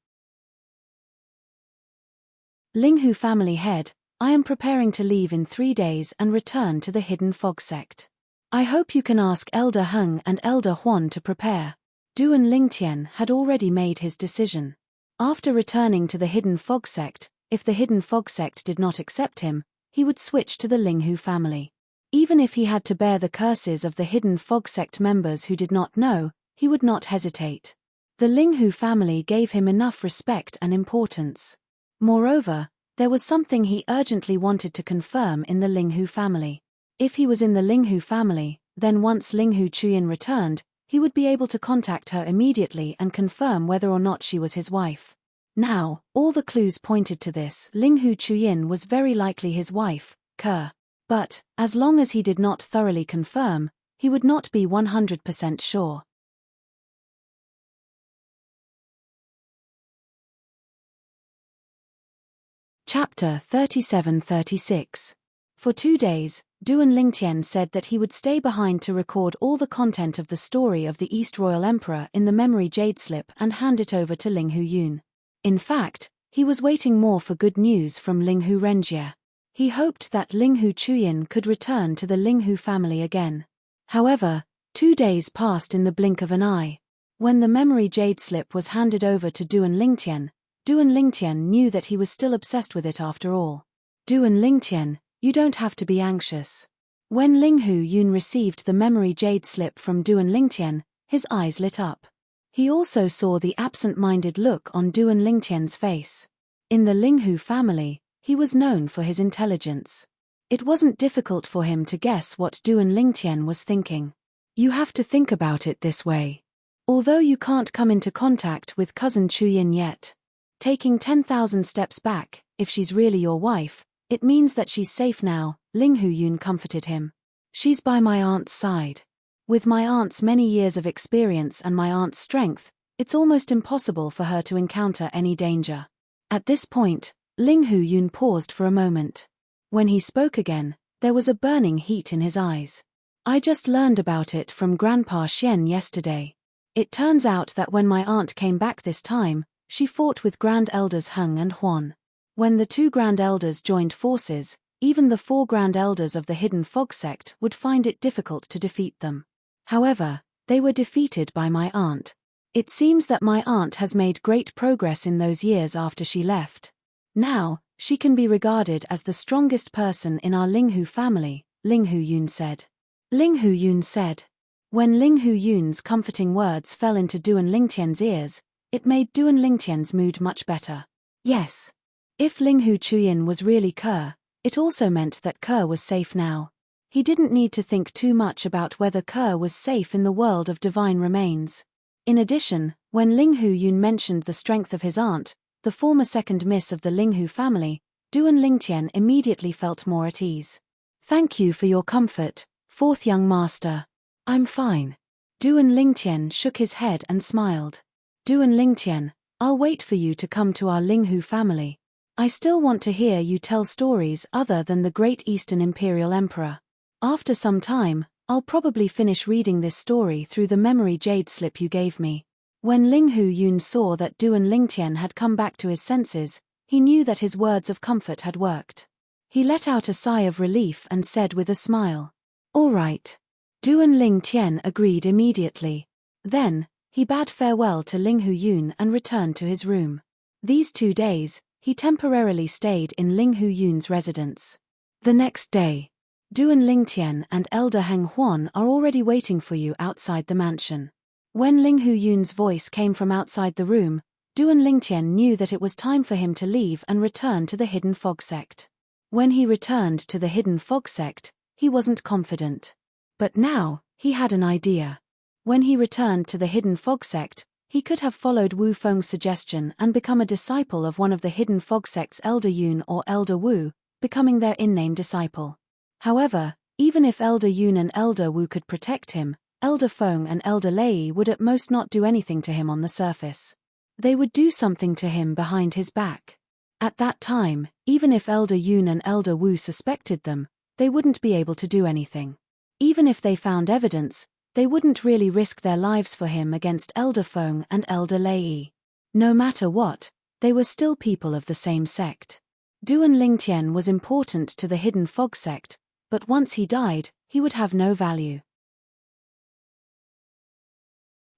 "Linghu family head, I am preparing to leave in 3 days and return to the Hidden Fog sect. I hope you can ask Elder Heng and Elder Huan to prepare." Duan Lingtian had already made his decision. After returning to the Hidden Fog sect, if the Hidden Fog sect did not accept him, he would switch to the Linghu family. Even if he had to bear the curses of the Hidden Fog sect members who did not know, he would not hesitate. The Linghu family gave him enough respect and importance. Moreover, there was something he urgently wanted to confirm in the Linghu family. If he was in the Linghu family, then once Linghu Chuyin returned, he would be able to contact her immediately and confirm whether or not she was his wife. Now, all the clues pointed to this. Linghu Chuyin was very likely his wife, Ke. But, as long as he did not thoroughly confirm, he would not be 100% sure. Chapter 37-36. For 2 days, Duan Lingtian said that he would stay behind to record all the content of the story of the East Royal Emperor in the memory jade slip and hand it over to Linghu Yun. In fact, he was waiting more for good news from Linghu Renjie. He hoped that Linghu Chuyin could return to the Linghu family again. However, 2 days passed in the blink of an eye. When the memory jade slip was handed over to Duan Lingtian knew that he was still obsessed with it after all. "Duan Lingtian, you don't have to be anxious." When Linghu Yun received the memory jade slip from Duan Lingtian, his eyes lit up. He also saw the absent-minded look on Duan Lingtian's face. In the Linghu family, he was known for his intelligence. It wasn't difficult for him to guess what Duan Lingtian was thinking. "You have to think about it this way. Although you can't come into contact with cousin Chuyin yet, taking 10,000 steps back, if she's really your wife, it means that she's safe now," Linghu Yun comforted him. "She's by my aunt's side. With my aunt's many years of experience and my aunt's strength, it's almost impossible for her to encounter any danger." At this point, Linghu Yun paused for a moment. When he spoke again, there was a burning heat in his eyes. "I just learned about it from Grandpa Xian yesterday. It turns out that when my aunt came back this time, she fought with Grand Elders Heng and Huan. When the 2 Grand Elders joined forces, even the 4 Grand Elders of the Hidden Fog sect would find it difficult to defeat them. However, they were defeated by my aunt. It seems that my aunt has made great progress in those years after she left. Now, she can be regarded as the strongest person in our Linghu family," Linghu Yun said. Linghu Yun said. When Linghu Yun's comforting words fell into Duan Lingtian's ears, it made Duan Lingtian's mood much better. Yes. If Linghu Chuyin was really Ke, it also meant that Ke was safe now. He didn't need to think too much about whether Ke was safe in the world of divine remains. In addition, when Linghu Yun mentioned the strength of his aunt, the former second miss of the Linghu family, Duan Lingtian immediately felt more at ease. "Thank you for your comfort, 4th young master. I'm fine." Duan Lingtian shook his head and smiled. "Duan Lingtian, I'll wait for you to come to our Linghu family. I still want to hear you tell stories other than the Great Eastern Imperial Emperor. After some time, I'll probably finish reading this story through the memory jade slip you gave me. When Ling Hu Yun saw that Duan Lingtian had come back to his senses, he knew that his words of comfort had worked. He let out a sigh of relief and said with a smile, "All right." Duan Lingtian agreed immediately. Then, he bade farewell to Ling Hu Yun and returned to his room. These 2 days, he temporarily stayed in Ling Hu Yun's residence. The next day, Duan Lingtian and Elder Heng Huan are already waiting for you outside the mansion. When Ling Hu Yun's voice came from outside the room, Duan Lingtian knew that it was time for him to leave and return to the Hidden Fog Sect. When he returned to the Hidden Fog Sect, he wasn't confident. But now, he had an idea. When he returned to the Hidden Fog Sect, he could have followed Wu Feng's suggestion and become a disciple of one of the Hidden Fog Sect's Elder Yun or Elder Wu, becoming their in-name disciple. However, even if Elder Yun and Elder Wu could protect him, Elder Feng and Elder Lei would at most not do anything to him on the surface. They would do something to him behind his back. At that time, even if Elder Yun and Elder Wu suspected them, they wouldn't be able to do anything. Even if they found evidence, they wouldn't really risk their lives for him against Elder Feng and Elder Lei. No matter what, they were still people of the same sect. Duan Lingtian was important to the Hidden Fog Sect, but once he died, he would have no value.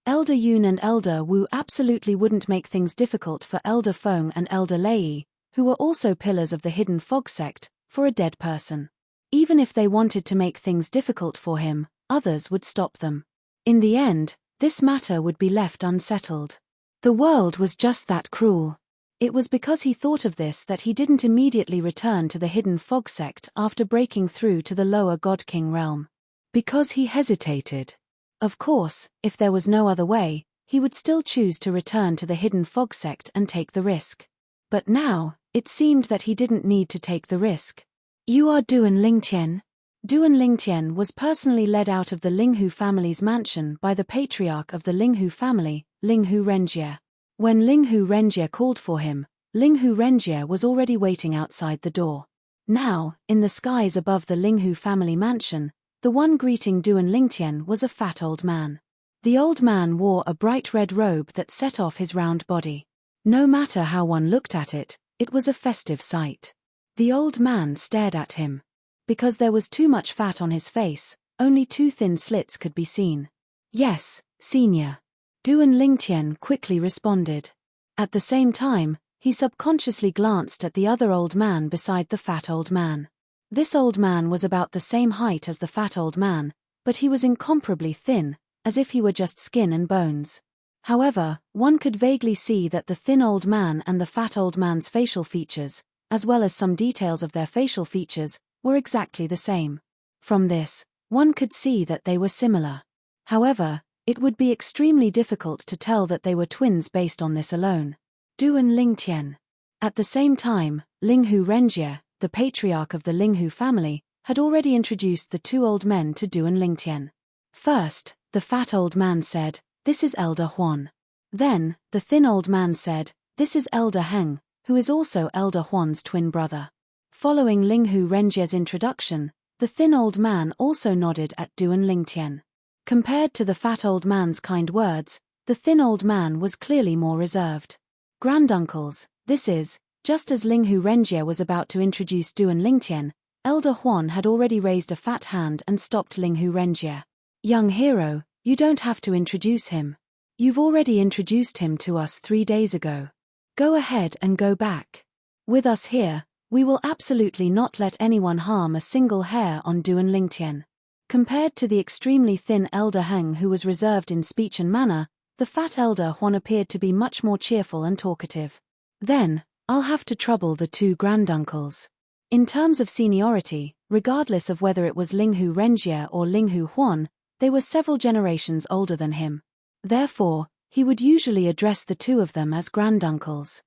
Elder Yun and Elder Wu absolutely wouldn't make things difficult for Elder Feng and Elder Lei, who were also pillars of the Hidden Fog Sect, for a dead person. Even if they wanted to make things difficult for him, others would stop them. In the end, this matter would be left unsettled. The world was just that cruel. It was because he thought of this that he didn't immediately return to the Hidden Fog Sect after breaking through to the lower God King realm. Because he hesitated. Of course, if there was no other way, he would still choose to return to the Hidden Fog Sect and take the risk. But now, it seemed that he didn't need to take the risk. "You are Duan Lingtian?" Duan Lingtian was personally led out of the Linghu family's mansion by the patriarch of the Linghu family, Linghu Renjie. When Linghu Renjie called for him, Linghu Renjie was already waiting outside the door. Now, in the skies above the Linghu family mansion, the one greeting Duan Lingtian was a fat old man. The old man wore a bright red robe that set off his round body. No matter how one looked at it, it was a festive sight. The old man stared at him. Because there was too much fat on his face, only 2 thin slits could be seen. "Yes, senior." Duan Lingtian quickly responded. At the same time, he subconsciously glanced at the other old man beside the fat old man. This old man was about the same height as the fat old man, but he was incomparably thin, as if he were just skin and bones. However, one could vaguely see that the thin old man and the fat old man's facial features, as well as some details of their facial features, were exactly the same. From this, one could see that they were similar. However, it would be extremely difficult to tell that they were twins based on this alone. Duan Lingtian. At the same time, Linghu Renjie, the patriarch of the Linghu family, had already introduced the 2 old men to Duan Lingtian. First, the fat old man said, "This is Elder Huan." Then, the thin old man said, "This is Elder Heng, who is also Elder Huan's twin brother." Following Linghu Renjie's introduction, the thin old man also nodded at Duan Lingtian. Compared to the fat old man's kind words, the thin old man was clearly more reserved. "Granduncles, this is," just as Linghu Renjie was about to introduce Duan Lingtian, Elder Huan had already raised a fat hand and stopped Linghu Renjie. "Young hero, you don't have to introduce him. You've already introduced him to us 3 days ago. Go ahead and go back. With us here, we will absolutely not let anyone harm a single hair on Duan Lingtian." Compared to the extremely thin Elder Heng who was reserved in speech and manner, the fat Elder Huan appeared to be much more cheerful and talkative. "Then, I'll have to trouble the 2 granduncles." In terms of seniority, regardless of whether it was Linghu Renjie or Linghu Huan, they were several generations older than him. Therefore, he would usually address the 2 of them as granduncles.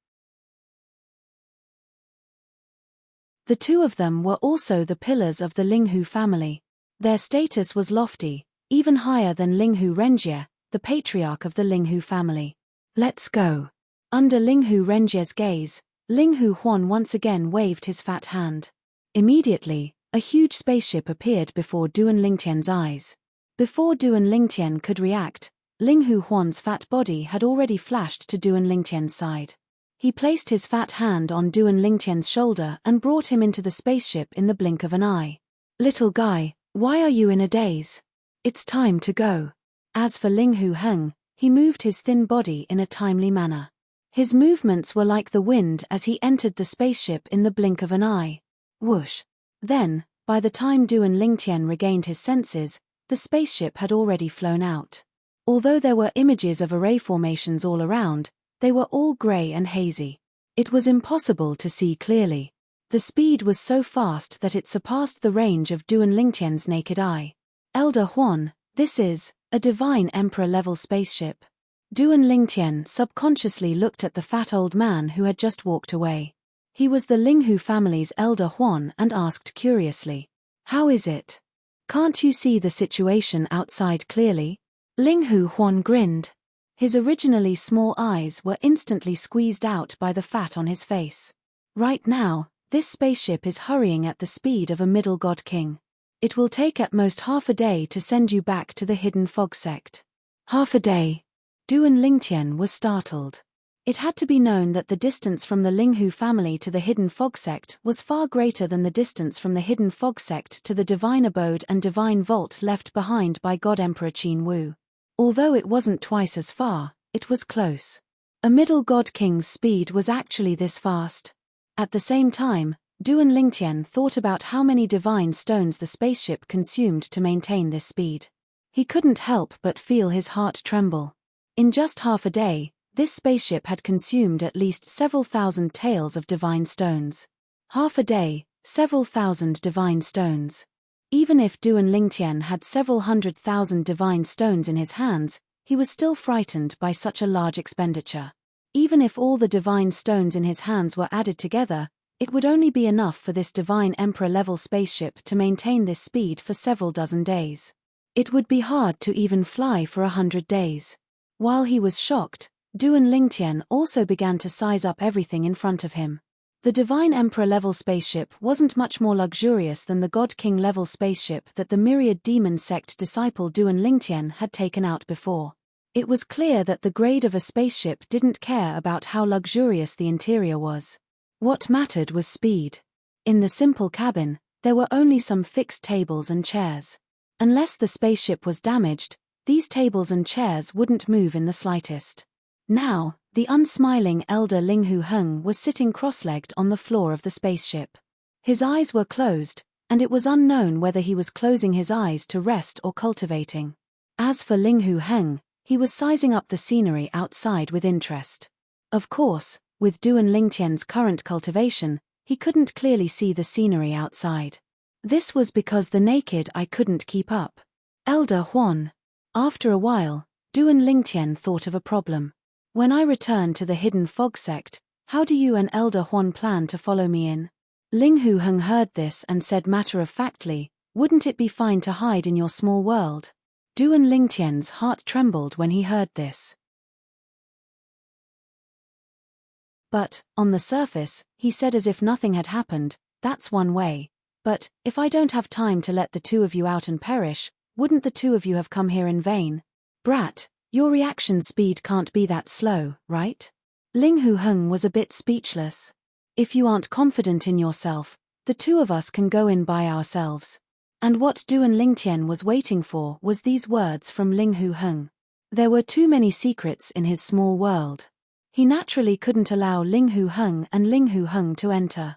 The 2 of them were also the pillars of the Linghu family. Their status was lofty, even higher than Linghu Renjie, the patriarch of the Linghu family. "Let's go." Under Linghu Renjie's gaze, Ling Hu Huan once again waved his fat hand. Immediately, a huge spaceship appeared before Duan Lingtian's eyes. Before Duan Lingtian could react, Ling Hu Huan's fat body had already flashed to Duan Lingtian's side. He placed his fat hand on Duan Lingtian's shoulder and brought him into the spaceship in the blink of an eye. "Little guy, why are you in a daze? It's time to go." As for Ling Hu Heng, he moved his thin body in a timely manner. His movements were like the wind as he entered the spaceship in the blink of an eye. Whoosh! Then, by the time Duan Lingtian regained his senses, the spaceship had already flown out. Although there were images of array formations all around, they were all grey and hazy. It was impossible to see clearly. The speed was so fast that it surpassed the range of Duan Lingtian's naked eye. "Elder Huan, this is a divine emperor-level spaceship." Duan Lingtian subconsciously looked at the fat old man who had just walked away. He was the Linghu family's elder Huan and asked curiously, "How is it? Can't you see the situation outside clearly?" Linghu Huan grinned. His originally small eyes were instantly squeezed out by the fat on his face. "Right now, this spaceship is hurrying at the speed of a middle god king. It will take at most half a day to send you back to the hidden fog sect." "Half a day?" Duan Lingtian was startled. It had to be known that the distance from the Linghu family to the hidden fog sect was far greater than the distance from the hidden fog sect to the divine abode and divine vault left behind by God Emperor Qin Wu. Although it wasn't twice as far, it was close. A middle god king's speed was actually this fast. At the same time, Duan Lingtian thought about how many divine stones the spaceship consumed to maintain this speed. He couldn't help but feel his heart tremble. In just half a day, this spaceship had consumed at least several thousand taels of divine stones. Half a day, several thousand divine stones. Even if Duan Lingtian had several 100,000 divine stones in his hands, he was still frightened by such a large expenditure. Even if all the divine stones in his hands were added together, it would only be enough for this divine emperor-level spaceship to maintain this speed for several dozen days. It would be hard to even fly for 100 days. While he was shocked, Duan Lingtian also began to size up everything in front of him. The divine emperor-level spaceship wasn't much more luxurious than the god king-level spaceship that the myriad demon sect disciple Duan Lingtian had taken out before. It was clear that the grade of a spaceship didn't care about how luxurious the interior was. What mattered was speed. In the simple cabin, there were only some fixed tables and chairs. Unless the spaceship was damaged, these tables and chairs wouldn't move in the slightest. Now, the unsmiling elder Linghu Heng was sitting cross-legged on the floor of the spaceship. His eyes were closed, and it was unknown whether he was closing his eyes to rest or cultivating. As for Linghu Heng, he was sizing up the scenery outside with interest. Of course, with Duan Lingtian's current cultivation, he couldn't clearly see the scenery outside. This was because the naked eye couldn't keep up. "Elder Huan." After a while, Duan Lingtian thought of a problem. "When I return to the hidden fog sect, how do you and Elder Huan plan to follow me in?" Linghu Heng heard this and said matter-of-factly, "Wouldn't it be fine to hide in your small world?" Duan Lingtian's heart trembled when he heard this. But, on the surface, he said as if nothing had happened, "That's one way. But, if I don't have time to let the two of you out and perish, wouldn't the two of you have come here in vain? Brat, your reaction speed can't be that slow, right?" Linghu Heng was a bit speechless. "If you aren't confident in yourself, the two of us can go in by ourselves." And what Duan Lingtian was waiting for was these words from Linghu Heng. There were too many secrets in his small world. He naturally couldn't allow Linghu Heng and Linghu Heng to enter.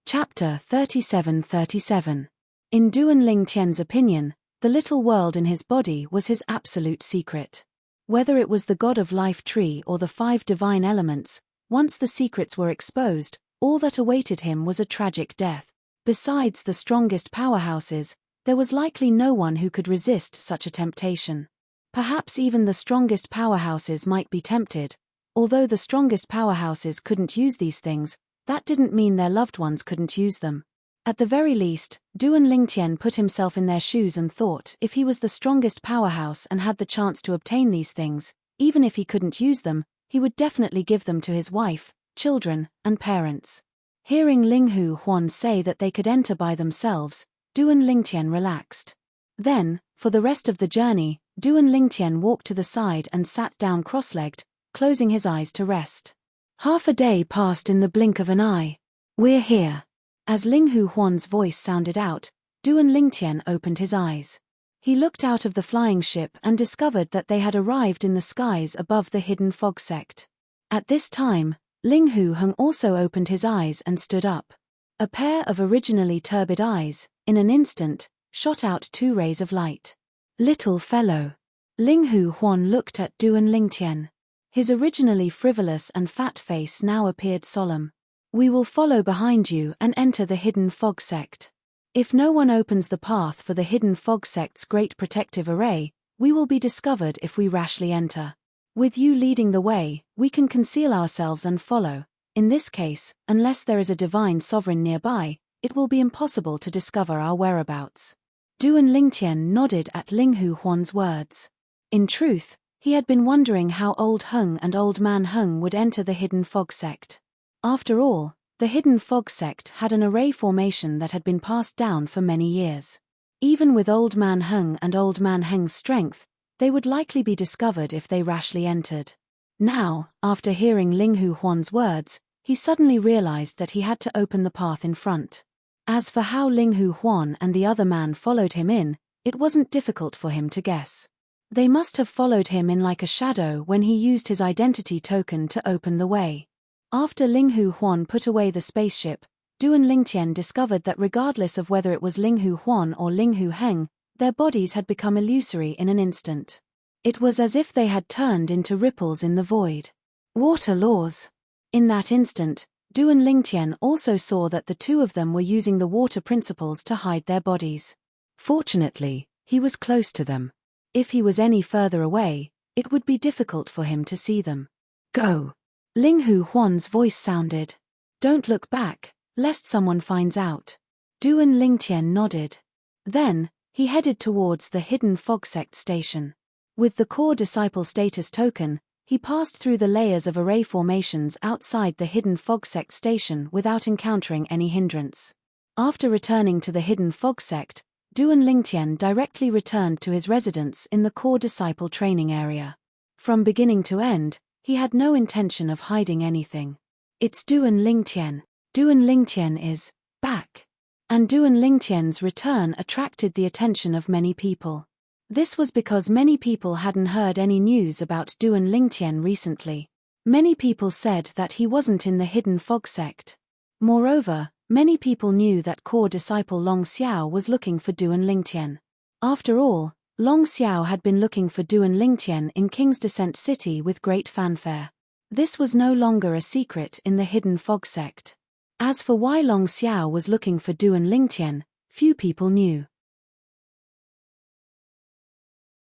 Chapter 37-37. In Duan Lingtian's opinion, the little world in his body was his absolute secret. Whether it was the god of life tree or the 5 divine elements, once the secrets were exposed, all that awaited him was a tragic death. Besides the strongest powerhouses, there was likely no one who could resist such a temptation. Perhaps even the strongest powerhouses might be tempted. Although the strongest powerhouses couldn't use these things, that didn't mean their loved ones couldn't use them. At the very least, Duan Lingtian put himself in their shoes and thought if he was the strongest powerhouse and had the chance to obtain these things, even if he couldn't use them, he would definitely give them to his wife, children, and parents. Hearing Linghu Huan say that they could enter by themselves, Duan Lingtian relaxed. Then, for the rest of the journey, Duan Lingtian walked to the side and sat down cross-legged, closing his eyes to rest. Half a day passed in the blink of an eye. We're here. As Linghu Huan's voice sounded out, Duan Lingtian opened his eyes. He looked out of the flying ship and discovered that they had arrived in the skies above the hidden fog sect. At this time, Linghu Heng also opened his eyes and stood up. A pair of originally turbid eyes, in an instant, shot out 2 rays of light. Little fellow. Linghu Huan looked at Duan Lingtian. His originally frivolous and fat face now appeared solemn. We will follow behind you and enter the hidden fog sect. If no one opens the path for the hidden fog sect's great protective array, we will be discovered if we rashly enter. With you leading the way, we can conceal ourselves and follow. In this case, unless there is a divine sovereign nearby, it will be impossible to discover our whereabouts. Duan Lingtian nodded at Linghu Huan's words. In truth, he had been wondering how Old Heng and Old Man Heng would enter the hidden fog sect. After all, the hidden fog sect had an array formation that had been passed down for many years. Even with Old Man Heng and Old Man Heng's strength, they would likely be discovered if they rashly entered. Now, after hearing Linghu Huan's words, he suddenly realized that he had to open the path in front. As for how Linghu Huan and the other man followed him in, it wasn't difficult for him to guess. They must have followed him in like a shadow when he used his identity token to open the way. After Linghu Huan put away the spaceship, Duan Lingtian discovered that regardless of whether it was Linghu Huan or Linghu Heng, their bodies had become illusory in an instant. It was as if they had turned into ripples in the void. Water laws. In that instant, Duan Lingtian also saw that the 2 of them were using the water principles to hide their bodies. Fortunately, he was close to them. If he was any further away, it would be difficult for him to see them. Go. Linghu Huan's voice sounded. Don't look back, lest someone finds out. Duan Lingtian nodded. Then, he headed towards the hidden fog sect station. With the core disciple status token, he passed through the layers of array formations outside the hidden fog sect station without encountering any hindrance. After returning to the hidden fog sect, Duan Lingtian directly returned to his residence in the core disciple training area. From beginning to end, he had no intention of hiding anything. It's Duan Lingtian. Duan Lingtian is back. And Duan Lingtian's return attracted the attention of many people. This was because many people hadn't heard any news about Duan Lingtian recently. Many people said that he wasn't in the hidden fog sect. Moreover, many people knew that core disciple Long Xiao was looking for Duan Lingtian. After all, Long Xiao had been looking for Duan Lingtian in King's Descent City with great fanfare. This was no longer a secret in the hidden fog sect. As for why Long Xiao was looking for Duan Lingtian, few people knew.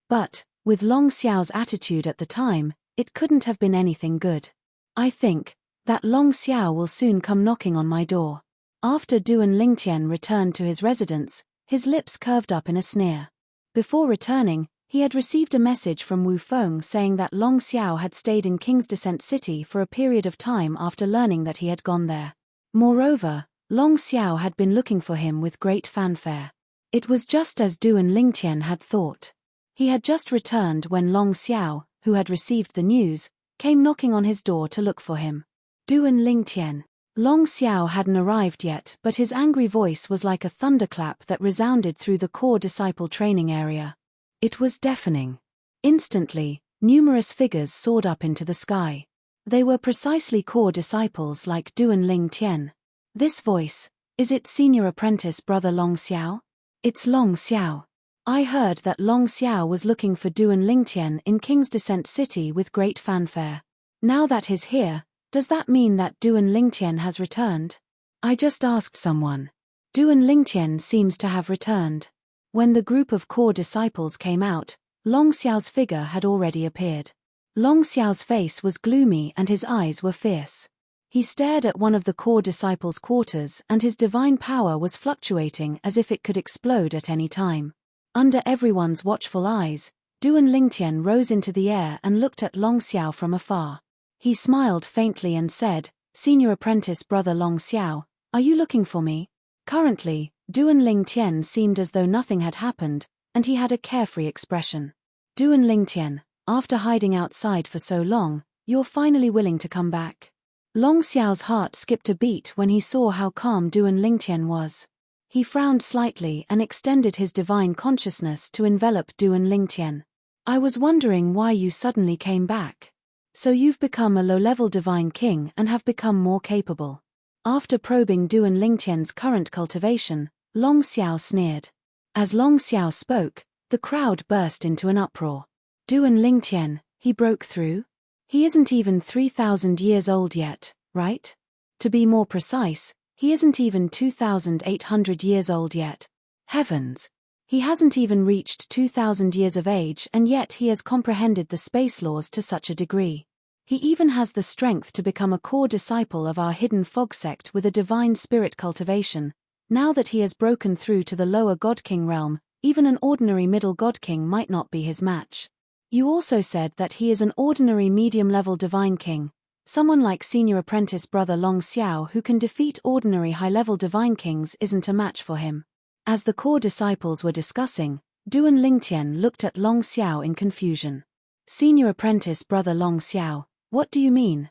But, with Long Xiao's attitude at the time, it couldn't have been anything good. I think that Long Xiao will soon come knocking on my door. After Duan Lingtian returned to his residence, his lips curved up in a sneer. Before returning, he had received a message from Wu Feng saying that Long Xiao had stayed in King's Descent City for a period of time after learning that he had gone there. Moreover, Long Xiao had been looking for him with great fanfare. It was just as Duan Lingtian had thought. He had just returned when Long Xiao, who had received the news, came knocking on his door to look for him. Duan Lingtian. Long Xiao hadn't arrived yet, but his angry voice was like a thunderclap that resounded through the core disciple training area. It was deafening. Instantly, numerous figures soared up into the sky. They were precisely core disciples like Duan Lingtian. This voice, is it senior apprentice brother Long Xiao? It's Long Xiao. I heard that Long Xiao was looking for Duan Lingtian in King's Descent City with great fanfare. Now that he's here, does that mean that Duan Lingtian has returned? I just asked someone. Duan Lingtian seems to have returned. When the group of core disciples came out, Long Xiao's figure had already appeared. Long Xiao's face was gloomy and his eyes were fierce. He stared at one of the core disciples' quarters, and his divine power was fluctuating as if it could explode at any time. Under everyone's watchful eyes, Duan Lingtian rose into the air and looked at Long Xiao from afar. He smiled faintly and said, "Senior apprentice brother Long Xiao, are you looking for me?" Currently, Duan Lingtian seemed as though nothing had happened, and he had a carefree expression. "Duan Lingtian, after hiding outside for so long, you're finally willing to come back." Long Xiao's heart skipped a beat when he saw how calm Duan Lingtian was. He frowned slightly and extended his divine consciousness to envelop Duan Lingtian. "I was wondering why you suddenly came back. So you've become a low-level divine king and have become more capable." After probing Duan Lingtian's current cultivation, Long Xiao sneered. As Long Xiao spoke, the crowd burst into an uproar. "Duan Lingtian, he broke through? He isn't even 3,000 years old yet, right? To be more precise, he isn't even 2,800 years old yet. Heavens! He hasn't even reached 2,000 years of age, and yet he has comprehended the space laws to such a degree. He even has the strength to become a core disciple of our hidden fog sect with a divine spirit cultivation. Now that he has broken through to the lower God King realm, even an ordinary middle God King might not be his match. You also said that he is an ordinary medium-level divine king, someone like senior apprentice brother Long Xiao who can defeat ordinary high-level divine kings isn't a match for him." As the core disciples were discussing, Duan Lingtian looked at Long Xiao in confusion. "Senior apprentice brother Long Xiao, what do you mean?"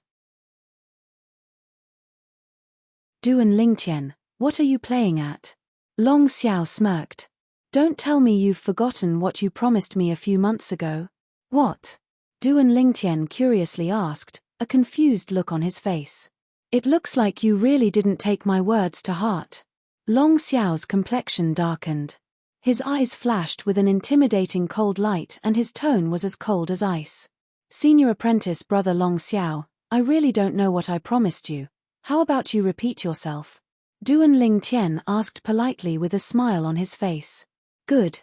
"Duan Lingtian, what are you playing at?" Long Xiao smirked. "Don't tell me you've forgotten what you promised me a few months ago." "What?" Duan Lingtian curiously asked, a confused look on his face. "It looks like you really didn't take my words to heart." Long Xiao's complexion darkened. His eyes flashed with an intimidating cold light and his tone was as cold as ice. "Senior apprentice brother Long Xiao, I really don't know what I promised you. How about you repeat yourself?" Duan Lingtian asked politely with a smile on his face. Good,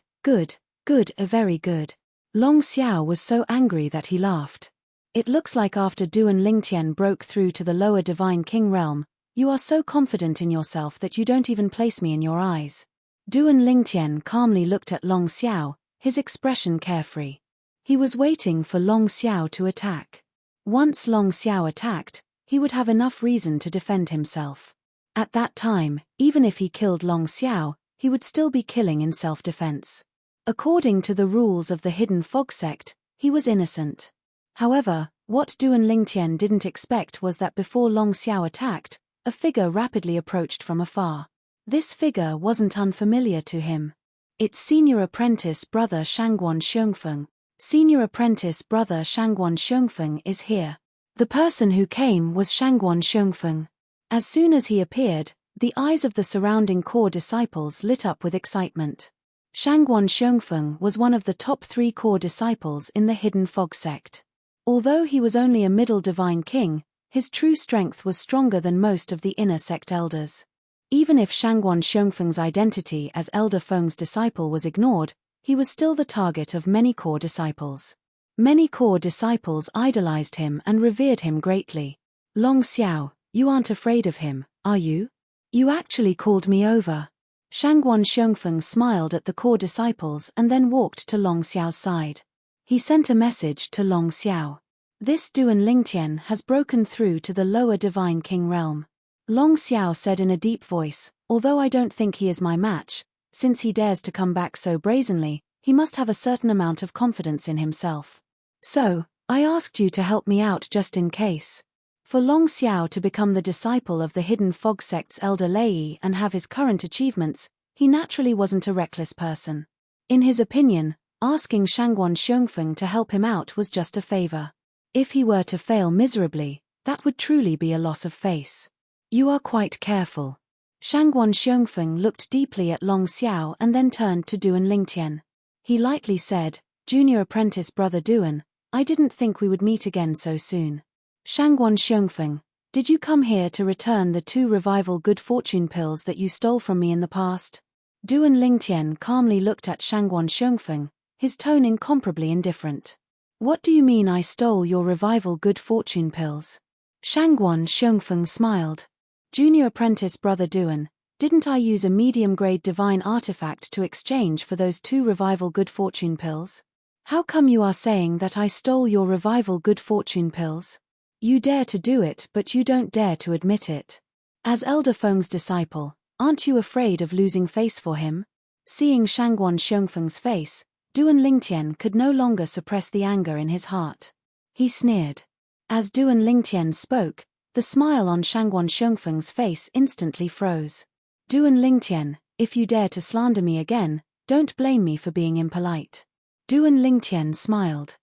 very good." Long Xiao was so angry that he laughed. "It looks like after Duan Lingtian broke through to the lower divine king realm, you are so confident in yourself that you don't even place me in your eyes." Duan Lingtian calmly looked at Long Xiao, his expression carefree. He was waiting for Long Xiao to attack. Once Long Xiao attacked, he would have enough reason to defend himself. At that time, even if he killed Long Xiao, he would still be killing in self-defense. According to the rules of the hidden fog sect, he was innocent. However, what Duan Lingtian didn't expect was that before Long Xiao attacked, a figure rapidly approached from afar. This figure wasn't unfamiliar to him. It's senior apprentice brother Shangguan Xiongfeng. Senior apprentice brother Shangguan Xiongfeng is here. The person who came was Shangguan Xiongfeng. As soon as he appeared, the eyes of the surrounding core disciples lit up with excitement. Shangguan Xiongfeng was one of the top 3 core disciples in the hidden fog sect. Although he was only a middle divine king, his true strength was stronger than most of the inner sect elders. Even if Shangguan Xiongfeng's identity as Elder Feng's disciple was ignored, he was still the target of many core disciples. Many core disciples idolized him and revered him greatly. "Long Xiao, you aren't afraid of him, are you? You actually called me over." Shangguan Xiongfeng smiled at the core disciples and then walked to Long Xiao's side. He sent a message to Long Xiao. "This Duan Lingtian has broken through to the lower divine king realm." Long Xiao said in a deep voice, "Although I don't think he is my match, since he dares to come back so brazenly, he must have a certain amount of confidence in himself. So, I asked you to help me out just in case." For Long Xiao to become the disciple of the hidden fog sect's elder Lei and have his current achievements, he naturally wasn't a reckless person. In his opinion, asking Shangguan Xiongfeng to help him out was just a favor. If he were to fail miserably, that would truly be a loss of face. "You are quite careful." Shangguan Xiongfeng looked deeply at Long Xiao and then turned to Duan Lingtian. He lightly said, "Junior apprentice brother Duan, I didn't think we would meet again so soon." "Shangguan Xiongfeng, did you come here to return the 2 revival good fortune pills that you stole from me in the past?" Duan Lingtian calmly looked at Shangguan Xiongfeng, his tone incomparably indifferent. "What do you mean I stole your revival good fortune pills?" Shangguan Xiongfeng smiled. Junior apprentice brother Duan, didn't I use a medium-grade divine artifact to exchange for those 2 revival good fortune pills? How come you are saying that I stole your revival good fortune pills? You dare to do it, but you don't dare to admit it. As Elder Feng's disciple, aren't you afraid of losing face for him? Seeing Shangguan Xiongfeng's face, Duan Lingtian could no longer suppress the anger in his heart. He sneered. As Duan Lingtian spoke, the smile on Shangguan Xiongfeng's face instantly froze. Duan Lingtian, if you dare to slander me again, don't blame me for being impolite. Duan Lingtian smiled.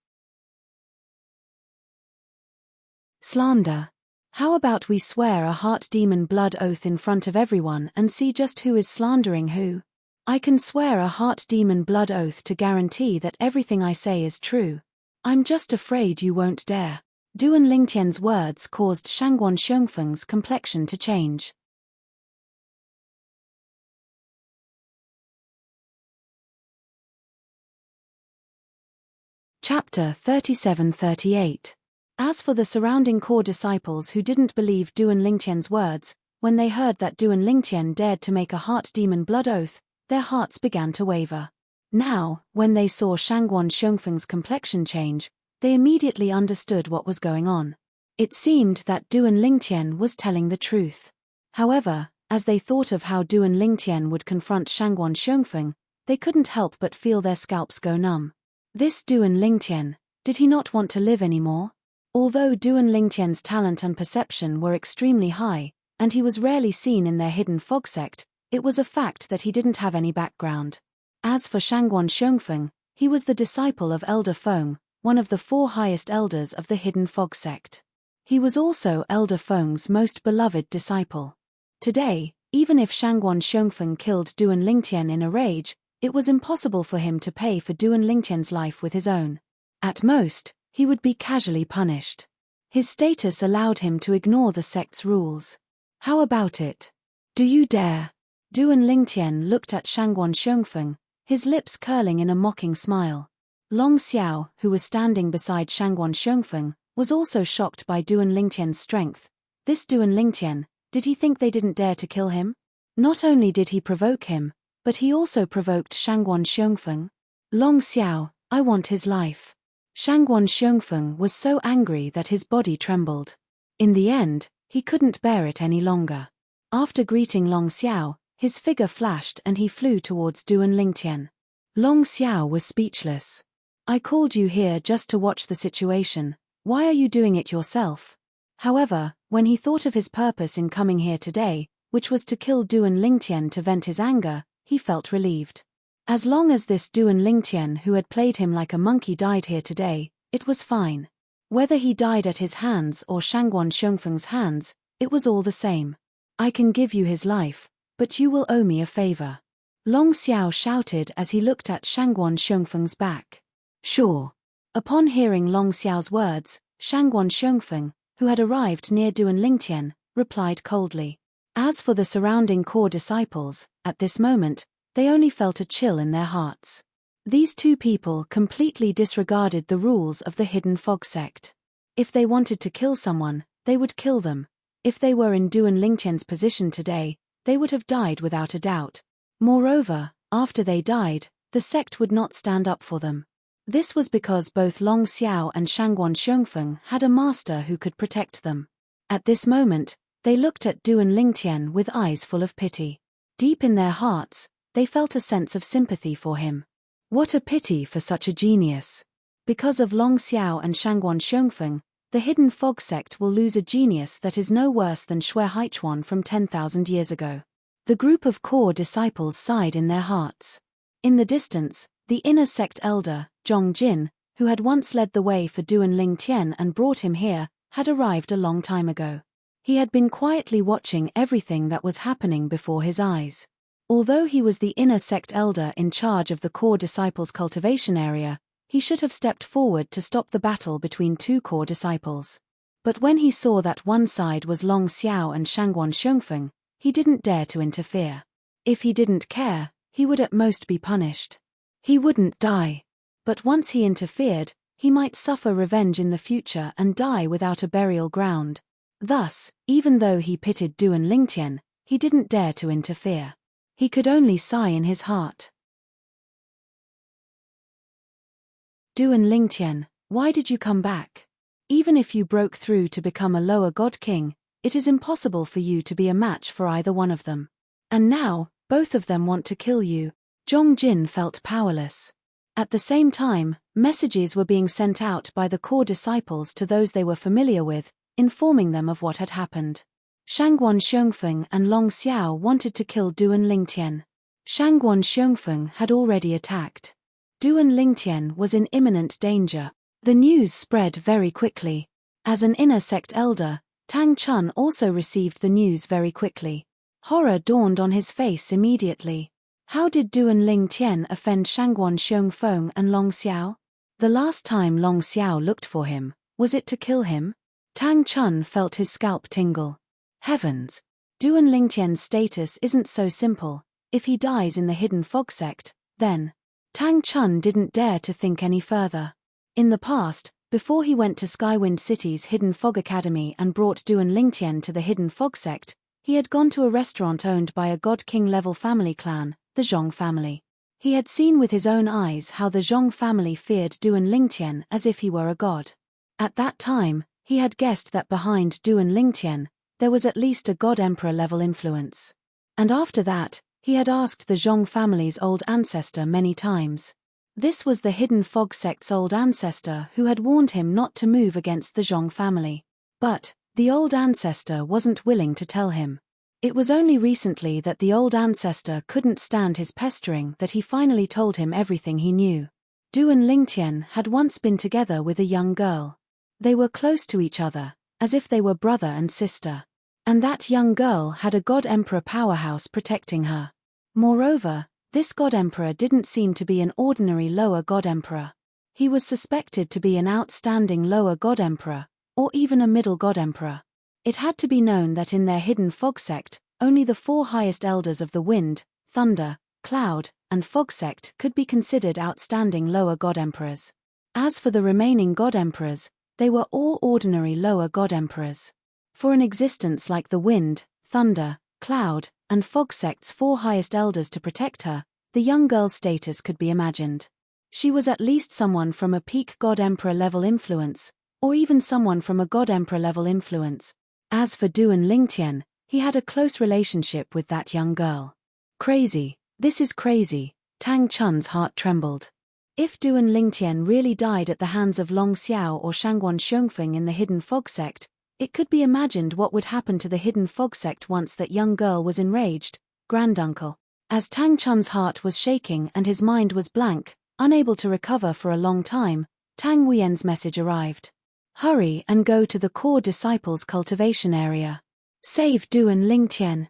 Slander. How about we swear a heart demon blood oath in front of everyone and see just who is slandering who? I can swear a heart demon blood oath to guarantee that everything I say is true. I'm just afraid you won't dare. Duan Lingtian's words caused Shangguan Xiongfeng's complexion to change. Chapter 37-38. As for the surrounding core disciples who didn't believe Duan Lingtian's words, when they heard that Duan Lingtian dared to make a heart demon blood oath, their hearts began to waver. Now, when they saw Shangguan Xiongfeng's complexion change, they immediately understood what was going on. It seemed that Duan Lingtian was telling the truth. However, as they thought of how Duan Lingtian would confront Shangguan Xiongfeng, they couldn't help but feel their scalps go numb. This Duan Lingtian, did he not want to live anymore? Although Duan Lingtian's talent and perception were extremely high, and he was rarely seen in their hidden fog sect, it was a fact that he didn't have any background. As for Shangguan Xiongfeng, he was the disciple of Elder Feng, one of the 4 highest elders of the hidden fog sect. He was also Elder Feng's most beloved disciple. Today, even if Shangguan Xiongfeng killed Duan Lingtian in a rage, it was impossible for him to pay for Duan Lingtian's life with his own. At most, he would be casually punished. His status allowed him to ignore the sect's rules. How about it? Do you dare? Duan Lingtian looked at Shangguan Xiongfeng, his lips curling in a mocking smile. Long Xiao, who was standing beside Shangguan Xiongfeng, was also shocked by Duan Lingtian's strength. This Duan Lingtian, did he think they didn't dare to kill him? Not only did he provoke him, but he also provoked Shangguan Xiongfeng. Long Xiao, I want his life. Shangguan Xiongfeng was so angry that his body trembled. In the end, he couldn't bear it any longer. After greeting Long Xiao, his figure flashed and he flew towards Duan Lingtian. Long Xiao was speechless. I called you here just to watch the situation. Why are you doing it yourself? However, when he thought of his purpose in coming here today, which was to kill Duan Lingtian to vent his anger, he felt relieved. As long as this Duan Lingtian who had played him like a monkey died here today, it was fine. Whether he died at his hands or Shangguan Xiongfeng's hands, it was all the same. I can give you his life, but you will owe me a favor. Long Xiao shouted as he looked at Shangguan Xiongfeng's back. Sure. Upon hearing Long Xiao's words, Shangguan Xiongfeng, who had arrived near Duan Lingtian, replied coldly. As for the surrounding core disciples, at this moment, they only felt a chill in their hearts. These 2 people completely disregarded the rules of the hidden fog sect. If they wanted to kill someone, they would kill them. If they were in Duan Lingtian's position today, they would have died without a doubt. Moreover, after they died, the sect would not stand up for them. This was because both Long Xiao and Shangguan Xiongfeng had a master who could protect them. At this moment, they looked at Duan Lingtian with eyes full of pity. Deep in their hearts, they felt a sense of sympathy for him. What a pity for such a genius. Because of Long Xiao and Shangguan Xiongfeng, the hidden fog sect will lose a genius that is no worse than Xue Haichuan from 10,000 years ago. The group of core disciples sighed in their hearts. In the distance, the inner sect elder, Zhong Jin, who had once led the way for Duan Lingtian and brought him here, had arrived a long time ago. He had been quietly watching everything that was happening before his eyes. Although he was the inner sect elder in charge of the core disciples' cultivation area, he should have stepped forward to stop the battle between 2 core disciples. But when he saw that one side was Long Xiao and Shangguan Xiongfeng, he didn't dare to interfere. If he didn't care, he would at most be punished. He wouldn't die. But once he interfered, he might suffer revenge in the future and die without a burial ground. Thus, even though he pitied Duan Lingtian, he didn't dare to interfere. He could only sigh in his heart. Duan Lingtian, why did you come back? Even if you broke through to become a lower god king, it is impossible for you to be a match for either one of them. And now, both of them want to kill you. Zhong Jin felt powerless. At the same time, messages were being sent out by the core disciples to those they were familiar with, informing them of what had happened. Shangguan Xiongfeng and Long Xiao wanted to kill Duan Lingtian. Shangguan Xiongfeng had already attacked. Duan Lingtian was in imminent danger. The news spread very quickly. As an inner sect elder, Tang Chun also received the news very quickly. Horror dawned on his face immediately. How did Duan Lingtian offend Shangguan Xiongfeng and Long Xiao? The last time Long Xiao looked for him, was it to kill him? Tang Chun felt his scalp tingle. Heavens! Duan Lingtian's status isn't so simple. If he dies in the Hidden Fog sect, then… Tang Chun didn't dare to think any further. In the past, before he went to Skywind City's Hidden Fog Academy and brought Duan Lingtian to the Hidden Fog sect, he had gone to a restaurant owned by a God King level family clan, the Zhong family. He had seen with his own eyes how the Zhong family feared Duan Lingtian as if he were a god. At that time, he had guessed that behind Duan Lingtian, there was at least a God Emperor level influence. And after that, he had asked the Zhong family's old ancestor many times. This was the Hidden Fog sect's old ancestor who had warned him not to move against the Zhong family. But the old ancestor wasn't willing to tell him. It was only recently that the old ancestor couldn't stand his pestering that he finally told him everything he knew. Duan Lingtian had once been together with a young girl. They were close to each other, as if they were brother and sister. And that young girl had a God Emperor powerhouse protecting her. Moreover, this God Emperor didn't seem to be an ordinary lower God Emperor. He was suspected to be an outstanding lower God Emperor, or even a middle God Emperor. It had to be known that in their Hidden Fog sect, only the 4 highest elders of the Wind, Thunder, Cloud, and Fog sect could be considered outstanding lower God Emperors. As for the remaining God Emperors, they were all ordinary lower God Emperors. For an existence like the Wind, Thunder, Cloud, and Fog sect's 4 highest elders to protect her, the young girl's status could be imagined. She was at least someone from a peak God Emperor level influence, or even someone from a God Emperor level influence. As for Duan Lingtian, he had a close relationship with that young girl. Crazy, this is crazy, Tang Chun's heart trembled. If Duan Lingtian really died at the hands of Long Xiao or Shangguan Xiongfeng in the Hidden Fog sect, it could be imagined what would happen to the Hidden Fog sect once that young girl was enraged. Granduncle. As Tang Chun's heart was shaking and his mind was blank, unable to recover for a long time, Tang Huiyen's message arrived. Hurry and go to the core disciples' cultivation area. Save Duan Lingtian.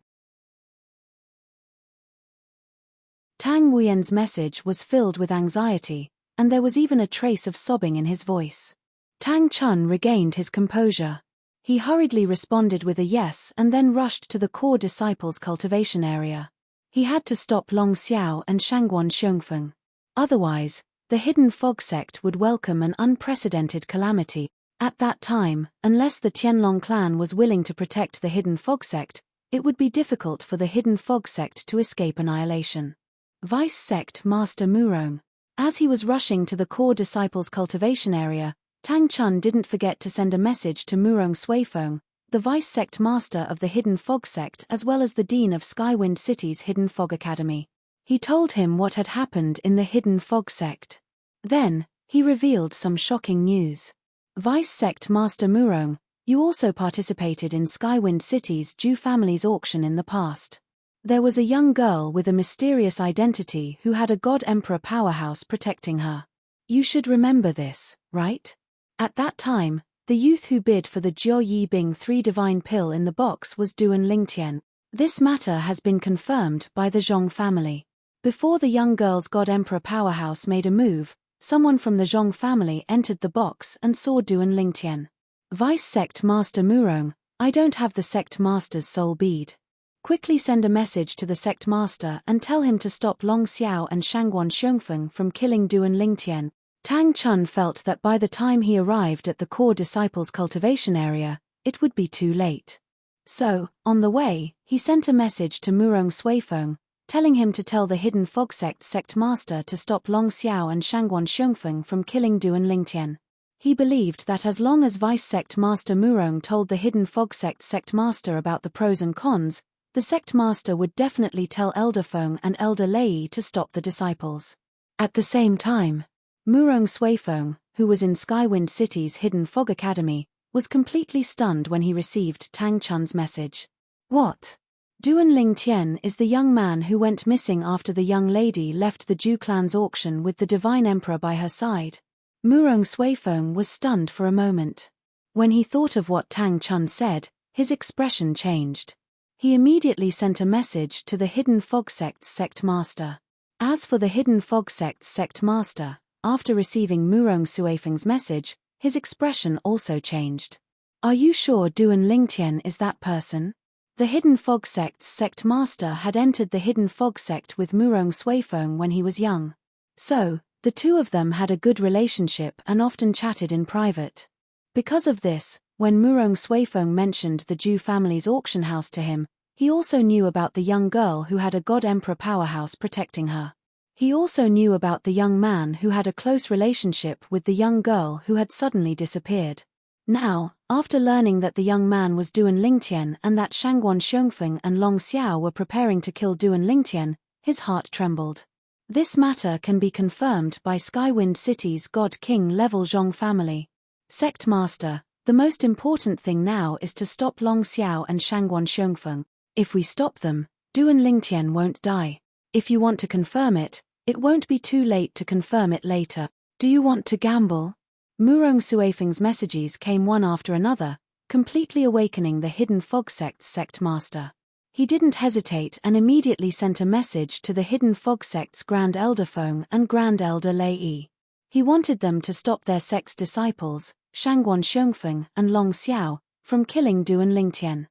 Tang Huiyen's message was filled with anxiety, and there was even a trace of sobbing in his voice. Tang Chun regained his composure. He hurriedly responded with a yes and then rushed to the core disciples' cultivation area. He had to stop Long Xiao and Shangguan Xiongfeng. Otherwise, the Hidden Fog sect would welcome an unprecedented calamity. At that time, unless the Tianlong clan was willing to protect the Hidden Fog sect, it would be difficult for the Hidden Fog sect to escape annihilation. Vice Sect Master Murong. As he was rushing to the core disciples' cultivation area, Tang Chun didn't forget to send a message to Murong Suifeng, the Vice Sect Master of the Hidden Fog sect as well as the Dean of Skywind City's Hidden Fog Academy. He told him what had happened in the Hidden Fog sect. Then, he revealed some shocking news. Vice Sect Master Murong, you also participated in Skywind City's Ju family's auction in the past. There was a young girl with a mysterious identity who had a God Emperor powerhouse protecting her. You should remember this, right? At that time, the youth who bid for the Jiao Yi Bing 3 divine pill in the box was Duan Lingtian. This matter has been confirmed by the Zhong family. Before the young girl's God Emperor powerhouse made a move, someone from the Zhong family entered the box and saw Duan Lingtian. Vice Sect Master Murong, I don't have the Sect Master's soul bead. Quickly send a message to the Sect Master and tell him to stop Long Xiao and Shangguan Xiongfeng from killing Duan Lingtian. Tang Chun felt that by the time he arrived at the core disciples' cultivation area, it would be too late. So, on the way, he sent a message to Murong Suifeng, telling him to tell the hidden fog sect master to stop Long Xiao and Shangguan Xiongfeng from killing Duan Lingtian. He believed that as long as Vice Sect Master Murong told the hidden fog sect master about the pros and cons, the sect master would definitely tell Elder Feng and Elder Lei to stop the disciples. At the same time, Murong Suifeng, who was in Skywind City's Hidden Fog Academy, was completely stunned when he received Tang Chun's message. What? Duan Lingtian is the young man who went missing after the young lady left the Zhu clan's auction with the Divine Emperor by her side. Murong Suifeng was stunned for a moment. When he thought of what Tang Chun said, his expression changed. He immediately sent a message to the Hidden Fog sect master. As for the Hidden Fog sect master, after receiving Murong Suifeng's message, his expression also changed. Are you sure Duan Lingtian is that person? The Hidden Fog sect master had entered the Hidden Fog sect with Murong Suifeng when he was young. So, the two of them had a good relationship and often chatted in private. Because of this, when Murong Suifeng mentioned the Zhu family's auction house to him, he also knew about the young girl who had a God Emperor powerhouse protecting her. He also knew about the young man who had a close relationship with the young girl who had suddenly disappeared. Now, after learning that the young man was Duan Lingtian and that Shangguan Xiongfeng and Long Xiao were preparing to kill Duan Lingtian, his heart trembled. This matter can be confirmed by Skywind City's God King level Zhong family. Sect Master, the most important thing now is to stop Long Xiao and Shangguan Xiongfeng. If we stop them, Duan Lingtian won't die. If you want to confirm it, it won't be too late to confirm it later. Do you want to gamble? Murong Suifeng's messages came one after another, completely awakening the Hidden Fog sect master. He didn't hesitate and immediately sent a message to the Hidden Fog sect's Grand Elder Feng and Grand Elder Lei. He wanted them to stop their sect's disciples, Shangguan Xiongfeng and Long Xiao, from killing Duan Lingtian.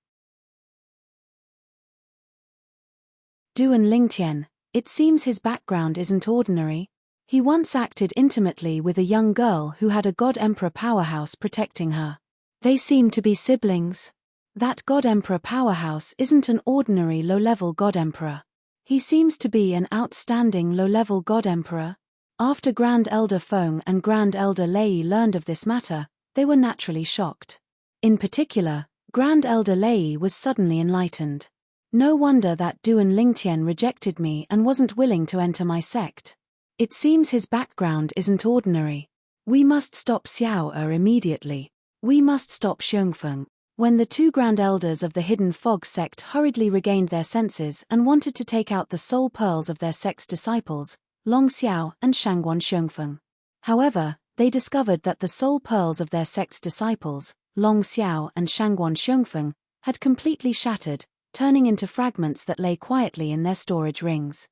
Duan Lingtian, it seems his background isn't ordinary. He once acted intimately with a young girl who had a God Emperor powerhouse protecting her. They seem to be siblings. That God Emperor powerhouse isn't an ordinary low-level God Emperor. He seems to be an outstanding low-level God Emperor. After Grand Elder Feng and Grand Elder Lei learned of this matter, they were naturally shocked. In particular, Grand Elder Lei was suddenly enlightened. No wonder that Duan Lingtian rejected me and wasn't willing to enter my sect. It seems his background isn't ordinary. We must stop Xiao immediately. We must stop Xiongfeng. When the two Grand Elders of the Hidden Fog sect hurriedly regained their senses and wanted to take out the soul pearls of their sect's disciples, Long Xiao and Shangguan Xiongfeng. However, they discovered that the soul pearls of their sect's disciples, Long Xiao and Shangguan Xiongfeng, had completely shattered, turning into fragments that lay quietly in their storage rings.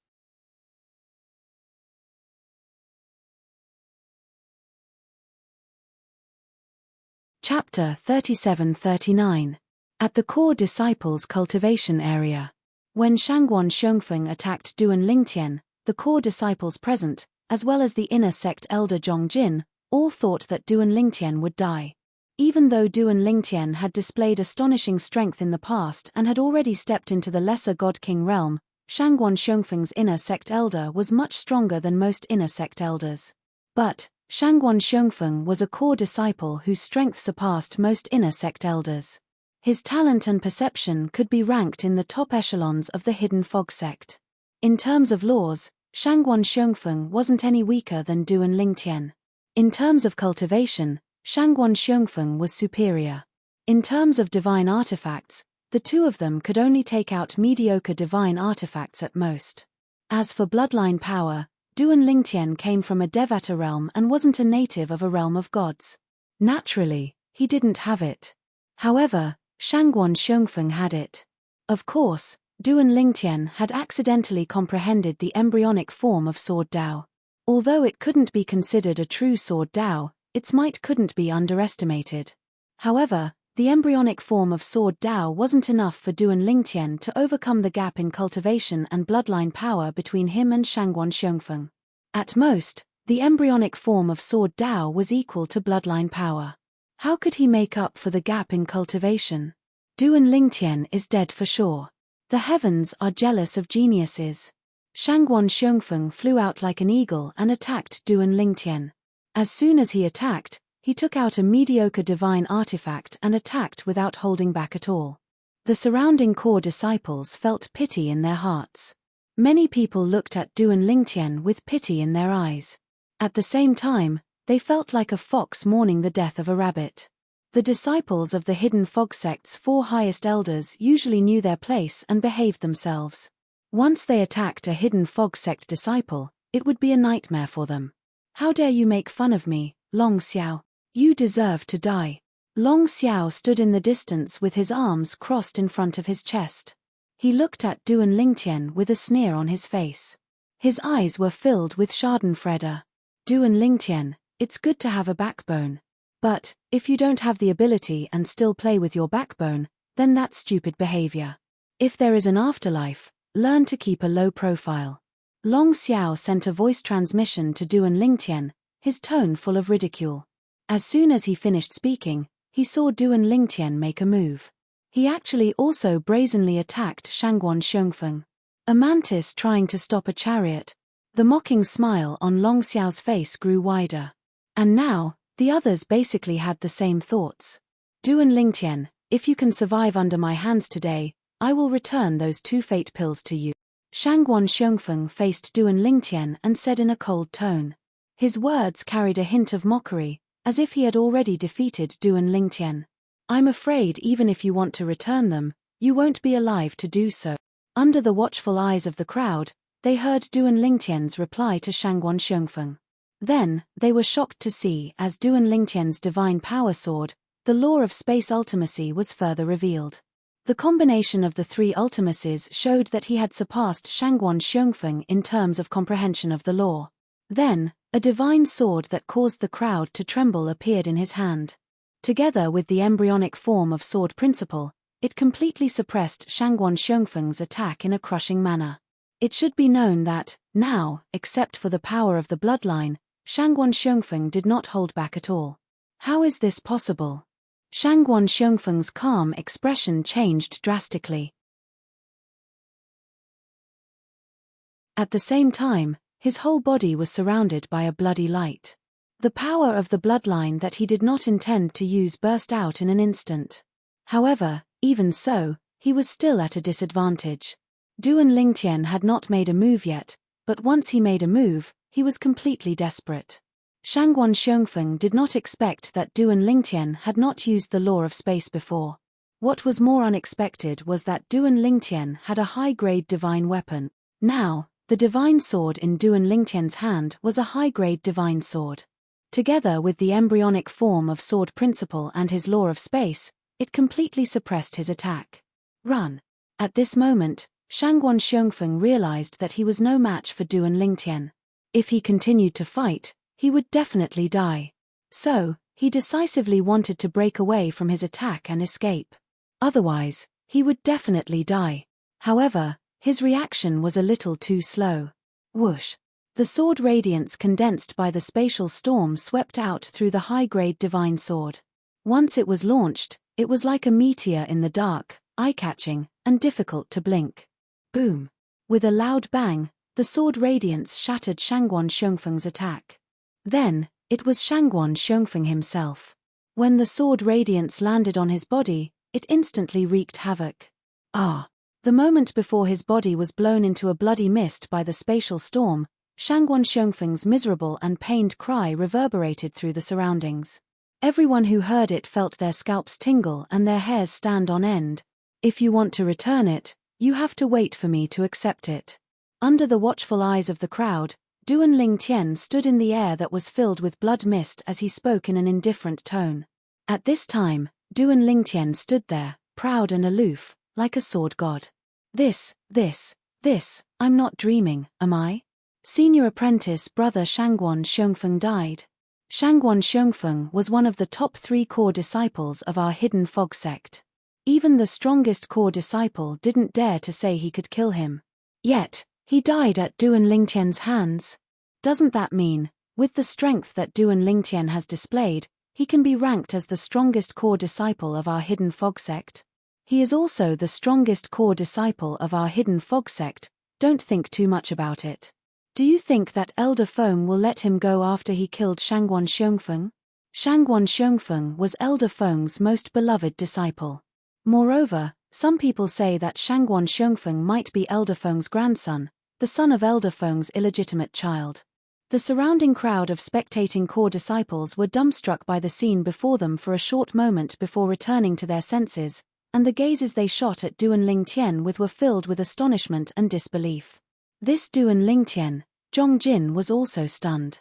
Chapter 37-39. At the Core Disciples Cultivation Area. When Shangguan Xiongfeng attacked Duan Lingtian, the core disciples present, as well as the inner sect elder Zhongjin, all thought that Duan Lingtian would die. Even though Duan Lingtian had displayed astonishing strength in the past and had already stepped into the lesser God King realm, Shangguan Xiongfeng's inner sect elder was much stronger than most inner sect elders. But Shangguan Xiongfeng was a core disciple whose strength surpassed most inner sect elders. His talent and perception could be ranked in the top echelons of the Hidden Fog sect. In terms of laws, Shangguan Xiongfeng wasn't any weaker than Duan Lingtian. In terms of cultivation, Shangguan Xiongfeng was superior. In terms of divine artifacts, the two of them could only take out mediocre divine artifacts at most. As for bloodline power, Duan Lingtian came from a Devata realm and wasn't a native of a realm of gods. Naturally, he didn't have it. However, Shangguan Xiongfeng had it. Of course, Duan Lingtian had accidentally comprehended the embryonic form of Sword Dao. Although it couldn't be considered a true Sword Dao, its might couldn't be underestimated. However, the embryonic form of Sword Dao wasn't enough for Duan Lingtian to overcome the gap in cultivation and bloodline power between him and Shangguan Xiongfeng. At most, the embryonic form of Sword Dao was equal to bloodline power. How could he make up for the gap in cultivation? Duan Lingtian is dead for sure. The heavens are jealous of geniuses. Shangguan Xiongfeng flew out like an eagle and attacked Duan Lingtian. As soon as he attacked, he took out a mediocre divine artifact and attacked without holding back at all. The surrounding core disciples felt pity in their hearts. Many people looked at Duan Lingtian with pity in their eyes. At the same time, they felt like a fox mourning the death of a rabbit. The disciples of the hidden fog sect's 4 highest elders usually knew their place and behaved themselves. Once they attacked a hidden fog sect disciple, it would be a nightmare for them. How dare you make fun of me, Long Xiao? You deserve to die. Long Xiao stood in the distance with his arms crossed in front of his chest. He looked at Duan Lingtian with a sneer on his face. His eyes were filled with schadenfreude. Duan Lingtian, it's good to have a backbone. But, if you don't have the ability and still play with your backbone, then that's stupid behavior. If there is an afterlife, learn to keep a low profile. Long Xiao sent a voice transmission to Duan Lingtian, his tone full of ridicule. As soon as he finished speaking, he saw Duan Lingtian make a move. He actually also brazenly attacked Shangguan Xiongfeng. A mantis trying to stop a chariot. The mocking smile on Long Xiao's face grew wider. And now, the others basically had the same thoughts. Duan Lingtian, if you can survive under my hands today, I will return those 2 fate pills to you. Shangguan Xiongfeng faced Duan Lingtian and said in a cold tone. His words carried a hint of mockery, as if he had already defeated Duan Lingtian. I'm afraid even if you want to return them, you won't be alive to do so. Under the watchful eyes of the crowd, they heard Duan Lingtian's reply to Shangguan Xiongfeng. Then, they were shocked to see as Duan Lingtian's divine power sword, the law of space ultimacy was further revealed. The combination of the 3 ultimacies showed that he had surpassed Shangguan Xiongfeng in terms of comprehension of the law. Then, a divine sword that caused the crowd to tremble appeared in his hand. Together with the embryonic form of sword principle, it completely suppressed Shangguan Xiongfeng's attack in a crushing manner. It should be known that, now, except for the power of the bloodline, Shangguan Xiongfeng did not hold back at all. How is this possible? Shangguan Xiongfeng's calm expression changed drastically. At the same time, his whole body was surrounded by a bloody light. The power of the bloodline that he did not intend to use burst out in an instant. However, even so, he was still at a disadvantage. Duan Lingtian had not made a move yet, but once he made a move, he was completely desperate. Shangguan Xiongfeng did not expect that Duan Lingtian had not used the law of space before. What was more unexpected was that Duan Lingtian had a high-grade divine weapon. Now, the divine sword in Duan Lingtian's hand was a high-grade divine sword. Together with the embryonic form of sword principle and his law of space, it completely suppressed his attack. Run. At this moment, Shangguan Xiongfeng realized that he was no match for Duan Lingtian. If he continued to fight, he would definitely die. So, he decisively wanted to break away from his attack and escape. Otherwise, he would definitely die. However, his reaction was a little too slow. Whoosh! The sword radiance condensed by the spatial storm swept out through the high-grade divine sword. Once it was launched, it was like a meteor in the dark, eye-catching, and difficult to blink. Boom! With a loud bang, the sword radiance shattered Shangguan Xiongfeng's attack. Then, it was Shangguan Xiongfeng himself. When the sword radiance landed on his body, it instantly wreaked havoc. Ah! The moment before his body was blown into a bloody mist by the spatial storm, Shangguan Xiongfeng's miserable and pained cry reverberated through the surroundings. Everyone who heard it felt their scalps tingle and their hairs stand on end. If you want to return it, you have to wait for me to accept it. Under the watchful eyes of the crowd, Duan Lingtian stood in the air that was filled with blood mist as he spoke in an indifferent tone. At this time, Duan Lingtian stood there, proud and aloof, like a sword god. This, I'm not dreaming, am I? Senior apprentice brother Shangguan Xiongfeng died. Shangguan Xiongfeng was one of the top 3 core disciples of our hidden fog sect. Even the strongest core disciple didn't dare to say he could kill him. Yet, he died at Duan Lingtian's hands. Doesn't that mean, with the strength that Duan Lingtian has displayed, He can be ranked as the strongest core disciple of our hidden fog sect. He is also the strongest core disciple of our hidden fog sect. Don't think too much about it. Do you think that Elder Feng will let him go after he killed Shangguan Xiongfeng? Shangguan Xiongfeng was Elder Feng's most beloved disciple. Moreover, some people say that Shangguan Xiongfeng might be Elder Feng's grandson, the son of Elder Feng's illegitimate child. The surrounding crowd of spectating core disciples were dumbstruck by the scene before them for a short moment before returning to their senses, and the gazes they shot at Duan Lingtian with were filled with astonishment and disbelief. This Duan Lingtian, Zhong Jin was also stunned.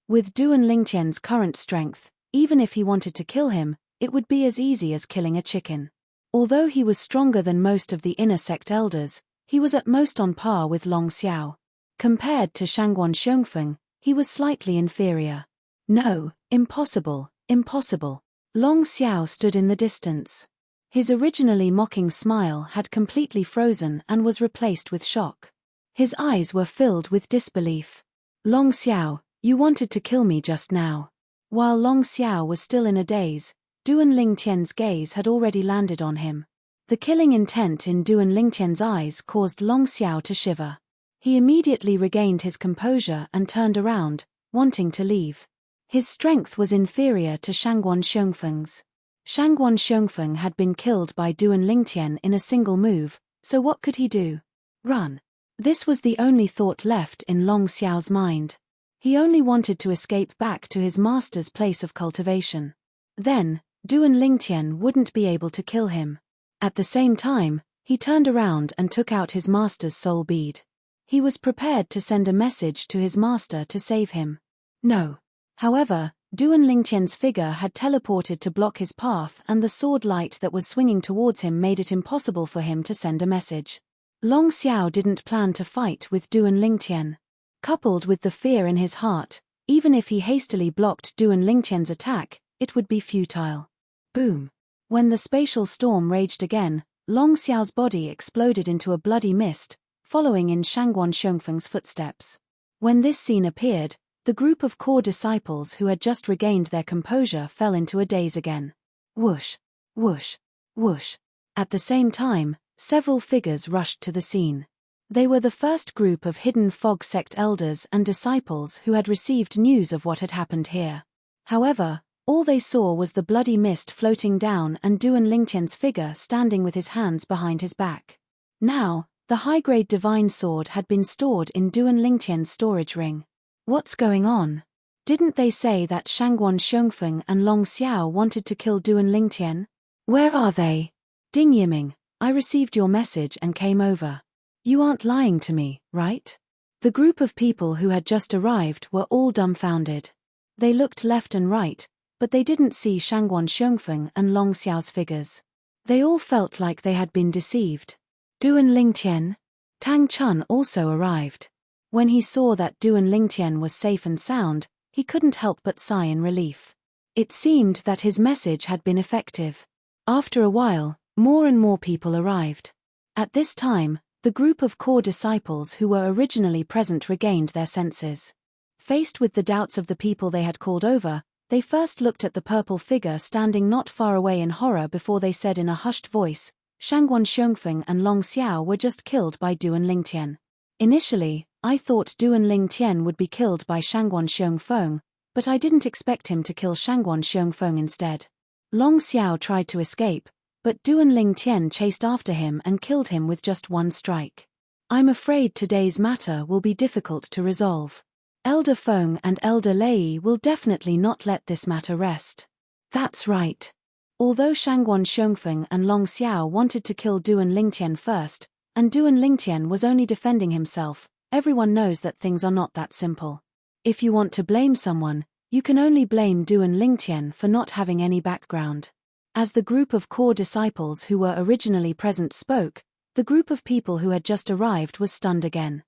With Duan Lingtian's current strength, even if he wanted to kill him, it would be as easy as killing a chicken. Although he was stronger than most of the inner sect elders, he was at most on par with Long Xiao. Compared to Shangguan Xiongfeng, he was slightly inferior. No, impossible, impossible. Long Xiao stood in the distance. His originally mocking smile had completely frozen and was replaced with shock. His eyes were filled with disbelief. Long Xiao, you wanted to kill me just now. While Long Xiao was still in a daze, Duan Lingtian's gaze had already landed on him. The killing intent in Duan Lingtian's eyes caused Long Xiao to shiver. He immediately regained his composure and turned around, wanting to leave. His strength was inferior to Shangguan Xiongfeng's. Shangguan Xiongfeng had been killed by Duan Lingtian in a single move, so what could he do? Run. This was the only thought left in Long Xiao's mind. He only wanted to escape back to his master's place of cultivation. Then, Duan Lingtian wouldn't be able to kill him. At the same time, he turned around and took out his master's soul bead. He was prepared to send a message to his master to save him. No. However, Duan Lingtian's figure had teleported to block his path, and the sword light that was swinging towards him made it impossible for him to send a message. Long Xiao didn't plan to fight with Duan Lingtian. Coupled with the fear in his heart, even if he hastily blocked Duan Lingtian's attack, it would be futile. Boom. When the spatial storm raged again, Long Xiao's body exploded into a bloody mist, following in Shangguan Xiongfeng's footsteps. When this scene appeared, the group of core disciples who had just regained their composure fell into a daze again. Whoosh, whoosh, whoosh. At the same time, several figures rushed to the scene. They were the first group of hidden fog sect elders and disciples who had received news of what had happened here. However, all they saw was the bloody mist floating down and Duan Lingtian's figure standing with his hands behind his back. Now, the high-grade divine sword had been stored in Duan Lingtian's storage ring. What's going on? Didn't they say that Shangguan Xiongfeng and Long Xiao wanted to kill Duan Lingtian? Where are they? Ding Yiming, I received your message and came over. You aren't lying to me, right? The group of people who had just arrived were all dumbfounded. They looked left and right, but they didn't see Shangguan Xiongfeng and Long Xiao's figures. They all felt like they had been deceived. Duan Lingtian? Tang Chun also arrived. When he saw that Duan Lingtian was safe and sound, he couldn't help but sigh in relief. It seemed that his message had been effective. After a while, more and more people arrived. At this time, the group of core disciples who were originally present regained their senses. Faced with the doubts of the people they had called over, they first looked at the purple figure standing not far away in horror before they said in a hushed voice, Shangguan Xiongfeng and Long Xiao were just killed by Duan Lingtian. Initially, I thought Duan Lingtian would be killed by Shangguan Xiongfeng, but I didn't expect him to kill Shangguan Xiongfeng instead. Long Xiao tried to escape, but Duan Lingtian chased after him and killed him with just one strike. I'm afraid today's matter will be difficult to resolve. Elder Feng and Elder Lei will definitely not let this matter rest. That's right. Although Shangguan Xiongfeng and Long Xiao wanted to kill Duan Lingtian first, and Duan Lingtian was only defending himself, everyone knows that things are not that simple. If you want to blame someone, you can only blame Duan Lingtian for not having any background. As the group of core disciples who were originally present spoke, the group of people who had just arrived was stunned again.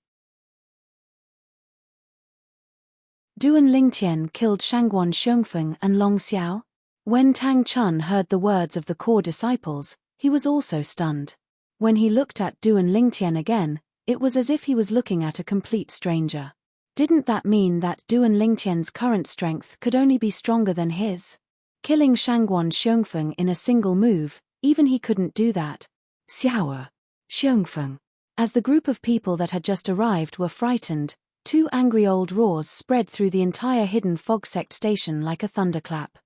Duan Lingtian killed Shangguan Xiongfeng and Long Xiao? When Tang Chun heard the words of the core disciples, he was also stunned. When he looked at Duan Lingtian again, it was as if he was looking at a complete stranger. Didn't that mean that Duan Lingtian's current strength could only be stronger than his? Killing Shangguan Xiongfeng in a single move, even he couldn't do that. Xiao Xiongfeng. As the group of people that had just arrived were frightened, two angry old roars spread through the entire hidden fog sect station like a thunderclap.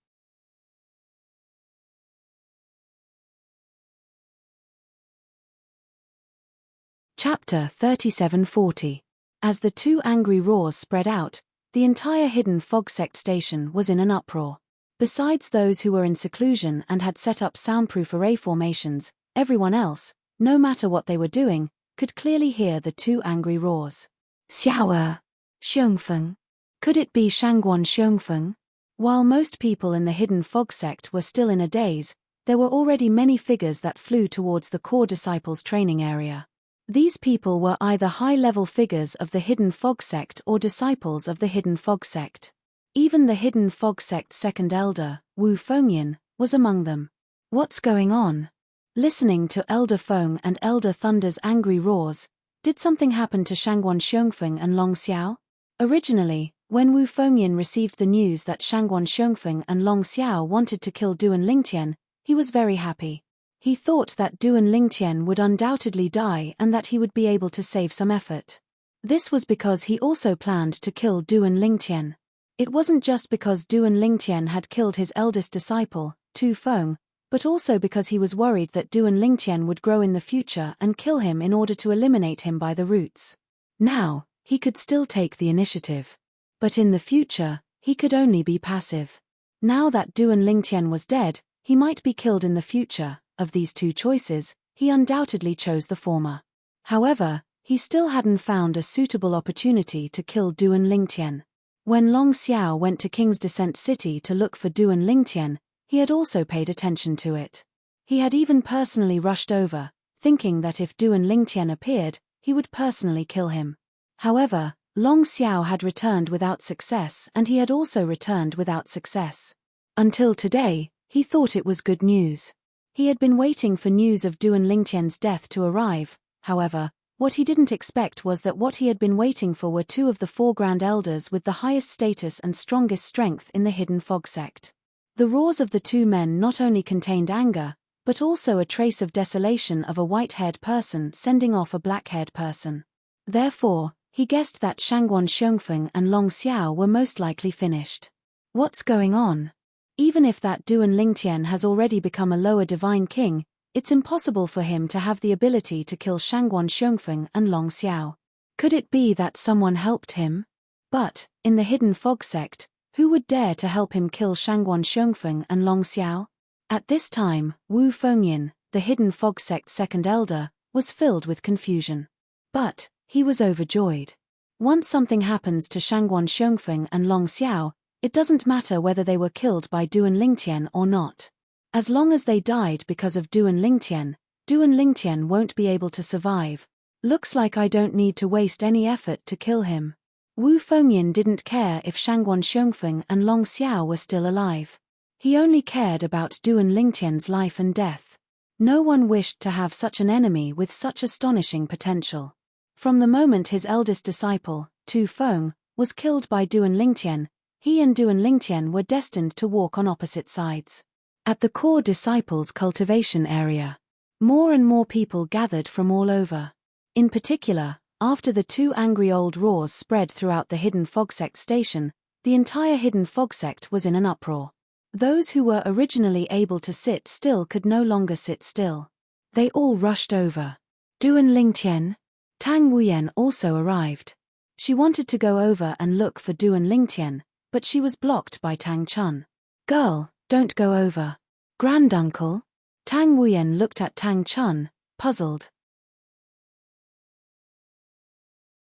Chapter 3740. As the two angry roars spread out, the entire hidden fog sect station was in an uproar. Besides those who were in seclusion and had set up soundproof array formations, everyone else, no matter what they were doing, could clearly hear the two angry roars. Xiao Xiongfeng. Could it be Shangguan Xiongfeng? While most people in the hidden fog sect were still in a daze, there were already many figures that flew towards the core disciples' training area. These people were either high-level figures of the hidden fog sect or disciples of the hidden fog sect. Even the hidden fog sect's second elder, Wu Fengyan, was among them. What's going on? Listening to Elder Feng and Elder Thunder's angry roars, did something happen to Shangguan Xiongfeng and Long Xiao? Originally, when Wu Fengyan received the news that Shangguan Xiongfeng and Long Xiao wanted to kill Duan Lingtian, he was very happy. He thought that Duan Lingtian would undoubtedly die and that he would be able to save some effort. This was because he also planned to kill Duan Lingtian. It wasn't just because Duan Lingtian had killed his eldest disciple, Tu Feng, but also because he was worried that Duan Lingtian would grow in the future and kill him in order to eliminate him by the roots. Now, he could still take the initiative. But in the future, he could only be passive. Now that Duan Lingtian was dead, he might be killed in the future. Of these two choices, he undoubtedly chose the former. However, he still hadn't found a suitable opportunity to kill Duan Lingtian. When Long Xiao went to King's Descent City to look for Duan Lingtian, he had also paid attention to it. He had even personally rushed over, thinking that if Duan Lingtian appeared, he would personally kill him. However, Long Xiao had returned without success and he had also returned without success. Until today, he thought it was good news. He had been waiting for news of Duan Lingtian's death to arrive. However, what he didn't expect was that what he had been waiting for were two of the four Grand Elders with the highest status and strongest strength in the hidden fog sect. The roars of the two men not only contained anger, but also a trace of desolation of a white-haired person sending off a black-haired person. Therefore, he guessed that Shangguan Xiongfeng and Long Xiao were most likely finished. What's going on? Even if that Duan Lingtian has already become a lower divine king, it's impossible for him to have the ability to kill Shangguan Xiongfeng and Long Xiao. Could it be that someone helped him? But, in the hidden fog sect, who would dare to help him kill Shangguan Xiongfeng and Long Xiao? At this time, Wu Fengyan, the hidden fog sect's second elder, was filled with confusion. But, he was overjoyed. Once something happens to Shangguan Xiongfeng and Long Xiao, it doesn't matter whether they were killed by Duan Lingtian or not. As long as they died because of Duan Lingtian won't be able to survive. Looks like I don't need to waste any effort to kill him. Wu Fengyan didn't care if Shangguan Xiongfeng and Long Xiao were still alive. He only cared about Duan Lingtian's life and death. No one wished to have such an enemy with such astonishing potential. From the moment his eldest disciple, Tu Feng, was killed by Duan Lingtian, he and Duan Lingtian were destined to walk on opposite sides. At the core disciples' cultivation area, more and more people gathered from all over. In particular, after the two angry old roars spread throughout the hidden fog sect station, the entire hidden fog sect was in an uproar. Those who were originally able to sit still could no longer sit still. They all rushed over. Duan Lingtian. Tang Wuyen also arrived. She wanted to go over and look for Duan Lingtian, but she was blocked by Tang Chun. Girl, don't go over. Granduncle? Tang Wuyen looked at Tang Chun, puzzled.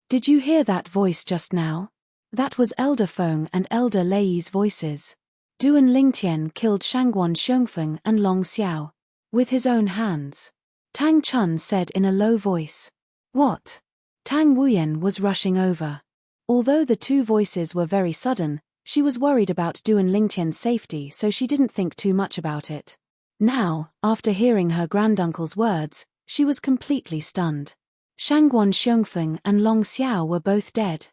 Did you hear that voice just now? That was Elder Feng and Elder Lei's voices. Duan Lingtian killed Shangguan Xiongfeng and Long Xiao. With his own hands. Tang Chun said in a low voice. What? Tang Wuyen was rushing over. Although the two voices were very sudden, she was worried about Duan Lingtian's safety, so she didn't think too much about it. Now, after hearing her granduncle's words, she was completely stunned. Shangguan Xiongfeng and Long Xiao were both dead.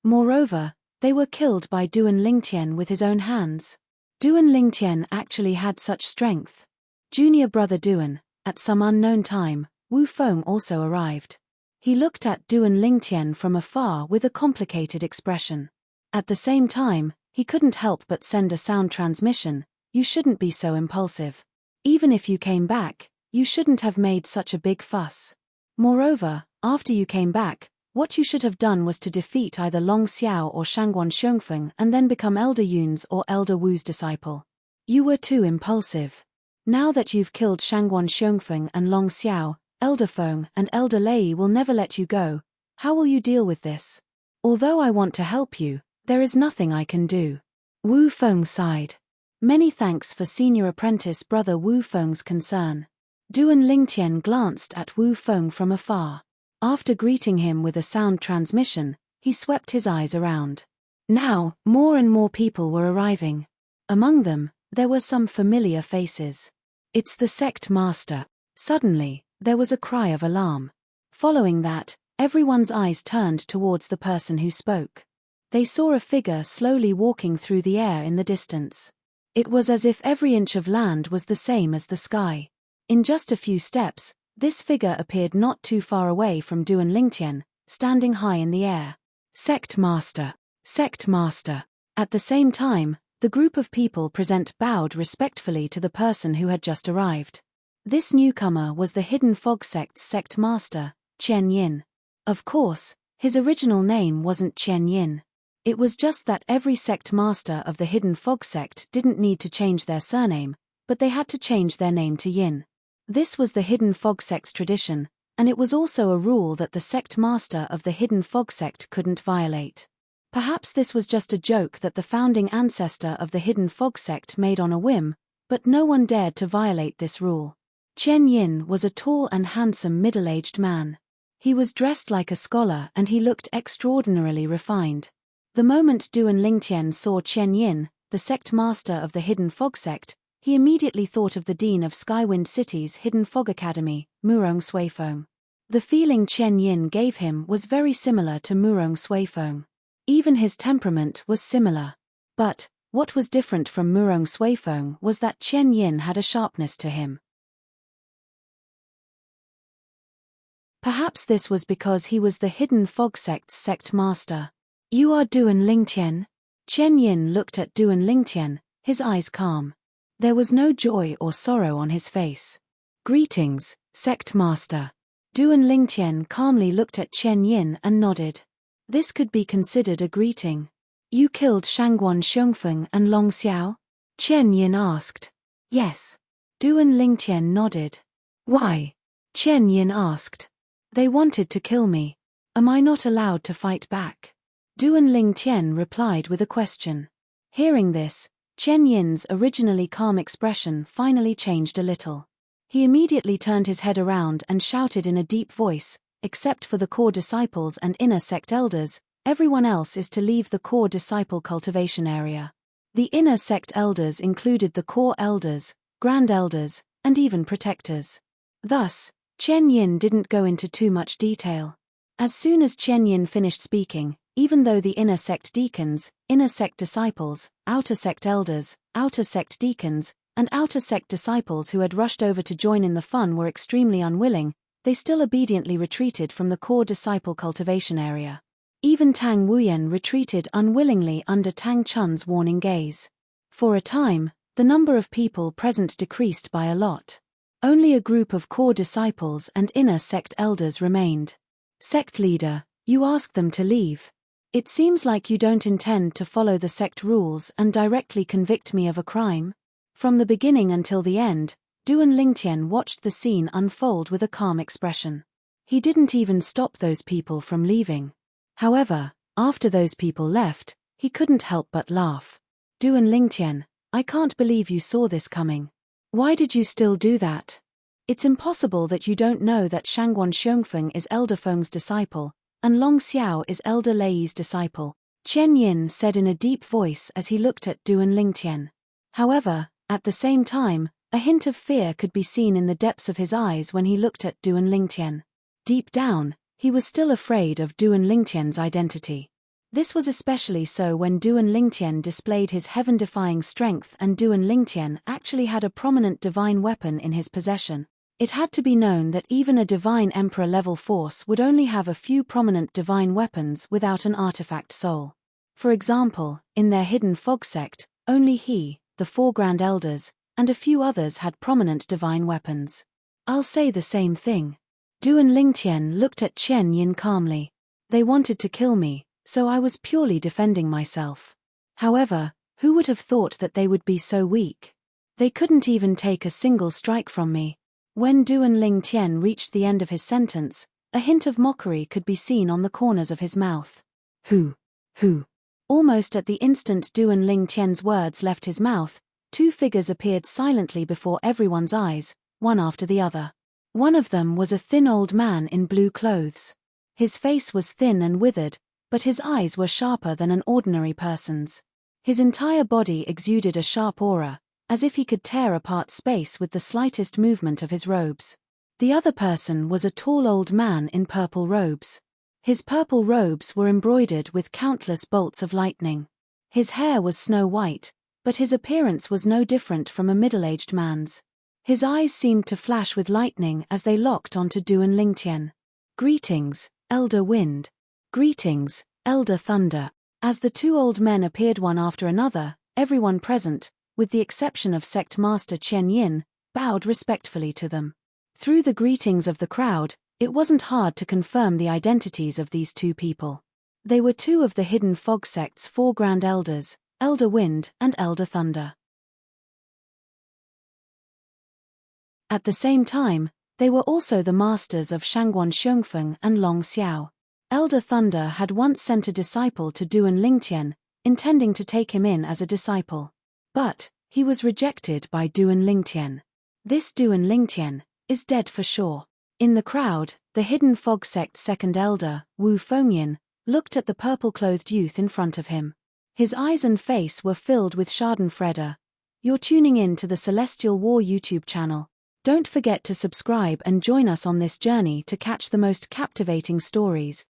Moreover, they were killed by Duan Lingtian with his own hands. Duan Lingtian actually had such strength. Junior brother Duan, at some unknown time, Wu Feng also arrived. He looked at Duan Lingtian from afar with a complicated expression. At the same time, he couldn't help but send a sound transmission: "You shouldn't be so impulsive. Even if you came back, you shouldn't have made such a big fuss. Moreover, after you came back, what you should have done was to defeat either Long Xiao or Shangguan Xiongfeng and then become Elder Yun's or Elder Wu's disciple. You were too impulsive. Now that you've killed Shangguan Xiongfeng and Long Xiao, Elder Feng and Elder Lei will never let you go. How will you deal with this? Although I want to help you, there is nothing I can do." Wu Feng sighed. Many thanks for senior apprentice brother Wu Feng's concern. Duan Lingtian glanced at Wu Feng from afar. After greeting him with a sound transmission, he swept his eyes around. Now, more and more people were arriving. Among them, there were some familiar faces. "It's the sect master." Suddenly, there was a cry of alarm. Following that, everyone's eyes turned towards the person who spoke. They saw a figure slowly walking through the air in the distance. It was as if every inch of land was the same as the sky. In just a few steps, this figure appeared not too far away from Duan Lingtian, standing high in the air. "Sect Master! Sect Master!" At the same time, the group of people present bowed respectfully to the person who had just arrived. This newcomer was the Hidden Fog Sect's sect master, Chen Yin. Of course, his original name wasn't Chen Yin. It was just that every sect master of the Hidden Fog Sect didn't need to change their surname, but they had to change their name to Yin. This was the Hidden Fog Sect's tradition, and it was also a rule that the sect master of the Hidden Fog Sect couldn't violate. Perhaps this was just a joke that the founding ancestor of the Hidden Fog Sect made on a whim, but no one dared to violate this rule. Chen Yin was a tall and handsome middle-aged man. He was dressed like a scholar and he looked extraordinarily refined. The moment Duan Lingtian saw Chen Yin, the sect master of the Hidden Fog Sect, he immediately thought of the dean of Skywind City's Hidden Fog Academy, Murong Suifeng. The feeling Chen Yin gave him was very similar to Murong Suifeng. Even his temperament was similar. But, what was different from Murong Suifeng was that Chen Yin had a sharpness to him. Perhaps this was because he was the Hidden Fog Sect's sect master. "You are Duan Lingtian?" Chen Yin looked at Duan Lingtian, his eyes calm. There was no joy or sorrow on his face. "Greetings, sect master." Duan Lingtian calmly looked at Chen Yin and nodded. This could be considered a greeting. "You killed Shangguan Xiongfeng and Long Xiao?" Chen Yin asked. "Yes." Duan Lingtian nodded. "Why?" Chen Yin asked. "They wanted to kill me. Am I not allowed to fight back?" Duan Lingtian replied with a question. Hearing this, Chen Yin's originally calm expression finally changed a little. He immediately turned his head around and shouted in a deep voice, "Except for the core disciples and inner sect elders, everyone else is to leave the core disciple cultivation area." The inner sect elders included the core elders, grand elders, and even protectors. Thus, Chen Yin didn't go into too much detail. As soon as Chen Yin finished speaking, even though the inner sect deacons, inner sect disciples, outer sect elders, outer sect deacons, and outer sect disciples who had rushed over to join in the fun were extremely unwilling, they still obediently retreated from the core disciple cultivation area. Even Tang Wuyen retreated unwillingly under Tang Chun's warning gaze. For a time, the number of people present decreased by a lot. Only a group of core disciples and inner sect elders remained. "Sect leader, you asked them to leave. It seems like you don't intend to follow the sect rules and directly convict me of a crime." From the beginning until the end, Duan Lingtian watched the scene unfold with a calm expression. He didn't even stop those people from leaving. However, after those people left, he couldn't help but laugh. "Duan Lingtian, I can't believe you saw this coming. Why did you still do that? It's impossible that you don't know that Shangguan Xiongfeng is Elder Feng's disciple, and Long Xiao is Elder Lei's disciple," Chen Yin said in a deep voice as he looked at Duan Lingtian. However, at the same time, a hint of fear could be seen in the depths of his eyes when he looked at Duan Lingtian. Deep down, he was still afraid of Duan Lingtian's identity. This was especially so when Duan Lingtian displayed his heaven-defying strength, and Duan Lingtian actually had a prominent divine weapon in his possession. It had to be known that even a divine emperor-level force would only have a few prominent divine weapons without an artifact soul. For example, in their hidden fog sect, only he, the 4 Grand Elders, and a few others had prominent divine weapons. I'll say the same thing. Duan Lingtian looked at Chen Yin calmly. They wanted to kill me, so I was purely defending myself. However, who would have thought that they would be so weak? They couldn't even take a single strike from me. When Duan Lingtian reached the end of his sentence, a hint of mockery could be seen on the corners of his mouth. Who? Almost at the instant Duan Lingtian's words left his mouth, 2 figures appeared silently before everyone's eyes, one after the other. One of them was a thin old man in blue clothes. His face was thin and withered, but his eyes were sharper than an ordinary person's. His entire body exuded a sharp aura, as if he could tear apart space with the slightest movement of his robes. The other person was a tall old man in purple robes. His purple robes were embroidered with countless bolts of lightning. His hair was snow white, but his appearance was no different from a middle-aged man's. His eyes seemed to flash with lightning as they locked onto Duan Lingtian. Greetings, Elder Wind. Greetings, Elder Thunder. As the 2 old men appeared one after another, everyone present, with the exception of Sect Master Chen Yin, bowed respectfully to them. Through the greetings of the crowd, it wasn't hard to confirm the identities of these 2 people. They were 2 of the hidden fog sect's 4 Grand Elders, Elder Wind and Elder Thunder. At the same time, they were also the masters of Shangguan Xiongfeng and Long Xiao. Elder Thunder had once sent a disciple to Duan Lingtian, intending to take him in as a disciple. But he was rejected by Duan Lingtian. This Duan Lingtian is dead for sure. In the crowd, the hidden fog sect's 2nd elder, Wu Fengyin, looked at the purple-clothed youth in front of him. His eyes and face were filled with schadenfreude. You're tuning in to the Celestial War YouTube channel. Don't forget to subscribe and join us on this journey to catch the most captivating stories.